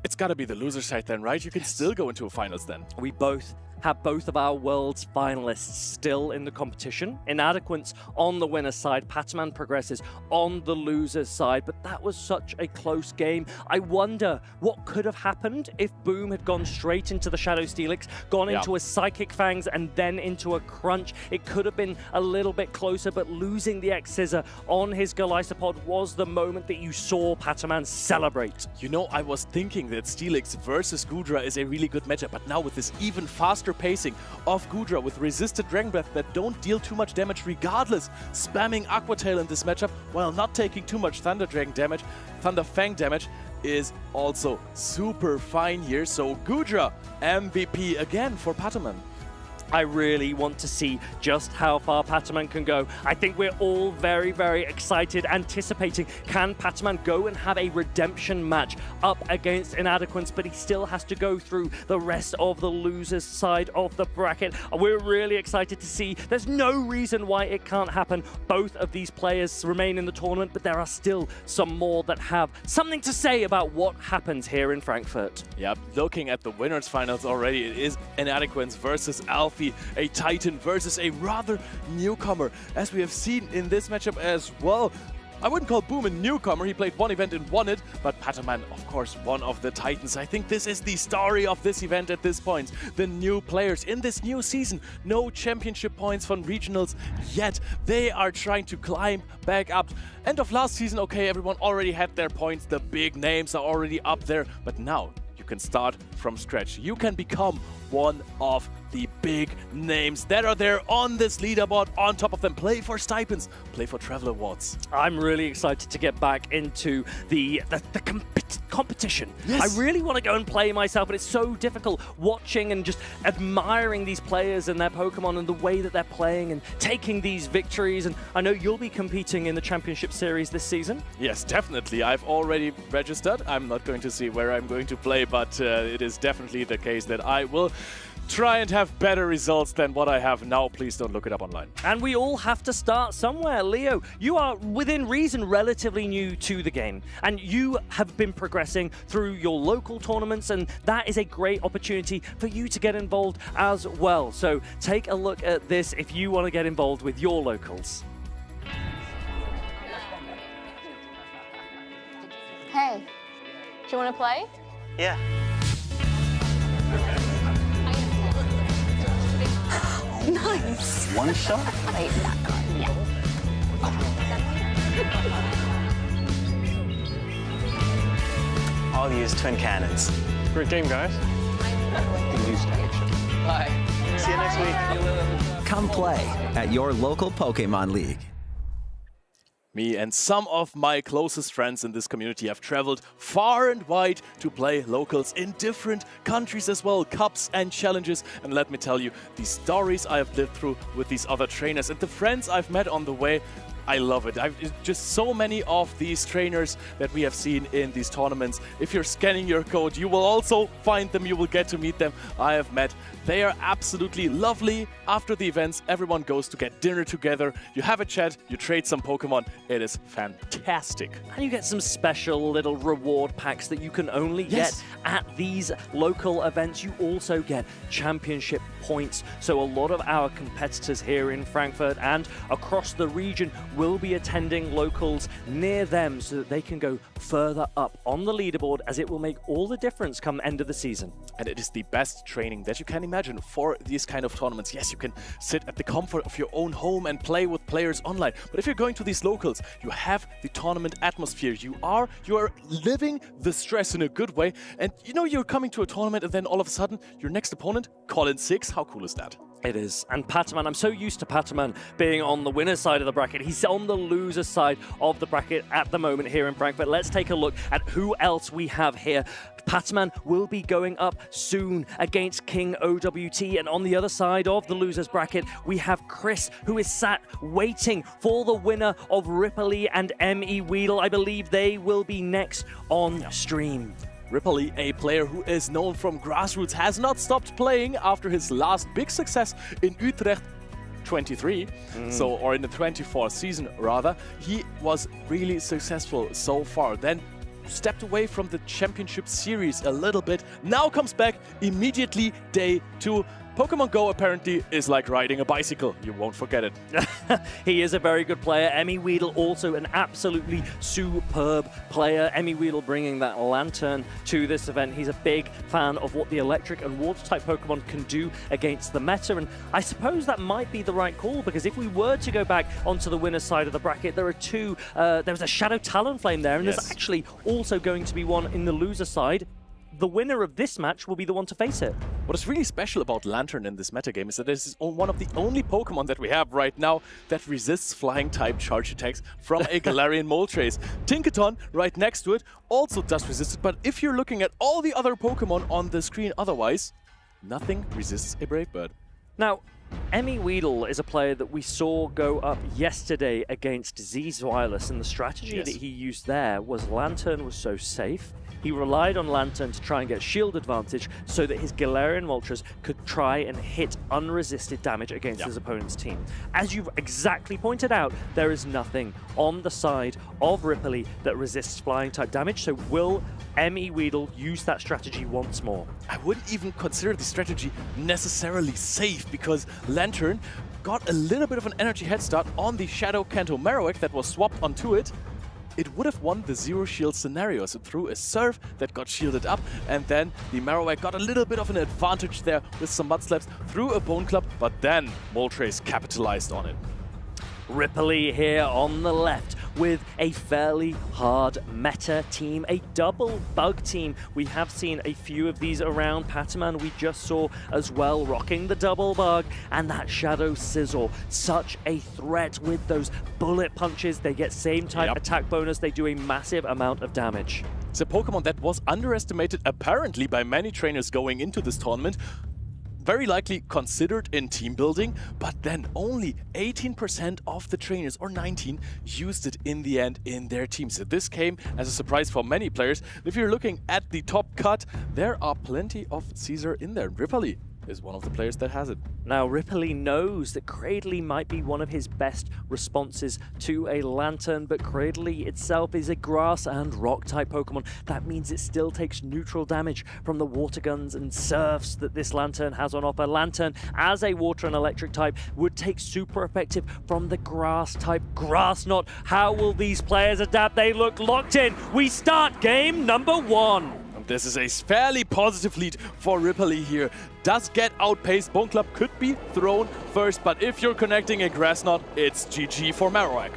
it's gotta be the loser side then, right? You can still go into a finals then. We both have both of our world's finalists still in the competition. Inadequins on the winner's side, Paman progresses on the loser's side, but that was such a close game. I wonder what could have happened if Boom had gone straight into the Shadow Steelix, gone into a Psychic Fangs and then into a Crunch. It could have been a little bit closer, but losing the X-Scissor on his Golisopod was the moment that you saw Paman celebrate. You know, I was thinking that Steelix versus Goodra is a really good matchup, but now with this even faster pacing of Goodra with resisted Dragon Breath that don't deal too much damage regardless, spamming Aqua Tail in this matchup while not taking too much Thunder Dragon damage, Thunder Fang damage is also super fine here. So Goodra MVP again for Paman. I really want to see just how far Paman can go. I think we're all very, very excited, anticipating, can Paman go and have a redemption match up against Inadequins, but he still has to go through the rest of the losers side of the bracket. We're really excited to see. There's no reason why it can't happen. Both of these players remain in the tournament, but there are still some more that have something to say about what happens here in Frankfurt. Yep, looking at the winners finals already, it is Inadequins versus Alfie. A Titan versus a rather newcomer, as we have seen in this matchup as well. I wouldn't call Boom a newcomer, he played one event and won it, but Paman, of course, one of the Titans. I think this is the story of this event at this point. The new players in this new season, no championship points from regionals yet. They are trying to climb back up. End of last season, okay, everyone already had their points, the big names are already up there, but now you can start from scratch. You can become one of the big names that are there on this leaderboard. On top of them, play for stipends, play for travel awards. I'm really excited to get back into the competition. Yes. I really want to go and play myself, but it's so difficult watching and just admiring these players and their Pokemon and the way that they're playing and taking these victories. And I know you'll be competing in the Championship Series this season. Yes, definitely. I've already registered. I'm not going to see where I'm going to play, but it is definitely the case that I will try and have better results than what I have now. Please don't look it up online. And we all have to start somewhere. Leo, you are within reason relatively new to the game, and you have been progressing through your local tournaments, and that is a great opportunity for you to get involved as well. So take a look at this if you want to get involved with your locals. Hey, do you want to play? Yeah. Nice. One shot? Wait, that card, yeah. I'll use twin cannons. Great game, guys. Bye. See you next week. Come play at your local Pokémon League. Me and some of my closest friends in this community have traveled far and wide to play locals in different countries as well, cups and challenges. And let me tell you, the stories I have lived through with these other trainers and the friends I've met on the way, I love it. Just so many of these trainers that we have seen in these tournaments. If you're scanning your code, you will also find them. You will get to meet them. I have met. They are absolutely lovely. After the events, everyone goes to get dinner together. You have a chat, you trade some Pokemon. It is fantastic. And you get some special little reward packs that you can only get at these local events. You also get championship points. So a lot of our competitors here in Frankfurt and across the region will be attending locals near them so that they can go further up on the leaderboard, as it will make all the difference come end of the season. And it is the best training that you can imagine for these kind of tournaments. Yes, you can sit at the comfort of your own home and play with players online. But if you're going to these locals, you have the tournament atmosphere. You are living the stress in a good way. And you know, you're coming to a tournament and then all of a sudden your next opponent, call in 6. How cool is that? It is. And Paman, I'm so used to Paman being on the winner's side of the bracket. He's on the loser's side of the bracket at the moment here in Frankfurt. Let's take a look at who else we have here. Paman will be going up soon against King OWT, and on the other side of the losers bracket we have Chris, who is sat waiting for the winner of Ripley and Emmy Weedle. I believe they will be next on stream. Ripley, a player who is known from grassroots, has not stopped playing after his last big success in Utrecht 23, or in the 24th season rather. He was really successful so far. Then stepped away from the championship series a little bit. Now comes back immediately day 2. Pokemon Go apparently is like riding a bicycle. You won't forget it. He is a very good player. Emmy Weedle also an absolutely superb player. Emmy Weedle bringing that lantern to this event. He's a big fan of what the electric and water type Pokemon can do against the meta. And I suppose that might be the right call, because if we were to go back onto the winner's side of the bracket, there are two. There's a Shadow Talonflame there, and there's actually also going to be one in the loser side. The winner of this match will be the one to face it. What is really special about Lantern in this metagame is that this is one of the only Pokemon that we have right now that resists flying-type charge attacks from a Galarian Moltres. Tinkaton, right next to it, also does resist it, but if you're looking at all the other Pokemon on the screen otherwise, nothing resists a Brave Bird. Now, Emmy Weedle is a player that we saw go up yesterday against Z's Wireless, and the strategy that he used there was Lantern was so safe. He relied on Lantern to try and get shield advantage so that his Galarian Moltres could try and hit unresisted damage against his opponent's team. As you've exactly pointed out, there is nothing on the side of Ripley that resists flying type damage, so will Emmy Weedle use that strategy once more? I wouldn't even consider the strategy necessarily safe, because Lantern got a little bit of an energy head start on the Shadow Kanto Marowak that was swapped onto it. It would have won the zero shield scenario, so through a Surf that got shielded up, and then the Marowak got a little bit of an advantage there with some Mud Slaps through a Bone Club, but then Moltres capitalized on it. Ripley here on the left with a fairly hard meta team, a double bug team. We have seen a few of these around. Paman we just saw as well, rocking the double bug, and that Shadow Scizor. Such a threat with those bullet punches. They get same type attack bonus. They do a massive amount of damage. It's a Pokemon that was underestimated apparently by many trainers going into this tournament. Very likely considered in team building, but then only 18% of the trainers, or 19, used it in the end in their team. So this came as a surprise for many players. If you're looking at the top cut, there are plenty of Caesar in there. Ripley is one of the players that has it. Now, Ripley knows that Cradley might be one of his best responses to a Lantern, but Cradley itself is a grass and rock type Pokemon. That means it still takes neutral damage from the water guns and surfs that this Lantern has on offer. Lantern, as a water and electric type, would take super effective from the grass type Grass Knot. How will these players adapt? They look locked in. We start game number 1. This is a fairly positive lead for Ripley here. Does get outpaced. Bone Club could be thrown first, but if you're connecting a Grass Knot, it's GG for Marowak.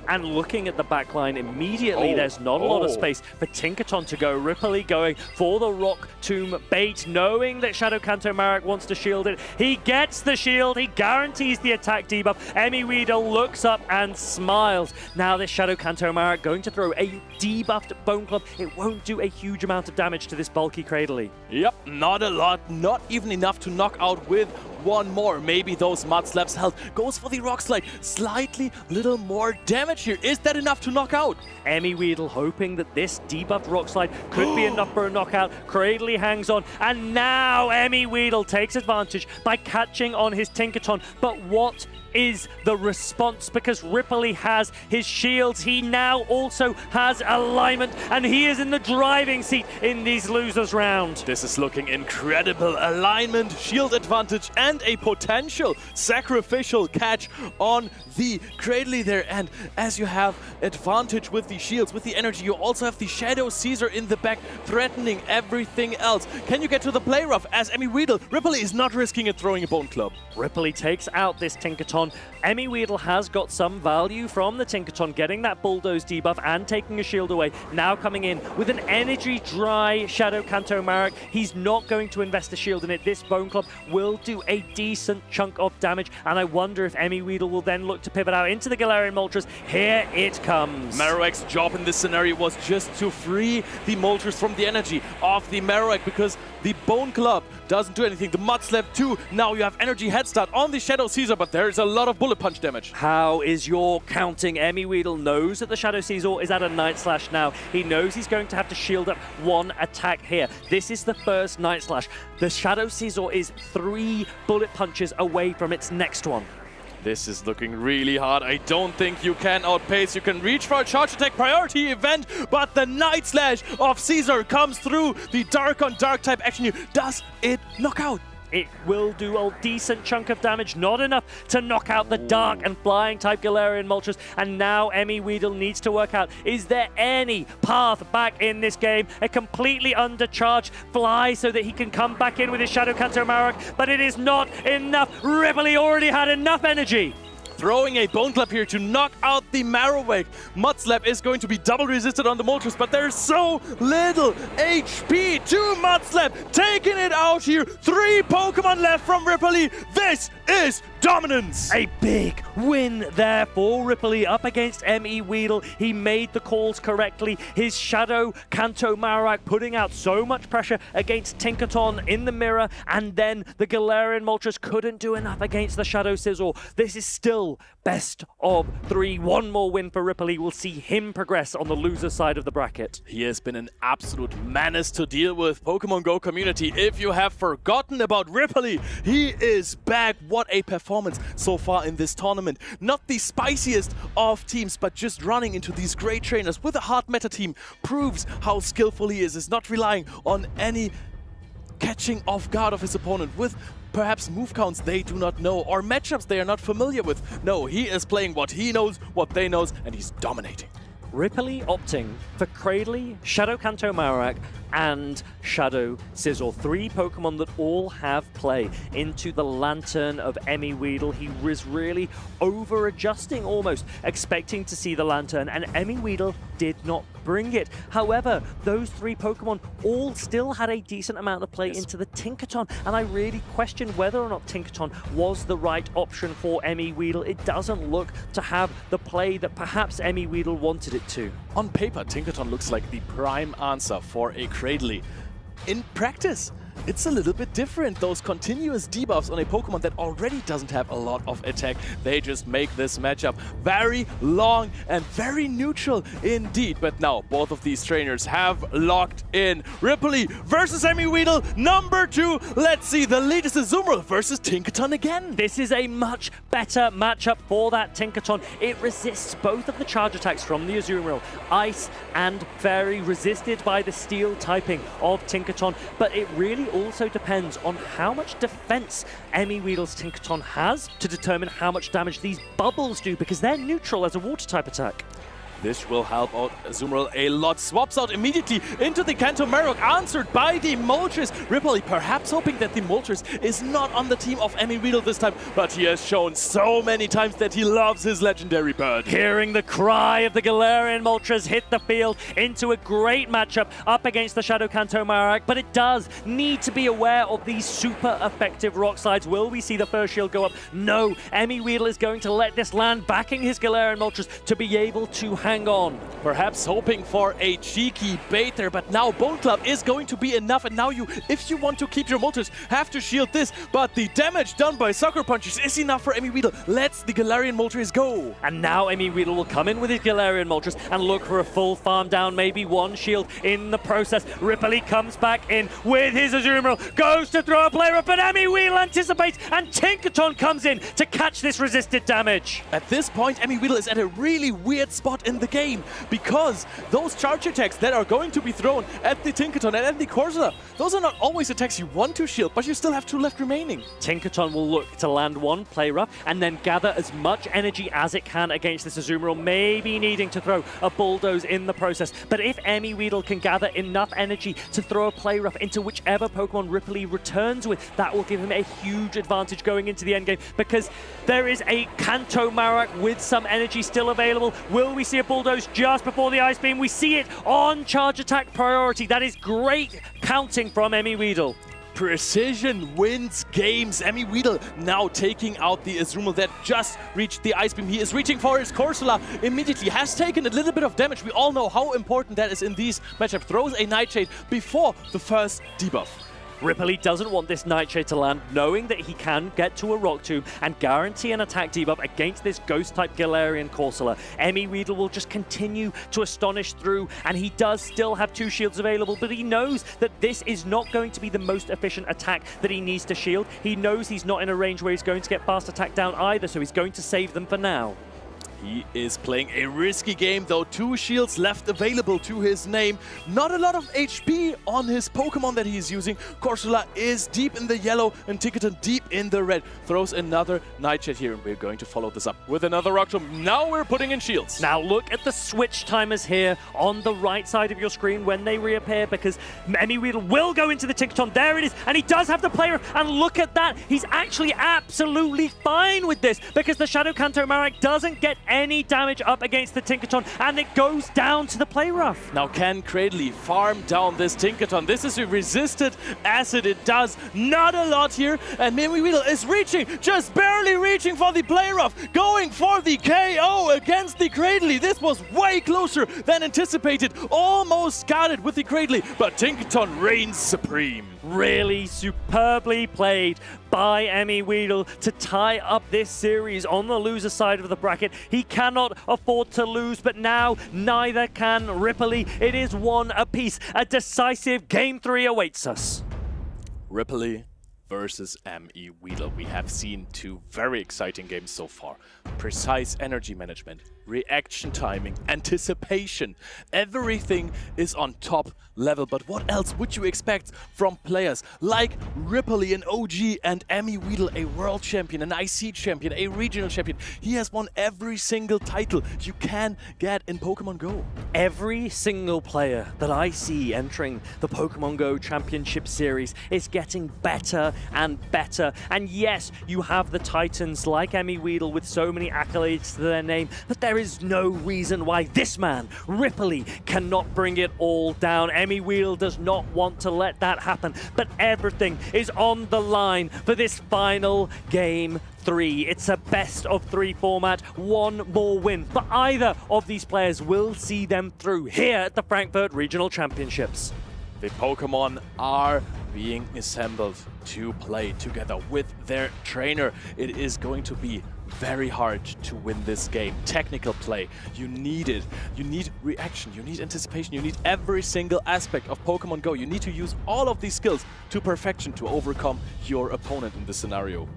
And looking at the backline immediately, there's not a lot of space for Tinkaton to go. Ripley going for the Rock Tomb bait, knowing that Shadow Kanto Marek wants to shield it. He gets the shield, he guarantees the attack debuff. Emmy Weedle looks up and smiles. Now this Shadow Kanto Marek going to throw a debuffed Bone Club. It won't do a huge amount of damage to this bulky Cradley. Yep, not a lot, not even enough to knock out with one more. Maybe those Mud Slaps health goes for the Rock Slide. Slightly little more damage here. Is that enough to knock out? Emmy Weedle hoping that this debuffed Rock Slide could be enough for a knockout. Cradley hangs on, and now Emmy Weedle takes advantage by catching on his Tinkaton. But what is the response? Because Ripley has his shields. He now also has alignment, and he is in the driving seat in these losers round. This is looking incredible. Alignment, shield advantage, and a potential sacrificial catch on the Cradley there. And as you have advantage with the shields, with the energy, you also have the Shadow Caesar in the back threatening everything else. Can you get to the play rough as Emmy Weedle? Ripley is not risking it throwing a Bone Club. Ripley takes out this Tinkaton. Emmy Weedle has got some value from the Tinkaton, getting that Bulldoze debuff and taking a shield away. Now coming in with an energy dry Shadow Kanto Marek. He's not going to invest a shield in it. This Bone Club will do a decent chunk of damage, and I wonder if Emmy Weedle will then look to pivot out into the Galarian Moltres. Here it comes. Marowak's job in this scenario was just to free the Moltres from the energy of the Marowak, because the Bone Club doesn't do anything. The Mud Slap too. Now you have energy head start on the Shadow Caesar, but there's a lot of bullet punch damage. How is your counting? Emmy Weedle knows that the Shadow Caesar is at a Night Slash now. He knows he's going to have to shield up one attack here. This is the first Night Slash. The Shadow Caesar is 3 bullet punches away from its next one. This is looking really hard. I don't think you can outpace. You can reach for a charge attack priority event, but the Night Slash of Caesar comes through. The dark on dark type action here. Does it knock out? It will do a decent chunk of damage, not enough to knock out the dark and flying type Galarian Moltres. And now Emmy Weedle needs to work out, is there any path back in this game? A completely undercharged fly so that he can come back in with his Shadow Kanto Marek, but it is not enough. Ripley already had enough energy. Throwing a Bone Club here to knock out the Marowak. Mud Slap is going to be double resisted on the Moltres, but there's so little HP to Mud Slap. Taking it out here. 3 Pokemon left from Ripley. This is dominance. A big win there for Ripley up against Emmy Weedle. He made the calls correctly. His Shadow Kanto Marowak putting out so much pressure against Tinkaton in the mirror, and then the Galarian Moltres couldn't do enough against the Shadow Sizzle. This is still best of 3. One more win for Ripley will see him progress on the loser side of the bracket. He has been an absolute menace to deal with. Pokemon Go community, if you have forgotten about Ripley, he is back. What a performance so far in this tournament. Not the spiciest of teams, but just running into these great trainers with a hard meta team proves how skillful he is. Is not relying on any catching off guard of his opponent with perhaps move counts they do not know or matchups they are not familiar with. No, he is playing what he knows, what they knows, and he's dominating. Ripley opting for Cradley, Shadow Kanto Marowak, and Shadow Sizzle. 3 Pokemon that all have play into the Lantern of Emmy Weedle. He was really over-adjusting almost, expecting to see the Lantern, and Emmy Weedle did not bring it. However, those 3 Pokemon all still had a decent amount of play into the Tinkaton, and I really question whether or not Tinkaton was the right option for Emmy Weedle. It doesn't look to have the play that perhaps Emmy Weedle wanted it to. On paper, Tinkaton looks like the prime answer for a Cradley. In practice, it's a little bit different. Those continuous debuffs on a Pokemon that already doesn't have a lot of attack, they just make this matchup very long and very neutral indeed. But now both of these trainers have locked in. Ripley versus Emmy Weedle, number 2. Let's see, the lead is Azumarill versus Tinkaton again. This is a much better matchup for that Tinkaton. It resists both of the charge attacks from the Azumarill. Ice and Fairy resisted by the Steel typing of Tinkaton, but it really also depends on how much defense Emmy Weedle's Tinkaton has to determine how much damage these bubbles do, because they're neutral as a water type attack. This will help out Azumarill a lot. Swaps out immediately into the Kanto Marok, answered by the Moltres. Ripley perhaps hoping that the Moltres is not on the team of Emmy Weedle this time, but he has shown so many times that he loves his legendary bird. Hearing the cry of the Galarian Moltres hit the field into a great matchup up against the Shadow Kanto Marok, but it does need to be aware of these super effective rock slides. Will we see the first shield go up? No, Emmy Weedle is going to let this land, backing his Galarian Moltres to be able to hang on. Perhaps hoping for a cheeky bait there, but now Bone Club is going to be enough, and now you, if you want to keep your Moltres, have to shield this, but the damage done by Sucker Punches is enough for Emmy Weedle. Lets the Galarian Moltres go. And now Emmy Weedle will come in with his Galarian Moltres and look for a full farm down, maybe one shield in the process. Ripley comes back in with his Azumarill, goes to throw a player up, but Emmy Weedle anticipates, and Tinkaton comes in to catch this resisted damage. At this point, Emmy Weedle is at a really weird spot in the game, because those charge attacks that are going to be thrown at the Tinkaton and at the Corsola, those are not always attacks you want to shield, but you still have two left remaining. Tinkaton will look to land one play rough and then gather as much energy as it can against this Azumarill, maybe needing to throw a Bulldoze in the process. But if Emmy Weedle can gather enough energy to throw a play rough into whichever Pokemon Ripley returns with, that will give him a huge advantage going into the endgame, because there is a Kanto Marok with some energy still available. Will we see a Bulldoze just before the Ice Beam? We see it on charge attack priority. That is great counting from Emmy Weedle. Precision wins games. Emmy Weedle now taking out the Azumarill that just reached the Ice Beam. He is reaching for his Corsola immediately. Has taken a little bit of damage. We all know how important that is in these matchups. Throws a Nightshade before the first debuff. Ripley doesn't want this Nightshade to land, knowing that he can get to a Rock Tomb and guarantee an attack debuff against this Ghost-type Galarian Corsola. Emmy Weedle will just continue to astonish through, and he does still have two shields available, but he knows that this is not going to be the most efficient attack that he needs to shield. He knows he's not in a range where he's going to get fast attack down either, so he's going to save them for now. He is playing a risky game, though. Two shields left available to his name. Not a lot of HP on his Pokemon that he's using. Corsola is deep in the yellow and Tinkaton deep in the red. Throws another Nightshade here, and we're going to follow this up with another Rock Tomb. Now we're putting in shields. Now look at the switch timers here on the right side of your screen when they reappear, because Emmy Weedle will go into the Tinkaton. There it is, and he does have the player, and look at that. He's actually absolutely fine with this, because the Shadow Kanto Marok doesn't get any damage up against the Tinkaton, and it goes down to the play rough. Now can Cradley farm down this Tinkaton? This is a resisted acid. It does not a lot here, and Emmy Weedle is reaching, just barely reaching for the play rough, going for the KO against the Cradley. This was way closer than anticipated. Almost got it with the Cradley, but Tinkaton reigns supreme. Really superbly played by Emmy Weedle to tie up this series on the loser side of the bracket. He cannot afford to lose, but now neither can Ripley. It is one apiece. A decisive Game 3 awaits us. Ripley versus Emmy Weedle. We have seen two very exciting games so far. Precise energy management, reaction timing, anticipation. Everything is on top level, but what else would you expect from players like Ripley, an OG, and Emmy Weedle, a world champion, an IC champion, a regional champion? He has won every single title you can get in Pokemon Go. Every single player that I see entering the Pokemon Go Championship Series is getting better and better. And yes, you have the titans like Emmy Weedle with so many accolades to their name, but there is no reason why this man, Ripley, cannot bring it all down. Emmy Weedle does not want to let that happen, but everything is on the line for this final Game 3. It's a best of 3 format, one more win, but either of these players will see them through here at the Frankfurt Regional Championships. The Pokemon are being assembled to play together with their trainer. It is going to be very hard to win this game. Technical play, you need it. You need reaction, you need anticipation, you need every single aspect of Pokemon Go. You need to use all of these skills to perfection to overcome your opponent in this scenario.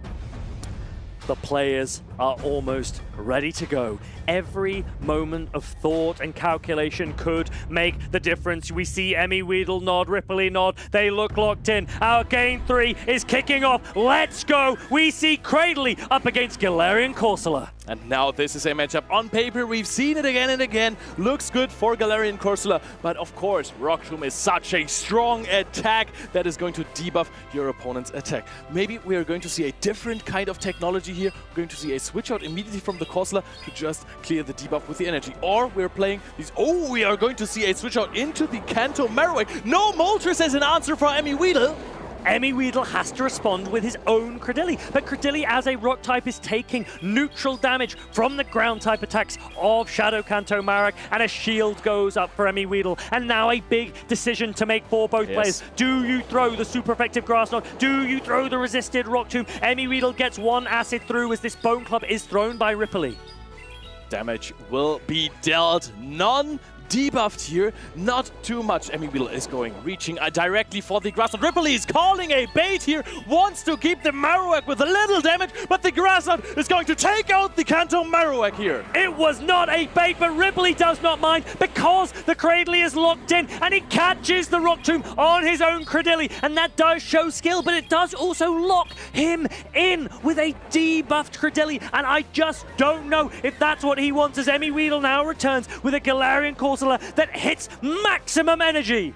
The players are almost ready to go. Every moment of thought and calculation could make the difference. We see Emmy, Weedle nod, Ripley nod. They look locked in. Our game 3 is kicking off. Let's go. We see Cradley up against Galarian Corsola. And now this is a matchup on paper. We've seen it again and again. Looks good for Galarian Corsola. But of course, Rock Tomb is such a strong attack that is going to debuff your opponent's attack. Maybe we are going to see a different kind of technology here. We're going to see a switch out immediately from the Corsola to just clear the debuff with the energy. Or we're playing these... Oh, we are going to see a switch out into the Kanto Marowak. No Moltres as an answer for Emmy Weedle. Emmy Weedle has to respond with his own Cradilly, but Cradilly as a rock type is taking neutral damage from the ground type attacks of Shadow Kanto Marowak, and a shield goes up for Emmy Weedle. And now a big decision to make for both players. Do you throw the super effective Grass Knot? Do you throw the resisted Rock Tomb? Emmy Weedle gets one acid through as this Bone Club is thrown by Ripley. Damage will be dealt. None debuffed here, not too much. Emmy Weedle is reaching directly for the Grass Knot. Ripley is calling a bait here, wants to keep the Marowak with a little damage, but the Grass Knot is going to take out the Kanto Marowak here. It was not a bait, but Ripley does not mind because the Cradley is locked in and he catches the Rock Tomb on his own Cradilly, and that does show skill, but it does also lock him in with a debuffed Cradilly, and I just don't know if that's what he wants as Emmy Weedle now returns with a Galarian Corsola that hits maximum energy.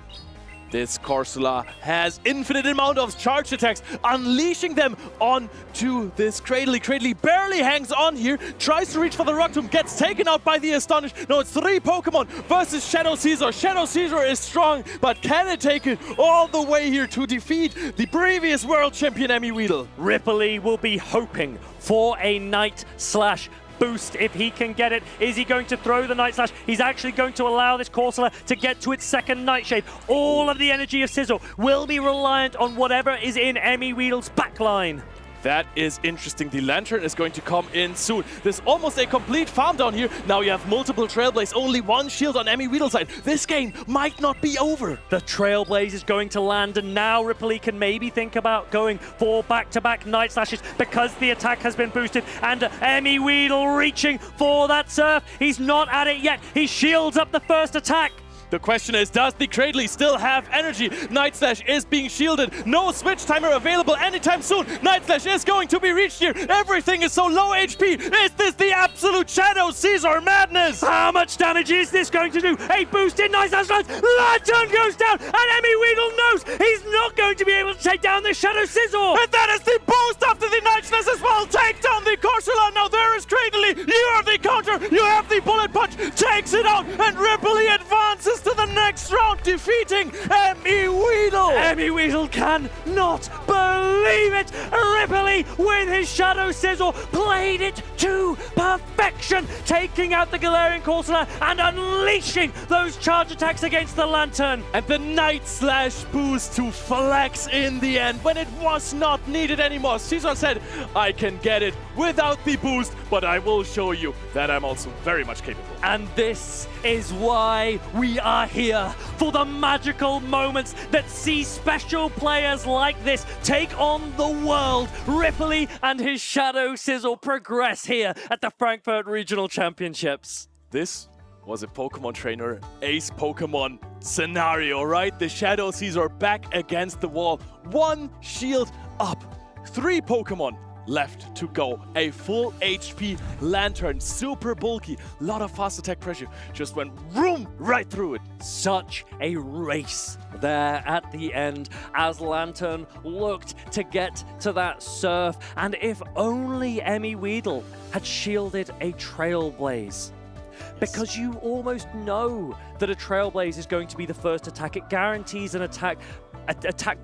This Corsola has infinite amount of charge attacks, unleashing them onto this Cradley. Cradley barely hangs on here, tries to reach for the Rock Tomb, gets taken out by the Astonish. No, it's 3 Pokemon versus Shadow Caesar. Shadow Caesar is strong, but can it take it all the way here to defeat the previous world champion Emmy Weedle? Ripley will be hoping for a Night Slash boost if he can get it. Is he going to throw the Night Slash? He's actually going to allow this Corsola to get to its second Nightshade. All of the energy of Sizzle will be reliant on whatever is in Emmy Weedle's backline. That is interesting. The Lantern is going to come in soon. There's almost a complete farm down here. Now you have multiple Trailblaze, only one shield on Emmy Weedle's side. This game might not be over. The Trailblaze is going to land, and now Ripley can maybe think about going for back-to-back Night Slashes because the attack has been boosted, and Emmy Weedle reaching for that Surf. He's not at it yet. He shields up the first attack. The question is, does the Cradley still have energy? Night Slash is being shielded. No switch timer available anytime soon. Night Slash is going to be reached here. Everything is so low HP. Is this the absolute Shadow Caesar madness? How much damage is this going to do? A boosted Night Slash. Lantern goes down, and Emmy Weedle knows he's not going to be able to take down the Shadow Scissor. And that is the boost after the Night Slash as well. Take down the Corsola. Now there is Cradley. You have the counter. You have the bullet punch. Takes it out, and Ripley advances to the next round, defeating Emmy Weedle. Emmy Weedle cannot believe it. Ripley with his Shadow Sizzle played it to perfection, taking out the Galarian Corsola and unleashing those charge attacks against the Lantern. And the Night Slash boost to flex in the end when it was not needed anymore. Caesar said, I can get it without the boost, but I will show you that I'm also very much capable. And this is why we are here, for the magical moments that see special players like this take on the world. Ripley and his Shadow Sizzle progress here at the Frankfurt Regional Championships. This was a Pokemon Trainer Ace Pokemon scenario, right? The Shadow Caesar back against the wall. 1 shield up. 3 Pokemon left to go. A full HP Lantern, super bulky, lot of fast attack pressure, just went right through it. Such a race there at the end as Lantern looked to get to that Surf, and if only Emmy Weedle had shielded a Trailblaze. Because you almost know that a Trailblaze is going to be the first attack. It guarantees an attack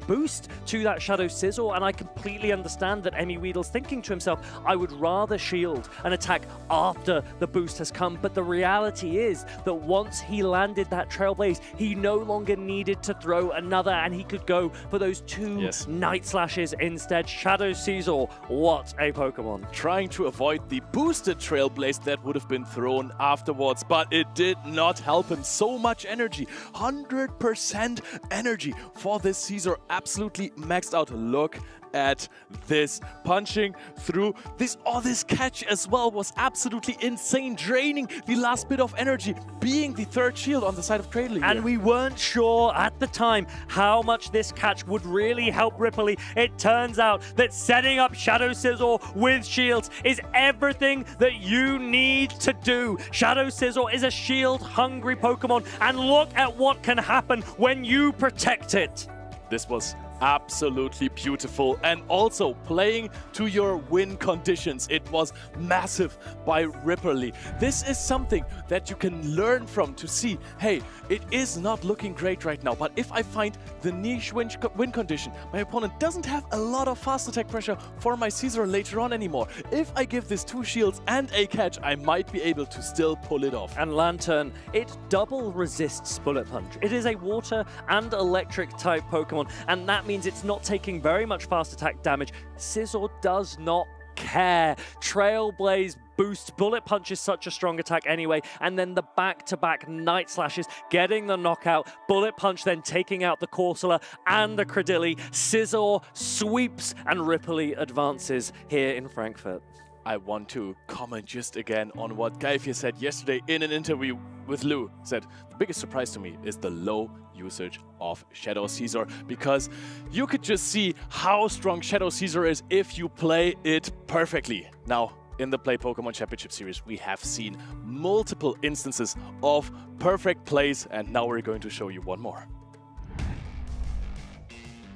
boost to that Shadow Sizzle, and I completely understand that Emmy Weedle's thinking to himself, I would rather shield an attack after the boost has come, but the reality is that once he landed that Trailblaze, he no longer needed to throw another, and he could go for those 2 Night Slashes instead. Shadow Caesar, what a Pokemon. Trying to avoid the boosted Trailblaze that would have been thrown afterwards, but it did not help him. So much energy, 100% energy for this Caesar, absolutely maxed out. Look at this. Punching through this. Oh, this catch as well was absolutely insane, draining the last bit of energy, being the third shield on the side of Cradley. And we weren't sure at the time how much this catch would really help Ripley. It turns out that setting up Shadow Scizor with shields is everything that you need to do. Shadow Scizor is a shield-hungry Pokemon, and look at what can happen when you protect it. This was absolutely beautiful, and also playing to your win conditions. It was massive by Ripley. This is something that you can learn from to see, hey, it is not looking great right now, but if I find the niche win condition, my opponent doesn't have a lot of fast attack pressure for my Scizor later on anymore. If I give this 2 shields and a catch, I might be able to still pull it off. And Lantern, it double resists Bullet Punch. It is a water and electric type Pokemon, and that means it's not taking very much fast attack damage. Scizor does not care. Trailblaze boost. Bullet Punch is such a strong attack anyway, and then the back-to-back Night Slashes, getting the knockout. Bullet Punch then taking out the Corsola and the Cradilly. Scizor sweeps, and Ripley advances here in Frankfurt. I want to comment just again on what Alfie said yesterday in an interview with Lou. Said, the biggest surprise to me is the low usage of Shadow Scizor, because you could just see how strong Shadow Scizor is if you play it perfectly. Now, in the Play Pokemon Championship Series, we have seen multiple instances of perfect plays, and now we're going to show you one more.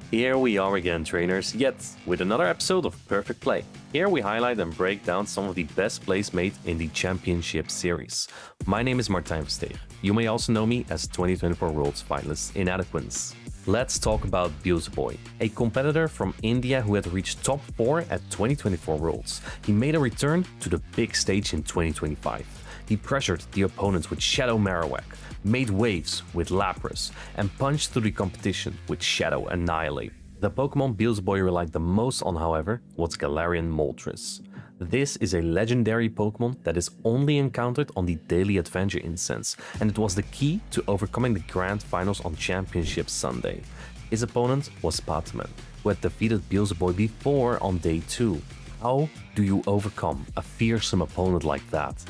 Here we are again, trainers, yet with another episode of Perfect Play. Here we highlight and break down some of the best plays made in the Championship Series. My name is Martijn Versteeg. You may also know me as 2024 Worlds finalist Inadequins. Let's talk about Beelzeboy, a competitor from India who had reached top 4 at 2024 Worlds. He made a return to the big stage in 2025. He pressured the opponents with Shadow Marowak, made waves with Lapras, and punched through the competition with Shadow Annihilate. The Pokemon Beelzeboy relied the most on, however, was Galarian Moltres. This is a legendary Pokemon that is only encountered on the Daily Adventure incense, and it was the key to overcoming the Grand Finals on Championship Sunday. His opponent was Paman, who had defeated Beelzeboy before on day 2. How do you overcome a fearsome opponent like that?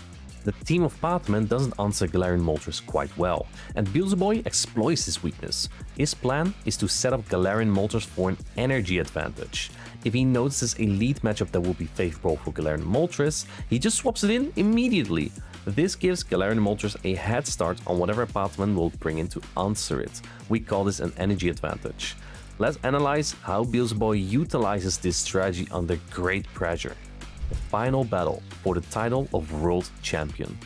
The team of Paman doesn't answer Galarian Moltres quite well, and Beelzeboy exploits this weakness. His plan is to set up Galarian Moltres for an energy advantage. If he notices a lead matchup that will be favorable for Galarian Moltres, he just swaps it in immediately. This gives Galarian Moltres a head start on whatever Paman will bring in to answer it. We call this an energy advantage. Let's analyze how Beelzeboy utilizes this strategy under great pressure. The final battle for the title of World Champion.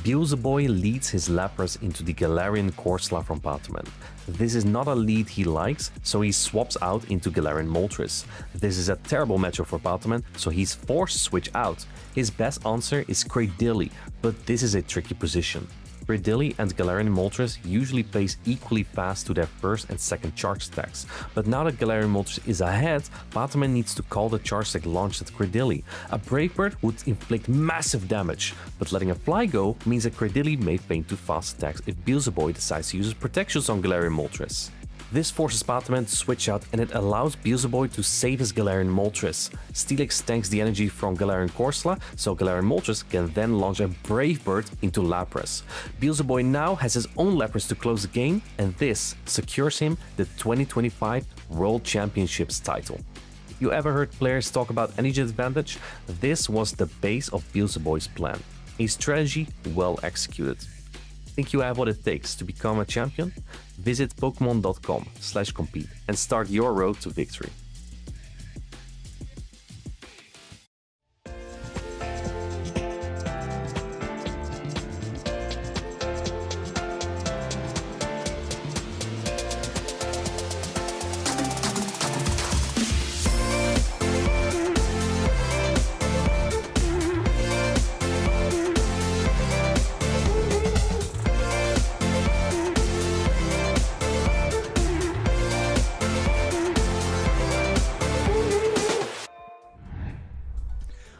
Beelzeboy leads his Lapras into the Galarian Corsola from Paman. This is not a lead he likes, so he swaps out into Galarian Moltres. This is a terrible matchup for Paman, so he's forced to switch out. His best answer is Cradilly, but this is a tricky position. Cradilly and Galarian Moltres usually plays equally fast to their first and second charge attacks, but now that Galarian Moltres is ahead, Paman needs to call the charge attack launched at Cradilly. A Brave Bird would inflict massive damage, but letting a fly go means that Cradilly may feint to fast attacks if Beelzeboy decides to use his protections on Galarian Moltres. This forces Paman to switch out, and it allows Beelzeboy to save his Galarian Moltres. Steelix tanks the energy from Galarian Corsola, so Galarian Moltres can then launch a Brave Bird into Lapras. Beelzeboy now has his own Lapras to close the game, and this secures him the 2025 World Championships title. If you ever heard players talk about energy advantage, this was the base of Beelzeboy's plan. A strategy well executed. Think you have what it takes to become a champion? Visit Pokemon.com/compete and start your road to victory.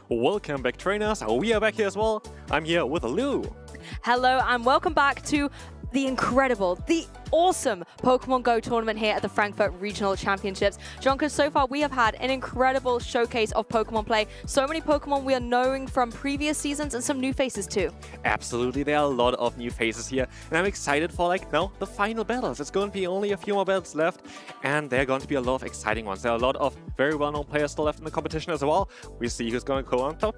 Welcome back, trainers. We are back here as well. I'm here with Lou. Hello and welcome back to the incredible, the awesome Pokemon GO tournament here at the Frankfurt Regional Championships. Jonka, so far we have had an incredible showcase of Pokemon play. So many Pokemon we are knowing from previous seasons and some new faces too. Absolutely, there are a lot of new faces here, and I'm excited for the final battles. It's going to be only a few more battles left, and there are going to be a lot of exciting ones. There are a lot of very well-known players still left in the competition as well. We see who's going to go on top.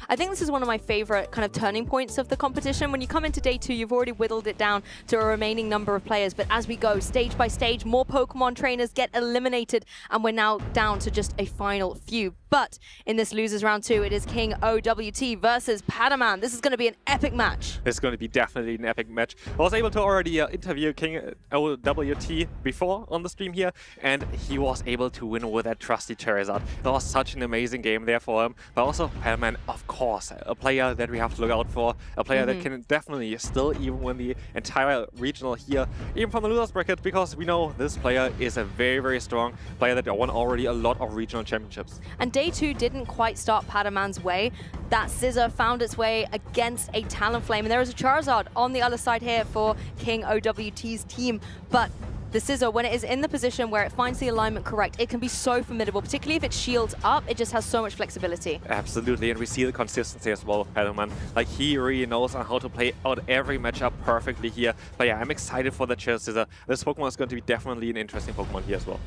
I think this is one of my favorite kind of turning points of the competition. When you come into day 2, you've already whittled it down to a remaining number of players, but as we go stage by stage, more Pokemon trainers get eliminated, and we're now down to just a final few. But in this losers round 2, it is King OWT versus Paman. This is going to be an epic match. This is going to be definitely an epic match. I was able to already interview King OWT before on the stream here, and he was able to win with that trusty Charizard. That was such an amazing game there for him. But also Paman, of course, a player that we have to look out for, a player that can definitely still even win the entire regional here, even from the losers bracket, because we know this player is a very, very strong player that won already a lot of regional championships. And day 2 didn't quite start Paman's way. That Scissor found its way against a Talonflame, and there is a Charizard on the other side here for King OWT's team. But the Scissor, when it is in the position where it finds the alignment correct, it can be so formidable, particularly if it shields up. It just has so much flexibility. Absolutely, and we see the consistency as well of Paman. Like, he really knows how to play out every matchup perfectly here. But yeah, I'm excited for the Scissor. This Pokemon is going to be definitely an interesting Pokemon here as well.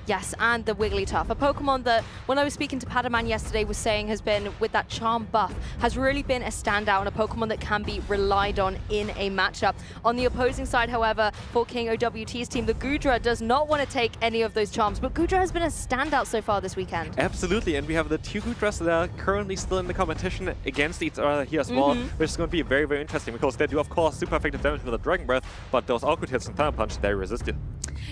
Yes, and the Wigglytuff, a Pokemon that, when I was speaking to Paman yesterday, was saying has been, with that Charm buff, has really been a standout and a Pokemon that can be relied on in a matchup. On the opposing side, however, for King OWT's team, the Goodra does not want to take any of those charms, but Goodra has been a standout so far this weekend. Absolutely, and we have the 2 Goodras that are currently still in the competition against each other here as well, which is going to be very, very interesting, because they do, of course, super effective damage with the Dragon Breath, but those Awkward Hits and Thunder Punch, they resist it.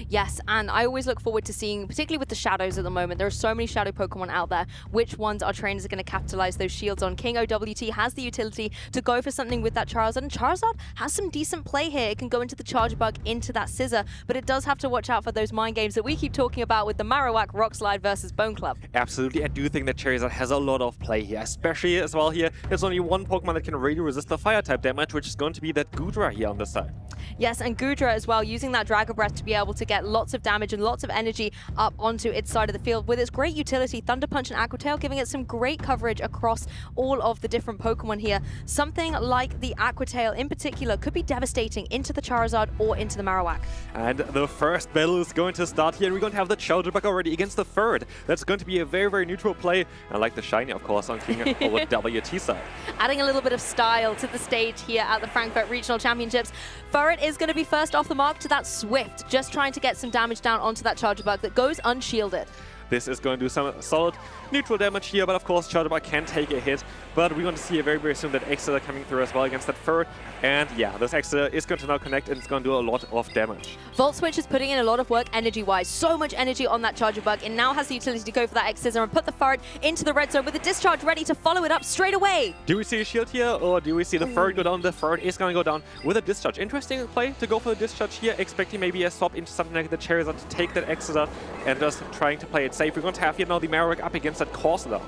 Yes, and I always look forward to seeing, particularly with the Shadows at the moment, there are so many Shadow Pokemon out there, which ones our trainers are going to capitalize those shields on. King OWT has the utility to go for something with that Charizard, and Charizard has some decent play here. It can go into the Charge Bug, into that Scissor, but it does have to watch out for those mind games that we keep talking about with the Marowak, Rock Slide versus Bone Club. Absolutely, I do think that Charizard has a lot of play here, especially as well here. There's only one Pokemon that can really resist the Fire-type damage, which is going to be that Goodra here on this side. Yes, and Goodra as well, using that Dragon Breath to be able to get lots of damage and lots of energy up onto its side of the field with its great utility, Thunder Punch and Aqua Tail, giving it some great coverage across all of the different Pokemon here. Something like the Aqua Tail in particular could be devastating into the Charizard or into the Marowak. And the first battle is going to start here. We're going to have the Charge Bug already against the third. That's going to be a very, very neutral play. I like the shiny, of course, on King OWT side. Adding a little bit of style to the stage here at the Frankfurt Regional Championships. Furret is going to be first off the mark to that Swift, just trying to get some damage down onto that Charge Bug that goes unshielded. This is going to do some solid neutral damage here, but of course Charge Bug can take a hit. But we're going to see very, very soon that Exeter coming through as well against that Fur. And yeah, this Exeter is going to now connect, and it's going to do a lot of damage. Volt Switch is putting in a lot of work energy-wise. So much energy on that Charger Bug. It now has the utility to go for that X-Scissor and put the Furret into the red zone with a Discharge ready to follow it up straight away. Do we see a shield here, or do we see the Furret go down? The Furret is going to go down with a Discharge. Interesting play to go for the Discharge here, expecting maybe a swap into something like the Charizard to take that Exeter and just trying to play it safe. We're going to have here now the Marowak up against that Corsola.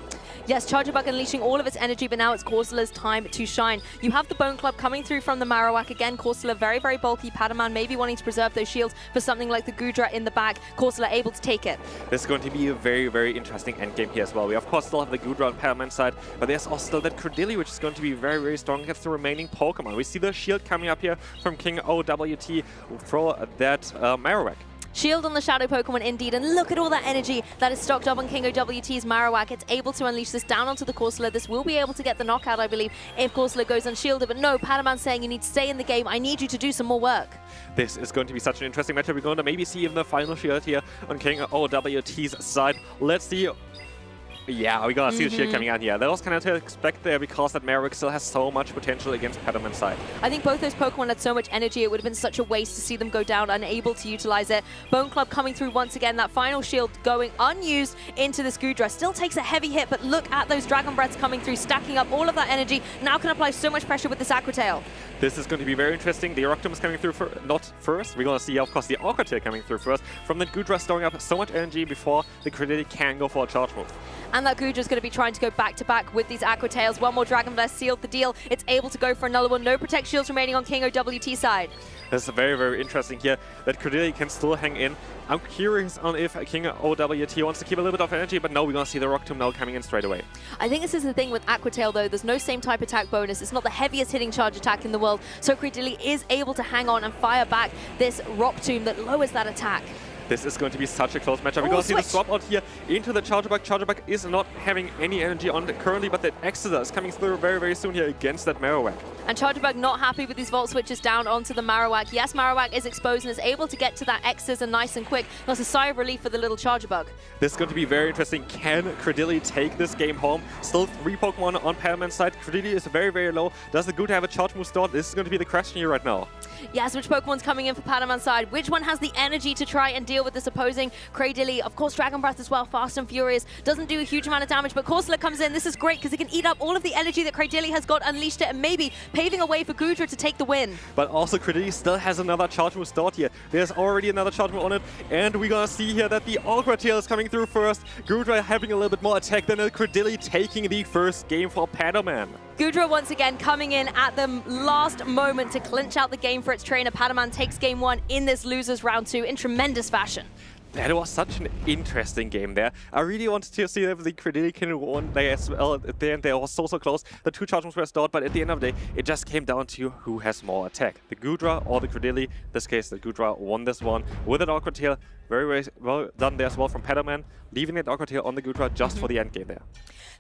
Yes, Charger Bug unleashing all of its energy, but now it's Corsola's time to shine. You have the Bone Club coming through from the Marowak. Again, Corsola very, very bulky. Paman maybe wanting to preserve those shields for something like the Goodra in the back. Corsola able to take it. This is going to be a very, very interesting endgame here as well. We, of course, still have the Goodra on Paman's side, but there's also still that Credilli, which is going to be very, very strong against the remaining Pokemon. We see the shield coming up here from King OWT for that Marowak. Shield on the Shadow Pokemon indeed, and look at all that energy that is stocked up on King OWT's Marowak. It's able to unleash this down onto the Corsola. This will be able to get the knockout, I believe, if Corsola goes unshielded. But no, Paman's saying you need to stay in the game. I need you to do some more work. This is going to be such an interesting matchup. We're going to maybe see even the final shield here on King OWT's side. Let's see. Yeah, we're gonna see the shield coming out here. That was kind of to expect there, because that Marowak still has so much potential against Paman's side. I think both those Pokemon had so much energy, it would have been such a waste to see them go down, unable to utilize it. Bone Club coming through once again, that final shield going unused into this Goodra. Still takes a heavy hit, but look at those Dragon Breaths coming through, stacking up all of that energy. Now can apply so much pressure with this Aqua Tail. This is going to be very interesting. The Eructum is coming through not first. We're going to see, of course, the Aqua Tail coming through first. From the Goodra storing up so much energy before the Credilli can go for a charge move. And that Gudra's going to be trying to go back-to-back with these Aqua Tails. One more Dragon Blast sealed the deal. It's able to go for another one. No Protect Shields remaining on King OWT side. This is very, very interesting here that Credilli can still hang in. I'm curious on if King OWT wants to keep a little bit of energy, but no, we're going to see the Rock Tomb now coming in straight away. I think this is the thing with Aqua Tail, though. There's no same type attack bonus. It's not the heaviest hitting charge attack in the world. So Credilli is able to hang on and fire back this Rock Tomb that lowers that attack. This is going to be such a close matchup. We're going to see the swap out here into the Charger Bug. Charger Bug is not having any energy on it currently, but that Exeter is coming through very, very soon here against that Marowak. And Charger Bug not happy with these Volt Switches down onto the Marowak. Yes, Marowak is exposed and is able to get to that Exeter nice and quick. That's a sigh of relief for the little Charger Bug. This is going to be very interesting. Can Credilli take this game home? Still 3 Pokemon on Paman's side. Credilli is very, very low. Does the Good have a charge move stored? This is going to be the question here right now. Yes, which Pokemon's coming in for Paman's side? Which one has the energy to try and deal with this opposing Credilli? Of course, Dragon Breath as well, fast and furious. Doesn't do a huge amount of damage, but Corsola comes in. This is great because it can eat up all of the energy that Credilli has got, unleashed it, and maybe paving a way for Gudra to take the win. But also Credilli still has another charge move stored here. There's already another charge move on it, and we're gonna see here that the Aqua Tail is coming through first. Gudra having a little bit more attack than Credilli, taking the first game for Paman. Gudra once again coming in at the last moment to clinch out the game for its trainer. Paman takes game 1 in this losers round 2 in tremendous fashion. That was such an interesting game there. I really wanted to see if the Credilli can win there as well. At the end, they were so close. The 2 charge moves were stored, but at the end of the day, it just came down to who has more attack, the Gudra or the Credilli. In this case, the Gudra won this one with an Aqua Tail. Very, very well done there as well from Paman, leaving that Aqua Tail on the Gudra just for the end game there.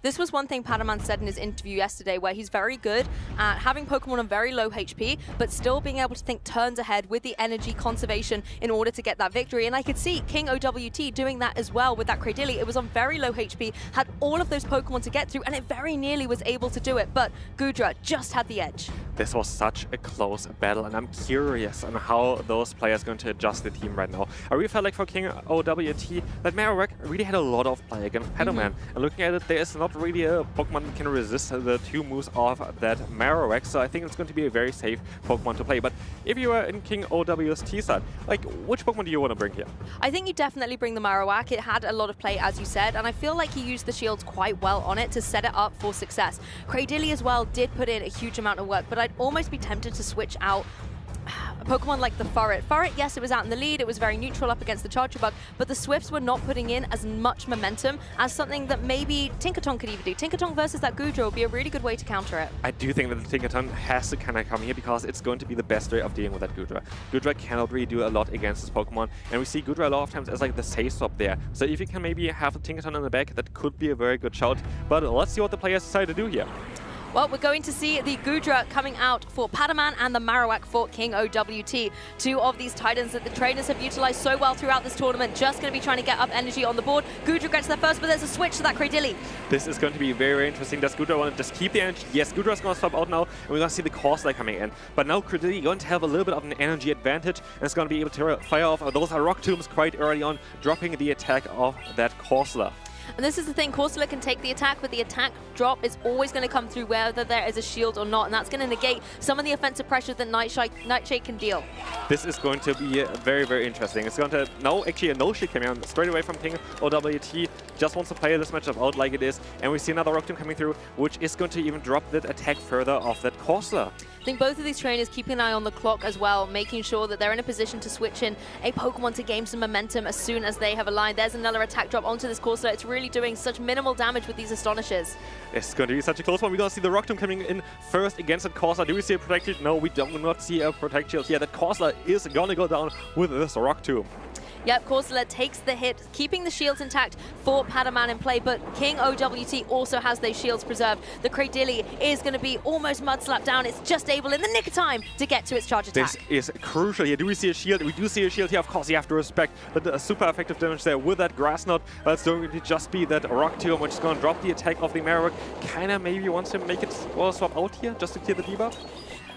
This was one thing Paman said in his interview yesterday, where he's very good at having Pokemon on very low HP, but still being able to think turns ahead with the energy conservation in order to get that victory. And I could see King OWT doing that as well with that Credilli. It was on very low HP, had all of those Pokemon to get through, and it very nearly was able to do it. But Gudra just had the edge. This was such a close battle, and I'm curious on how those players are going to adjust the team right now. I really felt like for King OWT that Marowak really had a lot of play against Paman. And looking at it, there is not really a Pokemon that can resist the 2 moves of that Marowak, so I think it's going to be a very safe Pokemon to play. But if you are in King OWT side, like, which Pokemon do you want to bring here? I think you definitely bring the Marowak. It had a lot of play, as you said, and I feel like he used the shields quite well on it to set it up for success. Credilli as well did put in a huge amount of work, but I'd almost be tempted to switch out a Pokemon like the Furret. Furret, yes, it was out in the lead, it was very neutral up against the Charger Bug, but the Swifts were not putting in as much momentum as something that maybe Tinkaton could even do. Tinkaton versus that Gudra would be a really good way to counter it. I do think that the Tinkaton has to kind of come here because it's going to be the best way of dealing with that Gudra. Gudra cannot really do a lot against this Pokemon, and we see Gudra a lot of times as like the safe swap there. So if you can maybe have a Tinkaton in the back, that could be a very good shout. But let's see what the players decide to do here. Well, we're going to see the Gudra coming out for Paman and the Marowak for King OWT. 2 of these Titans that the trainers have utilized so well throughout this tournament. Just going to be trying to get up energy on the board. Gudra gets there first, but there's a switch to that Credilli. This is going to be very, very interesting. Does Gudra want to just keep the energy? Yes, Gudra's going to swap out now, and we're going to see the Corsola coming in. But now Credilli going to have a little bit of an energy advantage, and it's going to be able to fire off those Rock Tombs quite early on, dropping the attack of that Corsola. And this is the thing, Corsola can take the attack, but the attack drop is always going to come through whether there is a shield or not, and that's going to negate some of the offensive pressure that Nightshade can deal. This is going to be very, very interesting. It's going to, now actually a no-shade coming out straight away from King OWT, just wants to play this matchup out like it is, and we see another Rock Tomb coming through, which is going to even drop that attack further off that Corsola. I think both of these trainers keep an eye on the clock as well, making sure that they're in a position to switch in a Pokemon to gain some momentum as soon as they have aligned. There's another attack drop onto this Corsola. It's really doing such minimal damage with these Astonishers. It's going to be such a close one. We're going to see the Rock Tomb coming in first against that Corsola. Do we see a Protect Shield? No, we do not see a Protect Shield. Yeah, that Corsola is going to go down with this Rock Tomb. Yep, Corsola takes the hit, keeping the shields intact for Paman in play, but King OWT also has those shields preserved. The Credilli is going to be almost mud slapped down. It's just able in the nick of time to get to its charge attack. This is crucial here. Do we see a shield? We do see a shield here. Of course, you have to respect the super effective damage there with that Grass Knot, but it's going to just be that Rock Tomb, which is going to drop the attack of the Marowak. Kinda maybe wants to make it swap out here just to clear the debuff.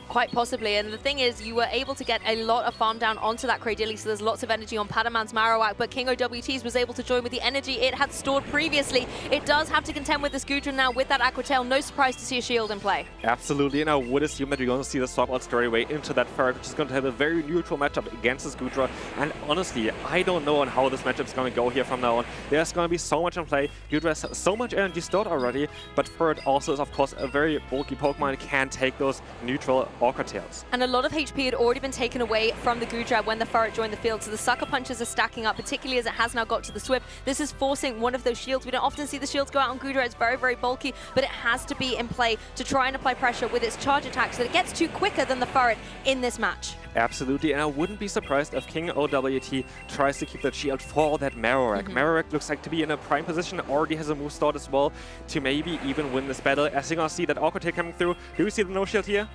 Quite possibly, and the thing is, you were able to get a lot of farm down onto that Cradily, so there's lots of energy on Paman's Marowak, but King OWT's was able to join with the energy it had stored previously. It does have to contend with this Gudra now with that Aqua Tail. No surprise to see a shield in play. Absolutely, and I would assume that we're going to see the swap out straight away into that Ferret, which is going to have a very neutral matchup against this Gudra. And honestly, I don't know on how this matchup is going to go here from now on. There's going to be so much in play. Gudra has so much energy stored already, but Ferret also is, of course, a very bulky Pokemon and can take those neutral Aqua Tails. And a lot of HP had already been taken away from the Gudra when the Ferret joined the field, so the Sucker Punches are stacking up, particularly as it has now got to the Swift. This is forcing one of those shields. We don't often see the shields go out on Gudra. It's very, very bulky, but it has to be in play to try and apply pressure with its charge attack so that it gets to quicker than the Ferret in this match. Absolutely, and I wouldn't be surprised if King OWT tries to keep that shield for that Marowak. Marowak looks like to be in a prime position, already has a move start as well to maybe even win this battle. As you're going to see that Aqua Tail coming through. Do we see the no shield here?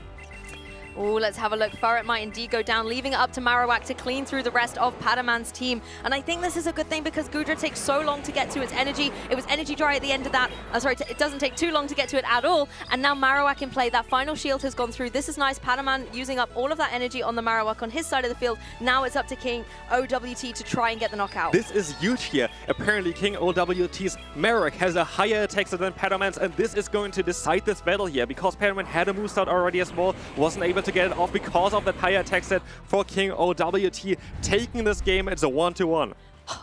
Oh, let's have a look. Ferret might indeed go down, leaving it up to Marowak to clean through the rest of Paman's team. And I think this is a good thing because Gudra takes so long to get to its energy. It was energy dry at the end of that. It doesn't take too long to get to it at all. And now Marowak in play. That final shield has gone through. This is nice. Paman using up all of that energy on the Marowak on his side of the field. Now it's up to King OWT to try and get the knockout. This is huge here. Apparently King OWT's Marowak has a higher attack set than Paman's, and this is going to decide this battle here because Paman had a move start already as well, wasn't able to get it off because of that higher attack set for King OWT. Taking this game, it's a 1-1.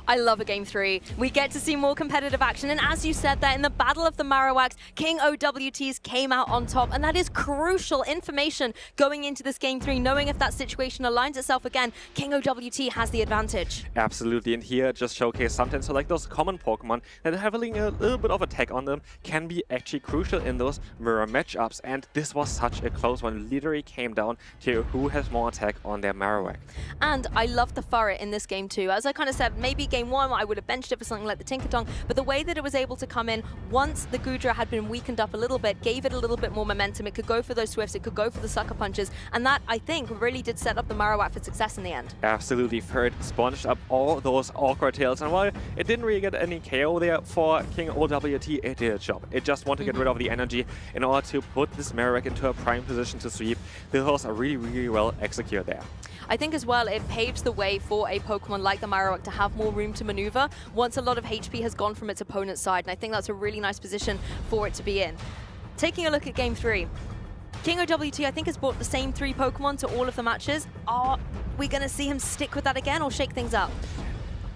I love a Game 3. We get to see more competitive action, and as you said there, in the Battle of the Marowaks, King OWTs came out on top, and that is crucial information going into this Game 3, knowing if that situation aligns itself again, King OWT has the advantage. Absolutely, and here just showcase something so like those common Pokemon that have a little bit of attack on them can be actually crucial in those mirror matchups, and this was such a close one. Literally came down to who has more attack on their Marowak. And I love the Ferret in this game too. As I kind of said, maybe Game 1 I would have benched it for something like the Tinkaton, but the way that it was able to come in once the Gudra had been weakened up a little bit gave it a little bit more momentum. It could go for those Swifts, it could go for the Sucker Punches, and that, I think, really did set up the Marowak for success in the end. Absolutely, Ferret sponged up all those Aqua Tails, and while it didn't really get any KO there for King OWT, it did a job. It just wanted to get rid of the energy in order to put this Marowak into a prime position to sweep. This was a really, really well executed there. I think as well it paves the way for a Pokemon like the Marowak to have more room to maneuver once a lot of HP has gone from its opponent's side, and I think that's a really nice position for it to be in. Taking a look at Game 3. King OWT, I think, has brought the same 3 Pokemon to all of the matches. Are we going to see him stick with that again or shake things up?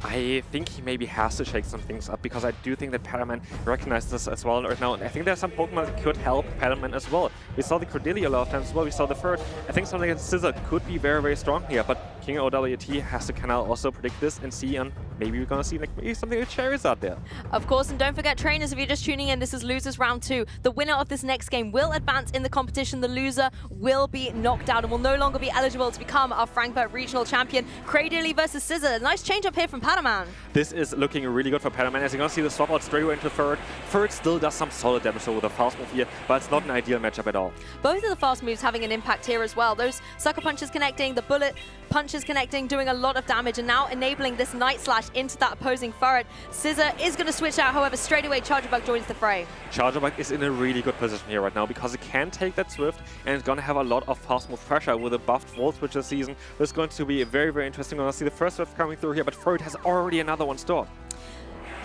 I think he maybe has to shake some things up because I do think that Paman recognizes this as well right now. And I think there's some Pokemon that could help Paman as well. We saw the Cordillea a lot of times as well. We saw the Ferret. I think something like Scissor could be very, very strong here. But King OWT has to kind of also predict this and see, and maybe we're going to see like maybe something with Cherries out there. Of course, and don't forget, trainers, if you're just tuning in, this is Losers Round 2. The winner of this next game will advance in the competition. The loser will be knocked out and will no longer be eligible to become our Frankfurt Regional Champion. Cradily versus Scissor. Nice change up here from Paman. This is looking really good for Paman. As you're going to see the swap out straight away into Ferret. Ferret still does some solid damage with a fast move here, but it's not an ideal matchup at all. Both of the fast moves having an impact here as well. Those Sucker Punches connecting, the Bullet Punches connecting, doing a lot of damage, and now enabling this Night Slash into that opposing Ferret. Scissor is going to switch out, however, straight away Charger Bug joins the fray. Charger Bug is in a really good position here right now because it can take that Swift and it's going to have a lot of fast move pressure with a buffed Volt Switch this season. This is going to be very, very interesting. We're going to see the first Swift coming through here, but Ferret has already another one stored.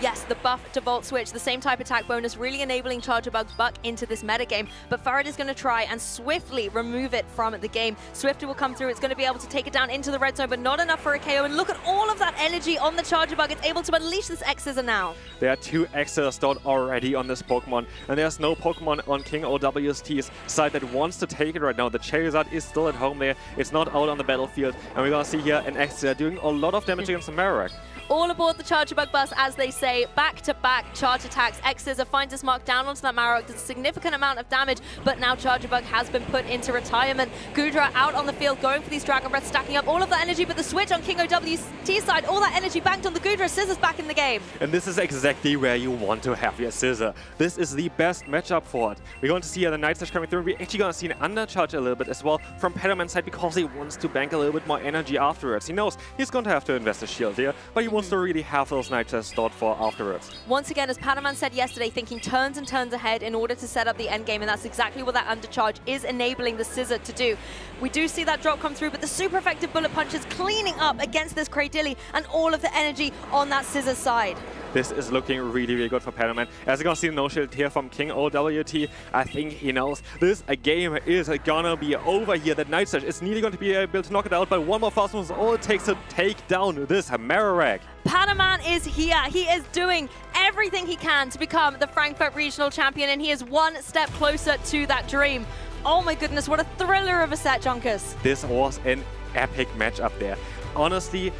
Yes, the buff to Volt Switch, the same type attack bonus, really enabling Charger Bug's Buck into this metagame. But Ferret is going to try and swiftly remove it from the game. Swifter will come through. It's going to be able to take it down into the red zone, but not enough for a KO. And look at all of that energy on the Charger Bug. It's able to unleash this X-Scissor now. There are 2 X-Scissors stored already on this Pokemon, and there's no Pokemon on King OWT's side that wants to take it right now. The Charizard is still at home there. It's not out on the battlefield, and we're going to see here an X-Scissor doing a lot of damage against the Marowak. All aboard the Charger Bug bus, as they say, back-to-back charge attacks. X-Scissor finds its mark down onto that Marowak, does a significant amount of damage, but now Charger Bug has been put into retirement. Gudra out on the field, going for these Dragon Breaths, stacking up all of that energy, but the switch on King OWT's side, all that energy banked on the Gudra. Scissors back in the game. And this is exactly where you want to have your Scissor. This is the best matchup for it. We're going to see the Night Slash coming through, and we're actually going to see an undercharge a little bit as well from Paman's side because he wants to bank a little bit more energy afterwards. He knows he's going to have to invest a shield here, but he wants to really have those Night Tests stored for afterwards. Once again, as Paman said yesterday, thinking turns and turns ahead in order to set up the end game, and that's exactly what that undercharge is enabling the Scissor to do. We do see that drop come through, but the super effective bullet punch is cleaning up against this Cradilly and all of the energy on that Scissor side. This is looking really, really good for Paman. As you can see, no shield here from King OWT. I think he knows this game is gonna be over here. That Night Surge is nearly going to be able to knock it out, but one more fast move is all it takes to take down this Marowak. Paman is here. He is doing everything he can to become the Frankfurt Regional Champion, and he is one step closer to that dream. Oh my goodness, what a thriller of a set, Junkers. This was an epic match up there. Honestly,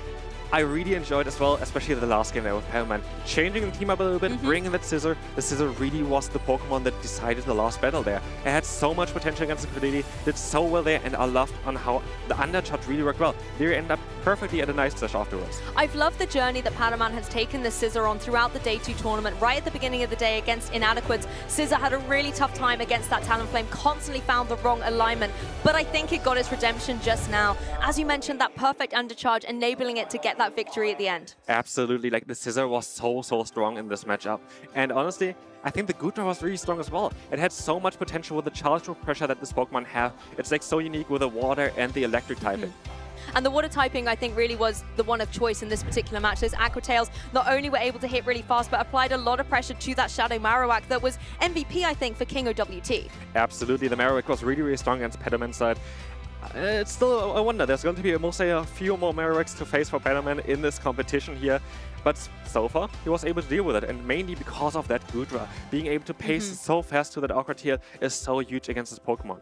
I really enjoyed as well, especially the last game there with Paman. Changing the team up a little bit, bringing that Scissor. The Scissor really was the Pokemon that decided the last battle there. It had so much potential against the Cradilly, did so well there, and I loved on how the undercharge really worked well. They ended up perfectly at a nice dash afterwards. I've loved the journey that Paman has taken the Scissor on throughout the Day 2 tournament. Right at the beginning of the day against Inadequins, Scissor had a really tough time against that Talonflame, constantly found the wrong alignment, but I think it got its redemption just now. As you mentioned, that perfect undercharge, enabling it to get that victory at the end. Absolutely, like the Scissor was so strong in this matchup. And honestly, I think the Goodra was really strong as well. It had so much potential with the charge through pressure that this Pokemon have. It's like so unique with the water and the electric typing. And the water typing, I think, really was the one of choice in this particular match. Those Aqua Tails not only were able to hit really fast, but applied a lot of pressure to that Shadow Marowak that was MVP, I think, for King OWT. Absolutely, the Marowak was really strong against Paman's side. It's still a wonder. There's going to be mostly a few more Marowaks to face for Paman in this competition here. But so far, he was able to deal with it, and mainly because of that Goodra. Being able to pace so fast to that Aqua Tail is so huge against this Pokemon.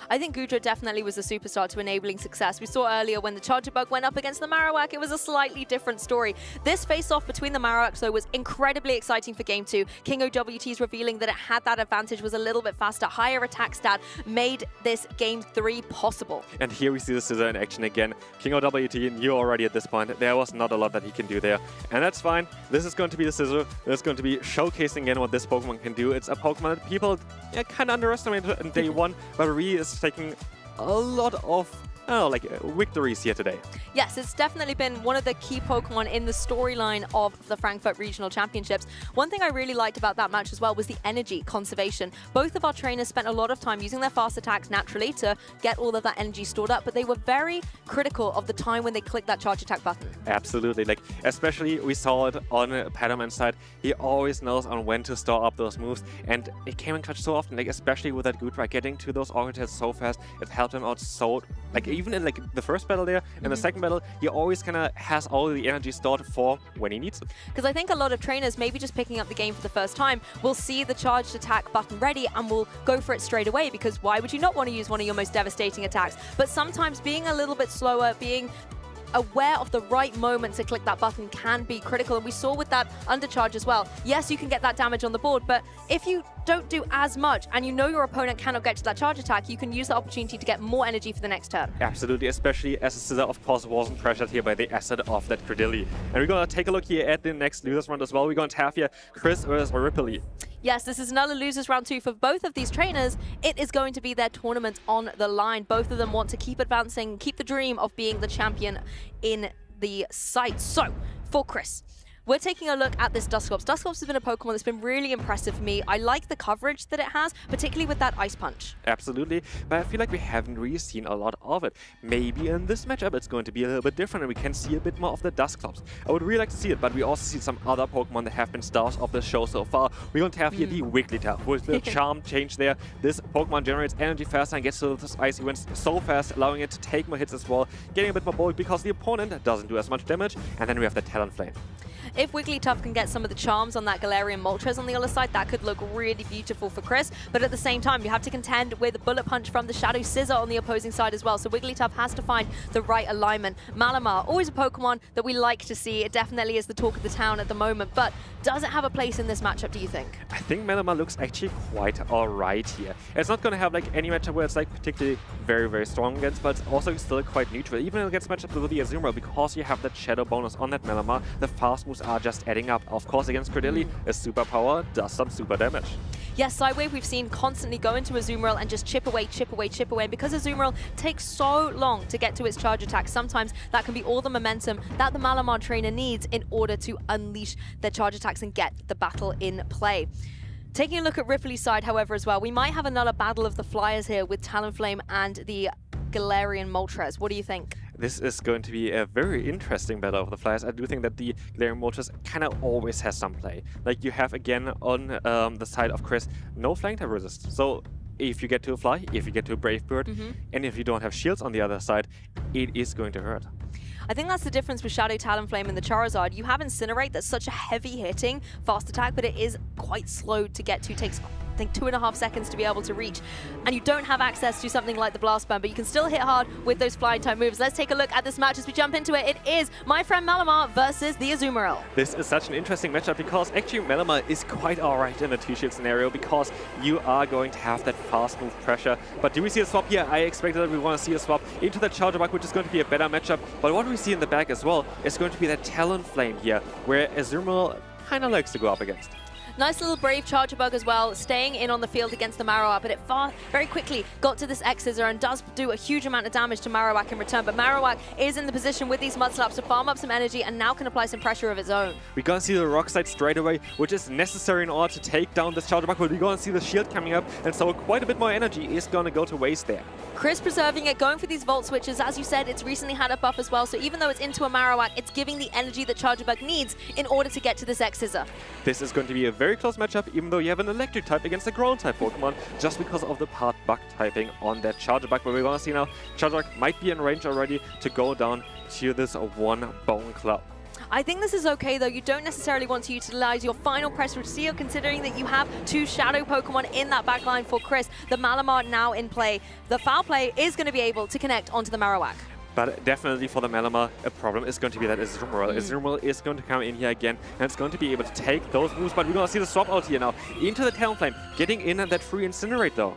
I think Goodra definitely was a superstar to enabling success. We saw earlier when the Charger Bug went up against the Marowak, it was a slightly different story. This face-off between the Marowaks, though, was incredibly exciting for Game 2. King OWT's revealing that it had that advantage, was a little bit faster, higher attack stat, made this Game 3 possible. And here we see the Scissor in action again. King OWT knew already at this point there was not a lot that he can do there. And that's fine. This is going to be the Scissor. This is going to be showcasing again what this Pokemon can do. It's a Pokemon that people kind of underestimated in Day 1, but really is taking a lot of victories here today. Yes, it's definitely been one of the key Pokemon in the storyline of the Frankfurt Regional Championships. One thing I really liked about that match as well was the energy conservation. Both of our trainers spent a lot of time using their fast attacks naturally to get all of that energy stored up, but they were very critical of the time when they clicked that charge attack button. Absolutely, like especially we saw it on Paman's side. He always knows on when to store up those moves, and it came in clutch so often, like especially with that Goodra getting to those Orchid so fast. It helped him out so, like even in like the first battle there, in the second battle, he always kind of has all the energy stored for when he needs it. Because I think a lot of trainers, maybe just picking up the game for the first time, will see the charged attack button ready and will go for it straight away, because why would you not want to use one of your most devastating attacks? But sometimes being a little bit slower, being aware of the right moment to click that button can be critical, and we saw with that undercharge as well. Yes, you can get that damage on the board, but if you don't do as much and you know your opponent cannot get to that charge attack, you can use the opportunity to get more energy for the next turn. Absolutely, especially as the Scissor, of course, wasn't pressured here by the asset of that Cradilly. And we're going to take a look here at the next losers round as well. We're going to have here Chris versus Ripley. Yes, this is another losers round 2 for both of these trainers. It is going to be their tournament on the line. Both of them want to keep advancing, keep the dream of being the champion in the sight. So, for Chris, we're taking a look at this Dusclops. Dusclops has been a Pokemon that's been really impressive for me. I like the coverage that it has, particularly with that Ice Punch. Absolutely, but I feel like we haven't really seen a lot of it. Maybe in this matchup it's going to be a little bit different and we can see a bit more of the Dusclops. I would really like to see it, but we also see some other Pokemon that have been stars of the show so far. We're going to have here the Wigglytuff with the charm change there. This Pokemon generates energy faster and gets to those icy winds so fast, allowing it to take more hits as well, getting a bit more bulk because the opponent doesn't do as much damage. And then we have the Talonflame. If Wigglytuff can get some of the charms on that Galarian Moltres on the other side, that could look really beautiful for Chris. But at the same time, you have to contend with a Bullet Punch from the Shadow Scissor on the opposing side as well. So Wigglytuff has to find the right alignment. Malamar, always a Pokemon that we like to see. It definitely is the talk of the town at the moment. But does it have a place in this matchup, do you think? I think Malamar looks actually quite alright here. It's not going to have like any matchup where it's like particularly very strong against, but it's also still quite neutral. Even against matchups with the Azumarill, because you have that Shadow bonus on that Malamar, the fast moves are just adding up. Of course, against Cradilly, a superpower does some super damage. Yes, Sidewave we've seen constantly go into Azumarill and just chip away, chip away, chip away. And because Azumarill takes so long to get to its charge attack, sometimes that can be all the momentum that the Malamar trainer needs in order to unleash their charge attacks and get the battle in play. Taking a look at Ripley's side, however, as well, we might have another battle of the Flyers here with Talonflame and the Galarian Moltres. What do you think? This is going to be a very interesting battle of the Flyers. I do think that the Galarian Moltres kind of always has some play. Like you have again on the side of Chris, no flying type resist. So if you get to a Fly, if you get to a Brave Bird, and if you don't have shields on the other side, it is going to hurt. I think that's the difference with Shadow Talonflame and the Charizard. You have Incinerate, that's such a heavy hitting fast attack, but it is quite slow to get to. Takes, I think, 2.5 seconds to be able to reach. And you don't have access to something like the Blast Burn, but you can still hit hard with those flying type moves. Let's take a look at this match as we jump into it. It is my friend Malamar versus the Azumarill. This is such an interesting matchup because actually Malamar is quite alright in a two-shield scenario because you are going to have that fast move pressure. But do we see a swap here? I expected that we want to see a swap into the Charger Bug, which is going to be a better matchup. But what we see in the back as well is going to be that Talonflame here, where Azumarill kind of likes to go up against. Nice little Brave Charger Bug as well, staying in on the field against the Marowak, but it very quickly got to this X-Scissor and does do a huge amount of damage to Marowak in return. But Marowak is in the position with these Mud Slaps to farm up some energy and now can apply some pressure of its own. We're going to see the Rock Slide straight away, which is necessary in order to take down this Charger Bug, but we're going to see the shield coming up, and so quite a bit more energy is going to go to waste there. Chris preserving it, going for these Volt Switches. As you said, it's recently had a buff as well, so even though it's into a Marowak, it's giving the energy that Charger Bug needs in order to get to this X-Scissor. This is going to be a very close matchup, even though you have an Electric type against a Ground type Pokemon, just because of the part Bug typing on that Charger Bug. But we're going to see now, Charger Bug might be in range already to go down to this one Bone Club. I think this is okay, though. You don't necessarily want to utilize your final Pressure Seal, considering that you have two Shadow Pokemon in that backline for Chris. The Malamar now in play. The Foul Play is going to be able to connect onto the Marowak. But definitely for the Malamar, a problem is going to be that Azumarill. Azumarill is going to come in here again, and it's going to be able to take those moves. But we're going to see the swap out here now into the Talonflame, getting in at that free Incinerate, though.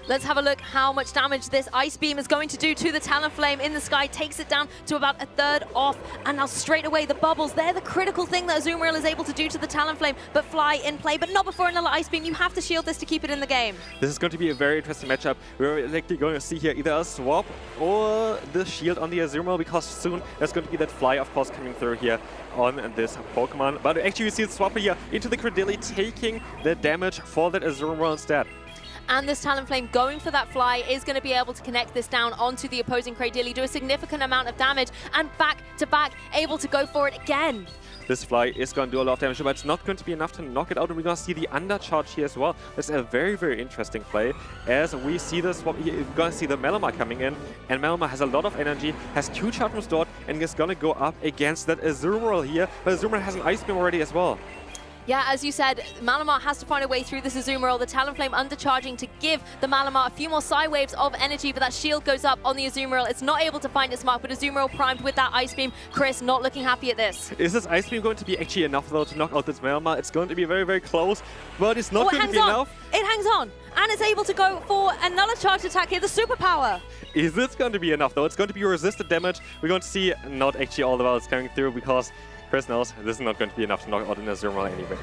Let's have a look how much damage this Ice Beam is going to do to the Talonflame in the sky. Takes it down to about a third off. And now straight away, the bubbles. They're the critical thing that Azumarill is able to do to the Talonflame. But Fly in play, but not before another Ice Beam. You have to shield this to keep it in the game. This is going to be a very interesting matchup. We're likely going to see here either a swap or the shield on the Azumarill, because soon there's going to be that Fly, of course, coming through here on this Pokemon. But actually, we see the swap here into the Credilli, taking the damage for that Azumarill instead. And this Talonflame going for that Fly is going to be able to connect this down onto the opposing Cradilly, do a significant amount of damage, and back to back, able to go for it again. This Fly is going to do a lot of damage, but it's not going to be enough to knock it out, and we're going to see the undercharge here as well. It's a very, very interesting play. As we see this swap here, we're going to see the Malamar coming in, and Malamar has a lot of energy, has 2 charge moves stored, and is going to go up against that Azumarill here, but Azumarill has an Ice Beam already as well. Yeah, as you said, Malamar has to find a way through this Azumarill. The Talonflame undercharging to give the Malamar a few more Psy Waves of energy, but that shield goes up on the Azumarill. It's not able to find its mark, but Azumarill primed with that Ice Beam. Chris not looking happy at this. Is this Ice Beam going to be actually enough, though, to knock out this Malamar? It's going to be very, very close, but it's not going to be enough. It hangs on, and it's able to go for another charge attack here, the Superpower. Is this going to be enough, though? It's going to be resisted damage. We're going to see not actually all the balls coming through, because Chris knows this is not going to be enough to knock out an Azumarill anyway.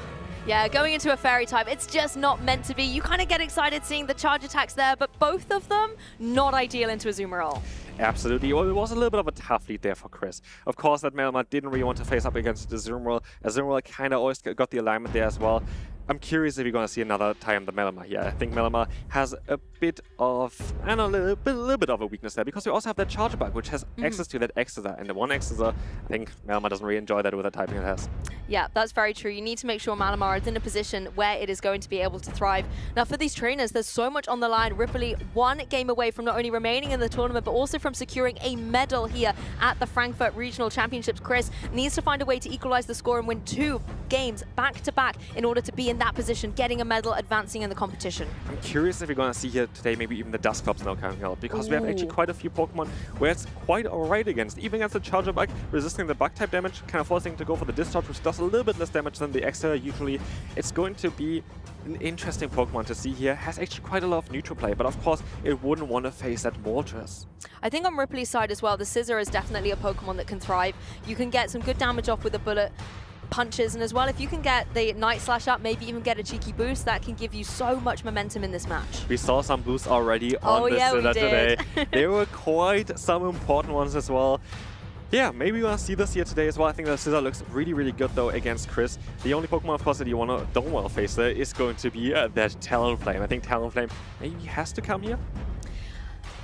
Yeah, going into a Fairy type, it's just not meant to be. You kind of get excited seeing the charge attacks there, but both of them not ideal into Azumarill. Absolutely. Well, it was a little bit of a tough lead there for Chris. Of course, that Malamar didn't really want to face up against the Azumarill. Azumarill kind of always got the alignment there as well. I'm curious if you're going to see another time the Malamar here. I think Malamar has a bit of, I don't know, a little bit of a weakness there, because we also have that Charger Bug, which has access to that X-Scissor. And the one X-Scissor, I think Malamar doesn't really enjoy that with the typing it has. Yeah, that's very true. You need to make sure Malamar is in a position where it is going to be able to thrive. Now, for these trainers, there's so much on the line. Ripley, 1 game away from not only remaining in the tournament, but also from securing a medal here at the Frankfurt Regional Championships. Chris needs to find a way to equalize the score and win 2 games back-to-back in order to be in that position, getting a medal, advancing in the competition. I'm curious if you're going to see here today maybe even the Dusclops now coming out, because we have actually quite a few Pokemon where it's quite alright against. Even against the Charger Bug, resisting the Bug type damage, kind of forcing to go for the Discharge, which does a little bit less damage than the X-Scissor usually. It's going to be an interesting Pokemon to see here. Has actually quite a lot of neutral play, but of course it wouldn't want to face that Moltres. I think on Ripley's side as well, the Scissor is definitely a Pokemon that can thrive. You can get some good damage off with a bullet. punches, and as well, if you can get the Night Slash up, maybe even get a cheeky boost, that can give you so much momentum in this match. We saw some boosts already on the scissor today. There were quite some important ones as well. Yeah, maybe we're gonna see this here today as well. I think the scissor looks really, really good though against Chris. The only Pokemon, of course, that you don't want to face there is going to be that Talonflame. I think Talonflame maybe has to come here.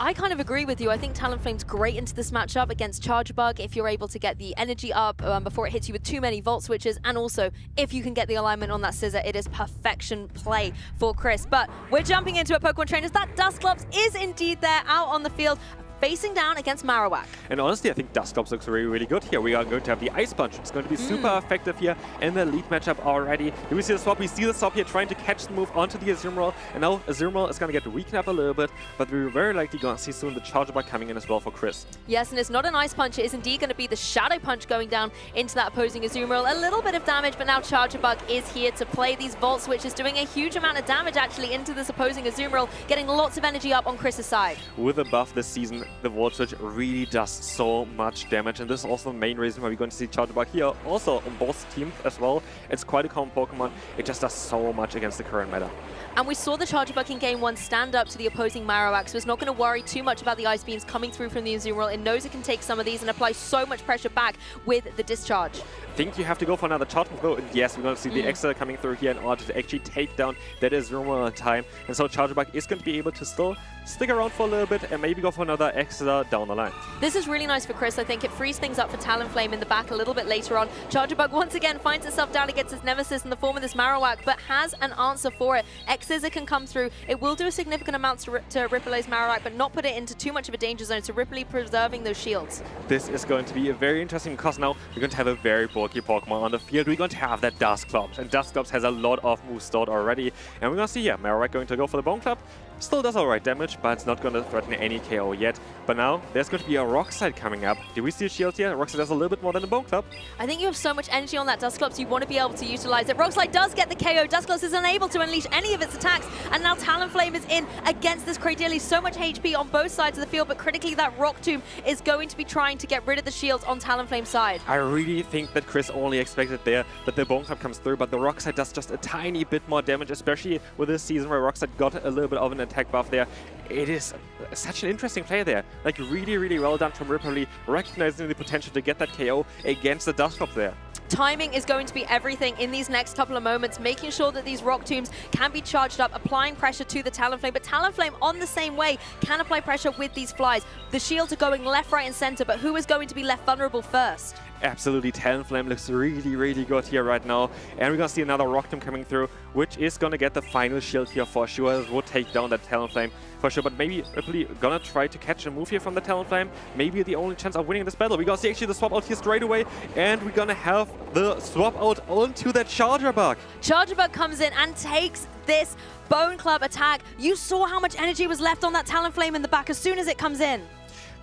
I kind of agree with you. I think Talonflame's great into this matchup against Charjabug if you're able to get the energy up before it hits you with too many Volt Switches, and also if you can get the alignment on that scissor, it is perfection play for Chris. But we're jumping into it, Pokemon trainers. That Dusclops is indeed there out on the field, facing down against Marowak. And honestly, I think Dusclops looks really, really good here. We are going to have the Ice Punch. It's going to be super effective here in the lead matchup already. Do we see the swap? We see the swap here trying to catch the move onto the Azumarill. And now Azumarill is going to get weakened up a little bit, but we're very likely going to see soon the Charjabug coming in as well for Chris. Yes, and it's not an Ice Punch. It is indeed going to be the Shadow Punch going down into that opposing Azumarill. A little bit of damage, but now Charjabug is here to play these Volt Switches, doing a huge amount of damage actually into this opposing Azumarill, getting lots of energy up on Chris's side. With a buff this season, the Volt Switch really does so much damage, and this is also the main reason why we're going to see Charjabug here also on both teams as well. It's quite a common Pokemon. It just does so much against the current meta. And we saw the Charjabug in Game 1 stand up to the opposing Marowak, so it's not going to worry too much about the Ice Beams coming through from the Azumarill. It knows it can take some of these and apply so much pressure back with the Discharge. I think you have to go for another Charge Move. Yes, we're going to see the Exeter coming through here in order to actually take down that Azumarill in time. And so Charjabug is going to be able to still stick around for a little bit and maybe go for another Exeter down the line. This is really nice for Chris. I think it frees things up for Talonflame in the back a little bit later on. Charjabug once again finds itself down against its nemesis in the form of this Marowak, but has an answer for it. X-Scissor can come through. It will do a significant amount to Ripley's Marowak, but not put it into too much of a danger zone, so Ripley preserving those shields. This is going to be a very interesting because now we're going to have a very bulky Pokemon on the field. We're going to have that Dusclops, and Dusclops has a lot of moves stored already. And we're going to see, yeah, Marowak going to go for the Bone Club. Still does alright damage, but it's not going to threaten any KO yet. But now there's going to be a Rock Slide coming up. Do we see a shield here? Rock Slide does a little bit more than the Bone Club. I think you have so much energy on that Dusclops, you want to be able to utilize it. Rock Slide does get the KO. Dusclops is unable to unleash any of its attacks, and now Talonflame is in against this Cradily. So much HP on both sides of the field, but critically that Rock Tomb is going to be trying to get rid of the shields on Talonflame's side. I really think that Chris only expected there that the Bone Club comes through, but the Rock Slide does just a tiny bit more damage, especially with this season where Rock Slide got a little bit of an attack buff there. It is such an interesting play there. Like, really, really well done from Ripley, recognizing the potential to get that KO against the Dusclops there. Timing is going to be everything in these next couple of moments, making sure that these Rock Tombs can be charged up, applying pressure to the Talonflame. But Talonflame, on the same way, can apply pressure with these flies. The shields are going left, right, and center, but who is going to be left vulnerable first? Absolutely, Talonflame looks really, really good here right now. And we're going to see another Rock Tomb coming through, which is going to get the final shield here for sure. It will take down that Talonflame for sure. But maybe Ripley going to try to catch a move here from the Talonflame. Maybe the only chance of winning this battle. We're going to see actually the swap out here straight away. And we're going to have the swap out onto that Charjabug. Charjabug comes in and takes this Bone Club attack. You saw how much energy was left on that Talonflame in the back as soon as it comes in.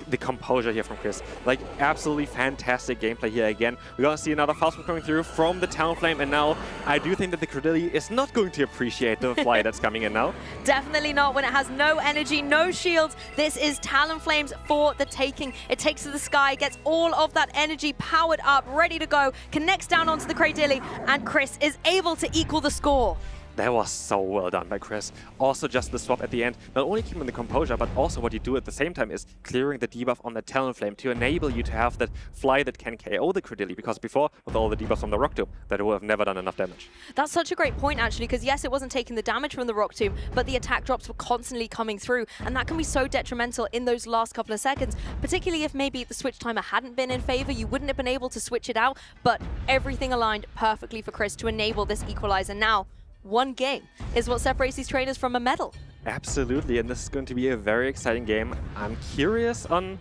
The composure here from Chris, like, absolutely fantastic gameplay here again. We're going to see another fast move coming through from the Talonflame, and now I do think that the Cradily is not going to appreciate the fly that's coming in now. Definitely not when it has no energy, no shields. This is Talonflames for the taking. It takes to the sky, gets all of that energy powered up, ready to go, connects down onto the Cradily, and Chris is able to equal the score. That was so well done by Chris. Also, just the swap at the end, not only keeping the composure, but also what you do at the same time is clearing the debuff on the Talonflame to enable you to have that fly that can KO the Cradily, because before, with all the debuffs from the Rock Tomb, that would have never done enough damage. That's such a great point, actually, because yes, it wasn't taking the damage from the Rock Tomb, but the attack drops were constantly coming through, and that can be so detrimental in those last couple of seconds, particularly if maybe the switch timer hadn't been in favor, you wouldn't have been able to switch it out, but everything aligned perfectly for Chris to enable this equalizer. Now, one game is what separates these trainers from a medal. Absolutely, and this is going to be a very exciting game. I'm curious on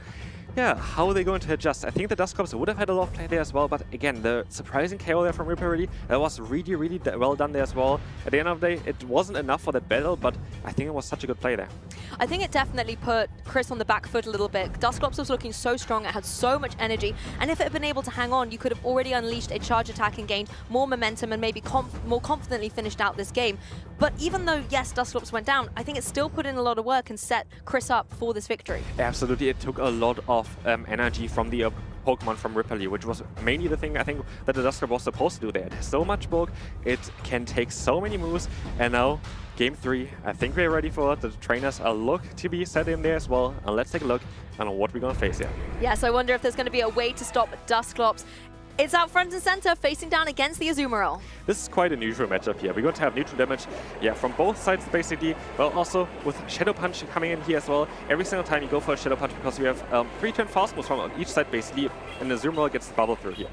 how they're going to adjust. I think the Dusclops would have had a lot of play there as well, but again, the surprising KO there from Ripley, that was really, really well done there as well. At the end of the day, it wasn't enough for that battle, but I think it was such a good play there. I think it definitely put Chris on the back foot a little bit. Dusclops was looking so strong, it had so much energy, and if it had been able to hang on, you could have already unleashed a charge attack and gained more momentum and maybe more confidently finished out this game. But even though, yes, Dusclops went down, I think it still put in a lot of work and set Chris up for this victory. Absolutely, it took a lot of energy from the Pokemon from Ripley, which was mainly the thing I think that the Duskup was supposed to do there. It has so much bulk, it can take so many moves, and now Game 3, I think we're ready for it. The trainers are look to be set in there as well, and let's take a look on what we're going to face here. Yes, I wonder if there's going to be a way to stop Dusclops. It's out front and center, facing down against the Azumarill. This is quite a neutral matchup here. We're going to have neutral damage, yeah, from both sides basically, but also with Shadow Punch coming in here as well. Every single time you go for a Shadow Punch, because we have 3 turn fast moves from each side basically, and the Azumarill gets the bubble through here.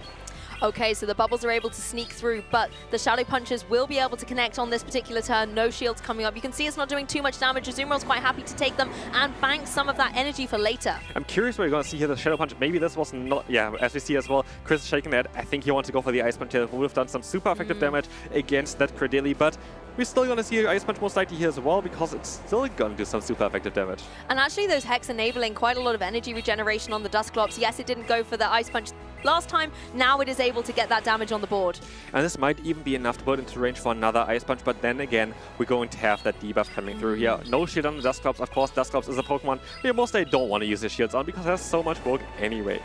Okay, so the bubbles are able to sneak through, but the Shadow Punches will be able to connect on this particular turn. No shields coming up. You can see it's not doing too much damage. Azumarill's quite happy to take them and bank some of that energy for later. I'm curious what you're going to see here, the Shadow Punch. Maybe this was not, yeah, as we see as well, Chris is shaking that. I think he wants to go for the Ice Punch here. Would have done some super effective damage against that Credilli, but we're still going to see Ice Punch most likely here as well, because it's still going to do some super effective damage. And actually those Hex enabling quite a lot of energy regeneration on the Dusclops. Yes, it didn't go for the Ice Punch last time. Now it is able to get that damage on the board. And this might even be enough to put into range for another Ice Punch, but then again, we're going to have that debuff coming through here. No shield on the Dusclops. Of course, Dusclops is a Pokemon we mostly don't want to use the shields on because it has so much bulk anyway.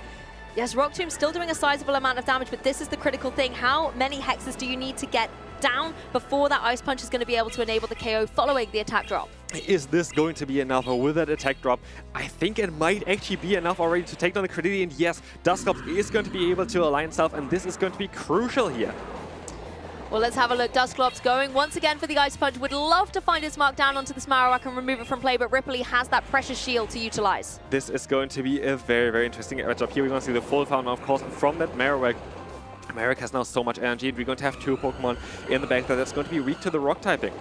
Yes, Rock Tomb still doing a sizable amount of damage, but this is the critical thing. How many Hexes do you need to get down before that Ice Punch is going to be able to enable the KO following the attack drop? Is this going to be enough with that attack drop? I think it might actually be enough already to take down the Credilli, and yes, Dusclops is going to be able to align itself, and this is going to be crucial here. Well, let's have a look. Dusclops going once again for the Ice Punch. Would love to find its mark down onto this Marowak and remove it from play, but Ripley has that precious shield to utilize. This is going to be a very, very interesting matchup. Here we're going to see the full farm, of course, from that Marowak. Marowak has now so much energy, and we're going to have 2 Pokemon in the back that's going to be weak to the rock typing.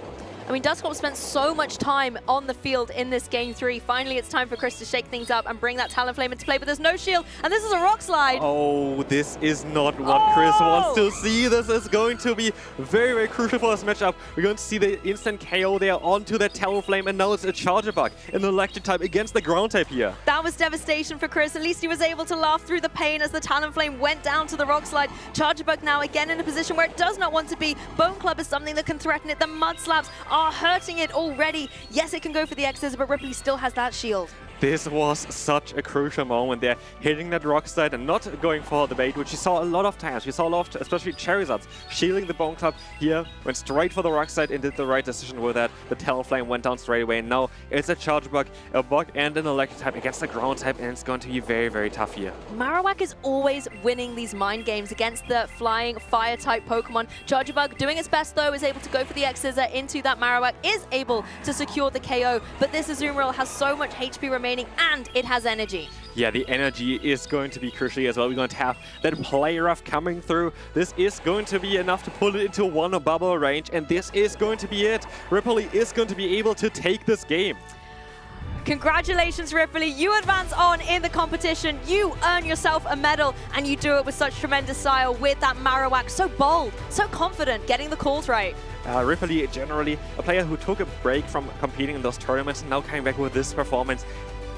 I mean, Dusclops spent so much time on the field in this Game 3. Finally, it's time for Chris to shake things up and bring that Talonflame into play, but there's no shield, and this is a Rock Slide. Oh, this is not what Chris wants to see. This is going to be very, very crucial for this matchup. We're going to see the instant KO there onto that Talonflame, and now it's a Charger Bug, an electric type against the ground type here. That was devastation for Chris. At least he was able to laugh through the pain as the Talonflame went down to the Rock Slide. Charger Bug now again in a position where it does not want to be. Bone Club is something that can threaten it. The Mud Slaps are hurting it already. Yes, it can go for the X's, but Ripley still has that shield. This was such a crucial moment there, hitting that rock slide and not going for the bait, which you saw a lot of times. We saw a lot of, especially Charizards, shielding the Bone Club here, went straight for the rock slide and did the right decision with that. The Talonflame went down straight away, and now it's a Charge Bug, a Bug and an Electric type against the ground type, and it's going to be very, very tough here. Marowak is always winning these mind games against the flying fire type Pokemon. Charger Bug doing its best though, is able to go for the X-Scissor into that Marowak, is able to secure the KO, but this Azumarill has so much HP remaining and it has energy. Yeah, the energy is going to be crucial as well. We're going to have that Play Rough coming through. This is going to be enough to pull it into one bubble range, and this is going to be it. Ripley is going to be able to take this game. Congratulations, Ripley. You advance on in the competition. You earn yourself a medal, and you do it with such tremendous style with that Marowak. So bold, so confident, getting the calls right. Ripley, generally a player who took a break from competing in those tournaments and now coming back with this performance.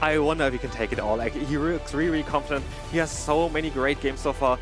I wonder if he can take it all. Like, he looks really, really confident. He has so many great games so far.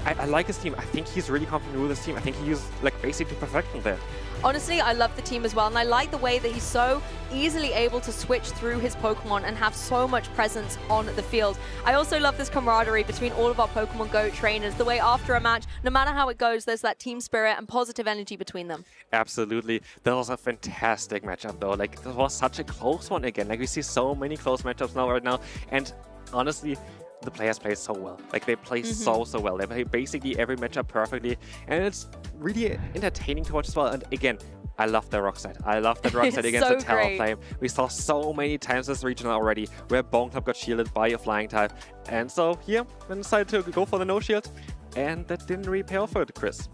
I like his team. I think he's really confident with his team. I think he used like basically perfection there. Honestly, I love the team as well, and I like the way that he's so easily able to switch through his Pokemon and have so much presence on the field. I also love this camaraderie between all of our Pokemon GO trainers, the way after a match, no matter how it goes, there's that team spirit and positive energy between them. Absolutely. That was a fantastic matchup though. Like, this was such a close one again. Like, we see so many close matchups right now, and honestly, the players play so well. Like, they play so well. They play basically every matchup perfectly, and it's really entertaining to watch as well. And again, I love the rock set. I love that rock set against so the Talonflame. We saw so many times this region already where Bone Club got shielded by a flying type. And so here, we decided to go for the no shield, and that didn't really pay off for Chris.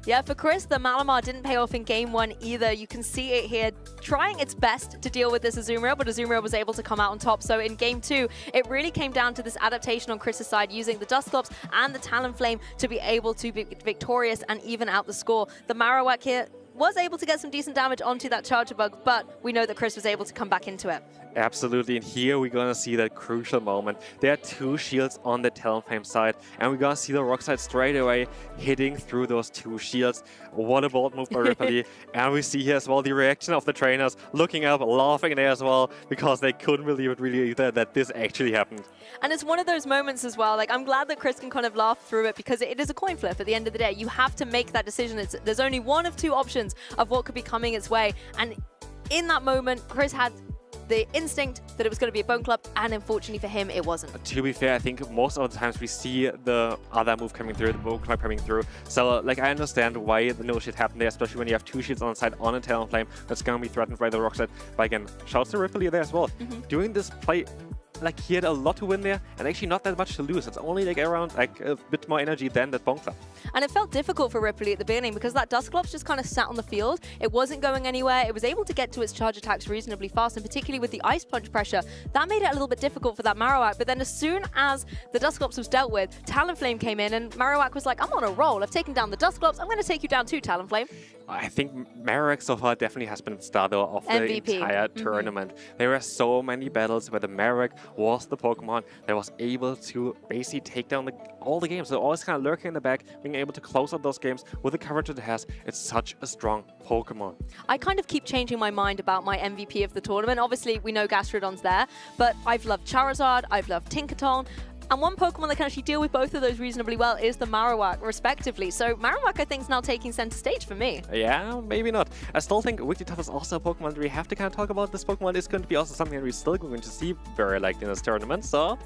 Yeah, for Chris, the Malamar didn't pay off in Game 1 either. You can see it here trying its best to deal with this Azumarill, but Azumarill was able to come out on top. So in Game 2, it really came down to this adaptation on Chris's side, using the Dusclops and the Talonflame to be able to be victorious and even out the score. The Marowak here was able to get some decent damage onto that Charger Bug, but we know that Chris was able to come back into it. Absolutely, and here we're gonna see that crucial moment. There are 2 shields on the Talonflame side, and we're gonna see the Rock side straight away hitting through those 2 shields. What a bold move by Ripley. And we see here as well the reaction of the trainers looking up, laughing there as well, because they couldn't believe it really either that this actually happened. And it's one of those moments as well, like I'm glad that Chris can kind of laugh through it because it is a coin flip at the end of the day. You have to make that decision. There's only one of 2 options of what could be coming its way. And in that moment, Chris had the instinct that it was going to be a bone club, and unfortunately for him, it wasn't. To be fair, I think most of the times we see the other move coming through, the bone club coming through. So, like, I understand why the no shit happened there, especially when you have 2 shields on the side on a Talonflame that's going to be threatened by the Rock side. But again, shouts to Ripley there as well. Doing this play, like, he had a lot to win there, and actually not that much to lose. It's only like around like a bit more energy than that bone club. And it felt difficult for Ripley at the beginning because that Dusclops just kind of sat on the field. It wasn't going anywhere. It was able to get to its charge attacks reasonably fast, and particularly with the Ice Punch pressure, that made it a little bit difficult for that Marowak. But then as soon as the Dusclops was dealt with, Talonflame came in, and Marowak was like, I'm on a roll. I've taken down the Dusclops. I'm going to take you down too, Talonflame. I think Marowak so far definitely has been the starter of the entire tournament. There were so many battles where the Marowak was the Pokemon that was able to basically take down all the games. So always kind of lurking in the back, being able to close out those games with the coverage that it has. It's such a strong Pokemon. I kind of keep changing my mind about my MVP of the tournament. Obviously, we know Gastrodon's there, but I've loved Charizard, I've loved Tinkaton, and one Pokemon that can actually deal with both of those reasonably well is the Marowak, respectively. So Marowak, I think, is now taking center stage for me. Yeah, maybe not. I still think Wigglytuff is also a Pokemon that we have to kind of talk about. This Pokemon is going to be also something that we're still going to see very likely in this tournament. So,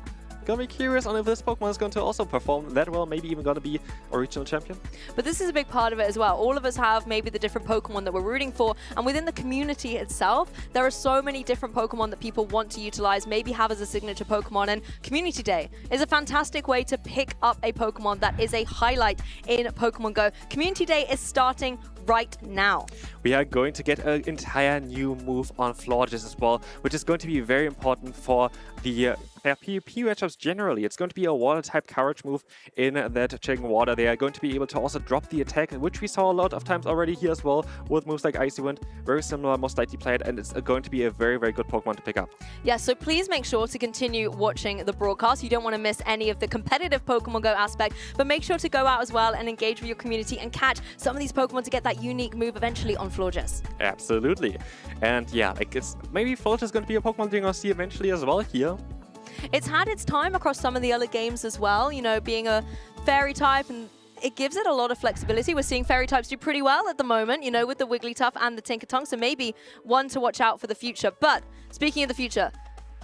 gonna be curious on if this Pokemon is going to also perform that well, maybe even gonna be a regional champion. But this is a big part of it as well. All of us have maybe the different Pokemon that we're rooting for, and within the community itself, there are so many different Pokemon that people want to utilize, maybe have as a signature Pokemon, and Community Day is a fantastic way to pick up a Pokemon that is a highlight in Pokemon Go. Community Day is starting right now. We are going to get an entire new move on Florges as well, which is going to be very important for the PvP matchups generally. It's going to be a water-type coverage move in that Chilling Water. They are going to be able to also drop the attack, which we saw a lot of times already here as well with moves like Icy Wind. Very similar, most likely played, and it's going to be a very, very good Pokemon to pick up. Yeah, so please make sure to continue watching the broadcast. You don't want to miss any of the competitive Pokemon Go aspect, but make sure to go out as well and engage with your community and catch some of these Pokemon to get that unique move eventually on Florges. Absolutely. And yeah, like it's maybe Florges is going to be a Pokemon we're going to see eventually as well here. It's had its time across some of the other games as well, you know, being a fairy type, and it gives it a lot of flexibility. We're seeing fairy types do pretty well at the moment, you know, with the Wigglytuff and the Tinkaton, so maybe one to watch out for the future. But speaking of the future,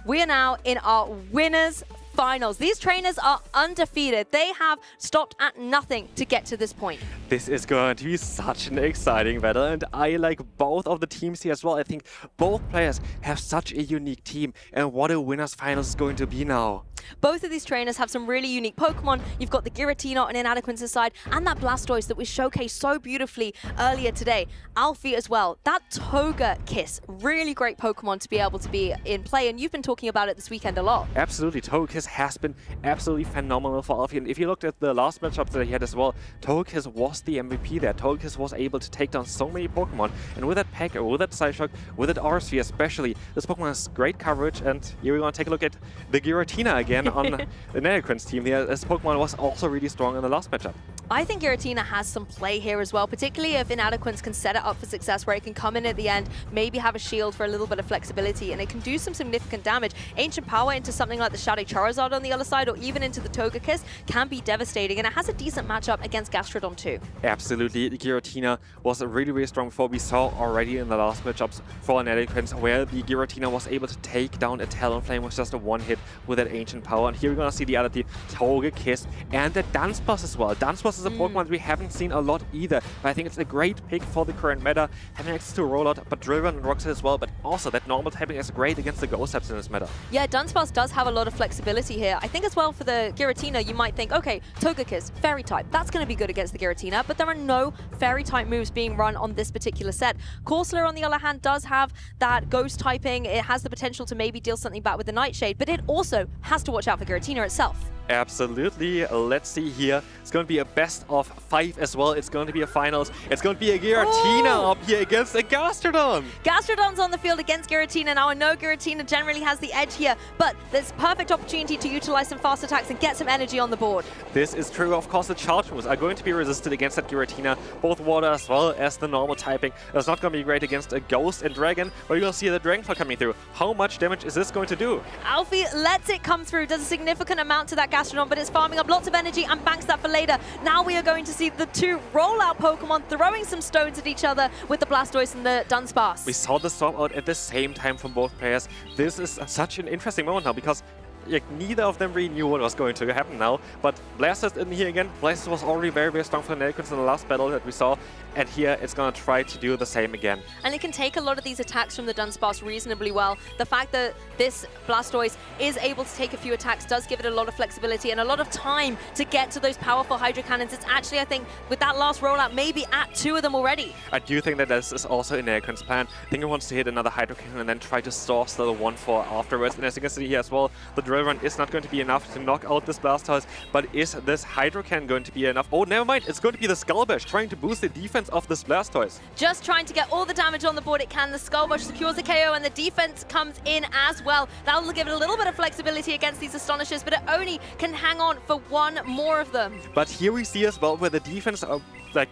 we are now in our winners finals. These trainers are undefeated. They have stopped at nothing to get to this point. This is going to be such an exciting battle, and I like both of the teams here as well. I think both players have such a unique team, and what a winners finals is going to be now. Both of these trainers have some really unique Pokemon. You've got the Giratina on Inadequins' side, and that Blastoise that was showcased so beautifully earlier today. Alfie as well. That Togekiss, really great Pokemon to be able to be in play, and you've been talking about it this weekend a lot. Absolutely, Togekiss has been absolutely phenomenal for Alfie, and if you looked at the last matchup that he had as well, Togekiss was the MVP there. Togekiss was able to take down so many Pokemon, and with that Packer, with that Psyshock, with that Aura-Sphere especially, this Pokemon has great coverage, and here we're going to take a look at the Giratina again on the Inadequins team. This Pokemon was also really strong in the last matchup. I think Giratina has some play here as well, particularly if Inadequins can set it up for success where it can come in at the end, maybe have a shield for a little bit of flexibility, and it can do some significant damage. Ancient Power into something like the Shadow Charizard on the other side, or even into the Togekiss, can be devastating, and it has a decent matchup against Gastrodon too. Absolutely, Giratina was really, really strong before. We saw already in the last matchups for Inadequins where the Giratina was able to take down a Talonflame with just a one hit with that Ancient Power, and here we're going to see the other team, Togekiss and the Dunsparce as well. Dunsparce is a Pokemon we haven't seen a lot either, but I think it's a great pick for the current meta, having access to a rollout, but Driven and Rockset as well, but also that normal typing is great against the Ghost types in this meta. Yeah, Dunsparce does have a lot of flexibility here. I think as well for the Giratina, you might think, okay, Togekiss, Fairy type, that's going to be good against the Giratina, but there are no Fairy type moves being run on this particular set. Corsola, on the other hand, does have that Ghost typing. It has the potential to maybe deal something back with the Nightshade, but it also has to watch out for Giratina itself. Absolutely. Let's see here. It's going to be a best of 5 as well. It's going to be a finals. It's going to be a Giratina up here against a Gastrodon. Gastrodon's on the field against Giratina. Now, I know Giratina generally has the edge here, but there's perfect opportunity to utilize some fast attacks and get some energy on the board. This is true. Of course, the charge moves are going to be resisted against that Giratina. Both water as well as the normal typing. It's not going to be great against a Ghost and Dragon, but you're going to see the Dragonfly coming through. How much damage is this going to do? Alfie lets it come through, does a significant amount to that Gastrodon, but it's farming up lots of energy and banks that for later. Now we are going to see the two rollout Pokemon throwing some stones at each other with the Blastoise and the Dunsparce. We saw the swap out at the same time from both players. This is such an interesting moment now because neither of them really knew what was going to happen now. But Blastoise in here again. Blastoise was already very, very strong for Inadequins in the last battle that we saw. And here it's going to try to do the same again. And it can take a lot of these attacks from the Dunsparce reasonably well. The fact that this Blastoise is able to take a few attacks does give it a lot of flexibility and a lot of time to get to those powerful Hydro Cannons. It's actually, I think, with that last rollout, maybe at 2 of them already. I do think that this is also Inadequins' plan. I think he wants to hit another Hydro Cannon and then try to source the 1-4 afterwards. And as you can see here as well, the Drill Run is not going to be enough to knock out this Blastoise. But is this Hydro Cannon going to be enough? Oh, never mind. It's going to be the Skull Bash trying to boost the defense of this Blastoise. Just trying to get all the damage on the board it can. The Skull Rush secures the KO and the defense comes in as well. That'll give it a little bit of flexibility against these Astonishers, but it only can hang on for one more of them. But here we see as well where the defense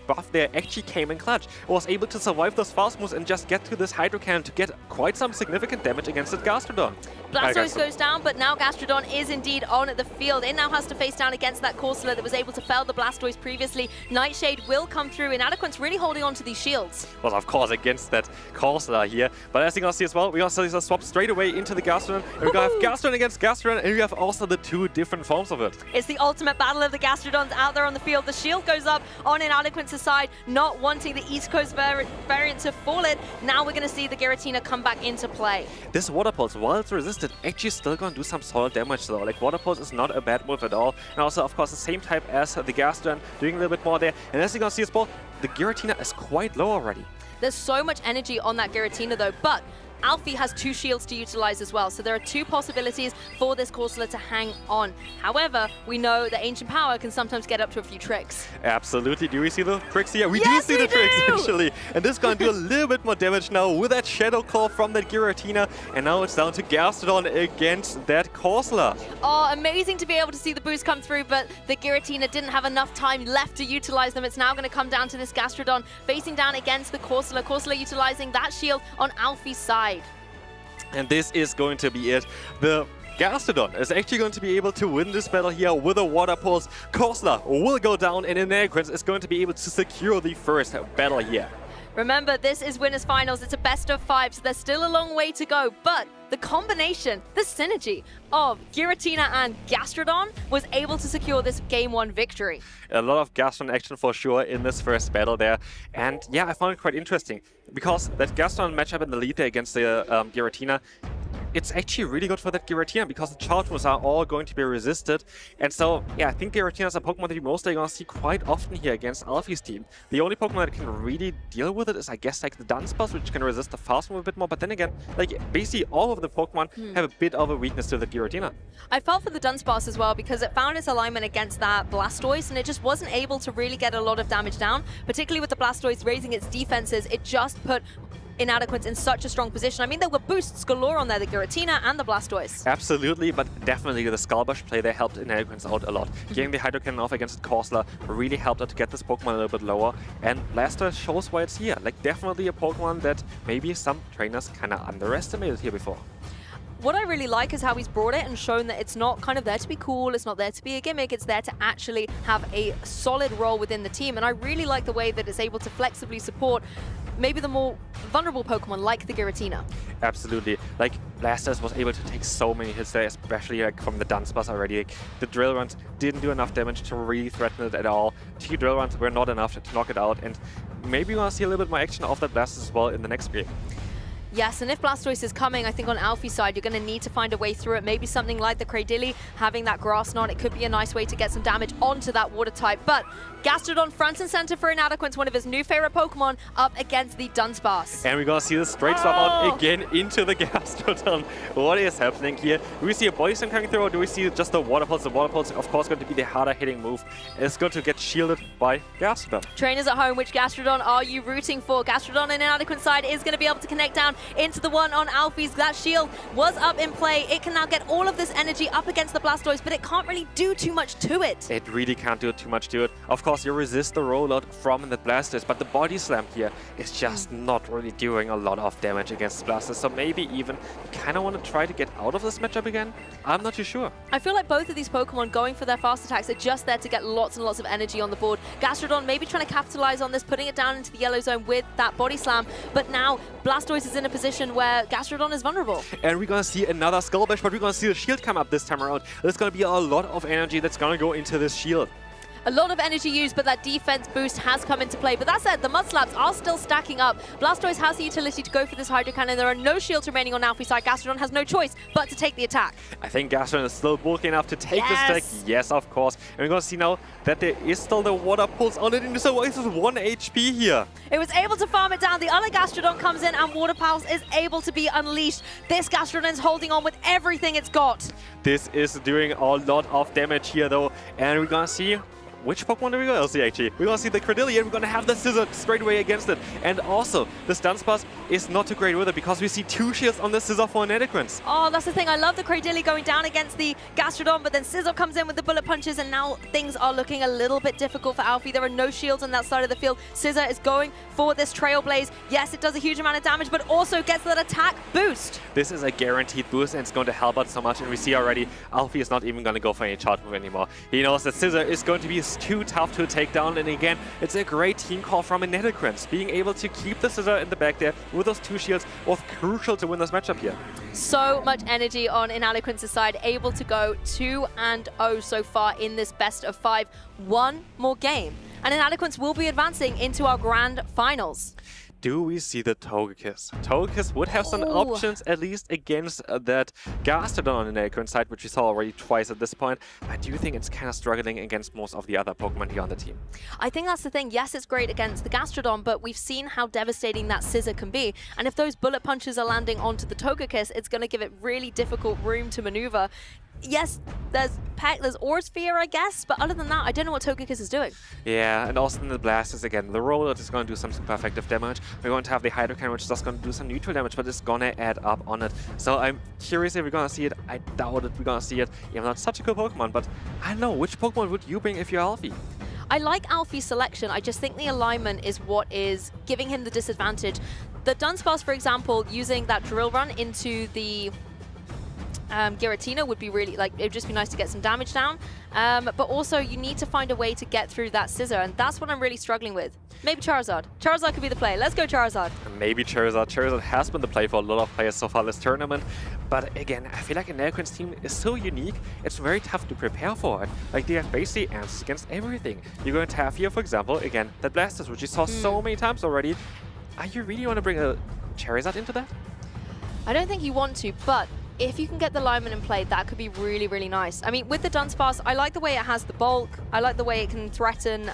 buff there actually came in clutch. It was able to survive those fast moves and just get to this Hydro Cannon to get quite some significant damage against the Gastrodon. Blastoise goes down, but now Gastrodon is indeed on the field. It now has to face down against that Corsola that was able to fell the Blastoise previously. Nightshade will come through. Inadequins really holding on to these shields. Well, of course, against that Corsola here. But as you can see as well, we also see a swap straight away into the Gastrodon. And we're going to have Gastrodon against Gastrodon, and we have also the 2 different forms of it. It's the ultimate battle of the Gastrodons out there on the field. The shield goes up on Inadequins' side, not wanting the East Coast variant to fall it. Now we're going to see the Giratina come back into play. This Water Pulse, while it's resisted, actually still going to do some solid damage though. Like, Water Pulse is not a bad move at all. And also, of course, the same type as the Gastrodon, doing a little bit more there. And as you can see as well, the Giratina is quite low already. There's so much energy on that Giratina though, but Alfie has 2 shields to utilize as well, so there are 2 possibilities for this Corsola to hang on. However, we know that Ancient Power can sometimes get up to a few tricks. Absolutely. Do we see the tricks here? We do see the tricks, actually. And this is going to do a little bit more damage now with that Shadow Claw from that Giratina. And now it's down to Gastrodon against that Corsola. Oh, amazing to be able to see the boost come through, but the Giratina didn't have enough time left to utilize them. It's now going to come down to this Gastrodon facing down against the Corsola. Corsola utilizing that shield on Alfie's side. And this is going to be it. The Gastrodon is actually going to be able to win this battle here with a Water Pulse. Corsola will go down, and Inadequins is going to be able to secure the first battle here. Remember, this is winners finals. It's a best of 5, so there's still a long way to go. But the combination, the synergy of Giratina and Gastrodon was able to secure this Game 1 victory. A lot of Gastrodon action for sure in this first battle there. And yeah, I found it quite interesting because that Gastrodon matchup in the lead there against the Giratina, it's actually really good for that Giratina because the charge moves are all going to be resisted. And so, yeah, I think Giratina is a Pokemon that you mostly going to see quite often here against Alfie's team. The only Pokemon that can really deal with it is, I guess, like the Dunsparce, which can resist the fast move a bit more. But then again, like, basically all of the Pokemon have a bit of a weakness to the Giratina. I felt for the Dunsparce as well because it found its alignment against that Blastoise and it just wasn't able to really get a lot of damage down, particularly with the Blastoise raising its defenses. It just put Inadequins in such a strong position. I mean, there were boosts galore on there, the Giratina and the Blastoise. Absolutely, but definitely the Skull Bash play there helped Inadequins out a lot. Getting the Hydro Cannon off against Corsola really helped her to get this Pokemon a little bit lower, and Blastoise shows why it's here. Like, definitely a Pokemon that maybe some trainers kind of underestimated here before. What I really like is how he's brought it and shown that it's not kind of there to be cool, it's not there to be a gimmick, it's there to actually have a solid role within the team. And I really like the way that it's able to flexibly support maybe the more vulnerable Pokemon like the Giratina. Absolutely. Like, Blastoise was able to take so many hits there, especially like from the Dunsparce already. Like, the Drill Runs didn't do enough damage to really threaten it at all. 2 Drill Runs were not enough to knock it out, and maybe we're going to see a little bit more action of that Blastoise as well in the next game. Yes, and if Blastoise is coming, I think on Alfie's side, you're going to need to find a way through it. Maybe something like the Cradilly, having that Grass Knot, it could be a nice way to get some damage onto that water type. But Gastrodon front and center for Inadequins, one of his new favorite Pokemon, up against the Dunsparce. And we're gonna see the straight swap out again into the Gastrodon. What is happening here? Do we see a Body Slam coming through, or do we see just the Water Pulse? The Water Pulse, of course, going to be the harder hitting move. It's going to get shielded by Gastrodon. Trainers at home, which Gastrodon are you rooting for? Gastrodon in Inadequins side is going to be able to connect down into the one on Alfie's. That shield was up in play. It can now get all of this energy up against the Blastoise, but it can't really do too much to it. It really can't do too much to it. Of course, you resist the rollout from the Blastoise, but the Body Slam here is just not really doing a lot of damage against Blastoise. So maybe even you kind of want to try to get out of this matchup again? I'm not too sure. I feel like both of these Pokemon going for their fast attacks are just there to get lots and lots of energy on the board. Gastrodon maybe trying to capitalize on this, putting it down into the yellow zone with that Body Slam, but now Blastoise is in a position where Gastrodon is vulnerable. And we're going to see another Skull Bash, but we're going to see the shield come up this time around. There's going to be a lot of energy that's going to go into this shield. A lot of energy used, but that defense boost has come into play. But that said, the Mud Slaps are still stacking up. Blastoise has the utility to go for this Hydro Cannon. There are no shields remaining on Alfie's side. Gastrodon has no choice but to take the attack. I think Gastrodon is still bulky enough to take this attack. Yes, of course. And we're going to see now that there is still the Water Pulse on it. So it's 1 HP here. It was able to farm it down. The other Gastrodon comes in and Water Pulse is able to be unleashed. This Gastrodon is holding on with everything it's got. This is doing a lot of damage here, though. And we're going to see... which Pokemon do we go see, actually? We're going to see the Credillion, and we're going to have the Scizor straight away against it. And also, the Dunsparce is not too great with it because we see 2 shields on the Scizor for Inadequins. Oh, that's the thing. I love the Credillion going down against the Gastrodon, but then Scizor comes in with the bullet punches, and now things are looking a little bit difficult for Alfie. There are no shields on that side of the field. Scizor is going for this Trailblaze. Yes, it does a huge amount of damage, but also gets that attack boost. This is a guaranteed boost, and it's going to help out so much. And we see already, Alfie is not even going to go for any charge move anymore. He knows that Scizor is going to be too tough to take down, and again, it's a great team call from Inadequins. Being able to keep the Scizor in the back there with those 2 shields was crucial to win this matchup here. So much energy on Inadequins' side, able to go 2-0 so far in this best of 5. One more game, and Inadequins will be advancing into our grand finals. Do we see the Togekiss? Togekiss would have some options, at least against that Gastrodon on the Inadequins side, which we saw already twice at this point. I do think it's kind of struggling against most of the other Pokemon here on the team. I think that's the thing. Yes, it's great against the Gastrodon, but we've seen how devastating that Scizor can be. And if those bullet punches are landing onto the Togekiss, it's going to give it really difficult room to maneuver. Yes, there's Aura Sphere, I guess, but other than that, I don't know what Togekiss is doing. Yeah, and also in the Blasters again, the rollout is going to do some super effective damage. We're going to have the Hydro Cannon, which is just going to do some neutral damage, but it's going to add up on it. So I'm curious if we're going to see it. I doubt it we're going to see it. Even though it's such a cool Pokemon, but I don't know, which Pokemon would you bring if you're Alfie? I like Alfie's selection. I just think the alignment is what is giving him the disadvantage. The Dunsparce, for example, using that Drill Run into the Giratina would be really, like, it would just be nice to get some damage down. But also, you need to find a way to get through that Scizor, and that's what I'm really struggling with. Maybe Charizard. Charizard could be the play. Let's go Charizard. Maybe Charizard. Charizard has been the play for a lot of players so far this tournament. But again, I feel like Inadequins' team is so unique, it's very tough to prepare for it. Like, they have basically answers against everything. You're going to have here, for example, again, the Blasters, which you saw so many times already. Are you really want to bring a Charizard into that? I don't think you want to, but if you can get the alignment in play, that could be really, really nice. I mean, with the Dunsparce, I like the way it has the bulk. I like the way it can threaten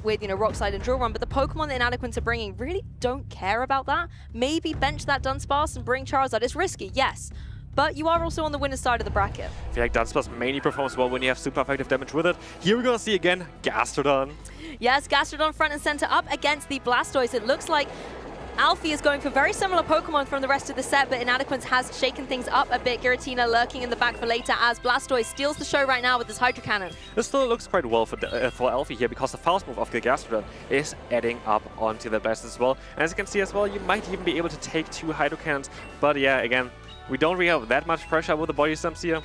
with, you know, Rock Slide and Drill Run, but the Pokemon that Inadequins are bringing really don't care about that. Maybe bench that Dunsparce and bring Charizard. It's risky, yes, but you are also on the winner's side of the bracket. I feel like Dunsparce mainly performs well when you have super effective damage with it. Here we're going to see again Gastrodon. Yes, Gastrodon front and center up against the Blastoise. It looks like Alfie is going for very similar Pokemon from the rest of the set, but Inadequins has shaken things up a bit. Giratina lurking in the back for later as Blastoise steals the show right now with this Hydro Cannon. This still looks quite well for Alfie here because the fast move of the Gastrodon is adding up onto the Blast as well. And as you can see as well, you might even be able to take 2 Hydro Cannons. But yeah, again, we don't really have that much pressure with the Body Slams here.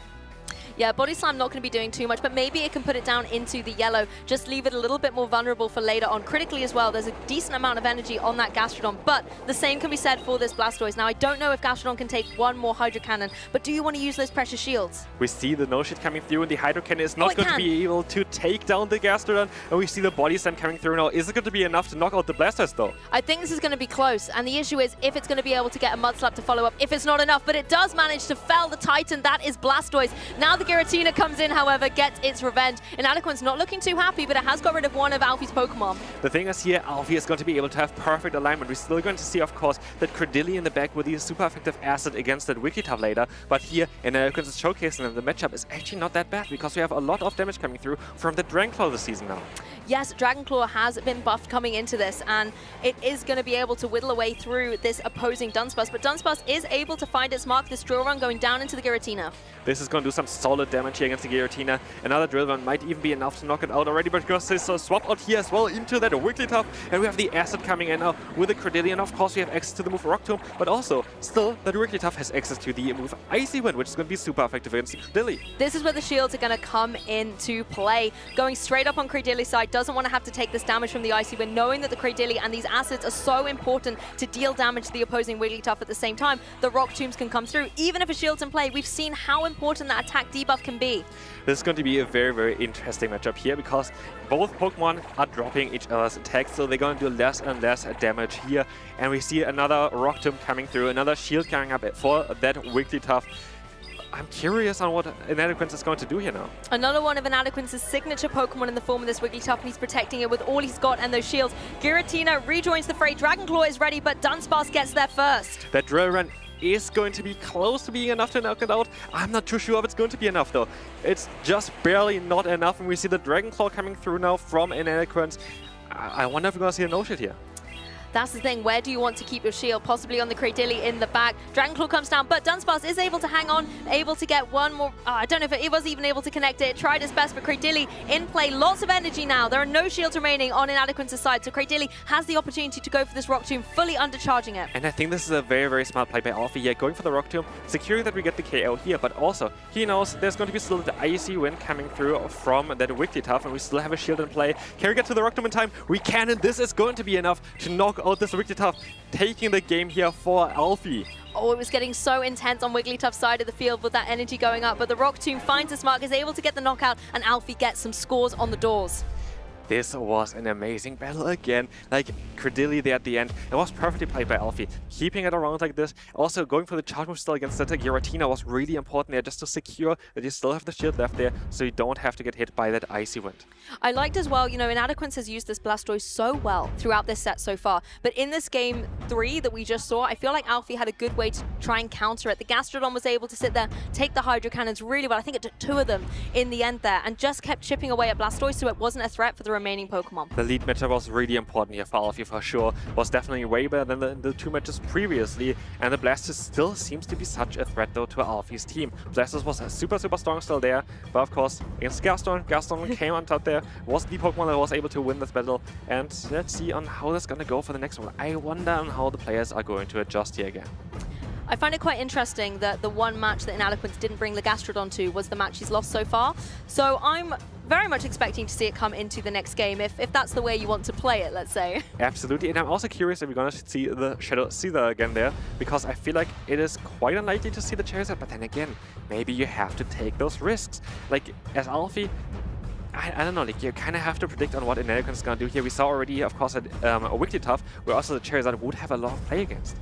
Yeah, Body Slam not going to be doing too much, but maybe it can put it down into the yellow. Just leave it a little bit more vulnerable for later on. Critically as well, there's a decent amount of energy on that Gastrodon, but the same can be said for this Blastoise. Now, I don't know if Gastrodon can take 1 more Hydro Cannon, but do you want to use those precious shields? We see the no-shit coming through, and the Hydro Cannon is not going to be able to take down the Gastrodon, and we see the Body Slam coming through now. Is it going to be enough to knock out the Blastoise, though? I think this is going to be close, and the issue is if it's going to be able to get a Mud Slap to follow up, if it's not enough, but it does manage to fell the Titan. That is Blastoise. Now the Giratina comes in, however, gets its revenge. Inadequins not looking too happy, but it has got rid of one of Alfie's Pokemon. The thing is here, Alfie is going to be able to have perfect alignment. We're still going to see, of course, that Credilli in the back with the super effective asset against that Wigglytuff later. But here, Inadequins is showcasing that the matchup is actually not that bad because we have a lot of damage coming through from the Dragonclaw this season now. Yes, Dragonclaw has been buffed coming into this, and it is going to be able to whittle away through this opposing Dunsparce. But Dunsparce is able to find its mark, this Drill Run going down into the Giratina. This is going to do some solid damage here against the Giratina. Another Drill Run might even be enough to knock it out already, but because there's a swap out here as well into that Wigglytuff, and we have the asset coming in now with the Credilli, and of course we have access to the move Rock Tomb, but also still that Wigglytuff has access to the move Icy Wind, which is going to be super effective against the Credilli. This is where the shields are going to come into play. Going straight up on Credilli's side, doesn't want to have to take this damage from the Icy Wind, knowing that the Credilli and these assets are so important to deal damage to the opposing Wigglytuff at the same time. The Rock Tombs can come through. Even if a shield's in play, we've seen how important that attack debuff can be. This is going to be a very, very interesting matchup here because both Pokemon are dropping each other's attacks, so they're going to do less and less damage here. And we see another Rock Tomb coming through, another shield coming up for that Wigglytuff. I'm curious on what Inadequins is going to do here now. Another one of Inadequins' signature Pokemon in the form of this Wigglytuff, and he's protecting it with all he's got and those shields. Giratina rejoins the fray. Dragonclaw is ready, but Dunsparce gets there first. That Drill Run is going to be close to being enough to knock it out. I'm not too sure if it's going to be enough though. It's just barely not enough, and we see the Dragonclaw coming through now from Inadequins. I wonder if we're going to see a no-shit here. That's the thing, where do you want to keep your shield? Possibly on the Credilli in the back. Dragonclaw comes down, but Dunsparce is able to hang on, able to get one more. I don't know if it was even able to connect it. It tried its best, but Credilli in play. Lots of energy now. There are no shields remaining on Inadequins' side, so Credilli has the opportunity to go for this Rock Tomb, fully undercharging it. And I think this is a very, very smart play by Alfie here, going for the Rock Tomb, securing that we get the KO here, but also he knows there's going to be still the Icy Wind coming through from that Wigglytuff, and we still have a shield in play. Can we get to the Rock Tomb in time? We can, and this is going to be enough to knock out this Wigglytuff, taking the game here for Alfie. Oh, it was getting so intense on Wigglytuff's side of the field with that energy going up, but the Rock Tomb finds its mark, is able to get the knockout, and Alfie gets some scores on the doors. This was an amazing battle again. Like Credilli there at the end, it was perfectly played by Alfie. Keeping it around like this, also going for the charge move still against that Giratina was really important there, just to secure that you still have the shield left there, so you don't have to get hit by that Icy Wind. I liked as well, you know, Inadequins has used this Blastoise so well throughout this set so far, but in this game 3 that we just saw, I feel like Alfie had a good way to try and counter it. The Gastrodon was able to sit there, take the Hydro Cannons really well. I think it took 2 of them in the end there, and just kept chipping away at Blastoise, so it wasn't a threat for the remaining Pokemon. The lead matchup was really important here for Alfie for sure. Was definitely way better than the 2 matches previously, and the Blastoise still seems to be such a threat though to Alfie's team. Blastoise was super strong still there, but of course against Gaston came on top there, was the Pokemon that was able to win this battle, and let's see on how that's gonna go for the next one. I wonder on how the players are going to adjust here again. I find it quite interesting that the one match that Inadequins didn't bring the Gastrodon to was the match he's lost so far. So I'm very much expecting to see it come into the next game, if that's the way you want to play it, let's say. Absolutely, and I'm also curious if we're going to see the Shadow Caesar again there, because I feel like it is quite unlikely to see the Charizard, but then again, maybe you have to take those risks. Like, as Alfie, I don't know, like you kind of have to predict on what Inadequins is going to do here. We saw already, of course, a Wigglytuff, where also the Charizard would have a lot of play against.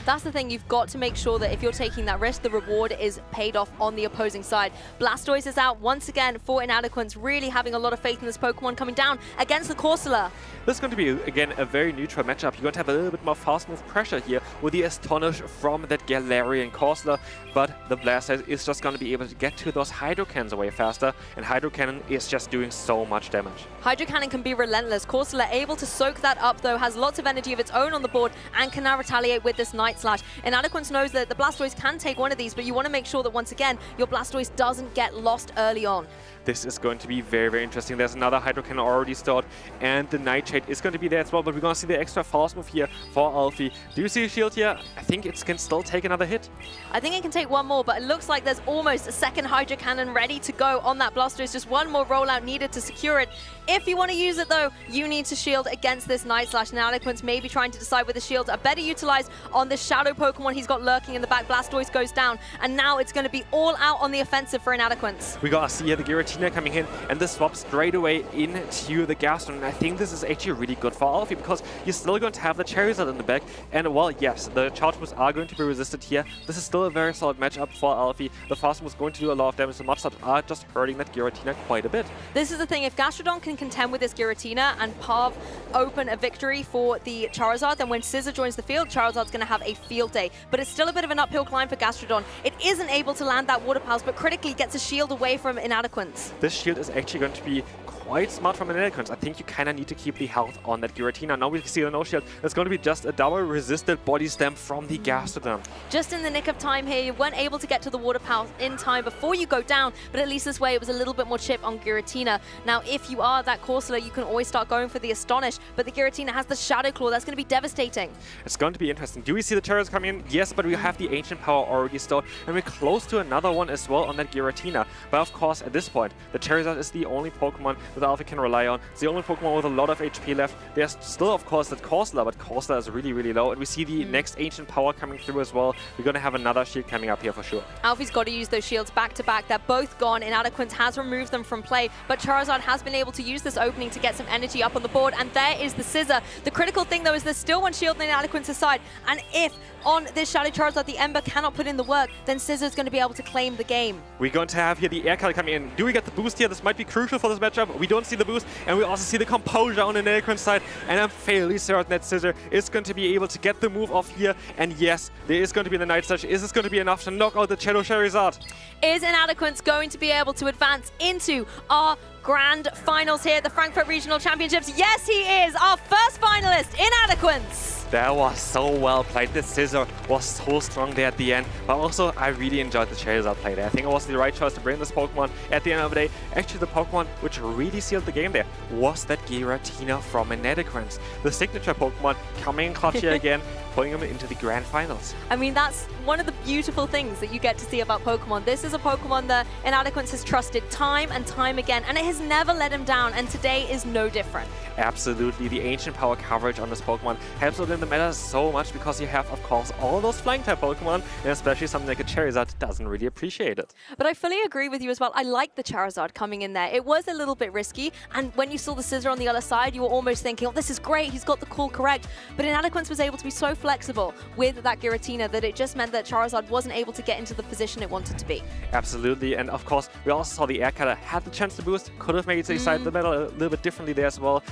That's the thing, you've got to make sure that if you're taking that risk, the reward is paid off on the opposing side. Blastoise is out once again for Inadequins, really having a lot of faith in this Pokemon coming down against the Corsola. This is going to be, again, a very neutral matchup. You're going to have a little bit more fast move pressure here with the Astonish from that Galarian Corsola, but the Blastoise is just going to be able to get to those Hydro Cannons away faster, and Hydro Cannon is just doing so much damage. Hydro Cannon can be relentless. Corsola able to soak that up though, has lots of energy of its own on the board, and can now retaliate with this Night Slash. Inadequins knows that the Blastoise can take one of these, but you want to make sure that once again, your Blastoise doesn't get lost early on. This is going to be very interesting. There's another Hydro Cannon already stored, and the Nightshade is going to be there as well, but we're going to see the extra fast move here for Alfie. Do you see a shield here? I think it can still take another hit. I think it can take one more, but it looks like there's almost a second Hydro Cannon ready to go on that Blastoise. Just one more rollout needed to secure it. If you want to use it though, you need to shield against this Night Slash. Inadequins may be trying to decide whether shields are better utilized on this Shadow Pokemon he's got lurking in the back. Blastoise goes down, and now it's going to be all out on the offensive for Inadequins. We got to see here the Giratina Giratina coming in, and the swap straight away into the Gastron. And I think this is actually really good for Alfie, because you're still going to have the Charizard in the back. And while, yes, the charge moves are going to be resisted here, this is still a very solid matchup for Alfie. The fast move is going to do a lot of damage. The Mudslap are just hurting that Giratina quite a bit. This is the thing, if Gastrodon can contend with this Giratina and Parv open a victory for the Charizard, then when Scissor joins the field, Charizard's going to have a field day. But it's still a bit of an uphill climb for Gastrodon. It isn't able to land that Water Pulse, but critically gets a shield away from Inadequins. This shield is actually going to be quite smart from Inadequins. I think you kind of need to keep the health on that Giratina. Now we see the no shield. It's going to be just a double resisted body slam from the Gastrodon. Just in the nick of time here, you weren't able to get to the Water Pulse in time before you go down, but at least this way it was a little bit more chip on Giratina. Now if you are that Corsola, you can always start going for the Astonish, but the Giratina has the Shadow Claw. That's going to be devastating. It's going to be interesting. Do we see the Charizard coming in? Yes, but we have the Ancient Power already stored, and we're close to another one as well on that Giratina. But of course, at this point, the Charizard is the only Pokemon that Alfie can rely on. It's the only Pokemon with a lot of HP left. There's still, of course, that Corsola, but Corsola is really, really low. And we see the next Ancient Power coming through as well. We're going to have another shield coming up here for sure. Alfie's got to use those shields back to back. They're both gone. Inadequins has removed them from play, but Charizard has been able to use this opening to get some energy up on the board. And there is the Scissor. The critical thing, though, is there's still one shield on Inadequins' side. And if on this Shadow Charizard the Ember cannot put in the work, then Scissor's going to be able to claim the game. We're going to have here the Air Cutter coming in. Do we get the boost here? This might be crucial for this matchup. We don't see the boost, and we also see the Composure on the Inadequins' side. And I'm fairly certain that Scissor is going to be able to get the move off here. And yes, there is going to be the Night Slash. Is this going to be enough to knock out the Shadow Charizard? Is Inadequins going to be able to advance into our grand finals here at the Frankfurt Regional Championships? Yes, he is! Our first finalist, Inadequins! That was so well played. The Scissor was so strong there at the end. But also, I really enjoyed the Charizard play there. I think it was the right choice to bring this Pokemon at the end of the day. Actually, the Pokemon which really sealed the game there was that Giratina from Inadequins. The signature Pokemon coming in clutch here again, putting him into the grand finals. I mean, that's one of the beautiful things that you get to see about Pokemon. This is a Pokemon that Inadequins has trusted time and time again, and it has never let him down, and today is no different. Absolutely. The Ancient Power coverage on this Pokemon helps within the meta so much, because you have, of course, all those flying type Pokemon, and especially something like a Charizard doesn't really appreciate it. But I fully agree with you as well. I like the Charizard coming in there. It was a little bit risky, and when you saw the Scissor on the other side, you were almost thinking, oh, this is great, he's got the call correct. But Inadequins was able to be so flexible with that Giratina that it just meant that Charizard wasn't able to get into the position it wanted to be. Absolutely, and of course, we also saw the Air Cutter had the chance to boost, could have made it decide the battle a little bit differently there as well.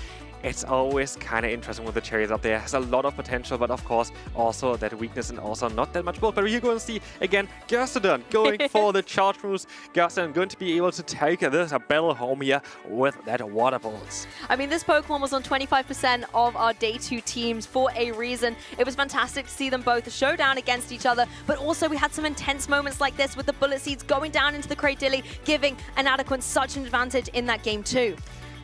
It's always kind of interesting with the Charizard there. It has a lot of potential, but of course, also that weakness and also not that much bulk. But we're going to see, again, Gastrodon going for the charge moves. Gastrodon going to be able to take this battle home here with that Water Pulse. I mean, this Pokemon was on 25% of our Day 2 teams for a reason. It was fantastic to see them both show down against each other, but also we had some intense moments like this with the Bullet Seeds going down into the Cradilly, giving Inadequins such an advantage in that game too.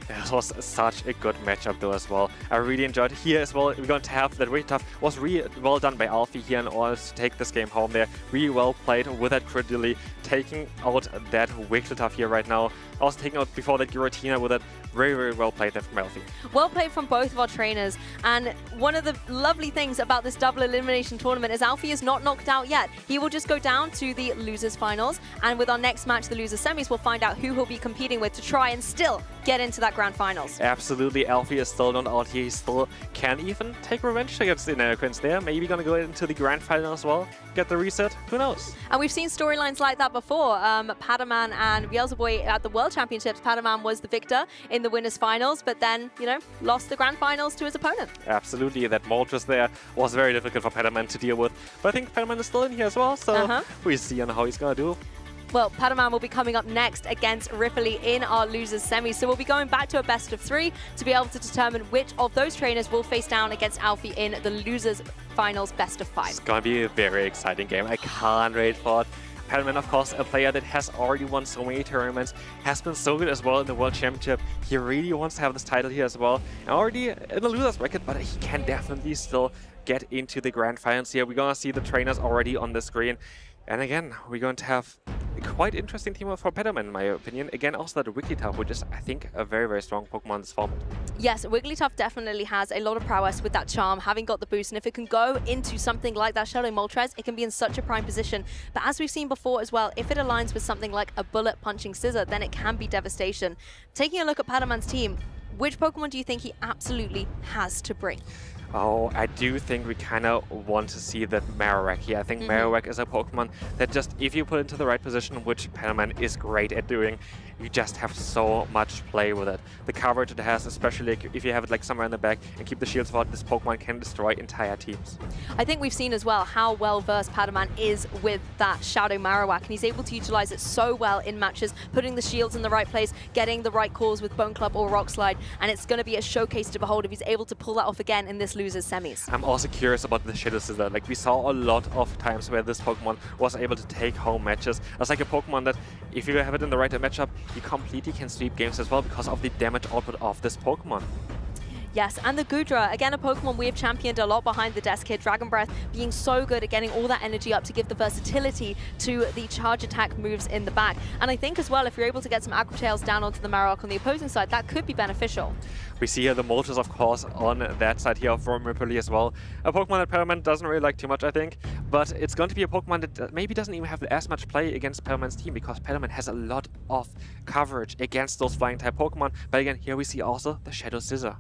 This was such a good matchup though as well. I really enjoyed it here as well. We're going to have that Wigglytuff was really well done by Alfie here in order to take this game home there. Really well played with that Cradilly, taking out that Wigglytuff here right now. Also taking out before that Giratina with that. Very, very well played there from Alfie. Well played from both of our trainers. And one of the lovely things about this double elimination tournament is Alfie is not knocked out yet. He will just go down to the losers finals. And with our next match, the losers semis, we'll find out who he'll be competing with to try and still get into that grand finals. Absolutely. Alfie is still not out here. He still can even take revenge against the Inadequins there. Maybe going to go into the grand final as well. Get the reset. Who knows? And we've seen storylines like that before. Paman and Beelzeboy at the World Championships. Paman was the victor in the winners finals, but then, you know, lost the grand finals to his opponent. Absolutely. That Moltres there was very difficult for Paman to deal with. But I think Paman is still in here as well, so we'll see on how he's going to do. Well, Paman will be coming up next against Ripley in our losers semi. So we'll be going back to a best of 3 to be able to determine which of those trainers will face down against Alfie in the losers finals best of 5. It's going to be a very exciting game. I can't wait for it. Paman, of course, a player that has already won so many tournaments, has been so good as well in the World Championship. He really wants to have this title here as well. And already in the losers bracket, but he can definitely still get into the grand finals here. We're going to see the trainers already on the screen. And again, we're going to have a quite interesting team for Paman, in my opinion. Again, also that Wigglytuff, which is, I think, a very, very strong Pokemon in this format. Yes, Wigglytuff definitely has a lot of prowess with that charm, having got the boost. And if it can go into something like that Shadow Moltres, it can be in such a prime position. But as we've seen before as well, if it aligns with something like a bullet punching Scissor, then it can be devastation. Taking a look at Padaman's team, which Pokemon do you think he absolutely has to bring? Oh, I do think we kind of want to see that Marowak here. I think Marowak is a Pokemon that just, if you put into the right position, which Paman is great at doing, you just have so much play with it. The coverage it has, especially if you have it like somewhere in the back and keep the shields for it, this Pokemon can destroy entire teams. I think we've seen as well how well versed Paman is with that Shadow Marowak, and he's able to utilize it so well in matches, putting the shields in the right place, getting the right calls with Bone Club or Rock Slide, and it's going to be a showcase to behold if he's able to pull that off again in this losers semis. I'm also curious about the Shadow Scissor. Like, we saw a lot of times where this Pokemon was able to take home matches. It's like a Pokemon that, if you have it in the right matchup, you completely can sweep games as well because of the damage output of this Pokemon. Yes, and the Goodra, again a Pokemon we have championed a lot behind the desk here. Dragon Breath being so good at getting all that energy up to give the versatility to the charge attack moves in the back. And I think as well, if you're able to get some Aqua Tails down onto the Marowak on the opposing side, that could be beneficial. We see here the Moltres, of course, on that side here from Ripley as well. A Pokemon that Paman doesn't really like too much, I think. But it's going to be a Pokemon that maybe doesn't even have as much play against Paman's team, because Paman has a lot of coverage against those flying type Pokemon. But again, here we see also the Shadow Scissor.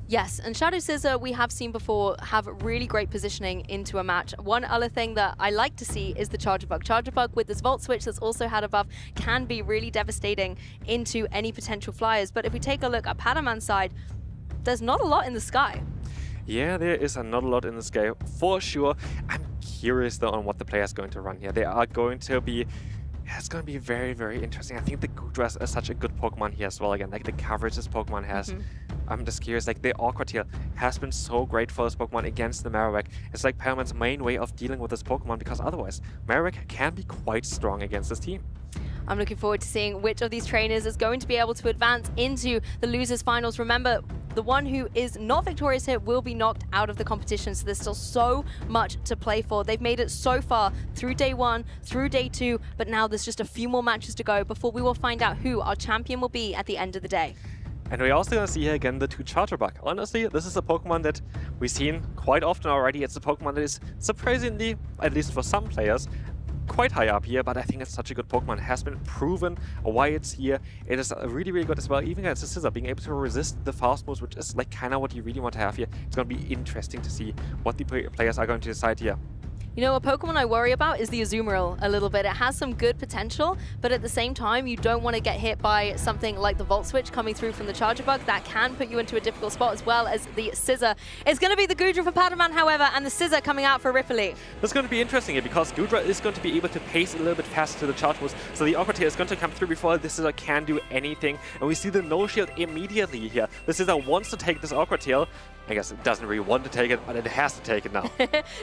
Yes, and Shadow Scissor we have seen before have really great positioning into a match. One other thing that I like to see is the Charger Bug. Charger Bug with this Volt Switch that's also had a buff can be really devastating into any potential flyers. But if we take a look at Padaman's side, there's not a lot in the sky. Yeah, there is not a lot in the sky, for sure. I'm curious though on what the player's going to run here. They are going to be... It's going to be very, very interesting. I think the Goodra is such a good Pokemon here as well. Again, like the coverage this Pokemon has. I'm just curious, like the Aqua Tail has been so great for this Pokemon against the Marowak. It's like Paman's main way of dealing with this Pokemon, because otherwise Marowak can be quite strong against this team. I'm looking forward to seeing which of these trainers is going to be able to advance into the losers finals. Remember, the one who is not victorious here will be knocked out of the competition, so there's still so much to play for. They've made it so far through day 1, through day 2, but now there's just a few more matches to go before we will find out who our champion will be at the end of the day. And we're also going to see here again the 2 Charger Bug. Honestly, this is a Pokemon that we've seen quite often already. It's a Pokemon that is surprisingly, at least for some players, quite high up here, but I think it's such a good Pokemon. It has been proven why it's here. It is really, really good as well, even against the Scissor, being able to resist the fast moves, which is like kind of what you really want to have here. It's going to be interesting to see what the players are going to decide here. You know, a Pokemon I worry about is the Azumarill a little bit. It has some good potential, but at the same time, you don't want to get hit by something like the Volt Switch coming through from the Charger Bug. That can put you into a difficult spot, as well as the Scissor. It's going to be the Goodra for Paman, however, and the Scissor coming out for Ripley. That's going to be interesting here, because Goodra is going to be able to pace a little bit faster to the charge moves, so the Aqua Tail is going to come through before the Scissor can do anything. And we see the No Shield immediately here. The Scissor wants to take this Aqua Tail. I guess it doesn't really want to take it, but it has to take it now.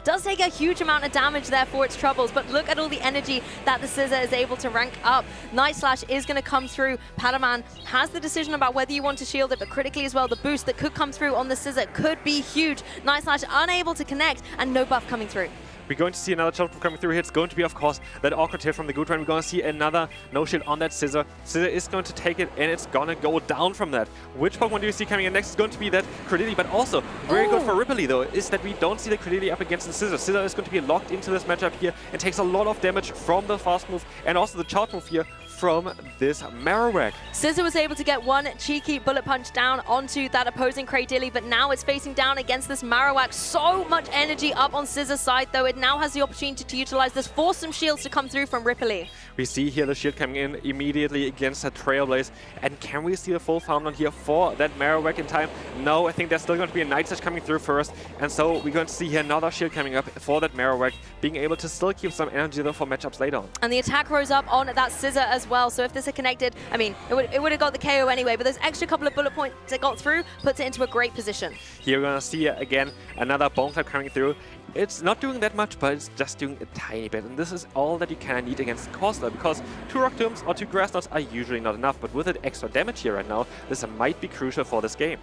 Does take a huge amount of damage there for its troubles, but look at all the energy that the Scissor is able to rank up. Night Slash is going to come through. Paman has the decision about whether you want to shield it, but critically as well, the boost that could come through on the Scissor could be huge. Night Slash unable to connect, and no buff coming through. We're going to see another Charge Move coming through here. It's going to be, of course, that Aqua Tail from the Goodra. We're going to see another No Shield on that Scissor. Scissor is going to take it, and it's going to go down from that. Which Pokemon do you see coming in next? Is going to be that Credilli, but also very good for Ripley, though, is that we don't see the Credilli up against the Scissor. Scissor is going to be locked into this matchup here and takes a lot of damage from the fast move and also the charge move here from this Marowak. Scissor was able to get one cheeky bullet punch down onto that opposing Cradilly, but now it's facing down against this Marowak. So much energy up on Scissor's side, though. It now has the opportunity to utilize this, force some shields to come through from Ripley. We see here the shield coming in immediately against that Trailblaze. And can we see the full farm down here for that Marowak in time? No, I think there's still going to be a Night Slash coming through first. And so we're going to see here another shield coming up for that Marowak, being able to still keep some energy though for matchups later on. And the attack rose up on that Scissor as well. So if this had connected, I mean, it would have got the KO anyway, but those extra couple of bullet points that got through puts it into a great position. Here we're going to see again another Bone Club coming through. It's not doing that much, but it's just doing a tiny bit. And this is all that you kind of need against Corsola, because 2 Rock Tombs or 2 Grass Knots are usually not enough. But with that extra damage here right now, this might be crucial for this game.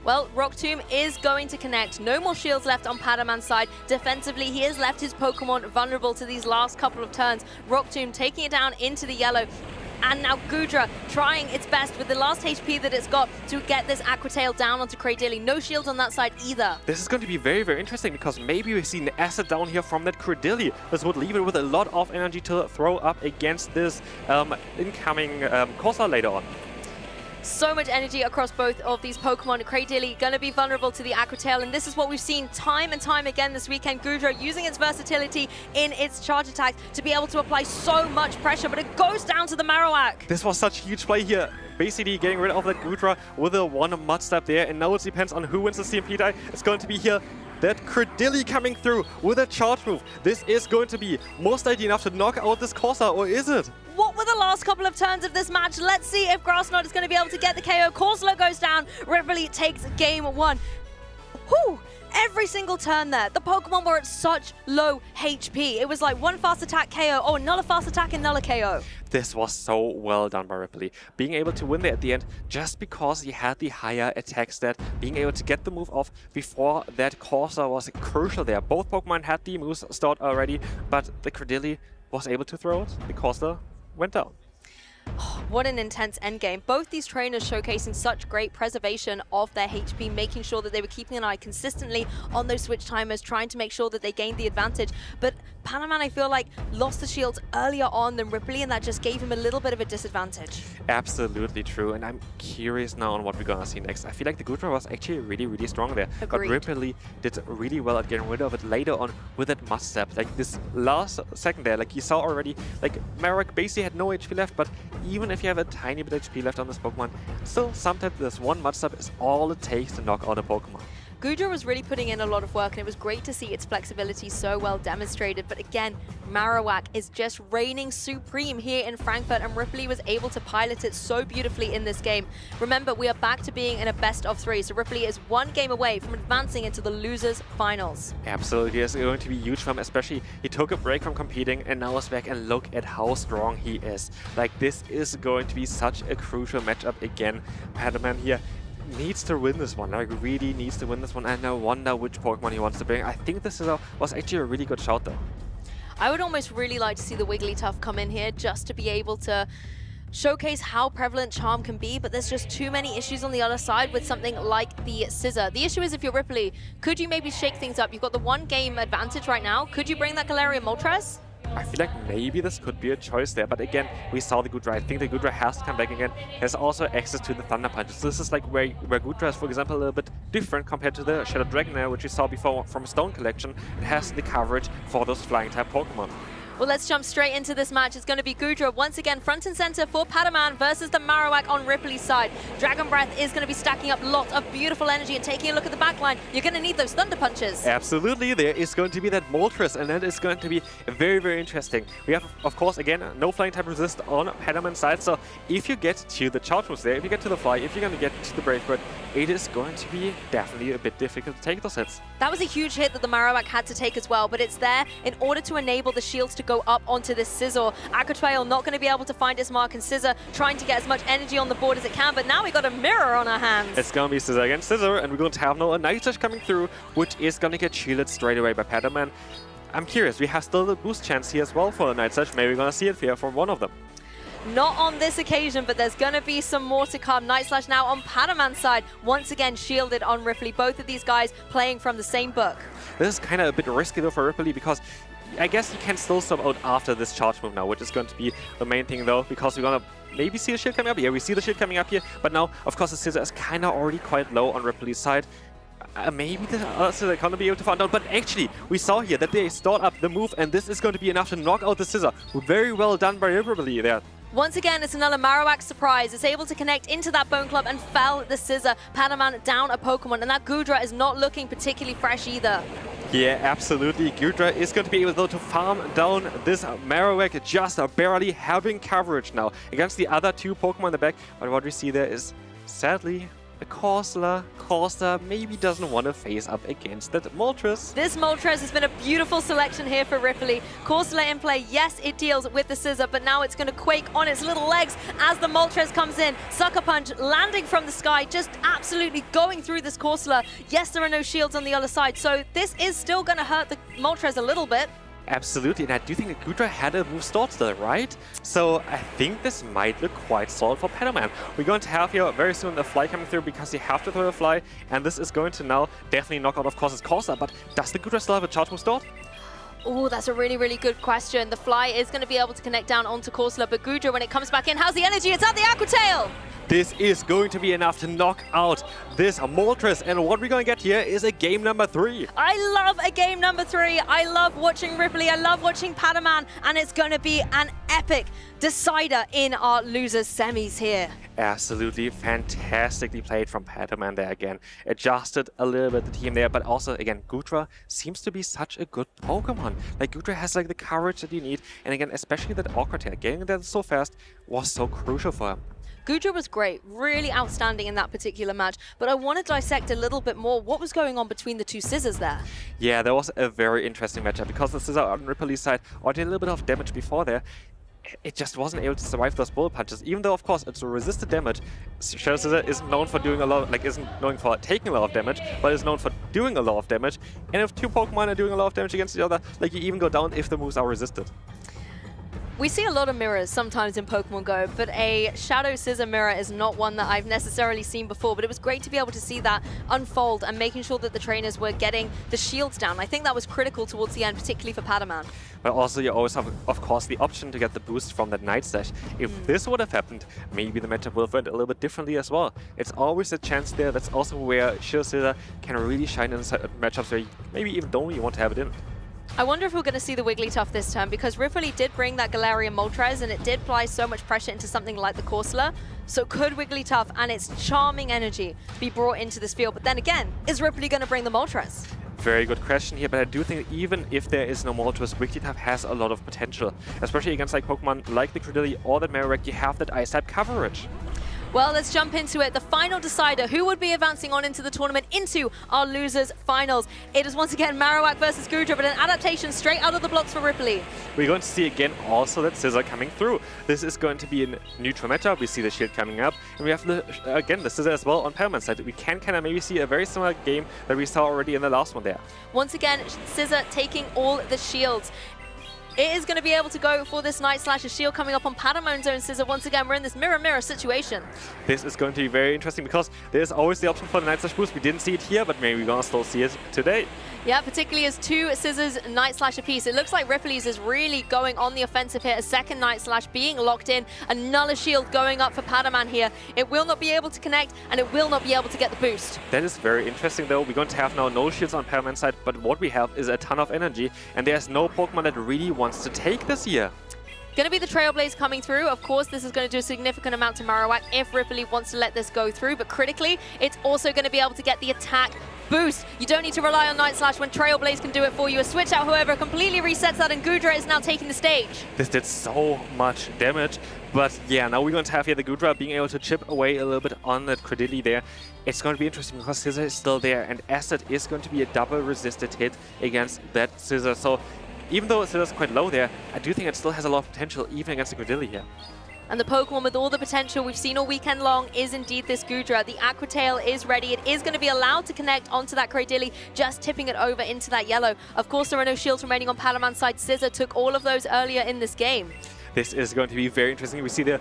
Well, Rock Tomb is going to connect. No more shields left on Padaman's side. Defensively, he has left his Pokemon vulnerable to these last couple of turns. Rock Tomb taking it down into the yellow. And now Goodra trying its best with the last HP that it's got to get this Aqua Tail down onto Cradily. No shield on that side either. This is going to be very, very interesting because maybe we see an asset down here from that Cradily. This would leave it with a lot of energy to throw up against this incoming Corsair later on. So much energy across both of these Pokemon. Cradily going to be vulnerable to the Aqua Tail, and this is what we've seen time and time again this weekend. Goodra using its versatility in its charge attacks to be able to apply so much pressure, but it goes down to the Marowak. This was such a huge play here. Basically getting rid of that Goodra with a one Mud Step there, and now it depends on who wins the CMP die. It's going to be here that Cradily coming through with a charge move. This is going to be most likely enough to knock out this Corsair, or is it? What were the last couple of turns of this match? Let's see if Grassnod is going to be able to get the KO. Corsair goes down. Ripley takes game 1. Whew! Every single turn there, the Pokemon were at such low HP. It was like one fast attack KO, oh, another fast attack, another KO. This was so well done by Ripley. Being able to win there at the end just because he had the higher attack stat, being able to get the move off before that Corsair was crucial there. Both Pokemon had the moves stored already, but the Cradily was able to throw it. The Corsair went down. What an intense endgame. Both these trainers showcasing such great preservation of their HP, making sure that they were keeping an eye consistently on those switch timers, trying to make sure that they gained the advantage. But Paman, I feel like, lost the shields earlier on than Ripley, and that just gave him a little bit of a disadvantage. Absolutely true, and I'm curious now on what we're gonna see next. I feel like the Goodra was actually really, really strong there. Agreed. But Ripley did really well at getting rid of it later on with that Mud Step. Like this last second there, like you saw already, like Marowak basically had no HP left, but even if you have a tiny bit of HP left on this Pokemon, still sometimes this one Mud Step is all it takes to knock out a Pokemon. Goodra was really putting in a lot of work, and it was great to see its flexibility so well demonstrated. But again, Marowak is just reigning supreme here in Frankfurt, and Ripley was able to pilot it so beautifully in this game. Remember, we are back to being in a best of 3, so Ripley is one game away from advancing into the losers finals. Absolutely, it's going to be huge for him, especially he took a break from competing and now is back, and look at how strong he is. Like, this is going to be such a crucial matchup again. Paman here needs to win this one, like really needs to win this one, and I wonder which Pokemon he wants to bring. I think this was actually a really good shout though. I would almost really like to see the Wigglytuff come in here just to be able to showcase how prevalent Charm can be, but there's just too many issues on the other side with something like the Scissor. The issue is, if you're Ripley, could you maybe shake things up? You've got the 1 game advantage right now. Could you bring that Galarian Moltres? I feel like maybe this could be a choice there, but again, we saw the Goodra. I think the Goodra has to come back again. Has also access to the Thunder Punches. This is like where Goodra is, for example, a little bit different compared to the Shadow Dragonair, which we saw before from Stone Collection. It has the coverage for those flying type Pokemon. Well, let's jump straight into this match. It's going to be Goodra once again front and center for Paman versus the Marowak on Ripley's side. Dragon Breath is going to be stacking up lots of beautiful energy, and taking a look at the backline, you're going to need those Thunder Punches. Absolutely, there is going to be that Moltres, and that is going to be very, very interesting. We have, of course, again, no flying type resist on Paman's side, so if you get to the charge moves there, if you get to the fly, if you're going to get to the Brave Bird, it is going to be definitely a bit difficult to take those hits. That was a huge hit that the Marowak had to take as well, but it's there in order to enable the shields to go up onto this Scizor. Aqua Trail not going to be able to find its mark, and Scizor trying to get as much energy on the board as it can, but now we got a mirror on our hands. It's going to be Scizor against Scizor, and we're going to have now a Night Slash coming through, which is going to get shielded straight away by Paman. I'm curious, we have still the boost chance here as well for the Night Slash. Maybe we're going to see it here from one of them. Not on this occasion, but there's going to be some more to come. Night Slash now on Paman's side, once again shielded on Ripley. Both of these guys playing from the same book. This is kind of a bit risky though for Ripley, because I guess he can still sub out after this charge move now, which is going to be the main thing though, because we're going to maybe see the shield coming up. Yeah, we see the shield coming up here, but now, of course, the Scissor is kind of already quite low on Ripley's side. Maybe the Scissor can't be able to find out, but actually, we saw here that they stored up the move, and this is going to be enough to knock out the Scissor. Very well done by Ripley there. Once again, it's another Marowak surprise. It's able to connect into that Bone Club and fell the Scissor. Paman down a Pokemon, and that Goodra is not looking particularly fresh either. Yeah, absolutely. Goodra is going to be able though to farm down this Marowak, just barely having coverage now against the other 2 Pokemon in the back. But what we see there is, sadly, the Corsa maybe doesn't want to face up against that Moltres. This Moltres has been a beautiful selection here for Ripley. Corsola in play, yes, it deals with the scissor, but now it's going to quake on its little legs as the Moltres comes in. Sucker Punch landing from the sky, just absolutely going through this Corsola. Yes, there are no shields on the other side, so this is still going to hurt the Moltres a little bit. Absolutely, and I do think that Gudra had a move start still, right? So I think this might look quite solid for Paman. We're going to have here very soon a fly coming through because you have to throw a fly, and this is going to now definitely knock out, of course, his Corsa, but does the Gudra still have a charge move start? Oh, that's a really, really good question. The fly is going to be able to connect down onto Corsola, but Gudra, when it comes back in, how's the energy? It's at the Aqua Tail! This is going to be enough to knock out this Moltres, and what we're going to get here is a game number 3. I love a game number 3. I love watching Ripley. I love watching Paman, and it's going to be an epic decider in our losers semis here. Absolutely fantastically played from Paman there again. Adjusted a little bit the team there, but also, again, Gudra seems to be such a good Pokemon. Like, Gudra has like the courage that you need, and again, especially that Aqua Tail, getting there so fast was so crucial for him. Gudra was great, really outstanding in that particular match, but I want to dissect a little bit more what was going on between the two scissors there. Yeah, there was a very interesting matchup because the scissor on Ripley's side already did a little bit of damage before there. It just wasn't able to survive those bullet punches, even though, of course, it's a resisted damage. Shadow Scissor isn't known for doing a lot, isn't known for taking a lot of damage, but is known for doing a lot of damage. And if two Pokemon are doing a lot of damage against each other, like, you even go down if the moves are resisted. We see a lot of mirrors sometimes in Pokemon Go, but a Shadow Scissor mirror is not one that I've necessarily seen before, but it was great to be able to see that unfold and making sure that the trainers were getting the shields down. I think that was critical towards the end, particularly for Paman. But also you always have, of course, the option to get the boost from that Night Slash. If this would have happened, maybe the matchup would have went a little bit differently as well. It's always a chance there. That's also where Shadow Scissor can really shine in matchups where you maybe even don't really want to have it in. I wonder if we're going to see the Wigglytuff this turn, because Ripley did bring that Galarian Moltres and it did apply so much pressure into something like the Corsola. So could Wigglytuff and its charming energy be brought into this field? But then again, is Ripley going to bring the Moltres? Very good question here, but I do think even if there is no Moltres, Wigglytuff has a lot of potential. Especially against like Pokemon like the Credilli or the Marowak, you have that Ice-type coverage. Well, let's jump into it. The final decider, who would be advancing on into the tournament, into our losers finals. It is once again Marowak versus Gudra, but an adaptation straight out of the blocks for Ripley. We're going to see again also that Scissor coming through. This is going to be a neutral matchup. We see the shield coming up, and we have again the Scissor as well on Paman's side. We can kind of maybe see a very similar game that we saw already in the last one there. Once again, Scissor taking all the shields. It is going to be able to go for this Night Slash. A shield coming up on Padamon's own Scissor. Once again, we're in this mirror situation. This is going to be very interesting because there's always the option for the Night Slash boost. We didn't see it here, but maybe we're going to still see it today. Yeah, particularly as two Scissors Night Slash apiece. It looks like Ripley's is really going on the offensive here. A second Night Slash being locked in. Another shield going up for Paman here. It will not be able to connect, and it will not be able to get the boost. That is very interesting, though. We're going to have now no shields on Paman's side, but what we have is a ton of energy, and there's no Pokemon that really wants to take this here. Going to be the Trailblaze coming through. Of course, this is going to do a significant amount to Marowak if Ripley wants to let this go through, but critically, it's also going to be able to get the attack boost. You don't need to rely on Night Slash when Trailblaze can do it for you. A switch out, however, completely resets that, and Gudra is now taking the stage. This did so much damage, but yeah, now we're going to have here the Gudra being able to chip away a little bit on that Credilli there. It's going to be interesting because Scissor is still there, and Acid is going to be a double resisted hit against that Scissor. So even though Scissor's quite low there, I do think it still has a lot of potential even against the Credilli here. And the Pokemon with all the potential we've seen all weekend long is indeed this Gudra. The Aqua Tail is ready. It is going to be allowed to connect onto that Credilli, just tipping it over into that yellow. Of course, there are no shields remaining on Padaman's side. Scissor took all of those earlier in this game. This is going to be very interesting. We see the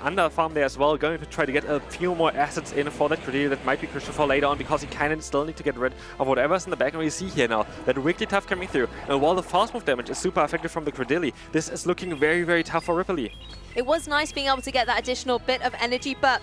under farm there as well, going to try to get a few more assets in for that Credilli that might be crucial for later on, because he kind of still need to get rid of whatever's in the back. And we see here now that Wigglytuff coming through. And while the fast move damage is super effective from the Credilli, this is looking very, very tough for Ripley. It was nice being able to get that additional bit of energy, but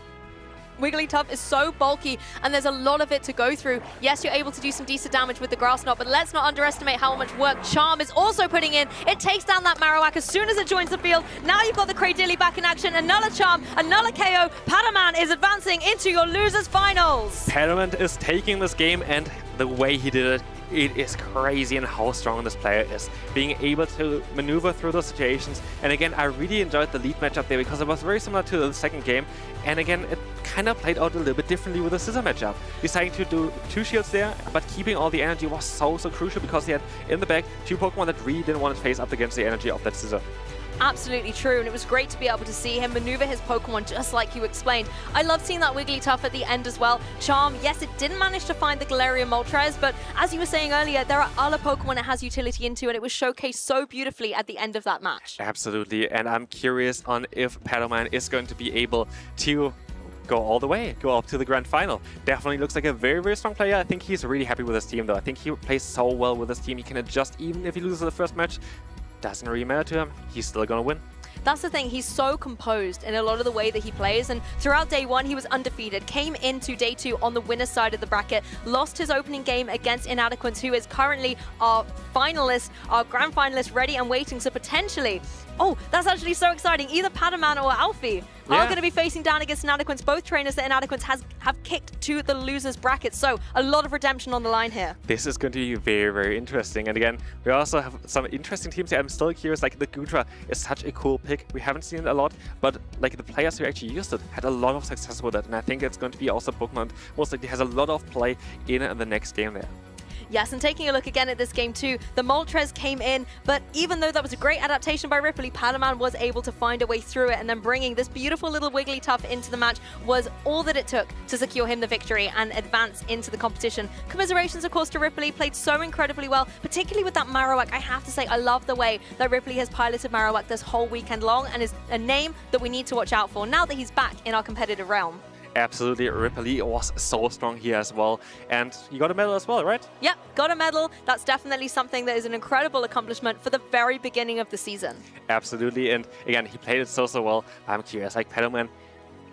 Wigglytuff is so bulky and there's a lot of it to go through. Yes, you're able to do some decent damage with the Grass Knot, but let's not underestimate how much work Charm is also putting in. It takes down that Marowak as soon as it joins the field. Now you've got the Credilli back in action. Another Charm, another KO. Paman is advancing into your losers finals. Paman is taking this game, and the way he did it, it is crazy in how strong this player is. Being able to maneuver through those situations. And again, I really enjoyed the lead matchup there because it was very similar to the second game. And again, it kind of played out a little bit differently with the scissor matchup. Deciding to do 2 shields there, but keeping all the energy was so crucial because he had in the back 2 Pokemon that really didn't want to face up against the energy of that scissor. Absolutely true, and it was great to be able to see him maneuver his Pokemon just like you explained. I love seeing that Wigglytuff at the end as well. Charm, yes, it didn't manage to find the Galarian Moltres, but as you were saying earlier, there are other Pokemon it has utility into, and it was showcased so beautifully at the end of that match. Absolutely, and I'm curious on if Paman is going to be able to go all the way, go up to the grand final. Definitely looks like a very strong player. I think he's really happy with his team, though. I think he plays so well with his team. He can adjust even if he loses the first match. Doesn't really matter to him. He's still gonna win. That's the thing, he's so composed in a lot of the way that he plays, and throughout day 1 he was undefeated, came into day 2 on the winner's side of the bracket, lost his opening game against Inadequins, who is currently our finalist, our grand finalist, ready and waiting, so potentially, oh, that's actually so exciting, either Paman or Alfie are going to be facing down against Inadequins, both trainers that Inadequins have kicked to the loser's bracket, so a lot of redemption on the line here. This is going to be very interesting, and again, we also have some interesting teams here. I'm still curious, like the Goodra is such a cool pick. We haven't seen it a lot, but like the players who actually used it had a lot of success with it, and I think it's going to be also Pokemon most likely has a lot of play in the next game there. Yes, and taking a look again at this game too, the Moltres came in, but even though that was a great adaptation by Ripley, Paman was able to find a way through it, and then bringing this beautiful little Wigglytuff into the match was all that it took to secure him the victory and advance into the competition. Commiserations, of course, to Ripley, played so incredibly well, particularly with that Marowak. I have to say, I love the way that Ripley has piloted Marowak this whole weekend long, and is a name that we need to watch out for now that he's back in our competitive realm. Absolutely, Ripley was so strong here as well, and you got a medal as well, right? Yep, got a medal. That's definitely something that is an incredible accomplishment for the very beginning of the season. Absolutely, and again, he played it so well. I'm curious, like Paman,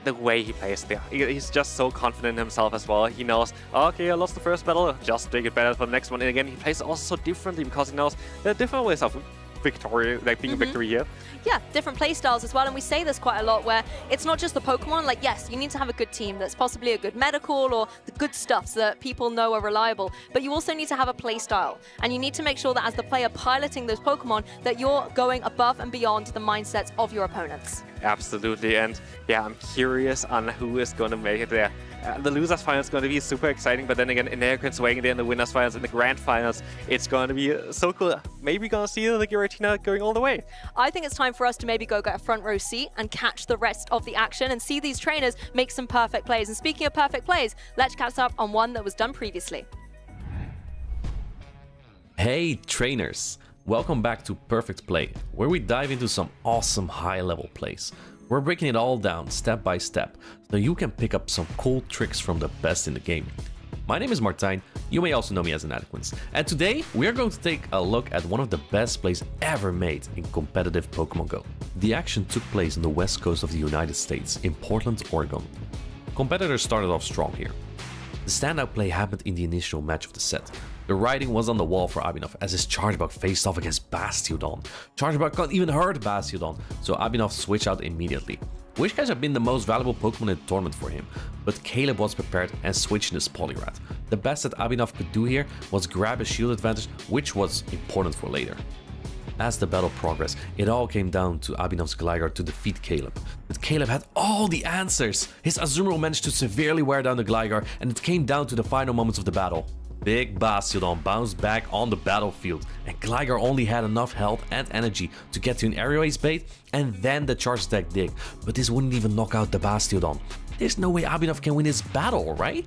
the way he plays there, he's just so confident in himself as well. He knows, okay, I lost the first battle, just make it better for the next one. And again, he plays also so differently because he knows there are different ways of victory, like being victory here. Yeah, different play styles as well, and we say this quite a lot where it's not just the Pokemon, like yes, you need to have a good team that's possibly a good medical or the good stuff so that people know are reliable, but you also need to have a play style, and you need to make sure that as the player piloting those Pokemon that you're going above and beyond the mindsets of your opponents. Absolutely, and yeah, I'm curious on who is going to make it there. The losers final is going to be super exciting, but then again, Inadequins weighing there in the winners finals, in the grand finals, it's going to be so cool. Maybe going to see the Giratina going all the way. I think it's time for us to maybe go get a front row seat and catch the rest of the action and see these trainers make some perfect plays. And speaking of perfect plays, let's catch up on one that was done previously. Hey trainers, welcome back to Perfect Play, where we dive into some awesome high-level plays. We're breaking it all down step by step, so you can pick up some cool tricks from the best in the game. My name is Martijn, you may also know me as Inadequins, and today we are going to take a look at one of the best plays ever made in competitive Pokémon GO. The action took place on the west coast of the United States, in Portland, Oregon. Competitors started off strong here. The standout play happened in the initial match of the set. The writing was on the wall for Abhinav as his Chargebug faced off against Bastiodon. Chargebug can't even hurt Bastiodon, so Abhinav switched out immediately. Wishcash had been the most valuable Pokemon in the tournament for him, but Caleb was prepared and switched in his Poliwrath. The best that Abhinav could do here was grab a shield advantage, which was important for later. As the battle progressed, it all came down to Abhinav's Gligar to defeat Caleb. But Caleb had all the answers! His Azumarill managed to severely wear down the Gligar, and it came down to the final moments of the battle. Big Bastiodon bounced back on the battlefield, and Gligar only had enough health and energy to get to an Aerial Ace bait and then the Charge Attack Dig, but this wouldn't even knock out the Bastiodon. There's no way Abhinav can win this battle, right?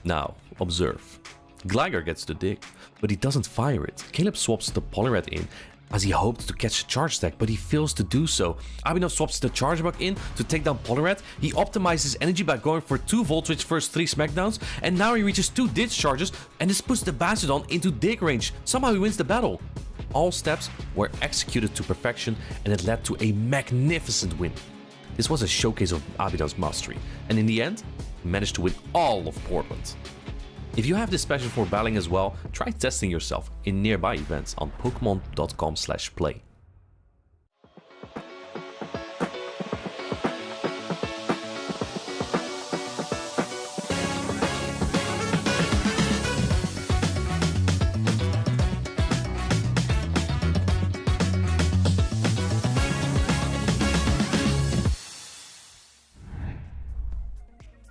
Now, observe. Gligar gets the Dig, but he doesn't fire it. Caleb swaps the Poliwrath in as he hoped to catch a Charge Attack, but he fails to do so. Abhinav swaps the Chargebug in to take down Poliwrath. He optimizes energy by going for 2 Volt Switch first 3 Smackdowns, and now he reaches 2 Ditch Charges, and this puts the Bastiodon into Dig range. Somehow he wins the battle. All steps were executed to perfection, and it led to a magnificent win. This was a showcase of Abhinav's mastery, and in the end, he managed to win all of Portland. If you have this passion for battling as well, try testing yourself in nearby events on Pokemon.com/play.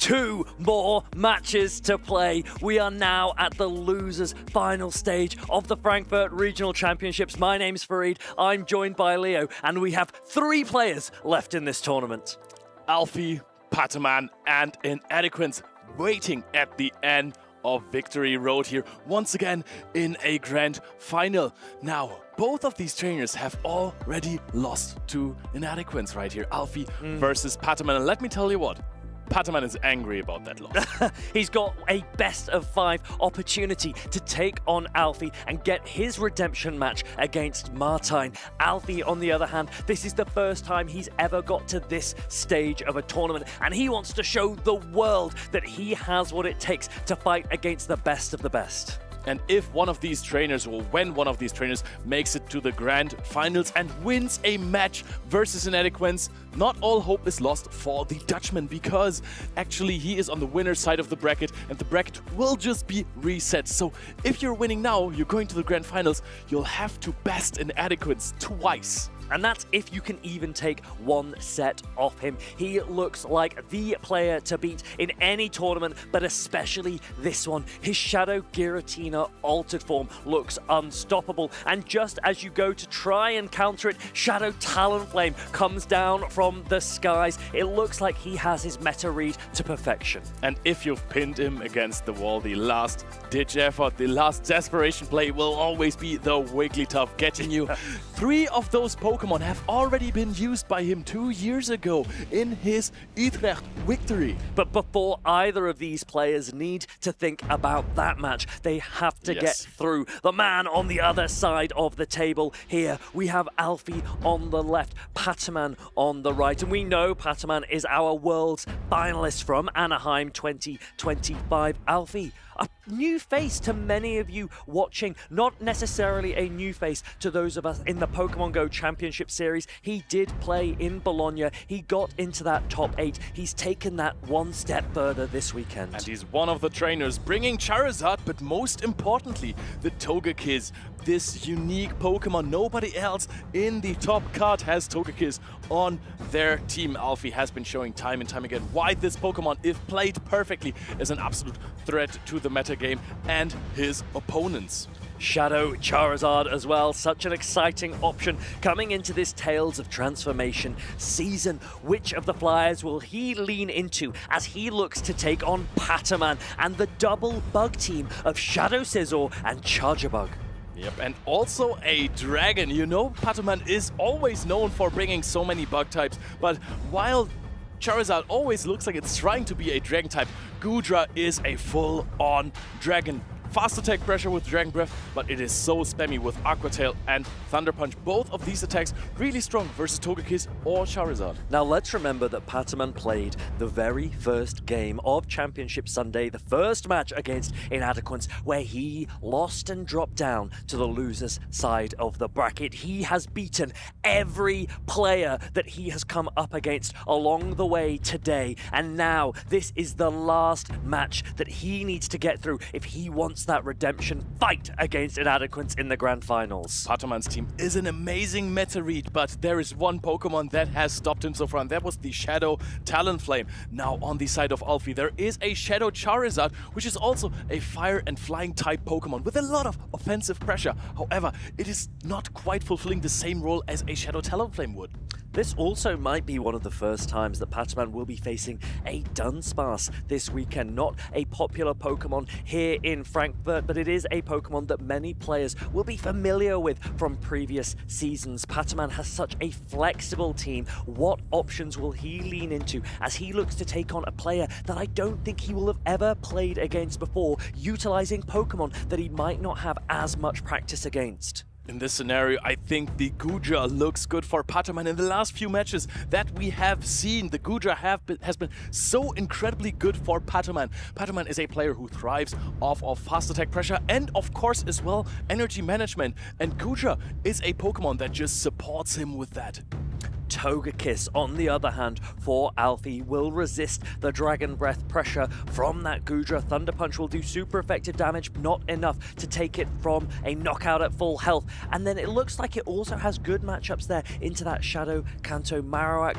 2 more matches to play. We are now at the losers final stage of the Frankfurt Regional Championships. My name's Farid, I'm joined by Leo, and we have 3 players left in this tournament. Alfie, Paman, and Inadequins waiting at the end of Victory Road here, once again in a grand final. Now, both of these trainers have already lost to Inadequins right here. Alfie versus Paman. And let me tell you what, Paman is angry about that loss. He's got a best of 5 opportunity to take on Alfie and get his redemption match against Martijn. Alfie, on the other hand, this is the first time he's ever got to this stage of a tournament, and he wants to show the world that he has what it takes to fight against the best of the best. And if one of these trainers, or when one of these trainers makes it to the grand finals and wins a match versus Inadequins, not all hope is lost for the Dutchman, because actually he is on the winner's side of the bracket and the bracket will just be reset. So if you're winning now, you're going to the grand finals, you'll have to best Inadequins twice. And that's if you can even take 1 set off him. He looks like the player to beat in any tournament, but especially this one. His Shadow Giratina altered form looks unstoppable. And just as you go to try and counter it, Shadow Talonflame comes down from the skies. It looks like he has his meta read to perfection. And if you've pinned him against the wall, the last ditch effort, the last desperation play will always be the Wigglytuff getting you. 3 of those Pokémon have already been used by him 2 years ago in his Utrecht victory. But before either of these players need to think about that match, they have to get through. The man on the other side of the table here, we have Alfie on the left, Paman on the right. And we know Paman is our world's finalist from Anaheim 2025. Alfie, a new face to many of you watching, not necessarily a new face to those of us in the Pokémon GO Championship Series. He did play in Bologna. He got into that top 8. He's taken that 1 step further this weekend. And he's one of the trainers bringing Charizard, but most importantly, the Togekiss. This unique Pokemon. Nobody else in the top card has Togekiss on their team. Alfie has been showing time and time again why this Pokemon, if played perfectly, is an absolute threat to the metagame and his opponents. Shadow Charizard as well, such an exciting option coming into this Tales of Transformation season. Which of the flyers will he lean into as he looks to take on Paman and the double bug team of Shadow Scizor and Charjabug? Yep, and also a dragon. You know, Paman is always known for bringing so many bug types, but while Charizard always looks like it's trying to be a dragon type, Goodra is a full-on dragon. Fast attack pressure with Dragon Breath, but it is so spammy with Aqua Tail and Thunder Punch. Both of these attacks really strong versus Togekiss or Charizard. Now let's remember that Paman played the very first game of Championship Sunday, the first match against Inadequins, where he lost and dropped down to the loser's side of the bracket. He has beaten every player that he has come up against along the way today, and now this is the last match that he needs to get through if he wants that redemption fight against Inadequins in the grand finals. Paman's team is an amazing meta read, but there is one Pokemon that has stopped him so far, and that was the Shadow Talonflame. Now on the side of Alfie, there is a Shadow Charizard, which is also a fire and flying type Pokemon with a lot of offensive pressure. However, it is not quite fulfilling the same role as a Shadow Talonflame would. This also might be one of the first times that Paman will be facing a Dunsparce this weekend. Not a popular Pokemon here in Frankfurt, but it is a Pokemon that many players will be familiar with from previous seasons. Paman has such a flexible team. What options will he lean into as he looks to take on a player that I don't think he will have ever played against before, utilizing Pokemon that he might not have as much practice against? In this scenario, I think the Goodra looks good for Paman. In the last few matches that we have seen, the Goodra has been so incredibly good for Paman. Paman is a player who thrives off of fast attack pressure and, of course, as well, energy management. And Goodra is a Pokemon that just supports him with that. Togekiss, on the other hand, for Alfie, will resist the Dragon Breath pressure from that Goodra. Thunder Punch will do super effective damage, not enough to take it from a knockout at full health. And then it looks like it also has good matchups there into that Shadow Kanto Marowak.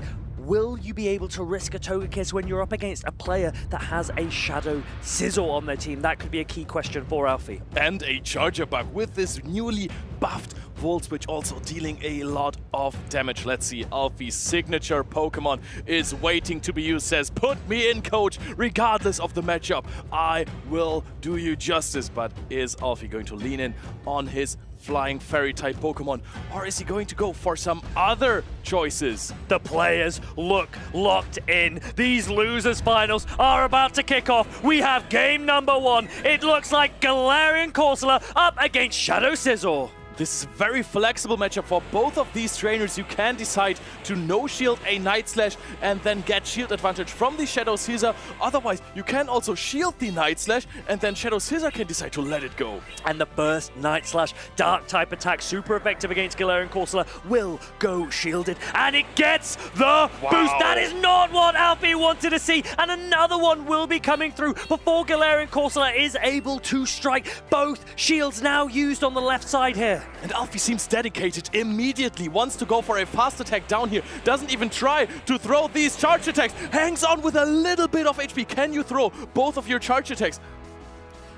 will you be able to risk a Togekiss when you're up against a player that has a Shadow Sizzle on their team? That could be a key question for Alfie. And a Charger Bug with this newly buffed Volt Switch also dealing a lot of damage. Let's see, Alfie's signature Pokemon is waiting to be used. Says, put me in, coach, regardless of the matchup. I will do you justice. But is Alfie going to lean in on his Flying Fairy type Pokemon, or is he going to go for some other choices? The players look locked in. These losers finals are about to kick off. We have game number 1. It looks like Galarian Corsola up against Shadow Sizzle. This is a very flexible matchup for both of these trainers. You can decide to no-shield a Night Slash and then get shield advantage from the Shadow Scissor. Otherwise, you can also shield the Night Slash and then Shadow Scissor can decide to let it go. And the burst Night Slash Dark type attack, super effective against Galarian Corsola, will go shielded. And it gets the boost. That is not what Alfie wanted to see. And another one will be coming through before Galarian Corsola is able to strike. Both shields now used on the left side here. And Alfie seems dedicated immediately, wants to go for a fast attack down here, doesn't even try to throw these charge attacks, hangs on with a little bit of HP. Can you throw both of your charge attacks?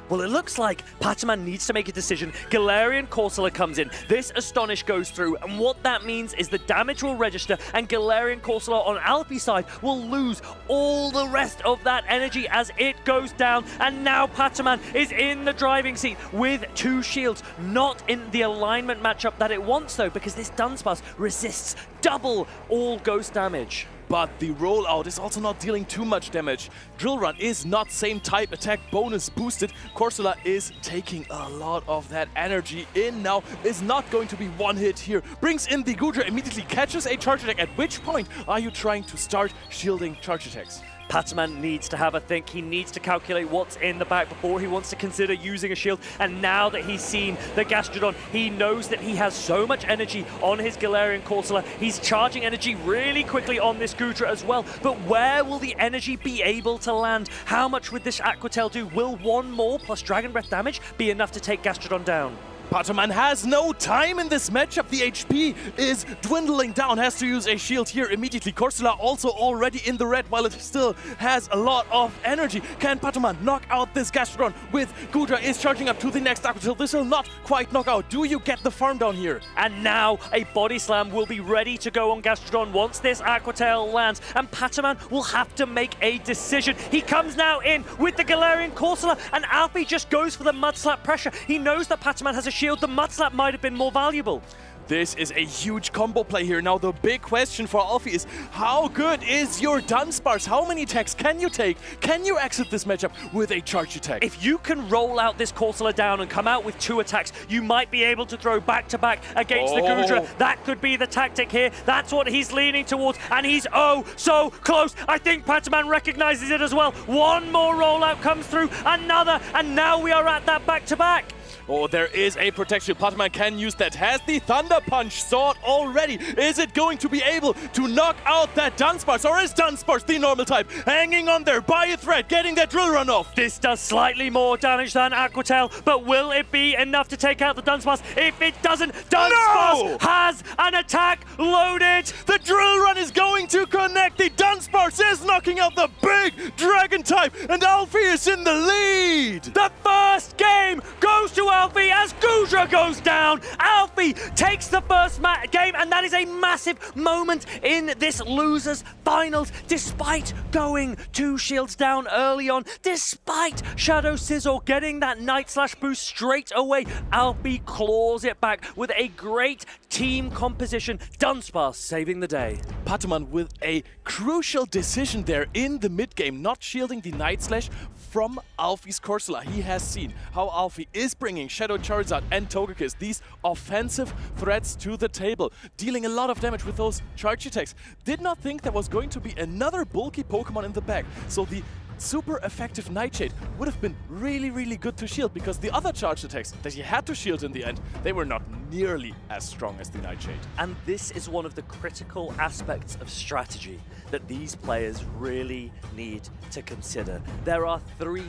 Well, it looks like Paman needs to make a decision. Galarian Corsola comes in. This Astonish goes through, and what that means is the damage will register, and Galarian Corsola on Alfie's side will lose all the rest of that energy as it goes down. And now Paman is in the driving seat with 2 shields. Not in the alignment matchup that it wants, though, because this Dunsparce resists double all ghost damage. But the rollout is also not dealing too much damage. Drill Run is not same type attack bonus boosted. Corsola is taking a lot of that energy in now. Is not going to be one hit here. Brings in the Goodra, immediately catches a charge attack. At which point are you trying to start shielding charge attacks? Paman needs to have a think. He needs to calculate what's in the back before he wants to consider using a shield. And now that he's seen the Gastrodon, he knows that he has so much energy on his Galarian Corsola. He's charging energy really quickly on this Goodra as well. But where will the energy be able to land? How much would this Aqua Tail do? Will 1 more plus Dragon Breath damage be enough to take Gastrodon down? Paman has no time in this matchup. The HP is dwindling down. Has to use a shield here immediately. Corsola also already in the red while it still has a lot of energy. Can Paman knock out this Gastrodon with Goodra is charging up to the next Aqua Tail. This will not quite knock out. Do you get the farm down here? And now a Body Slam will be ready to go on Gastrodon once this Aqua Tail lands. And Paman will have to make a decision. He comes now in with the Galarian Corsola, and Alfie just goes for the Mud Slap pressure. He knows that Paman has a shield. The Mud Slap might have been more valuable. This is a huge combo play here. Now the big question for Alfie is, how good is your Dunsparce? How many attacks can you take? Can you exit this matchup with a charge attack? If you can roll out this Corsola down and come out with 2 attacks, you might be able to throw back-to-back against the Goodra. That could be the tactic here. That's what he's leaning towards, and he's oh so close. I think Paman recognizes it as well. 1 more rollout comes through, another, and now we are at that back-to-back. Oh, there is a protection. Paman can use that. Has the Thunder Punch sword already. Is it going to be able to knock out that Dunsparce? Or is Dunsparce the normal type? Hanging on there by a thread, getting that Drill Run off. This does slightly more damage than Aqua Tail, but will it be enough to take out the Dunsparce? If it doesn't, Dunsparce has an attack loaded. The Drill Run is going to connect. The Dunsparce is knocking out the big Dragon type, and Alfie is in the lead. The first game goes to Alfie as Goodra goes down. Alfie takes the first game, and that is a massive moment in this losers finals. Despite going 2 shields down early on, despite Shadow Sizzle getting that Night Slash boost straight away, Alfie claws it back with a great team composition. Dunsparce saving the day. Paman with a crucial decision there in the mid game, not shielding the Night Slash from Alfie's Corsola. He has seen how Alfie is bringing Shadow Charizard and Togekiss, these offensive threats, to the table, dealing a lot of damage with those charge attacks. Did not think there was going to be another bulky Pokemon in the back, so the super effective Nightshade would have been really, really good to shield, because the other charge attacks that you had to shield in the end, they were not nearly as strong as the Nightshade. And this is one of the critical aspects of strategy that these players really need to consider. There are 3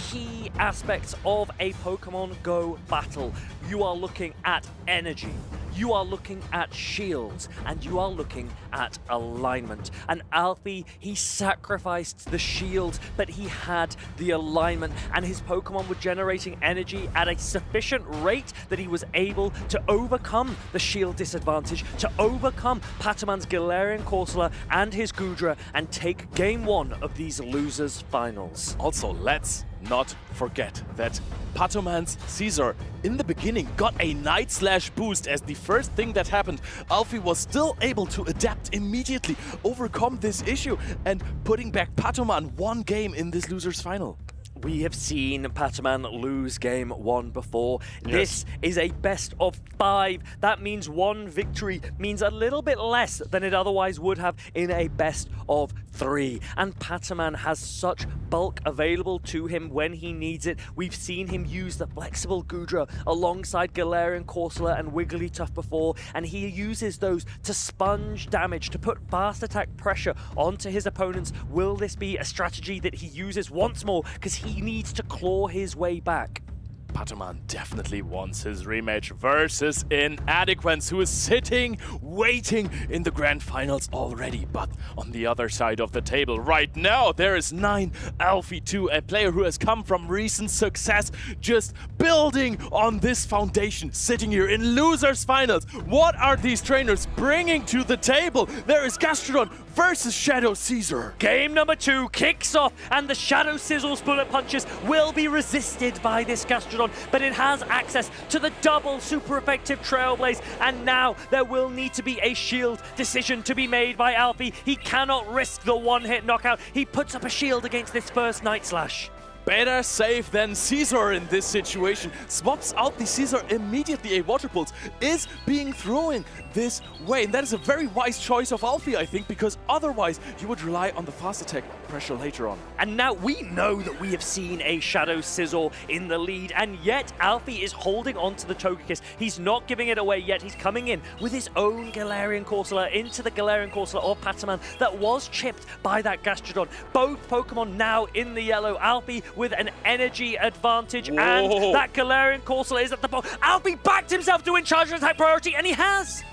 key aspects of a Pokemon Go battle. You are looking at energy, you are looking at shields, and you are looking at alignment. And Alfie, he sacrificed the shield, but he had the alignment, and his Pokemon were generating energy at a sufficient rate that he was able to overcome the shield disadvantage, to overcome Pataman's Galarian Corsola and his Goodra, and take game 1 of these losers finals. Also, let's not forget that Pataman's Caesar in the beginning got a Night Slash boost as the first thing that happened. Alfie was still able to adapt immediately, overcome this issue, and putting back Pataman 1 game in this losers final. We have seen Pataman lose game 1 before. Yes. This is a best of 5. That means 1 victory means a little bit less than it otherwise would have in a best of 3. And Pataman has such bulk available to him when he needs it. We've seen him use the flexible Goodra alongside Galarian Corsola and Wigglytuff before, and he uses those to sponge damage, to put fast attack pressure onto his opponents. Will this be a strategy that he uses once more? Because he needs to claw his way back. Pataman definitely wants his rematch versus Inadequins, who is sitting, waiting in the grand finals already. But on the other side of the table right now, there is 9 Alfie 2, a player who has come from recent success, just building on this foundation, sitting here in losers finals. What are these trainers bringing to the table? There is Gastrodon versus Shadow Caesar. Game number 2 kicks off, and the Shadow Sizzle's bullet punches will be resisted by this Gastrodon, but it has access to the double super effective Trailblaze, and now there will need to be a shield decision to be made by Alfie. He cannot risk the one-hit knockout. He puts up a shield against this first Night Slash. Better safe than Caesar in this situation. Swaps out the Caesar immediately. A Water Pulse is being thrown this way. And that is a very wise choice of Alfie, I think, because otherwise you would rely on the fast attack pressure later on. And now we know that we have seen a Shadow Sizzle in the lead, and yet Alfie is holding on to the Togekiss. He's not giving it away yet. He's coming in with his own Galarian Corsola into the Galarian Corsola of Pataman that was chipped by that Gastrodon. Both Pokemon now in the yellow. Alfie with an energy advantage, Whoa. and that Galarian Corsola is at the bottom. Alfie backed himself to win charge attack priority, and he has!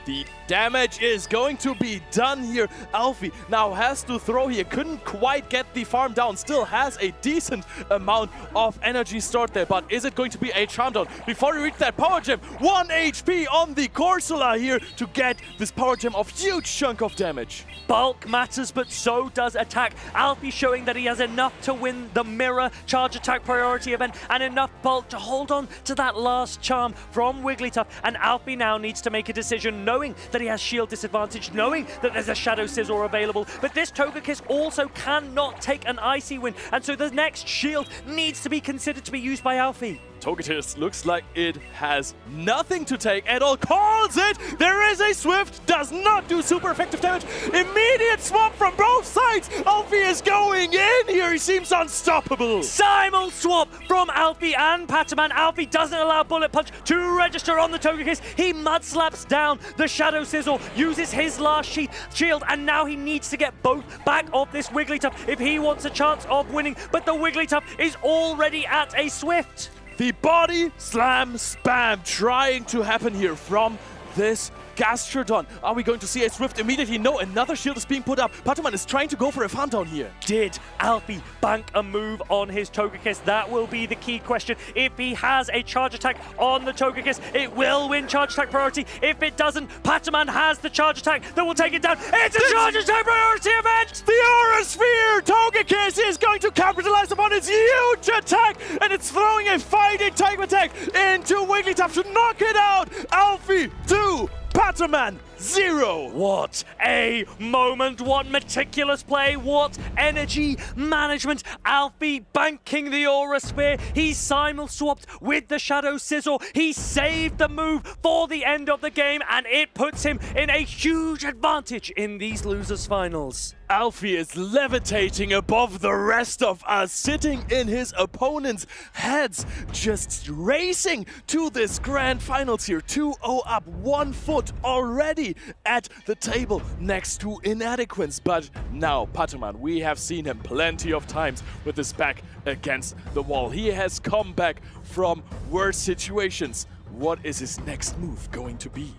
The damage is going to be done here. Alfie now has to throw here. Couldn't quite get the farm down. Still has a decent amount of energy stored there. But is it going to be a charm down before we reach that power gem? 1 HP on the Corsola here to get this power gem of huge chunk of damage. Bulk matters, but so does attack. Alfie showing that he has enough to win the mirror charge attack priority event and enough bulk to hold on to that last charm from Wigglytuff. And Alfie now needs to make a decision, knowing that he has shield disadvantage, knowing that there's a Shadow Scizor available, but this Togekiss also cannot take an Icy Wind, and so the next shield needs to be considered to be used by Alfie. Togekiss looks like it has nothing to take at all. Calls it! There is a Swift, does not do super effective damage. Immediate swap from both sides. Alfie is going in here. He seems unstoppable. Simul swap from Alfie and Pataman. Alfie doesn't allow Bullet Punch to register on the Togekiss. He mud slaps down the Shadow Sizzle, uses his last shield, and now he needs to get both back off this Wigglytuff if he wants a chance of winning. But the Wigglytuff is already at a Swift. The body slam spam trying to happen here from this Gastrodon. Are we going to see a Swift immediately? No, another shield is being put up. Pataman is trying to go for a farm down here. Did Alfie bank a move on his Togekiss? That will be the key question. If he has a charge attack on the Togekiss, it will win charge attack priority. If it doesn't, Pataman has the charge attack that will take it down. It's a charge attack priority event! The Aura Sphere! Togekiss is going to capitalize upon its huge attack, and it's throwing a fighting type attack into Wigglytuff to knock it out. Alfie 2, Pataman 0. What a moment, what meticulous play, what energy management. Alfie banking the Aura Sphere. He simul swapped with the Shadow Sizzle. He saved the move for the end of the game, and it puts him in a huge advantage in these losers finals. Alfie is levitating above the rest of us, sitting in his opponent's heads, just racing to this grand finals here. 2-0 up, 1 foot already. Alfie at the table next to Inadequins. But now, Paman, we have seen him plenty of times with his back against the wall. He has come back from worse situations. What is his next move going to be?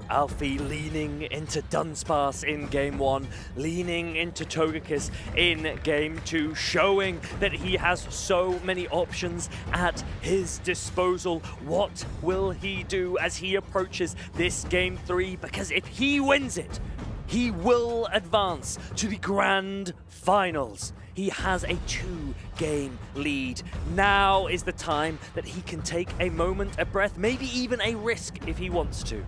Alfie leaning into Dunsparce in Game 1, leaning into Togekiss in Game 2, showing that he has so many options at his disposal. What will he do as he approaches this Game 3? Because if he wins it, he will advance to the Grand Finals. He has a 2-game lead. Now is the time that he can take a moment of breath, maybe even a risk if he wants to.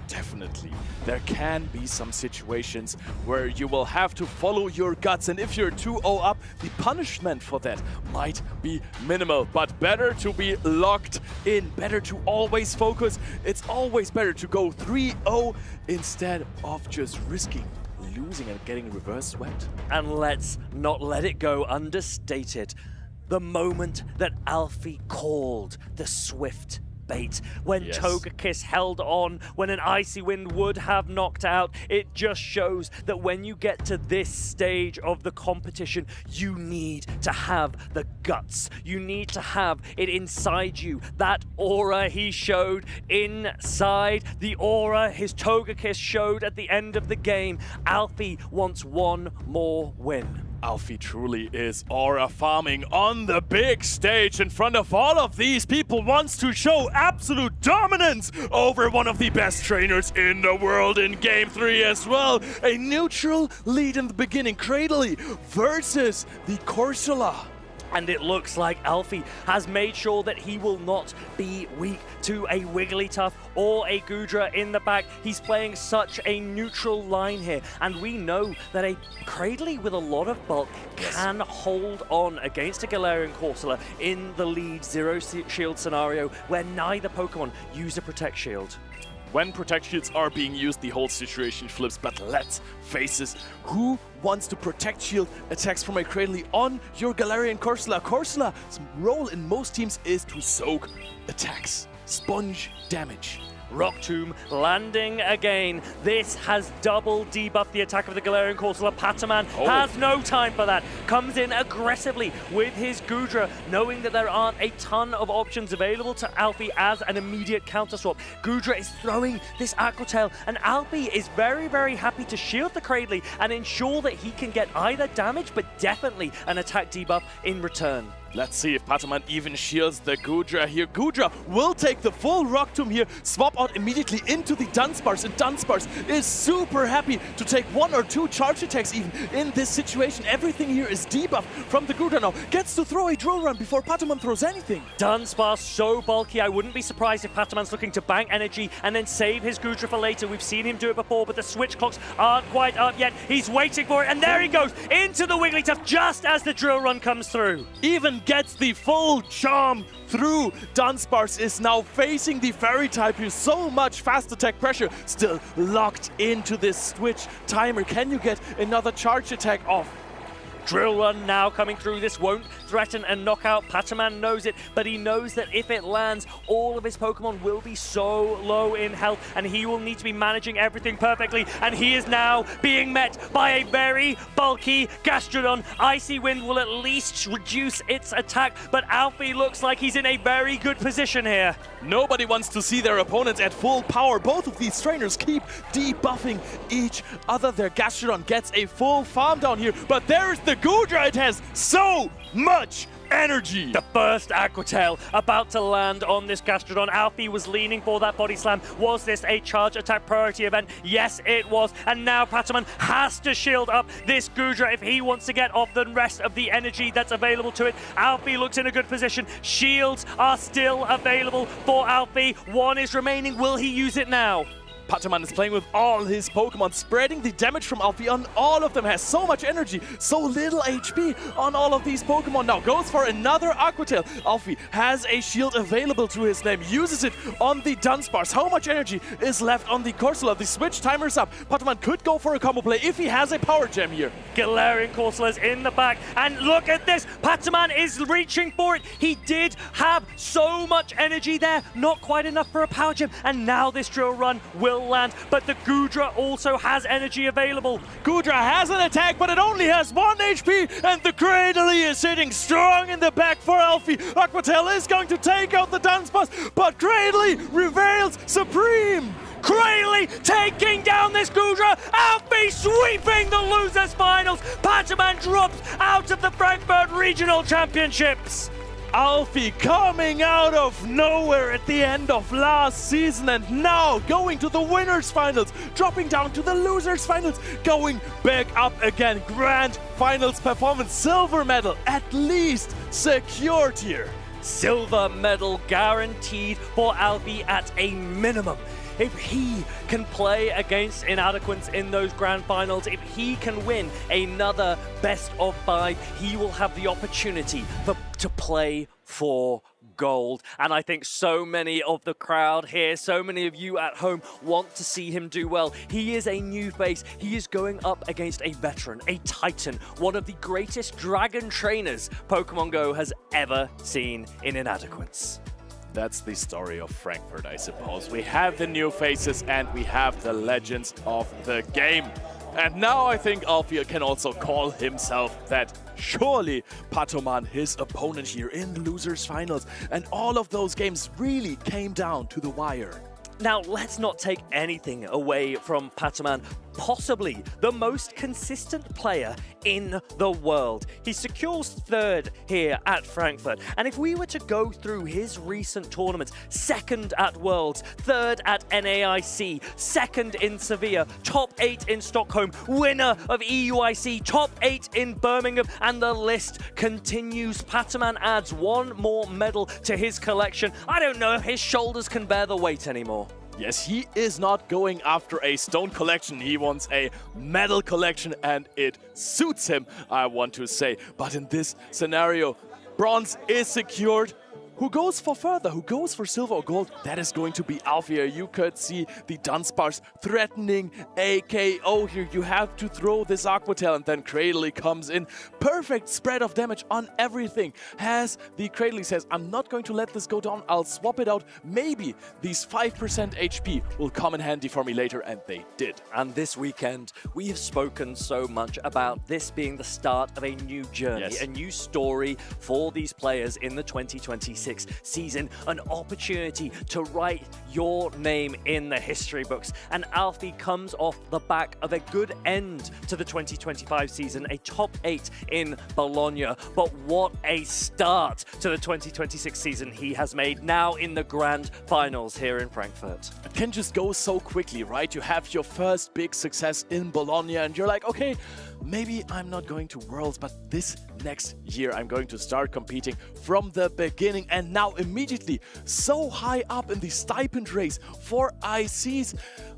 Definitely. There can be some situations where you will have to follow your guts, and if you're 2-0 up, the punishment for that might be minimal. But better to be locked in, better to always focus. It's always better to go 3-0 instead of just risking losing and getting reverse swept. And let's not let it go understated. The moment that Alfie called the swift bait, when Togekiss held on, when an Icy Wind would have knocked out, it just shows that when you get to this stage of the competition, you need to have the guts. You need to have it inside you. That aura he showed inside, the aura his Togekiss showed at the end of the game. Alfie wants one more win. Alfie truly is aura farming on the big stage in front of all of these people, wants to show absolute dominance over one of the best trainers in the world in Game 3 as well. A neutral lead in the beginning, Cradley versus the Corsola. And it looks like Alfie has made sure that he will not be weak to a Wigglytuff or a Goodra in the back. He's playing such a neutral line here. And we know that a Cradley with a lot of bulk can hold on against a Galarian Corsola in the lead zero shield scenario where neither Pokemon use a Protect Shield. When Protect Shields are being used, the whole situation flips, but let's face it, who wants to Protect Shield attacks from a Cradley on your Galarian Corsola? Corsola's role in most teams is to soak attacks, sponge damage. Rock Tomb landing again. This has double debuffed the attack of the Galarian Corsola. Paman has no time for that. Comes in aggressively with his Goodra, knowing that there aren't a ton of options available to Alfie as an immediate counter swap. Goodra is throwing this Aqua Tail, and Alfie is very, very happy to shield the Cradley and ensure that he can get either damage, but definitely an attack debuff in return. Let's see if Paman even shields the Goodra here. Goodra will take the full Rock Tomb here, swap out immediately into the Dunsparce, and Dunsparce is super happy to take 1 or 2 charge attacks even in this situation. Everything here is debuffed from the Goodra now. Gets to throw a Drill Run before Paman throws anything. Dunsparce so bulky, I wouldn't be surprised if Pataman's looking to bank energy and then save his Goodra for later. We've seen him do it before, but the switch clocks aren't quite up yet. He's waiting for it, and there he goes into the Wigglytuff just as the Drill Run comes through. Even gets the full charm through. Dunsparce is now facing the Fairy type here. So much fast attack pressure. Still locked into this switch timer. Can you get another charge attack off? Drill Run now coming through. This won't threaten a knockout. Paman knows it, but he knows that if it lands, all of his Pokemon will be so low in health, and he will need to be managing everything perfectly. And he is now being met by a very bulky Gastrodon. Icy Wind will at least reduce its attack, but Alfie looks like he's in a very good position here. Nobody wants to see their opponents at full power. Both of these trainers keep debuffing each other. Their Gastrodon gets a full farm down here, but there's the Goodra. It has so much energy. The first Aqua Tail about to land on this Gastrodon. Alfie was leaning for that body slam. Was this a charge attack priority event? Yes, it was. And now Paman has to shield up this Goodra if he wants to get off the rest of the energy that's available to it. Alfie looks in a good position. Shields are still available for Alfie. One is remaining. Will he use it now? Paman is playing with all his Pokemon, spreading the damage from Alfie on all of them. Has so much energy, so little HP on all of these Pokemon. Now goes for another Aqua Tail. Alfie has a shield available to his name, uses it on the Dunsparce. How much energy is left on the Corsola? The switch timer's up. Paman could go for a combo play if he has a Power Gem here. Galarian Corsola's in the back, and look at this. Paman is reaching for it. He did have so much energy there, not quite enough for a Power Gem, and now this Drill Run will will land, but the Goodra also has energy available. Goodra has an attack, but it only has 1 HP, and the Cradley is sitting strong in the back for Alfie. Aquatel is going to take out the Dunsparce, but Cradley reveals supreme. Cradley taking down this Goodra. Alfie sweeping the losers finals. Paman drops out of the Frankfurt Regional Championships. Alfie coming out of nowhere at the end of last season and now going to the winners finals, dropping down to the losers finals, going back up again. Grand finals performance, silver medal at least secured here. Silver medal guaranteed for Alfie at a minimum. If he can play against Inadequins in those grand finals, if he can win another best of 5, he will have the opportunity to play for gold. And I think so many of the crowd here, so many of you at home want to see him do well. He is a new face. He is going up against a veteran, a titan, one of the greatest dragon trainers Pokemon Go has ever seen in Inadequins. That's the story of Frankfurt, I suppose. We have the new faces and we have the legends of the game. And now I think Alfie can also call himself that. Surely Paman, his opponent here in the losers finals, and all of those games really came down to the wire. Now, let's not take anything away from Paman, possibly the most consistent player in the world. He secures 3rd here at Frankfurt. And if we were to go through his recent tournaments, 2nd at Worlds, 3rd at NAIC, 2nd in Sevilla, top 8 in Stockholm, winner of EUIC, top 8 in Birmingham, and the list continues. Paman adds 1 more medal to his collection. I don't know if his shoulders can bear the weight anymore. Yes, he is not going after a stone collection. He wants a medal collection, and it suits him, I want to say. But in this scenario, bronze is secured. Who goes for further? Who goes for silver or gold? That is going to be Alfie. You could see the Dunsparce threatening a KO here. You have to throw this Aquatel, and then Cradley comes in. Perfect spread of damage on everything. Has the Cradley says, I'm not going to let this go down. I'll swap it out. Maybe these 5% HP will come in handy for me later, and they did. And this weekend, we have spoken so much about this being the start of a new journey, Yes. a new story for these players in the 2026 season, an opportunity to write your name in the history books. And Alfie comes off the back of a good end to the 2025 season, a top 8 in Bologna. But what a start to the 2026 season he has made, now in the grand finals here in Frankfurt. It can just go so quickly, right? You have your first big success in Bologna, and you're like, okay, maybe I'm not going to Worlds, but this next year I'm going to start competing from the beginning. And now immediately so high up in the stipend race for ICs,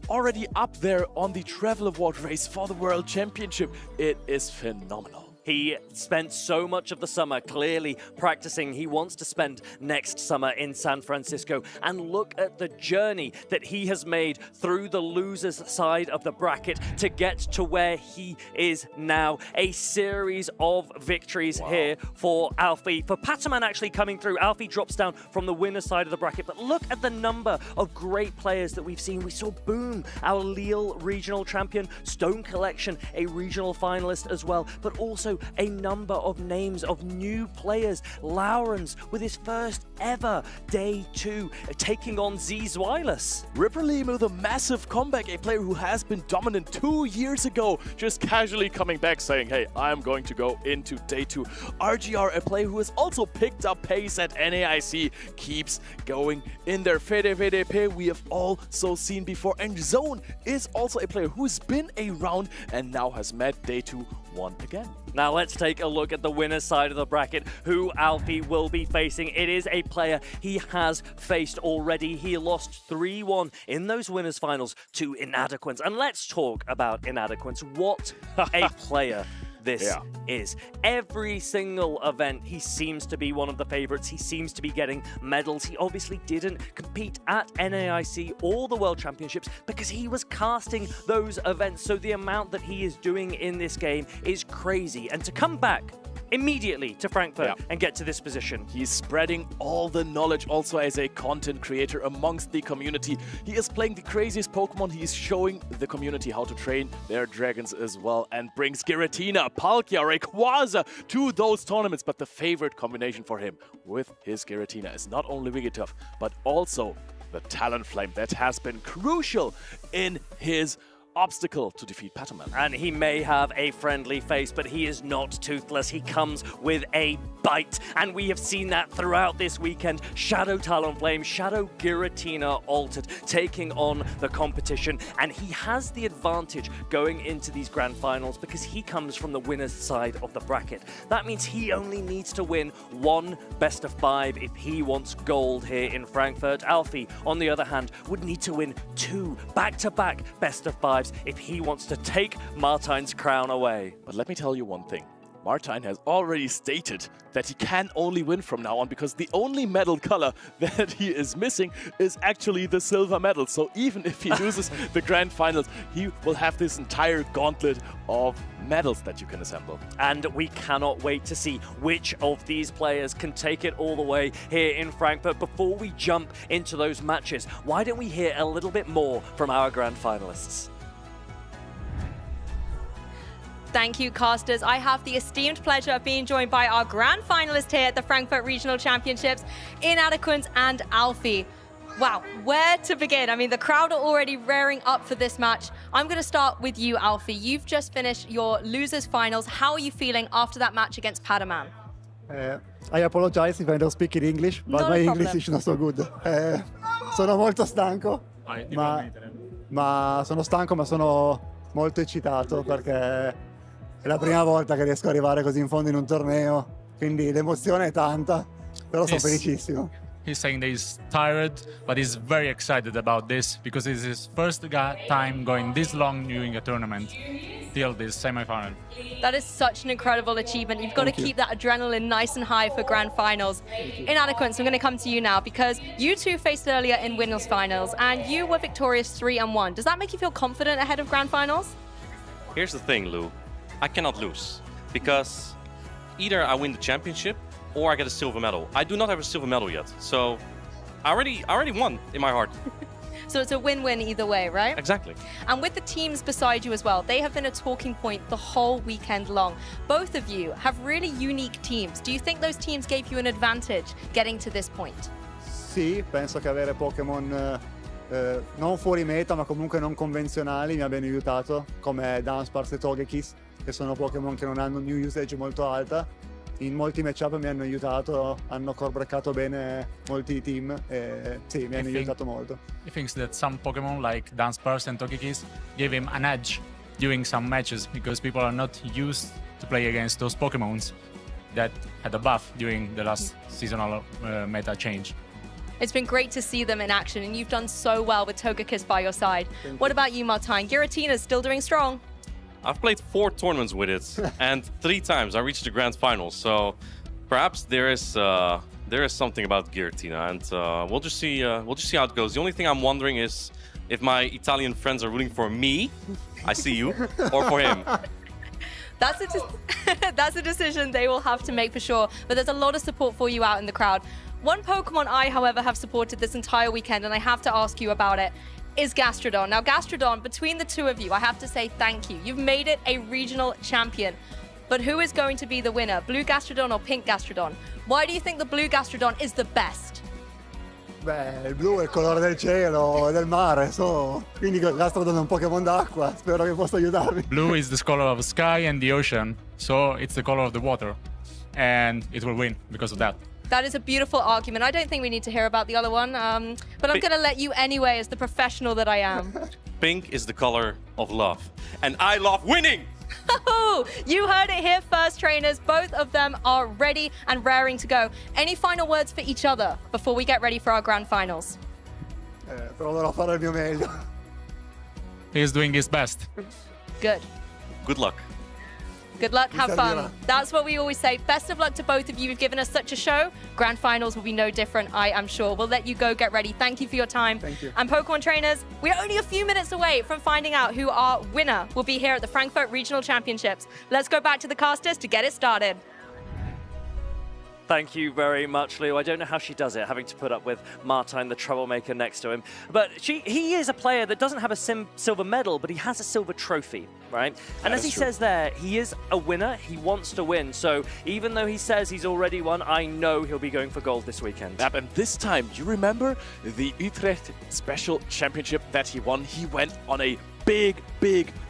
already up there on the travel award race for the World Championship. It is phenomenal. He spent so much of the summer clearly practicing. He wants to spend next summer in San Francisco. And look at the journey that he has made through the losers side of the bracket to get to where he is now. A series of victories here for Alfie. For Paman actually coming through, Alfie drops down from the winner side of the bracket. But look at the number of great players that we've seen. We saw Boom, our Lille regional champion, Stone Collection, a regional finalist as well, but also a number of names of new players. Laurens with his first ever day 2, taking on Z Zweilis. Ripley with a massive comeback, a player who has been dominant 2 years ago, just casually coming back saying, hey, I'm going to go into day 2. RGR, a player who has also picked up pace at NAIC, keeps going in there. Fede VDP we have also seen before, and Zone is also a player who's been around and now has met day 2 won again. Now let's take a look at the winner's side of the bracket, who Alfie will be facing. It is a player he has faced already. He lost 3-1 in those winners finals to Inadequins. And let's talk about Inadequins. What a player this is. Every single event, he seems to be one of the favorites. He seems to be getting medals. He obviously didn't compete at NAIC or the World Championships because he was casting those events. So the amount that he is doing in this game is crazy. And to come back immediately to Frankfurt and get to this position. He's spreading all the knowledge also as a content creator amongst the community. He is playing the craziest Pokemon. He is showing the community how to train their dragons as well and brings Giratina, Palkia, Rayquaza to those tournaments. But the favorite combination for him with his Giratina is not only Wigglytuff, but also the Talonflame that has been crucial in his obstacle to defeat Paman. And he may have a friendly face, but he is not toothless. He comes with a bite. And we have seen that throughout this weekend. Shadow Talonflame, Shadow Giratina altered, taking on the competition. And he has the advantage going into these grand finals because he comes from the winner's side of the bracket. That means he only needs to win one best of 5 if he wants gold here in Frankfurt. Alfie, on the other hand, would need to win 2 back-to-back best of 5s if he wants to take Martine's crown away. But let me tell you one thing. Martine has already stated that he can only win from now on because the only medal color that he is missing is actually the silver medal. So even if he loses the grand finals, he will have this entire gauntlet of medals that you can assemble. And we cannot wait to see which of these players can take it all the way here in Frankfurt. Before we jump into those matches, why don't we hear a little bit more from our grand finalists? Thank you, casters. I have the esteemed pleasure of being joined by our grand finalists here at the Frankfurt Regional Championships, Inadequins and Alfie. Wow, where to begin? I mean, the crowd are already rearing up for this match. I'm going to start with you, Alfie. You've just finished your losers finals. How are you feeling after that match against Paman? I apologize if I don't speak in English, but Not my a problem. English is not so good. Sono molto stanco, ma sono stanco, ma sono molto eccitato perché è la prima volta che riesco ad arrivare così in fondo in un torneo, quindi l'emozione è tanta, però sono felicissimo. He's saying that he's tired, but he's very excited about this because it's his first time going this long during a tournament till this semi-final. That is such an incredible achievement. You've got to keep that adrenaline nice and high for grand finals. Inadequins, I'm going to come to you now because you two faced earlier in winners finals and you were victorious 3-1. Does that make you feel confident ahead of grand finals? Here's the thing, Lou. I cannot lose because either I win the championship or I get a silver medal. I do not have a silver medal yet, so I already won in my heart. So it's a win-win either way, right? Exactly. And with the teams beside you as well, they have been a talking point the whole weekend long. Both of you have really unique teams. Do you think those teams gave you an advantage getting to this point? Sì, penso che avere Pokémon non fuori meta, ma comunque non convenzionali mi abbiano aiutato, come Dunsparce e Togekiss, che sono Pokémon che non hanno new usage molto alta. In molti matchup mi hanno aiutato, hanno core breakato bene molti team e sì, mi hanno aiutato molto. He thinks that some Pokemon like Dunsparce and Togekiss gave him an edge during some matches because people are not used to play against those Pokemons that had a buff during the last seasonal meta change. It's been great to see them in action, and you've done so well with Togekiss by your side. What about you, Martine? Giratina's still doing strong. I've played 4 tournaments with it, and 3 times I reached the grand finals. So perhaps there is something about Giratina, and we'll just see how it goes. The only thing I'm wondering is if my Italian friends are rooting for me, I see you, or for him. That's a decision they will have to make for sure. But there's a lot of support for you out in the crowd. One Pokemon I, however, have supported this entire weekend, and I have to ask you about it, is Gastrodon. Now, Gastrodon, between the two of you, I have to say thank you. You've made it a regional champion. But who is going to be the winner, Blue Gastrodon or Pink Gastrodon? Why do you think the Blue Gastrodon is the best? Beh, il blu è il colore del cielo e del mare, quindi Gastrodon è un Pokémon d'acqua, spero che possa aiutarmi. Blue is the color of the sky and the ocean, so it's the color of the water. And it will win because of that. That is a beautiful argument. I don't think we need to hear about the other one, but I'm going to let you anyway as the professional that I am. Pink is the color of love, and I love winning! You heard it here first, trainers. Both of them are ready and raring to go. Any final words for each other before we get ready for our grand finals? Proverò a fare il mio meglio. He is doing his best. Good. Good luck. Good luck, have fun. That's what we always say. Best of luck to both of you. You've given us such a show. Grand finals will be no different, I am sure. We'll let you go get ready. Thank you for your time. Thank you. And Pokemon trainers, we're only a few minutes away from finding out who our winner will be here at the Frankfurt Regional Championships. Let's go back to the casters to get it started. Thank you very much, Lou. I don't know how she does it, having to put up with Martine, the troublemaker, next to him. But he is a player that doesn't have a silver medal, but he has a silver trophy, right? And as he says there, he is a winner. He wants to win. So even though he says he's already won, I know he'll be going for gold this weekend. Yep, and this time, you remember the Utrecht Special Championship that he won? He went on a big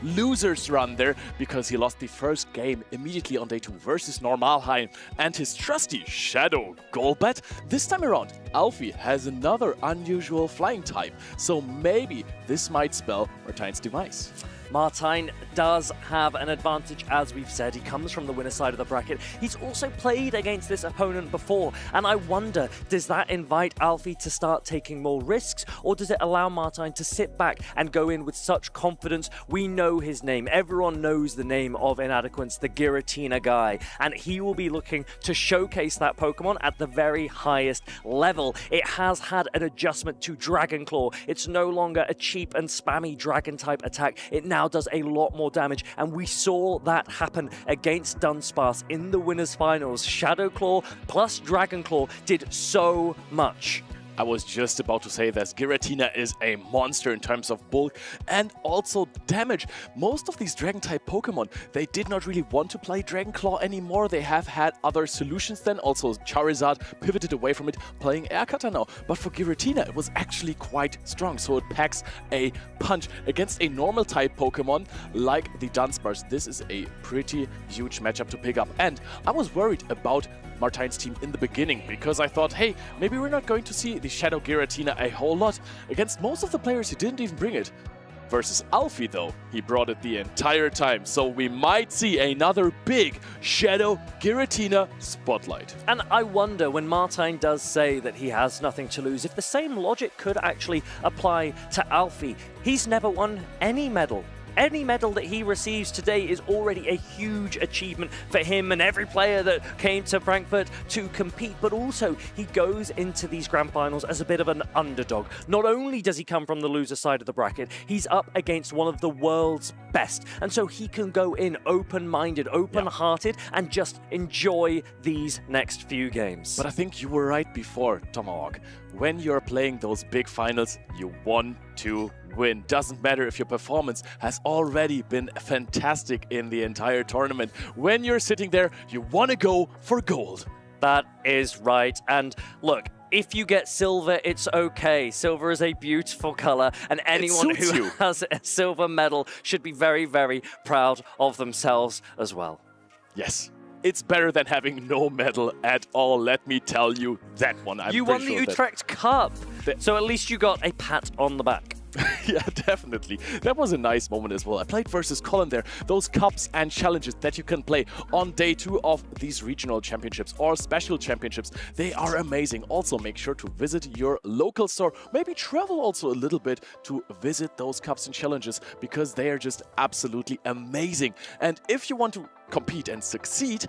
losers run there because he lost the first game immediately on day 2 versus Normalheim and his trusty Shadow Golbat. This time around, Alfie has another unusual flying type, so maybe this might spell Martine's demise. Martine does have an advantage, as we've said. He comes from the winner side of the bracket. He's also played against this opponent before, and I wonder, does that invite Alfie to start taking more risks, or does it allow Martine to sit back and go in with such confidence? We know his name. Everyone knows the name of Inadequins, the Giratina guy, and he will be looking to showcase that Pokemon at the very highest level. It has had an adjustment to Dragon Claw. It's no longer a cheap and spammy Dragon-type attack. It now does a lot more damage, and we saw that happen against Dunsparce in the winners finals. Shadow Claw plus Dragon Claw did so much. I was just about to say that Giratina is a monster in terms of bulk and also damage. Most of these Dragon-type Pokemon, they did not really want to play Dragon Claw anymore. They have had other solutions then. Also, Charizard pivoted away from it, playing Air Cutter now. But for Giratina, it was actually quite strong. So it packs a punch against a normal-type Pokemon like the Dunsparce. This is a pretty huge matchup to pick up. And I was worried about Martine's team in the beginning because I thought, hey, maybe we're not going to see the Shadow Giratina a whole lot. Against most of the players, he didn't even bring it. Versus Alfie, though, he brought it the entire time. So we might see another big Shadow Giratina spotlight. And I wonder, when Martine does say that he has nothing to lose, if the same logic could actually apply to Alfie. He's never won any medal. Any medal that he receives today is already a huge achievement for him and every player that came to Frankfurt to compete, but also he goes into these grand finals as a bit of an underdog. Not only does he come from the loser side of the bracket, he's up against one of the world's best, and so he can go in open-minded, open-hearted, and just enjoy these next few games. But I think you were right before, Tomahawk. When you're playing those big finals, you want to win. Doesn't matter if your performance has already been fantastic in the entire tournament. When you're sitting there, you want to go for gold. That is right. And look, if you get silver, it's okay. Silver is a beautiful color, and anyone who has a silver medal should be very, very proud of themselves as well. Yes. It's better than having no medal at all, let me tell you that one. You won the Utrecht Cup, so at least you got a pat on the back. Yeah, definitely. That was a nice moment as well. I played versus Colin there. Those cups and challenges that you can play on day 2 of these regional championships or special championships, they are amazing. Also, make sure to visit your local store. Maybe travel also a little bit to visit those cups and challenges because they are just absolutely amazing. And if you want to compete and succeed,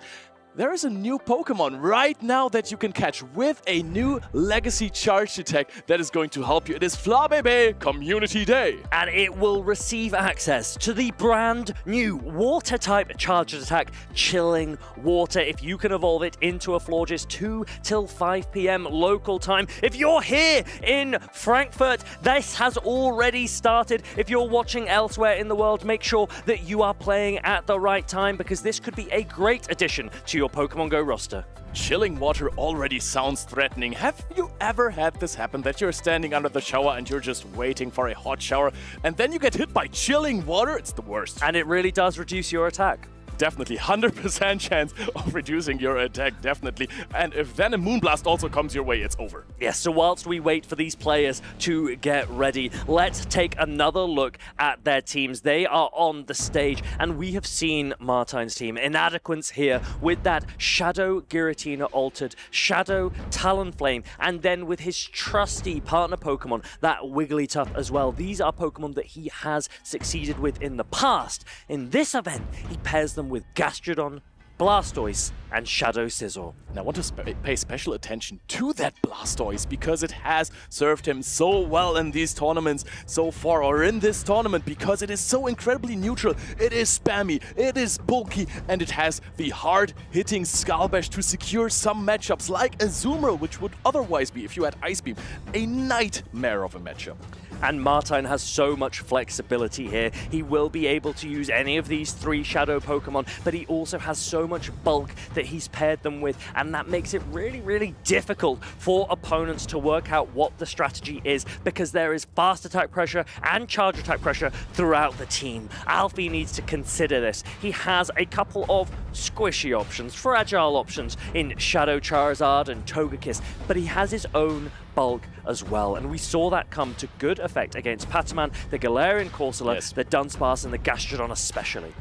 there is a new Pokemon right now that you can catch with a new legacy charge attack that is going to help you. It is Flabébé Community Day. And it will receive access to the brand new water-type charge attack, Chilling Water, if you can evolve it into a Florges 2 till 5 p.m. local time. If you're here in Frankfurt, this has already started. If you're watching elsewhere in the world, make sure that you are playing at the right time because this could be a great addition to your Pokémon GO roster. Chilling water already sounds threatening. Have you ever had this happen that you're standing under the shower and you're just waiting for a hot shower and then you get hit by chilling water? It's the worst. And it really does reduce your attack. Definitely, 100% chance of reducing your attack, definitely. And if then a Moonblast also comes your way, it's over. Yes, so whilst we wait for these players to get ready, let's take another look at their teams. They are on the stage, and we have seen Martine's team, Inadequins here, with that Shadow Giratina altered, Shadow Talonflame, and then with his trusty partner Pokemon, that Wigglytuff as well. These are Pokemon that he has succeeded with in the past. In this event, he pairs them with Gastrodon, Blastoise, and Shadow Scizor. And I want to pay special attention to that Blastoise because it has served him so well in these tournaments so far, or in this tournament, because it is so incredibly neutral. It is spammy, it is bulky, and it has the hard-hitting Skull Bash to secure some matchups like a Azumarill, which would otherwise be, if you had Ice Beam, a nightmare of a matchup. And Martine has so much flexibility here. He will be able to use any of these 3 Shadow Pokemon, but he also has so much bulk that he's paired them with, and that makes it really, really difficult for opponents to work out what the strategy is, because there is fast attack pressure and charge attack pressure throughout the team. Alfie needs to consider this. He has a couple of squishy options, fragile options in Shadow Charizard and Togekiss, but he has his own bulk as well, and we saw that come to good effect against Paman, the Galarian Corsola, the Dunsparce, and the Gastrodon especially.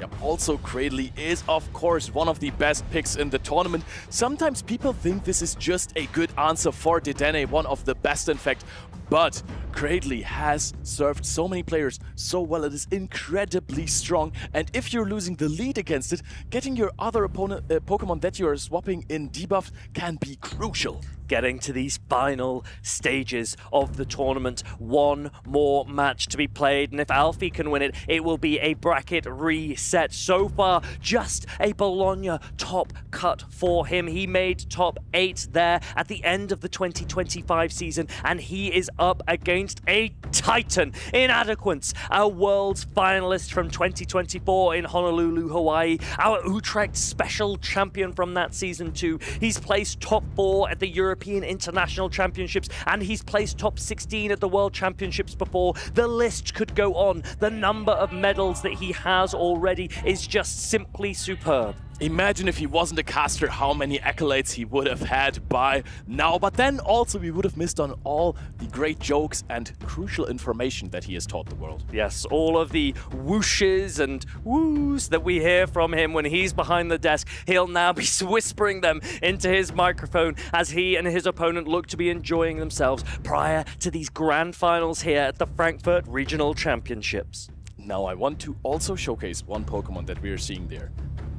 Yep. Also, Cradley is, of course, one of the best picks in the tournament. Sometimes people think this is just a good answer for Dedenne, one of the best, in fact. But Cradley has served so many players so well. It is incredibly strong. And if you're losing the lead against it, getting your other opponent Pokemon that you're swapping in debuffed can be crucial. Getting to these final stages of the tournament, one more match to be played, and if Alfie can win it, it will be a bracket reset. So far, just a Bologna top cut for him. He made top 8 there at the end of the 2025 season, and he is up against a titan, Inadequins, our world's finalist from 2024 in Honolulu, Hawaii, our Utrecht special champion from that season too. He's placed top 4 at the European International Championships, and he's placed top 16 at the World Championships before. The list could go on. The number of medals that he has already is just simply superb. Imagine if he wasn't a caster, how many accolades he would have had by now. But then also we would have missed on all the great jokes and crucial information that he has taught the world. Yes, all of the whooshes and woos that we hear from him when he's behind the desk, he'll now be whispering them into his microphone as he and his opponent look to be enjoying themselves prior to these grand finals here at the Frankfurt Regional Championships. Now I want to also showcase one Pokemon that we are seeing there.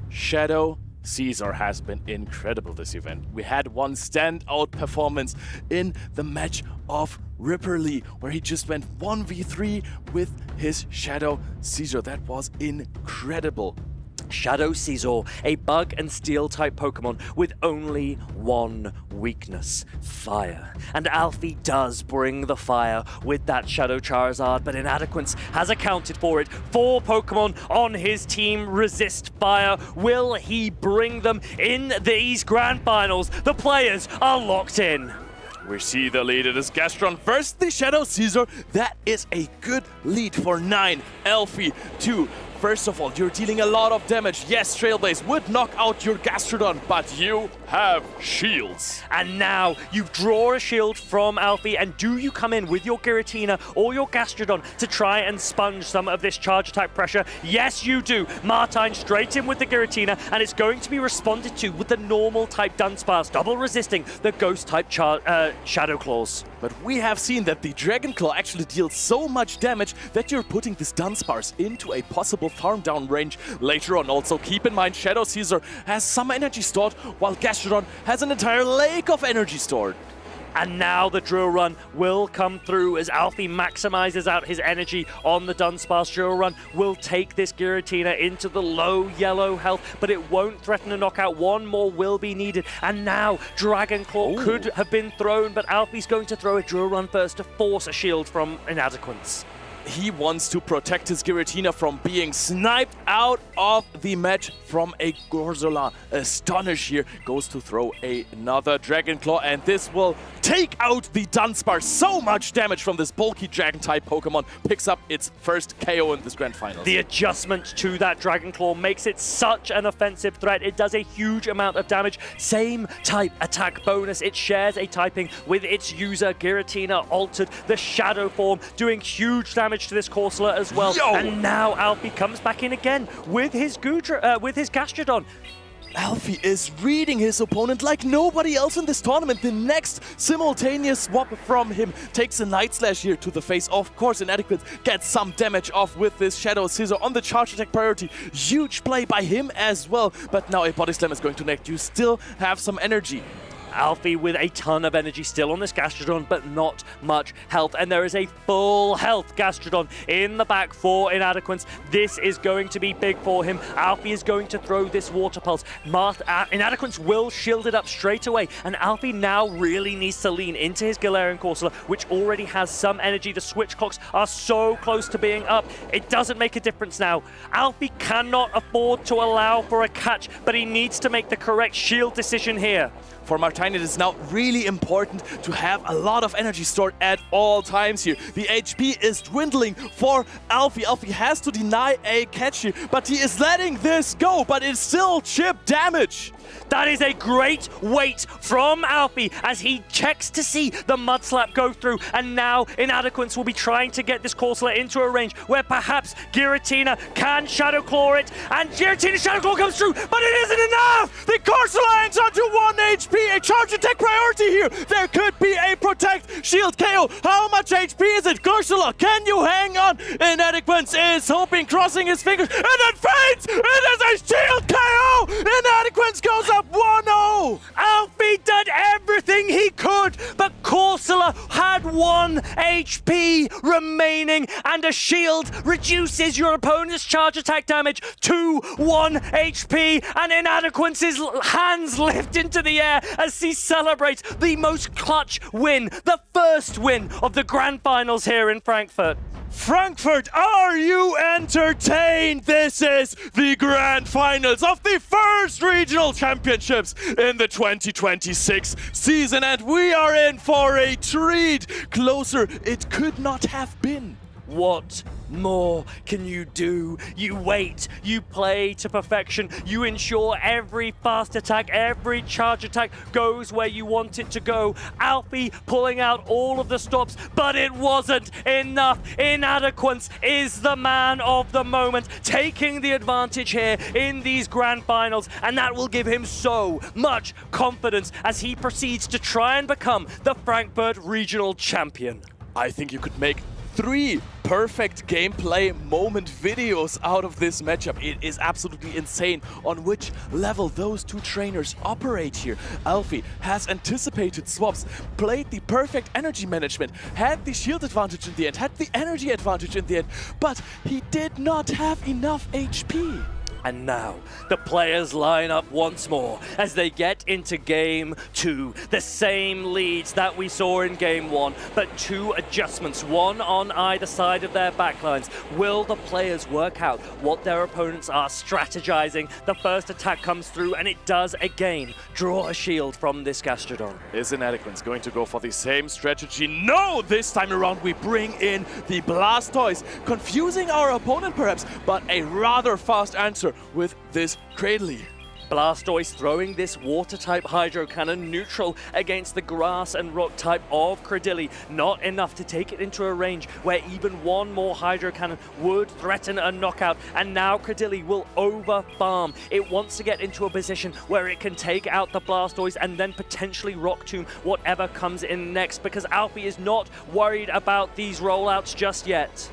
Shadow Scizor has been incredible this event. We had one standout performance in the match of Ripley, where he just went 1v3 with his Shadow Scizor. That was incredible. Shadow Scizor, a bug and steel type Pokemon with only one weakness, fire. And Alfie does bring the fire with that Shadow Charizard, but Inadequins has accounted for it. 4 Pokemon on his team resist fire. Will he bring them in these grand finals? The players are locked in. We see the lead. It is Gastrodon versus the Shadow Scizor. That is a good lead for 9. Alfie 2. First of all, you're dealing a lot of damage. Yes, Trailblaze would knock out your Gastrodon, but you have shields. And now you draw a shield from Alfie, and do you come in with your Giratina or your Gastrodon to try and sponge some of this charge attack pressure? Yes, you do. Martine straight in with the Giratina, and it's going to be responded to with the normal type Dunsparce, double resisting the ghost type Shadow Claws. But we have seen that the Dragon Claw actually deals so much damage that you're putting this Dunsparce into a possible farm down range later on. Also keep in mind, Shadow Scizor has some energy stored, while Gastrodon has an entire lake of energy stored. And now the drill run will come through as Alfie maximizes out his energy on the Dunsparce. Drill run will take this Giratina into the low yellow health, but it won't threaten a knockout. One more will be needed. And now Dragon Claw could have been thrown, but Alfie's going to throw a drill run first to force a shield from Inadequins. He wants to protect his Giratina from being sniped out of the match from a Corsola. Astonish here goes to throw another Dragon Claw, and this will take out the Dunsparce. So much damage from this bulky Dragon-type Pokemon. Picks up its first KO in this Grand Finals. The adjustment to that Dragon Claw makes it such an offensive threat. It does a huge amount of damage. Same type attack bonus. It shares a typing with its user. Giratina altered the Shadow form, doing huge damage to this Corsola as well. And now Alfie comes back in again with his Gastrodon. Alfie is reading his opponent like nobody else in this tournament. The next simultaneous swap from him takes a Night Slash here to the face. Of course, Inadequins gets some damage off with this Shadow Scissor on the charge attack priority. Huge play by him as well. But now a Body Slam is going to connect. You still have some energy. Alfie with a ton of energy still on this Gastrodon, but not much health. And there is a full health Gastrodon in the back for Inadequins. This is going to be big for him. Alfie is going to throw this Water Pulse. Inadequins will shield it up straight away. And Alfie now really needs to lean into his Galarian Corsola, which already has some energy. The switch clocks are so close to being up. It doesn't make a difference now. Alfie cannot afford to allow for a catch, but he needs to make the correct shield decision here. For Martijn, it is now really important to have a lot of energy stored at all times here. The HP is dwindling for Alfie. Alfie has to deny a catch here, but he is letting this go, but it's still chip damage. That is a great wait from Alfie as he checks to see the Mud Slap go through. And now Inadequins will be trying to get this Corsola into a range where perhaps Giratina can Shadow Claw it. And Giratina's Shadow Claw comes through, but it isn't enough! The Corsola ends onto 1 HP, a charge attack priority here. There could be a Protect Shield KO. How much HP is it? Corsola, can you hang on? Inadequins is hoping, crossing his fingers, and then faints! It is a Shield KO! Inadequins goes up 1-0! Alfie did everything he could, but Corsola had 1 HP remaining, and a shield reduces your opponent's charge attack damage to 1 HP, and Inadequins' hands lift into the air as he celebrates the most clutch win, the first win of the Grand Finals here in Frankfurt. Frankfurt, are you entertained? This is the Grand Finals of the first Regional Championships in the 2026 season, and we are in for a treat. Closer it could not have been. What more can you do? You wait, you play to perfection, you ensure every fast attack, every charge attack goes where you want it to go. Alfie pulling out all of the stops, but it wasn't enough. Inadequins is the man of the moment, taking the advantage here in these Grand Finals, and that will give him so much confidence as he proceeds to try and become the Frankfurt Regional Champion. I think you could make 3 perfect gameplay moment videos out of this matchup. It is absolutely insane on which level those two trainers operate here. Alfie has anticipated swaps, played the perfect energy management, had the shield advantage in the end, had the energy advantage in the end, but he did not have enough HP. And now, the players line up once more as they get into Game 2. The same leads that we saw in Game 1, but 2 adjustments, one on either side of their backlines. Will the players work out what their opponents are strategizing? The first attack comes through, and it does again draw a shield from this Gastrodon. Is Inadequins going to go for the same strategy? No! This time around we bring in the Blastoise, confusing our opponent perhaps, but a rather fast answer with this Cradley. Blastoise throwing this water-type Hydro Cannon neutral against the grass and rock type of Cradilly. Not enough to take it into a range where even one more Hydro Cannon would threaten a knockout. And now Cradilly will over-farm. It wants to get into a position where it can take out the Blastoise and then potentially Rock Tomb whatever comes in next, because Alfie is not worried about these rollouts just yet.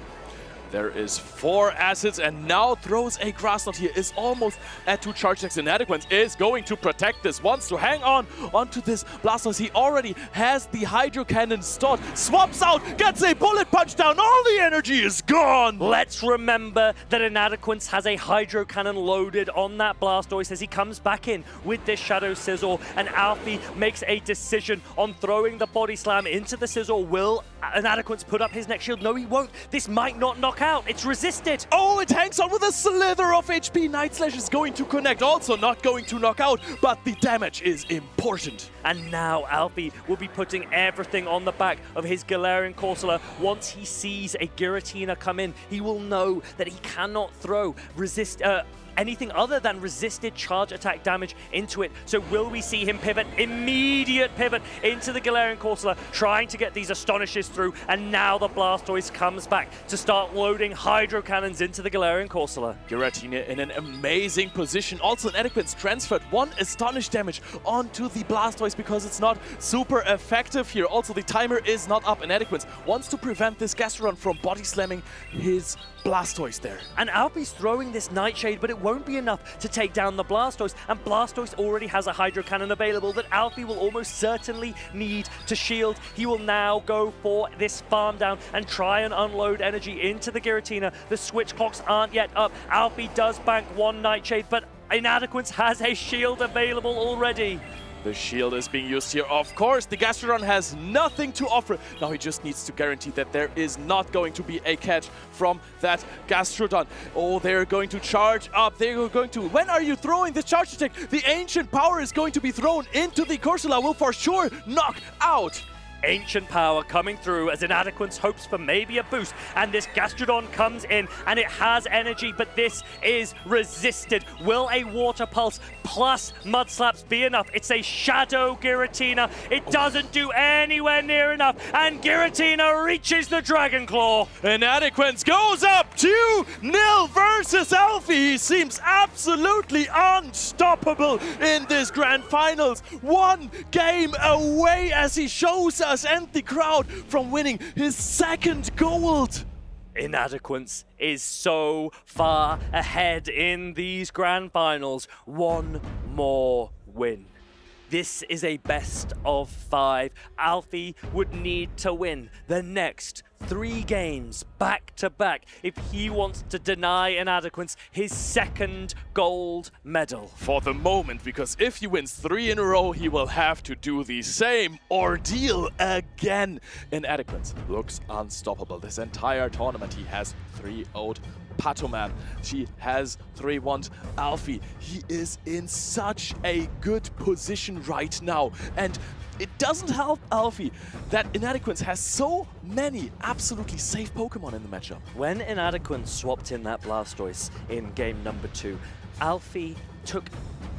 There is 4 assets and now throws a Grass Knot here. Is almost at 2 charge attacks. Inadequins is going to protect this. Wants to hang on onto this Blastoise. He already has the Hydro Cannon stored. Swaps out, gets a Bullet Punch down. All the energy is gone. Let's remember that Inadequins has a Hydro Cannon loaded on that Blastoise as he comes back in with this Shadow Scissor, and Alfie makes a decision on throwing the Body Slam into the Scissor. Will Inadequins put up his next shield? No, he won't. This might not knock out. It's resisted. Oh, it hangs on with a slither of HP. Night Slash is going to connect. Also not going to knock out, but the damage is important. And now Alfie will be putting everything on the back of his Galarian Corsola. Once he sees a Giratina come in, he will know that he cannot throw anything other than resisted charge attack damage into it. So will we see him pivot? Immediate pivot into the Galarian Corsola, trying to get these Astonishes through, and now the Blastoise comes back to start loading Hydro Cannons into the Galarian Corsola. Giratina in an amazing position. Also, Inadequins transferred 1 Astonish damage onto the Blastoise because it's not super effective here. Also, the timer is not up. Inadequins wants to prevent this Gastrodon from body slamming his Blastoise there. And Alfie's throwing this Nightshade, but it won't be enough to take down the Blastoise, and Blastoise already has a Hydro Cannon available that Alfie will almost certainly need to shield. He will now go for this farm down and try and unload energy into the Giratina. The switch clocks aren't yet up. Alfie does bank 1 Nightshade, but Inadequins has a shield available already. The shield is being used here. Of course, the Gastrodon has nothing to offer. Now he just needs to guarantee that there is not going to be a catch from that Gastrodon. Oh, they're going to charge up. They're going to... When are you throwing this charge attack? The Ancient Power is going to be thrown into the Corsola. Will for sure knock out. Ancient Power coming through as Inadequins hopes for maybe a boost, and this Gastrodon comes in and it has energy, but this is resisted. Will a Water Pulse plus Mud Slaps be enough? It's a Shadow Giratina. It doesn't do anywhere near enough, and Giratina reaches the Dragon Claw. Inadequins goes up 2-0 versus Alfie. He seems absolutely unstoppable in this Grand Finals. 1 game away as he shows us and the crowd from winning his 2nd gold. Inadequins is so far ahead in these Grand Finals. 1 more win. This is a best of 5. Alfie would need to win the next 3 games back to back if he wants to deny Inadequins his 2nd gold medal. For the moment, because if he wins 3 in a row, he will have to do the same ordeal again. Inadequins looks unstoppable. This entire tournament, he has 3-0'd Paman. She has 3-1'd Alfie. He is in such a good position right now. And it doesn't help Alfie that Inadequins has so many absolutely safe Pokemon in the matchup. When Inadequins swapped in that Blastoise in game number 2, Alfie took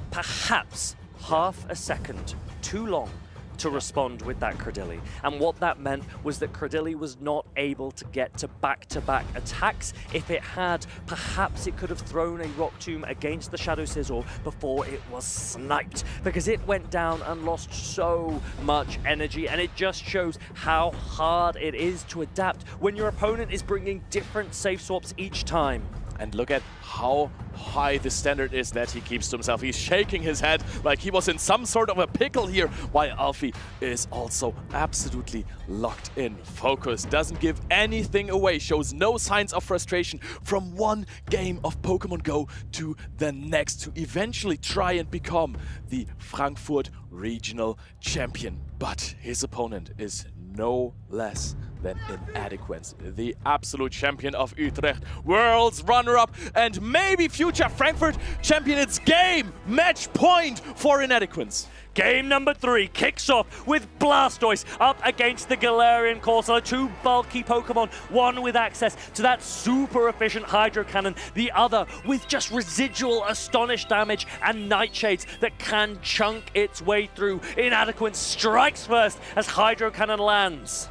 perhaps half a second too long to respond with that Cradily. And what that meant was that Cradily was not able to get to back-to-back attacks. If it had, perhaps it could have thrown a Rock Tomb against the Shadow Scizor before it was sniped, because it went down and lost so much energy, and it just shows how hard it is to adapt when your opponent is bringing different safe swaps each time. And look at how high the standard is that he keeps to himself. He's shaking his head like he was in some sort of a pickle here, while Alfie is also absolutely locked in. Focus, doesn't give anything away, shows no signs of frustration from 1 game of Pokemon Go to the next to eventually try and become the Frankfurt Regional Champion. But his opponent is no less than Inadequins, the absolute champion of Utrecht, world's runner-up, and maybe future Frankfurt champion. It's game match point for Inadequins. Game number 3 kicks off with Blastoise up against the Galarian Corsola. 2 bulky Pokemon, one with access to that super efficient Hydro Cannon, the other with just residual Astonish damage and Nightshades that can chunk its way through. Inadequins strikes first as Hydro Cannon lands.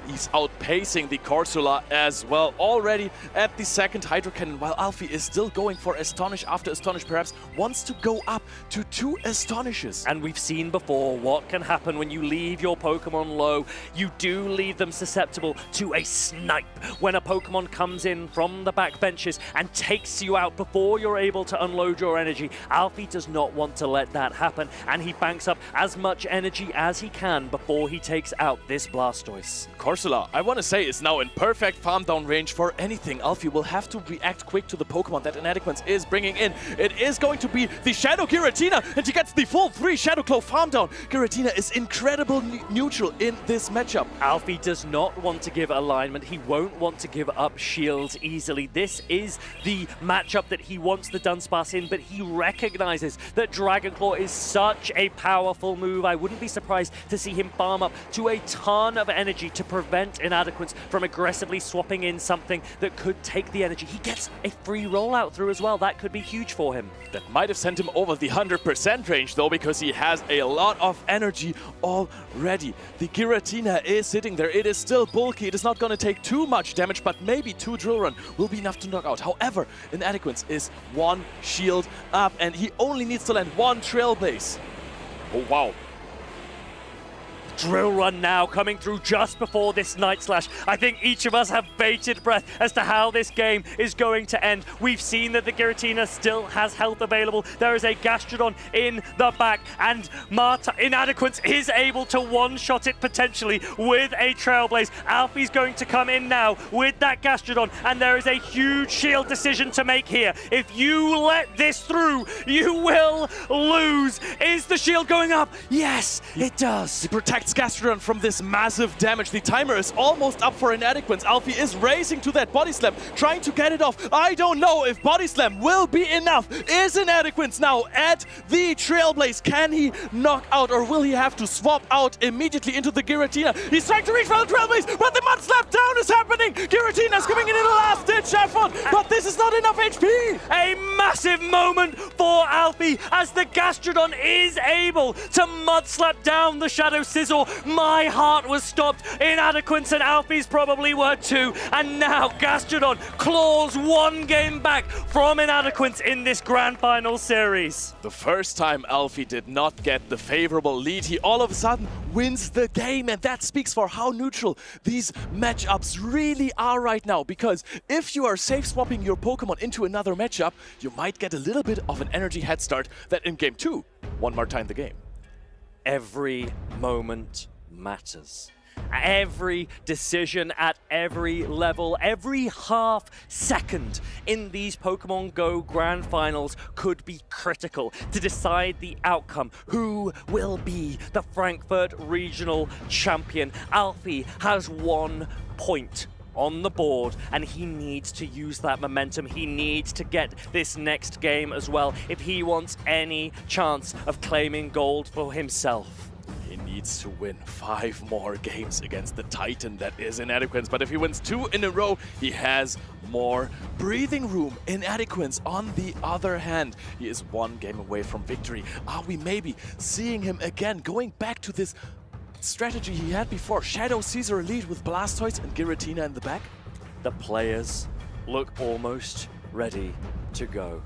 He's outpacing the Corsola as well, already at the 2nd Hydro Cannon, while Alfie is still going for Astonish after Astonish, perhaps wants to go up to 2 Astonishes. And we've seen before what can happen when you leave your Pokemon low. You do leave them susceptible to a snipe when a Pokemon comes in from the back benches and takes you out before you're able to unload your energy. Alfie does not want to let that happen, and he banks up as much energy as he can before he takes out this Blastoise. Corsola, I want to say, is now in perfect farm down range for anything. Alfie will have to react quick to the Pokemon that Inadequins is bringing in. It is going to be the Shadow Giratina, and he gets the full 3 Shadow Claw farm down. Giratina is incredible neutral in this matchup. Alfie does not want to give alignment. He won't want to give up shields easily. This is the matchup that he wants the Dunsparce in, but he recognizes that Dragon Claw is such a powerful move. I wouldn't be surprised to see him farm up to a ton of energy to prevent prevent Inadequins from aggressively swapping in something that could take the energy. He gets a free rollout through as well. That could be huge for him. That might have sent him over the 100% range though, because he has a lot of energy already. The Giratina is sitting there. It is still bulky. It is not going to take too much damage, but maybe 2 Drill Run will be enough to knock out. However, Inadequins is 1 shield up, and he only needs to land 1 Trailblaze. Oh, wow. Drill Run now coming through just before this Night Slash. I think each of us have bated breath as to how this game is going to end. We've seen that the Giratina still has health available. There is a Gastrodon in the back, and Inadequins is able to one-shot it potentially with a Trailblaze. Alfie's going to come in now with that Gastrodon, and there is a huge shield decision to make here. If you let this through, you will lose. Is the shield going up? Yes, it does. He protects Gastrodon from this massive damage. The timer is almost up for Inadequins. Alfie is racing to that Body Slam, trying to get it off. I don't know if Body Slam will be enough. Is Inadequins now at the Trailblaze? Can he knock out, or will he have to swap out immediately into the Giratina? He's trying to reach for the Trailblaze, but the Mud Slap down is happening. Giratina's coming in a last-ditch effort, but this is not enough HP. A massive moment for Alfie as the Gastrodon is able to Mud Slap down the Shadow Sizzle. My heart was stopped. Inadequins and Alfie's probably were too. And now Gastrodon claws 1 game back from Inadequins in this Grand Final series. The first time Alfie did not get the favorable lead, he all of a sudden wins the game, and that speaks for how neutral these matchups really are right now, because if you are safe swapping your Pokemon into another matchup, you might get a little bit of an energy head start that in game 2 won Martijn the game. Every moment matters. Every decision at every level, every half second in these Pokemon Go Grand Finals could be critical to decide the outcome. Who will be the Frankfurt Regional Champion? Alfie has 1 point on the board, and he needs to use that momentum. He needs to get this next game as well if he wants any chance of claiming gold for himself. He needs to win 5 more games against the Titan that is Inadequins, but if he wins 2 in a row, he has more breathing room. Inadequins, on the other hand, he is 1 game away from victory. Are we maybe seeing him again going back to this strategy he had before? Shadow Caesar lead with Blastoise and Giratina in the back? The players look almost ready to go.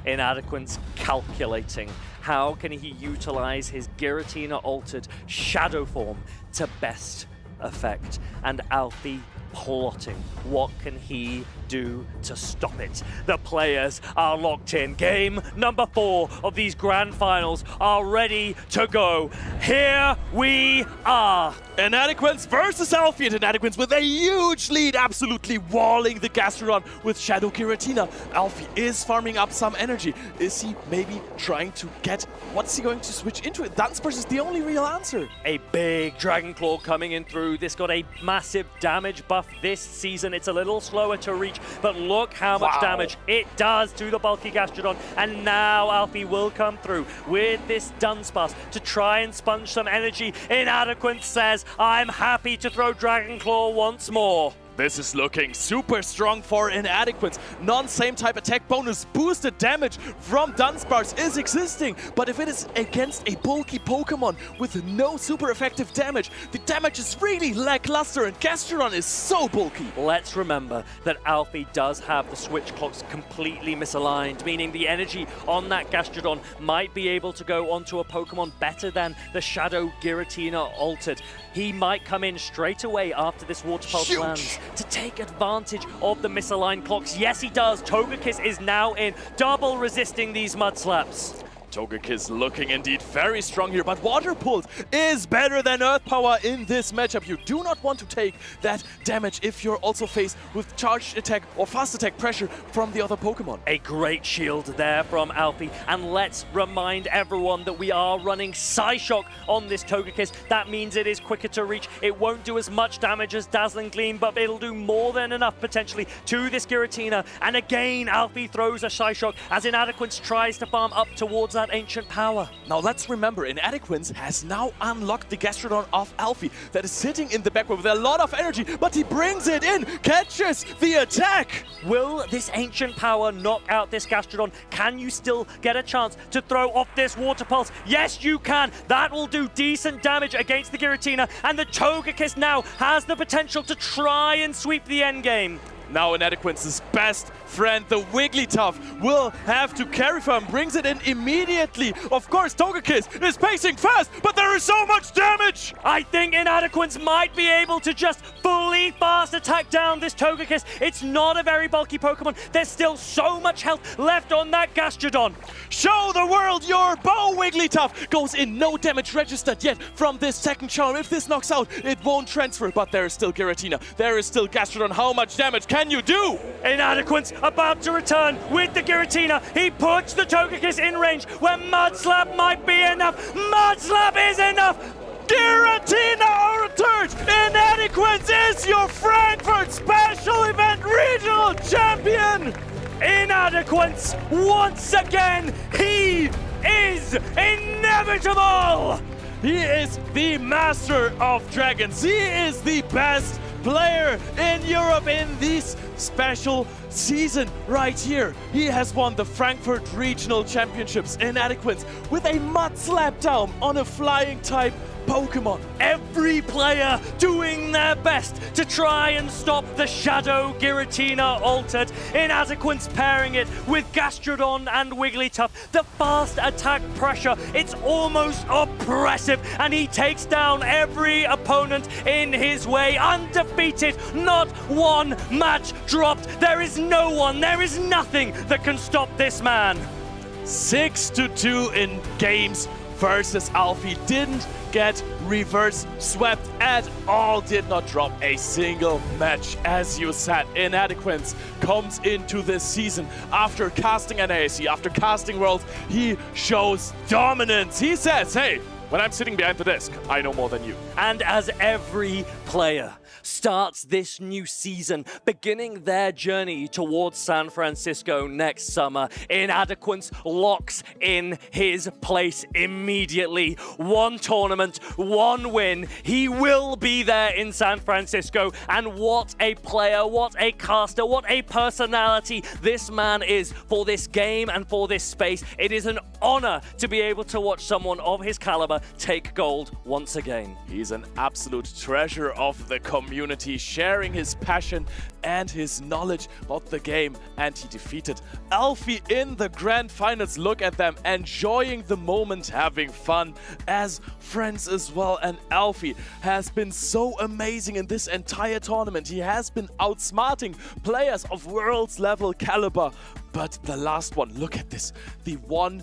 Inadequins calculating how can he utilize his Giratina altered Shadow form to best effect, and Alfie plotting what can he do to stop it. The players are locked in. Game number 4 of these Grand Finals are ready to go. Here we are. Inadequins versus Alfie, and Inadequins with a huge lead, absolutely walling the Gastrodon with Shadow Giratina. Alfie is farming up some energy. Is he maybe trying to get, what's he going to switch into? Dunsparce is the only real answer. A big Dragon Claw coming in through. This got a massive damage buff this season. It's a little slower to reach, but look how much damage it does to the bulky Gastrodon. And now Alfie will come through with this Dunsparce to try and sponge some energy. Inadequins says, I'm happy to throw Dragon Claw once more. This is looking super strong for Inadequins. Non-same type attack bonus boosted damage from Dunsparce is existing, but if it is against a bulky Pokemon with no super effective damage, the damage is really lackluster, and Gastrodon is so bulky. Let's remember that Alfie does have the switch clocks completely misaligned, meaning the energy on that Gastrodon might be able to go onto a Pokemon better than the Shadow Giratina altered. He might come in straight away after this Water Pulse lands to take advantage of the misaligned clocks. Yes, he does. Togekiss is now in, double resisting these Mud Slaps. Togekiss looking indeed very strong here, but Water Pulse is better than Earth Power in this matchup. You do not want to take that damage if you're also faced with charged attack or fast attack pressure from the other Pokemon. A great shield there from Alfie, and let's remind everyone that we are running Psyshock on this Togekiss. That means it is quicker to reach. It won't do as much damage as Dazzling Gleam, but it'll do more than enough potentially to this Giratina. And again, Alfie throws a Psyshock as Inadequins tries to farm up towards that that ancient power. Now let's remember, Inadequins has now unlocked the Gastrodon of Alfie that is sitting in the back row with a lot of energy, but he brings it in, catches the attack! Will this ancient power knock out this Gastrodon? Can you still get a chance to throw off this Water Pulse? Yes, you can. That will do decent damage against the Giratina, and the Togekiss now has the potential to try and sweep the endgame. Now Inadequins' best friend, the Wigglytuff, will have to carry for him, brings it in immediately. Of course, Togekiss is pacing fast, but there is so much damage! I think Inadequins might be able to just fully fast attack down this Togekiss. It's not a very bulky Pokemon. There's still so much health left on that Gastrodon. Show the world your bow, Wigglytuff! Goes in, no damage registered yet from this second charm. If this knocks out, it won't transfer, but there is still Giratina. There is still Gastrodon. How much damage can you do? Inadequins about to return with the Giratina. He puts the Togekiss in range where Mud Slap might be enough. Mud Slap is enough. Giratina returned! Inadequins is your Frankfurt Special Event Regional Champion! Inadequins, once again, he is inevitable! He is the master of dragons. He is the best player in Europe in this special season right here. He has won the Frankfurt Regional Championships Inadequins with a Mud Slap down on a flying type Pokemon. Every player doing their best to try and stop the Shadow Giratina altered. Inadequins pairing it with Gastrodon and Wigglytuff. The fast attack pressure, it's almost oppressive, and he takes down every opponent in his way. Undefeated, not one match dropped. There is no one, there is nothing that can stop this man. 6-2 in games versus Alfie. Didn't get reverse swept at all, did not drop a single match. As you said, Inadequins comes into this season after casting NAAC, after casting Worlds. He shows dominance. He says, hey, when I'm sitting behind the desk, I know more than you. And as every player starts this new season, beginning their journey towards San Francisco next summer, Inadequins locks in his place immediately. One tournament, one win. He will be there in San Francisco. And what a player, what a caster, what a personality this man is for this game and for this space. It is an honor to be able to watch someone of his caliber take gold once again. He's an absolute treasure of the community, sharing his passion and his knowledge about the game. And he defeated Alfie in the grand finals. Look at them, enjoying the moment, having fun as friends as well. And Alfie has been so amazing in this entire tournament. He has been outsmarting players of world's level caliber. But the last one, look at this. The 1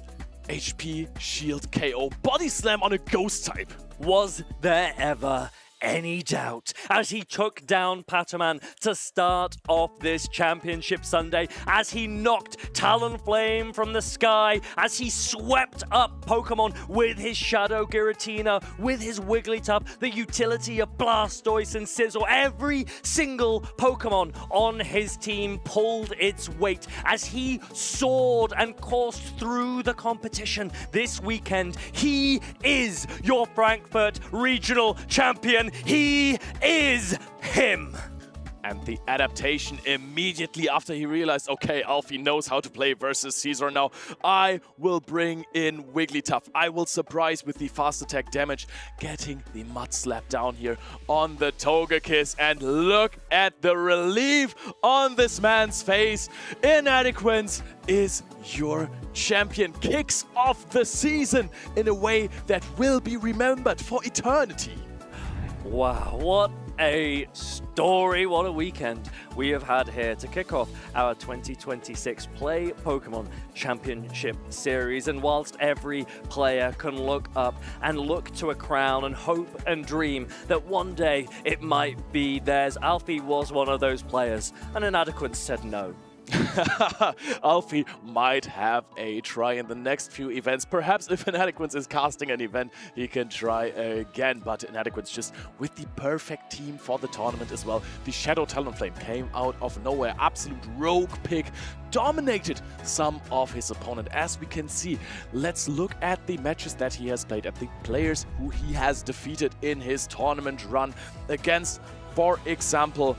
HP shield KO body slam on a ghost type. Was there ever any doubt as he took down Paman to start off this championship Sunday, as he knocked Talonflame from the sky, as he swept up Pokemon with his Shadow Giratina, with his Wigglytuff, the utility of Blastoise and Sizzle. Every single Pokemon on his team pulled its weight as he soared and coursed through the competition this weekend. He is your Frankfurt Regional Champion. He is him. And the adaptation immediately after he realized, okay, Alfie knows how to play versus Caesar now. I will bring in Wigglytuff. I will surprise with the fast attack damage, getting the Mud Slap down here on the Togekiss. And look at the relief on this man's face. Inadequins is your champion. Kicks off the season in a way that will be remembered for eternity. Wow, what a story, what a weekend we have had here to kick off our 2026 Play Pokemon Championship Series. And whilst every player can look up and look to a crown and hope and dream that one day it might be theirs, Alfie was one of those players, and Inadequins said no. Alfie might have a try in the next few events. Perhaps if Inadequins is casting an event, he can try again. But Inadequins just with the perfect team for the tournament as well. The Shadow Talonflame came out of nowhere. Absolute rogue pick. Dominated some of his opponent, as we can see. Let's look at the matches that he has played, at the players who he has defeated in his tournament run against, for example,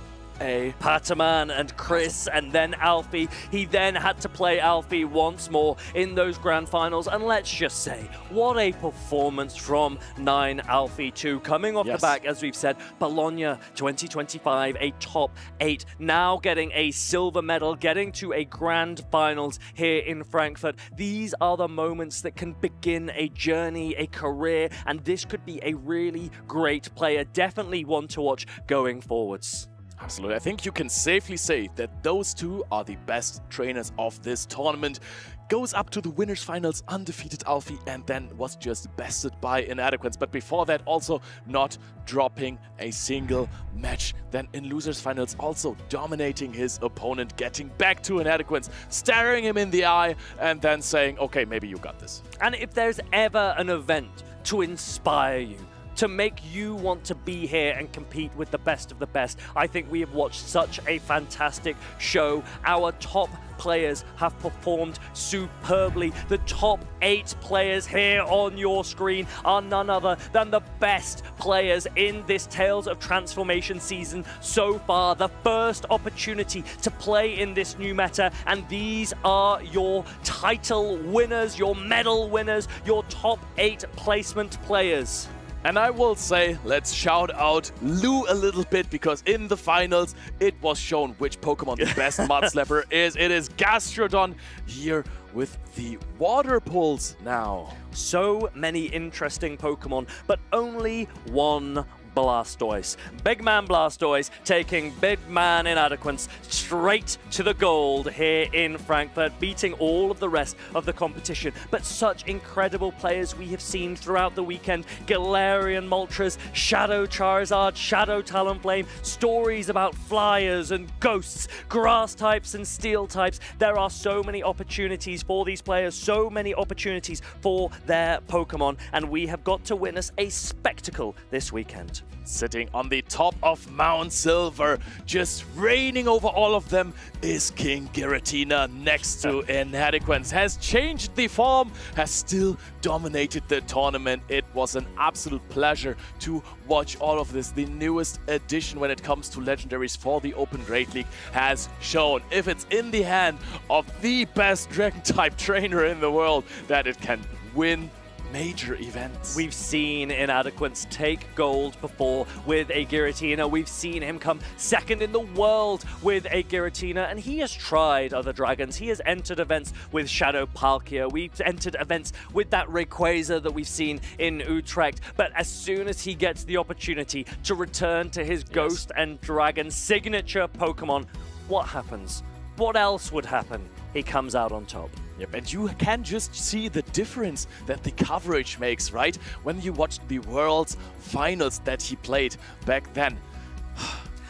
Paman and Chris, and then Alfie. He then had to play Alfie once more in those grand finals, and let's just say, what a performance from 9 Alfie 2. Coming off the back, as we've said, Bologna 2025, a top 8, now getting a silver medal, getting to a grand finals here in Frankfurt. These are the moments that can begin a journey, a career, and this could be a really great player. Definitely one to watch going forwards. Absolutely. I think you can safely say that those two are the best trainers of this tournament. Goes up to the winners finals, undefeated Alfie, and then was just bested by Inadequins. But before that, also not dropping a single match. Then in losers finals, also dominating his opponent, getting back to Inadequins, staring him in the eye, and then saying, okay, maybe you got this. And if there's ever an event to inspire you, to make you want to be here and compete with the best of the best, I think we have watched such a fantastic show. Our top players have performed superbly. The top 8 players here on your screen are none other than the best players in this Tales of Transformation season so far. The first opportunity to play in this new meta, and these are your title winners, your medal winners, your top 8 placement players. And I will say, let's shout out Lou a little bit, because in the finals, it was shown which Pokemon the best Mudslapper is. It is Gastrodon here with the Water Pulse now. So many interesting Pokemon, but only one Blastoise. Big man Blastoise taking big man Inadequins straight to the gold here in Frankfurt, beating all of the rest of the competition. But such incredible players we have seen throughout the weekend. Galarian Moltres, Shadow Charizard, Shadow Talonflame, stories about flyers and ghosts, grass types and steel types. There are so many opportunities for these players, so many opportunities for their Pokemon, and we have got to witness a spectacle this weekend. Sitting on the top of Mount Silver, just reigning over all of them, is King Giratina next to Inadequins. Has changed the form, has still dominated the tournament. It was an absolute pleasure to watch all of this. The newest addition when it comes to legendaries for the Open Great League has shown, if it's in the hand of the best Dragon-type trainer in the world, that it can win major events. We've seen Inadequins take gold before with a Giratina. We've seen him come second in the world with a Giratina, and he has tried other dragons. He has entered events with Shadow Palkia. We've entered events with that Rayquaza that we've seen in Utrecht. But as soon as he gets the opportunity to return to his Ghost and Dragon signature Pokemon, what happens? What else would happen? He comes out on top. Yep, and you can just see the difference that the coverage makes, right? When you watched the World's Finals that he played back then.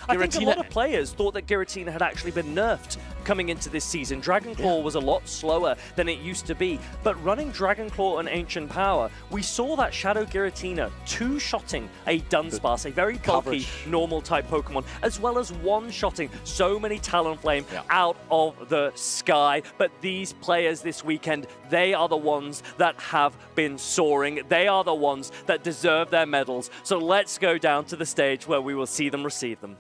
I think a lot of players thought that Giratina had actually been nerfed coming into this season. Dragonclaw was a lot slower than it used to be, but running Dragonclaw and Ancient Power, we saw that Shadow Giratina two-shotting a Dunsparce, a very bulky, normal-type Pokemon, as well as one-shotting so many Talonflame out of the sky. But these players this weekend, they are the ones that have been soaring. They are the ones that deserve their medals. So let's go down to the stage where we will see them receive them.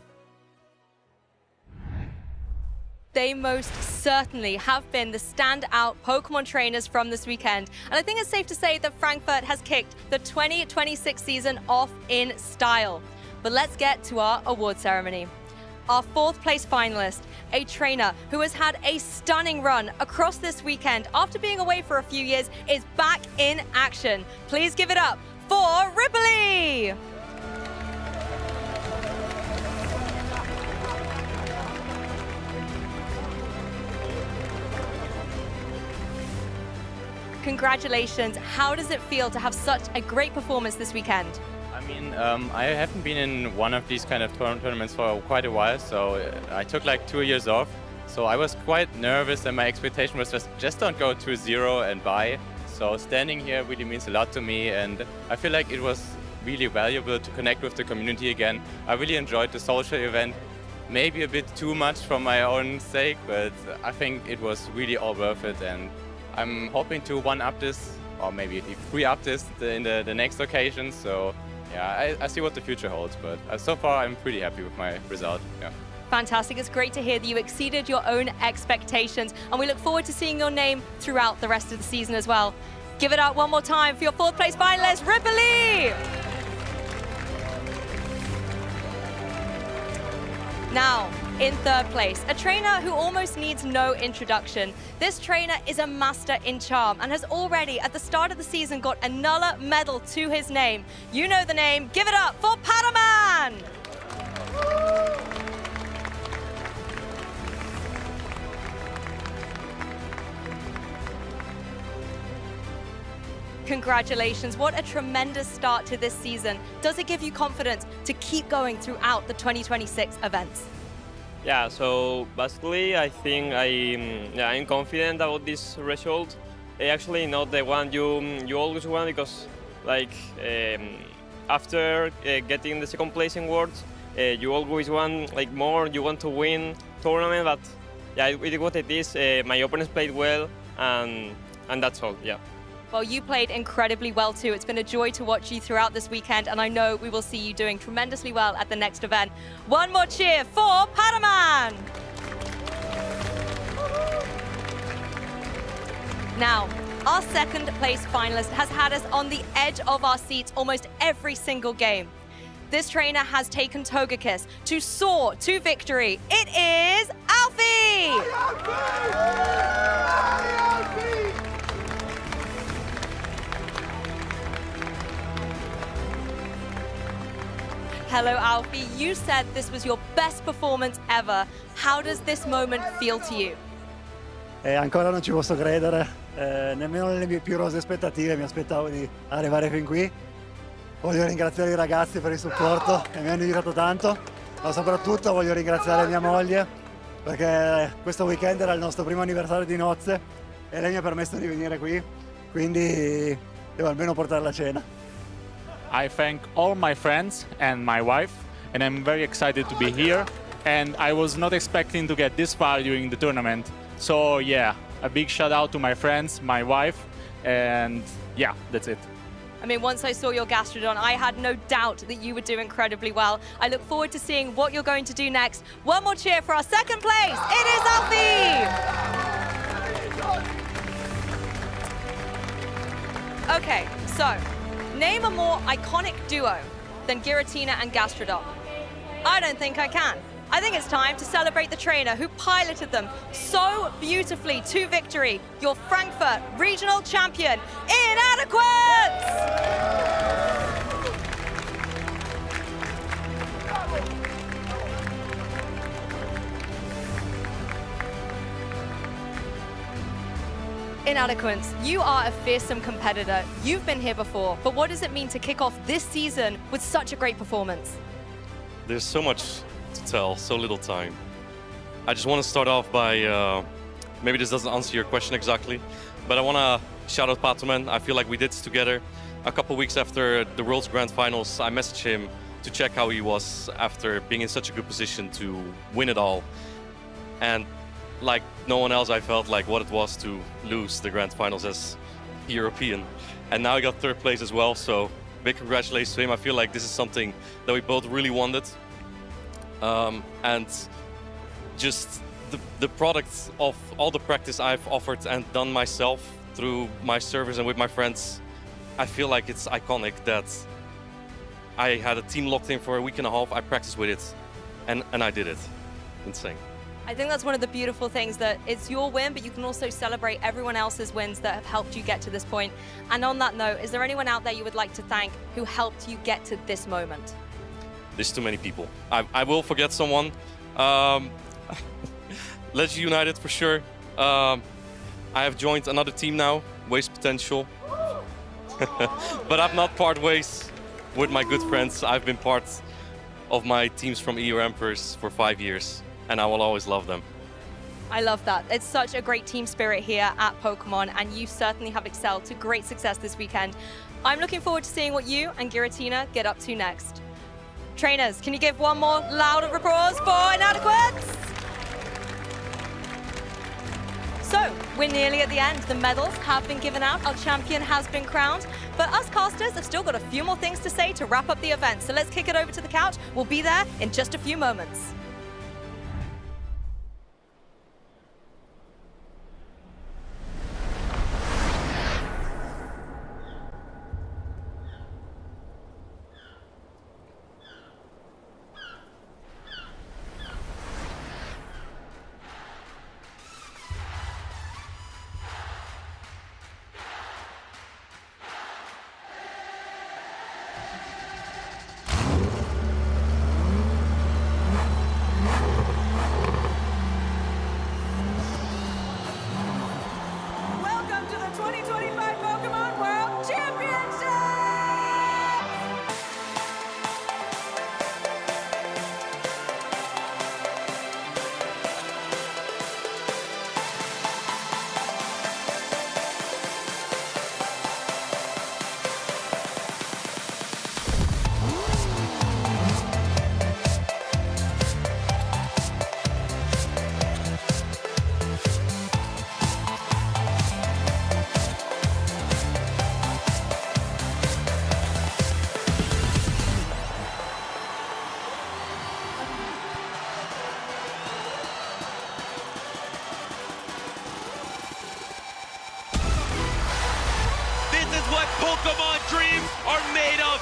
They most certainly have been the standout Pokemon trainers from this weekend. And I think it's safe to say that Frankfurt has kicked the 2026 season off in style. But let's get to our award ceremony. Our 4th place finalist, a trainer who has had a stunning run across this weekend after being away for a few years, is back in action. Please give it up for Ripley! Congratulations. How does it feel to have such a great performance this weekend? I mean, I haven't been in one of these kind of tournaments for quite a while, so I took like 2 years off, So I was quite nervous, and my expectation was just don't go to 0 and buy. So standing here really means a lot to me, and I feel like it was really valuable to connect with the community again. I really enjoyed the social event, maybe a bit too much for my own sake, but I think it was really all worth it, and I'm hoping to one-up this, or maybe three-up this in the next occasion. So yeah, I see what the future holds, but so far I'm pretty happy with my result. Yeah. Fantastic. It's great to hear that you exceeded your own expectations, and we look forward to seeing your name throughout the rest of the season as well. Give it up one more time for your 4th place finalist, Ripley! Now, in 3rd place, a trainer who almost needs no introduction. This trainer is a master in charm and has already, at the start of the season, got another medal to his name. You know the name. Give it up for Paman! Congratulations, what a tremendous start to this season. Does it give you confidence to keep going throughout the 2026 events? Yeah, so basically I think I'm confident about this result. Actually not the one you always want, because like after getting the 2nd place in Worlds, you always want like more, you want to win tournament, but yeah, it is what it is. My opponents played well, and that's all, yeah. Well, you played incredibly well too. It's been a joy to watch you throughout this weekend, and I know we will see you doing tremendously well at the next event. One more cheer for Paman! Now, our 2nd place finalist has had us on the edge of our seats almost every single game. This trainer has taken Togekiss to soar to victory. It is Alfie! Hello, Alfie. You said this was your best performance ever. How does this moment feel to you? Ancora non ci posso credere, nemmeno nelle mie più rose aspettative mi aspettavo di arrivare fin qui. Voglio ringraziare i ragazzi per il supporto che mi hanno aiutato tanto, ma soprattutto voglio ringraziare mia moglie, perché questo weekend era il nostro primo anniversario di nozze e lei mi ha permesso di venire qui, quindi devo almeno portare la cena. I thank all my friends and my wife, and I'm very excited to be here. And I was not expecting to get this far during the tournament. So yeah, a big shout out to my friends, my wife, and yeah, that's it. I mean, once I saw your Gastrodon, I had no doubt that you would do incredibly well. I look forward to seeing what you're going to do next. One more cheer for our 2nd place. It is Alfie! Okay, so name a more iconic duo than Giratina and Gastrodon. I don't think I can. I think it's time to celebrate the trainer who piloted them so beautifully to victory, your Frankfurt Regional Champion, Inadequins! Inadequins, you are a fearsome competitor. You've been here before, but what does it mean to kick off this season with such a great performance? There's so much to tell, so little time. I just want to start off by, maybe this doesn't answer your question exactly, but I want to shout out Paman. I feel like we did this together. A couple weeks after the World's Grand Finals, I messaged him to check how he was after being in such a good position to win it all. And like no one else, I felt like what it was to lose the Grand Finals as European. And now I got 3rd place as well, so big congratulations to him. I feel like this is something that we both really wanted. And just the product of all the practice I've offered and done myself through my servers and with my friends, I feel like it's iconic that I had a team locked in for a week and a half. I practiced with it, and I did it. Insane. I think that's one of the beautiful things, that it's your win, but you can also celebrate everyone else's wins that have helped you get to this point. And on that note, is there anyone out there you would like to thank who helped you get to this moment? There's too many people. I will forget someone. Let's United for sure. I have joined another team now, Waste Potential. But I've not part ways with my good friends. I've been part of my teams from EU Emperors for 5 years, and I will always love them. I love that. It's such a great team spirit here at Pokemon, and you certainly have excelled to great success this weekend. I'm looking forward to seeing what you and Giratina get up to next. Trainers, can you give one more loud applause for Inadequins? So, we're nearly at the end. The medals have been given out. Our champion has been crowned. But us casters have still got a few more things to say to wrap up the event. So let's kick it over to the couch. We'll be there in just a few moments. Welcome to the 2025 Pokemon World Championships! This is what Pokemon dreams are made of!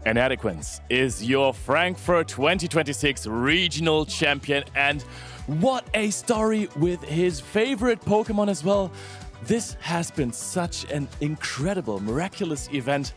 Inadequins is your Frankfurt 2026 regional champion, and what a story with his favorite Pokemon as well. This has been such an incredible, miraculous event.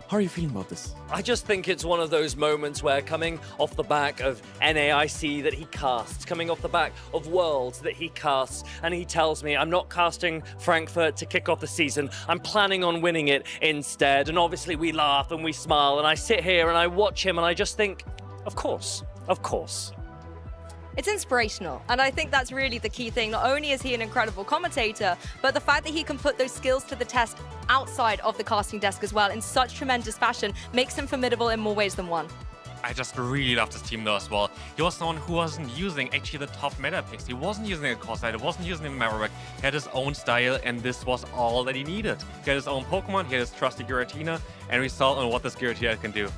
How are you feeling about this? I just think it's one of those moments where, coming off the back of NAIC that he casts, coming off the back of Worlds that he casts, and he tells me, I'm not casting Frankfurt to kick off the season, I'm planning on winning it instead. And obviously we laugh and we smile, and I sit here and I watch him and I just think, of course, of course. It's inspirational, and I think that's really the key thing. Not only is he an incredible commentator, but the fact that he can put those skills to the test outside of the casting desk as well in such tremendous fashion makes him formidable in more ways than one. I just really loved his team though as well. He was someone who wasn't using actually the top meta picks. He wasn't using a Corsair, he wasn't using a Marowak. He had his own style, and this was all that he needed. He had his own Pokemon, he had his trusty Giratina, and we saw on what this Giratina can do.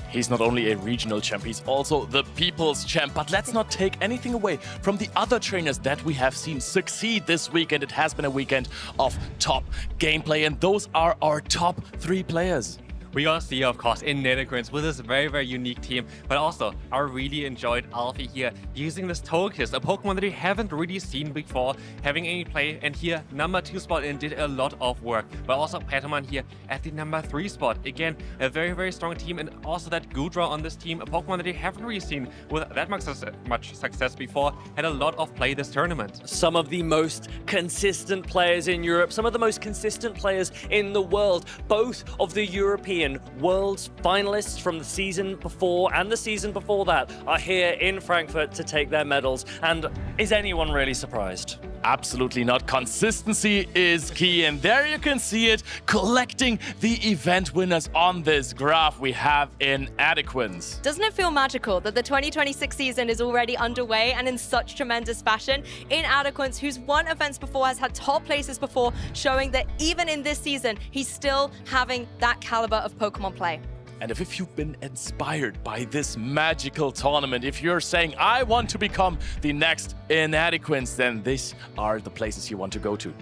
He's not only a regional champ, he's also the people's champ. But let's not take anything away from the other trainers that we have seen succeed this weekend. It has been a weekend of top gameplay, and those are our top 3 players. We got to see, of course, Inadequins with this very, very unique team. But also, I really enjoyed Alfie here using this Togekiss, a Pokemon that we haven't really seen before, having any play. And here, number 2 spot, and did a lot of work. But also Paman here at the number 3 spot. Again, a very, very strong team. And also that Goodra on this team, a Pokemon that we haven't really seen with that much success before, had a lot of play this tournament. Some of the most consistent players in Europe, some of the most consistent players in the world, both of the European European Worlds finalists from the season before and the season before that are here in Frankfurt to take their medals. And is anyone really surprised? Absolutely not. Consistency is key, and there you can see it, collecting the event winners on this graph we have in Inadequins. Doesn't it feel magical that the 2026 season is already underway and in such tremendous fashion? Inadequins, who's won events before, has had top places before, showing that even in this season, he's still having that caliber of Pokemon play. And if you've been inspired by this magical tournament, if you're saying, I want to become the next Inadequins, then these are the places you want to go to.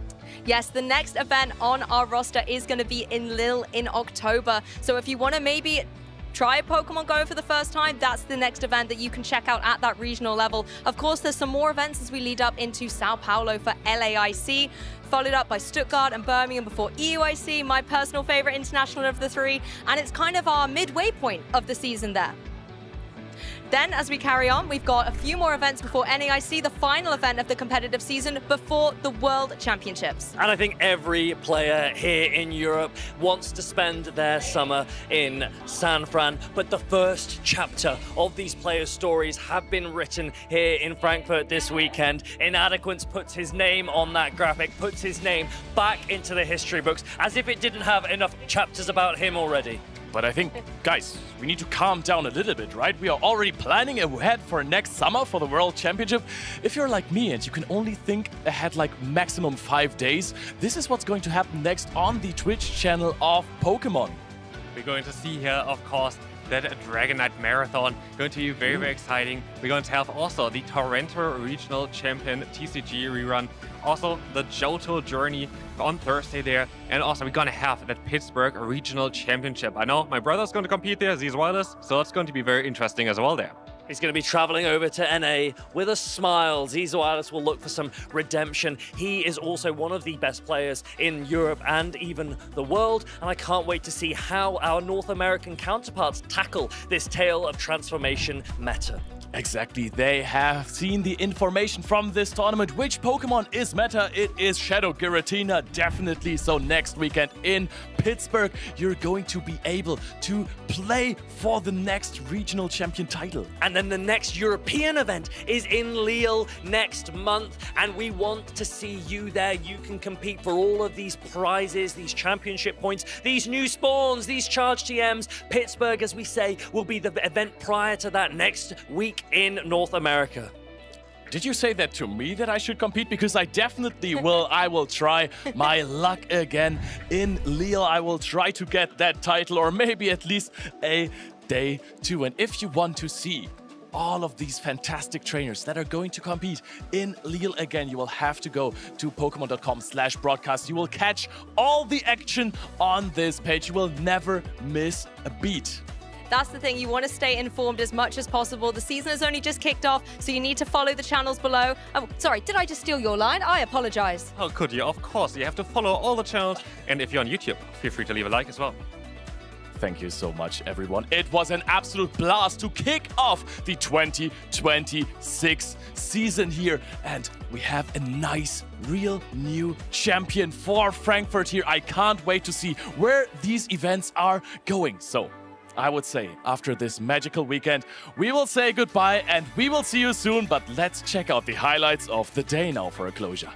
Yes, the next event on our roster is going to be in Lille in October. So if you want to maybe try Pokemon GO for the first time, that's the next event that you can check out at that regional level. Of course, there's some more events as we lead up into Sao Paulo for LAIC, followed up by Stuttgart and Birmingham before EUIC, my personal favorite international of the three, and it's kind of our midway point of the season there. Then, as we carry on, we've got a few more events before NAIC, the final event of the competitive season before the World Championships. And I think every player here in Europe wants to spend their summer in San Fran, but the first chapter of these players' stories have been written here in Frankfurt this weekend. Inadequins puts his name on that graphic, puts his name back into the history books, as if it didn't have enough chapters about him already. But I think, guys, we need to calm down a little bit, right? We are already planning ahead for next summer for the World Championship. If you're like me and you can only think ahead like maximum 5 days, this is what's going to happen next on the Twitch channel of Pokemon. We're going to see here, of course, that Dragonite Marathon going to be very, very exciting. We're going to have also the Toronto Regional Champion TCG rerun. Also, the Johto Journey on Thursday there. And also, we're going to have that Pittsburgh Regional Championship. I know my brother's going to compete there, Z's Wireless, so it's going to be very interesting as well there. He's going to be traveling over to NA with a smile. Ziza Wireless will look for some redemption. He is also one of the best players in Europe and even the world. And I can't wait to see how our North American counterparts tackle this tale of transformation meta. Exactly, they have seen the information from this tournament. Which Pokemon is meta? It is Shadow Giratina, definitely. So next weekend in Pittsburgh, you're going to be able to play for the next regional champion title. And then the next European event is in Lille next month, and we want to see you there. You can compete for all of these prizes, these championship points, these new spawns, these charged TMs. Pittsburgh, as we say, will be the event prior to that next week in North America. Did you say that to me that I should compete? Because I definitely will. I will try my luck again in Lille. I will try to get that title, or maybe at least a day two. And if you want to see all of these fantastic trainers that are going to compete in Lille again, you will have to go to pokemon.com/broadcast. You will catch all the action on this page. You will never miss a beat. That's the thing, you want to stay informed as much as possible. The season has only just kicked off, so you need to follow the channels below. Oh, sorry, did I just steal your line? I apologize. How could you? Of course, you have to follow all the channels. And if you're on YouTube, feel free to leave a like as well. Thank you so much, everyone. It was an absolute blast to kick off the 2026 season here. And we have a nice, real new champion for Frankfurt here. I can't wait to see where these events are going. So I would say after this magical weekend, we will say goodbye and we will see you soon. But let's check out the highlights of the day now for a closure.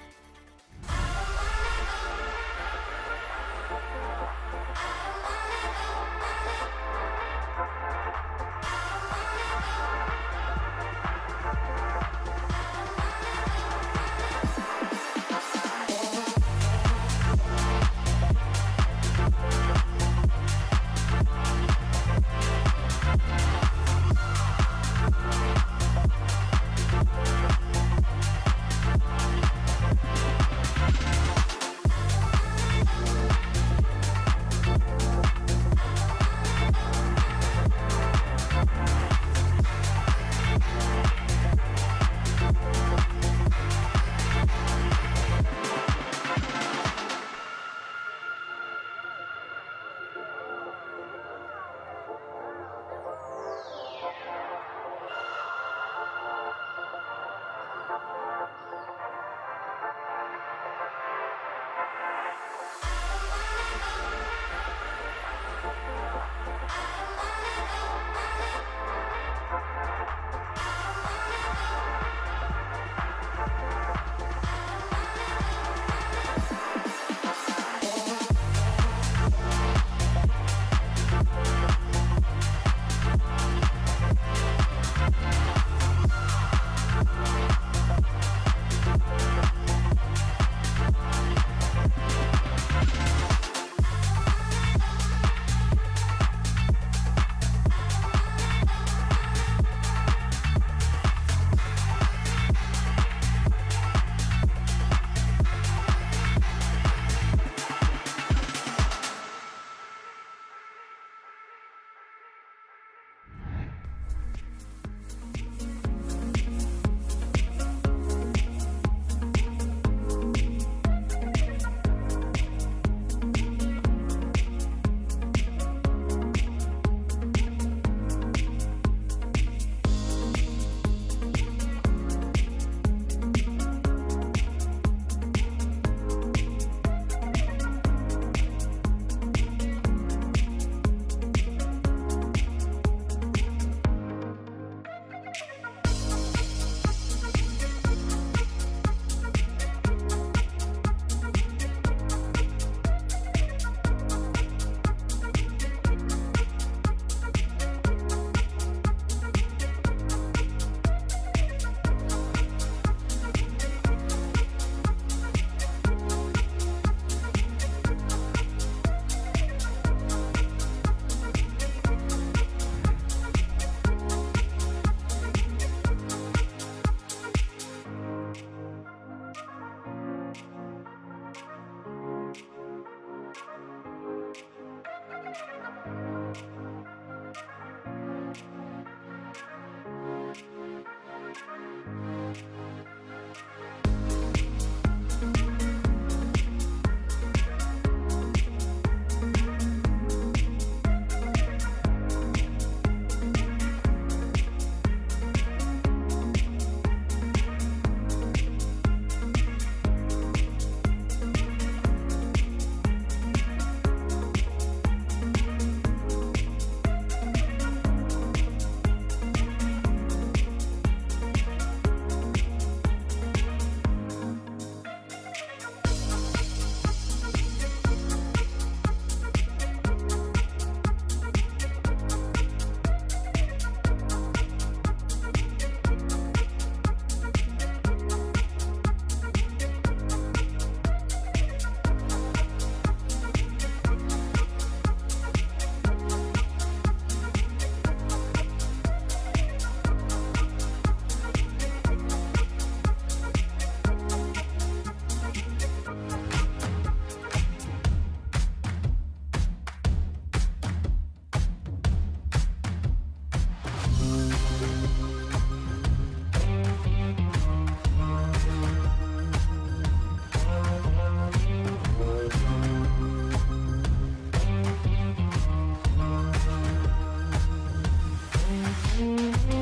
Bye.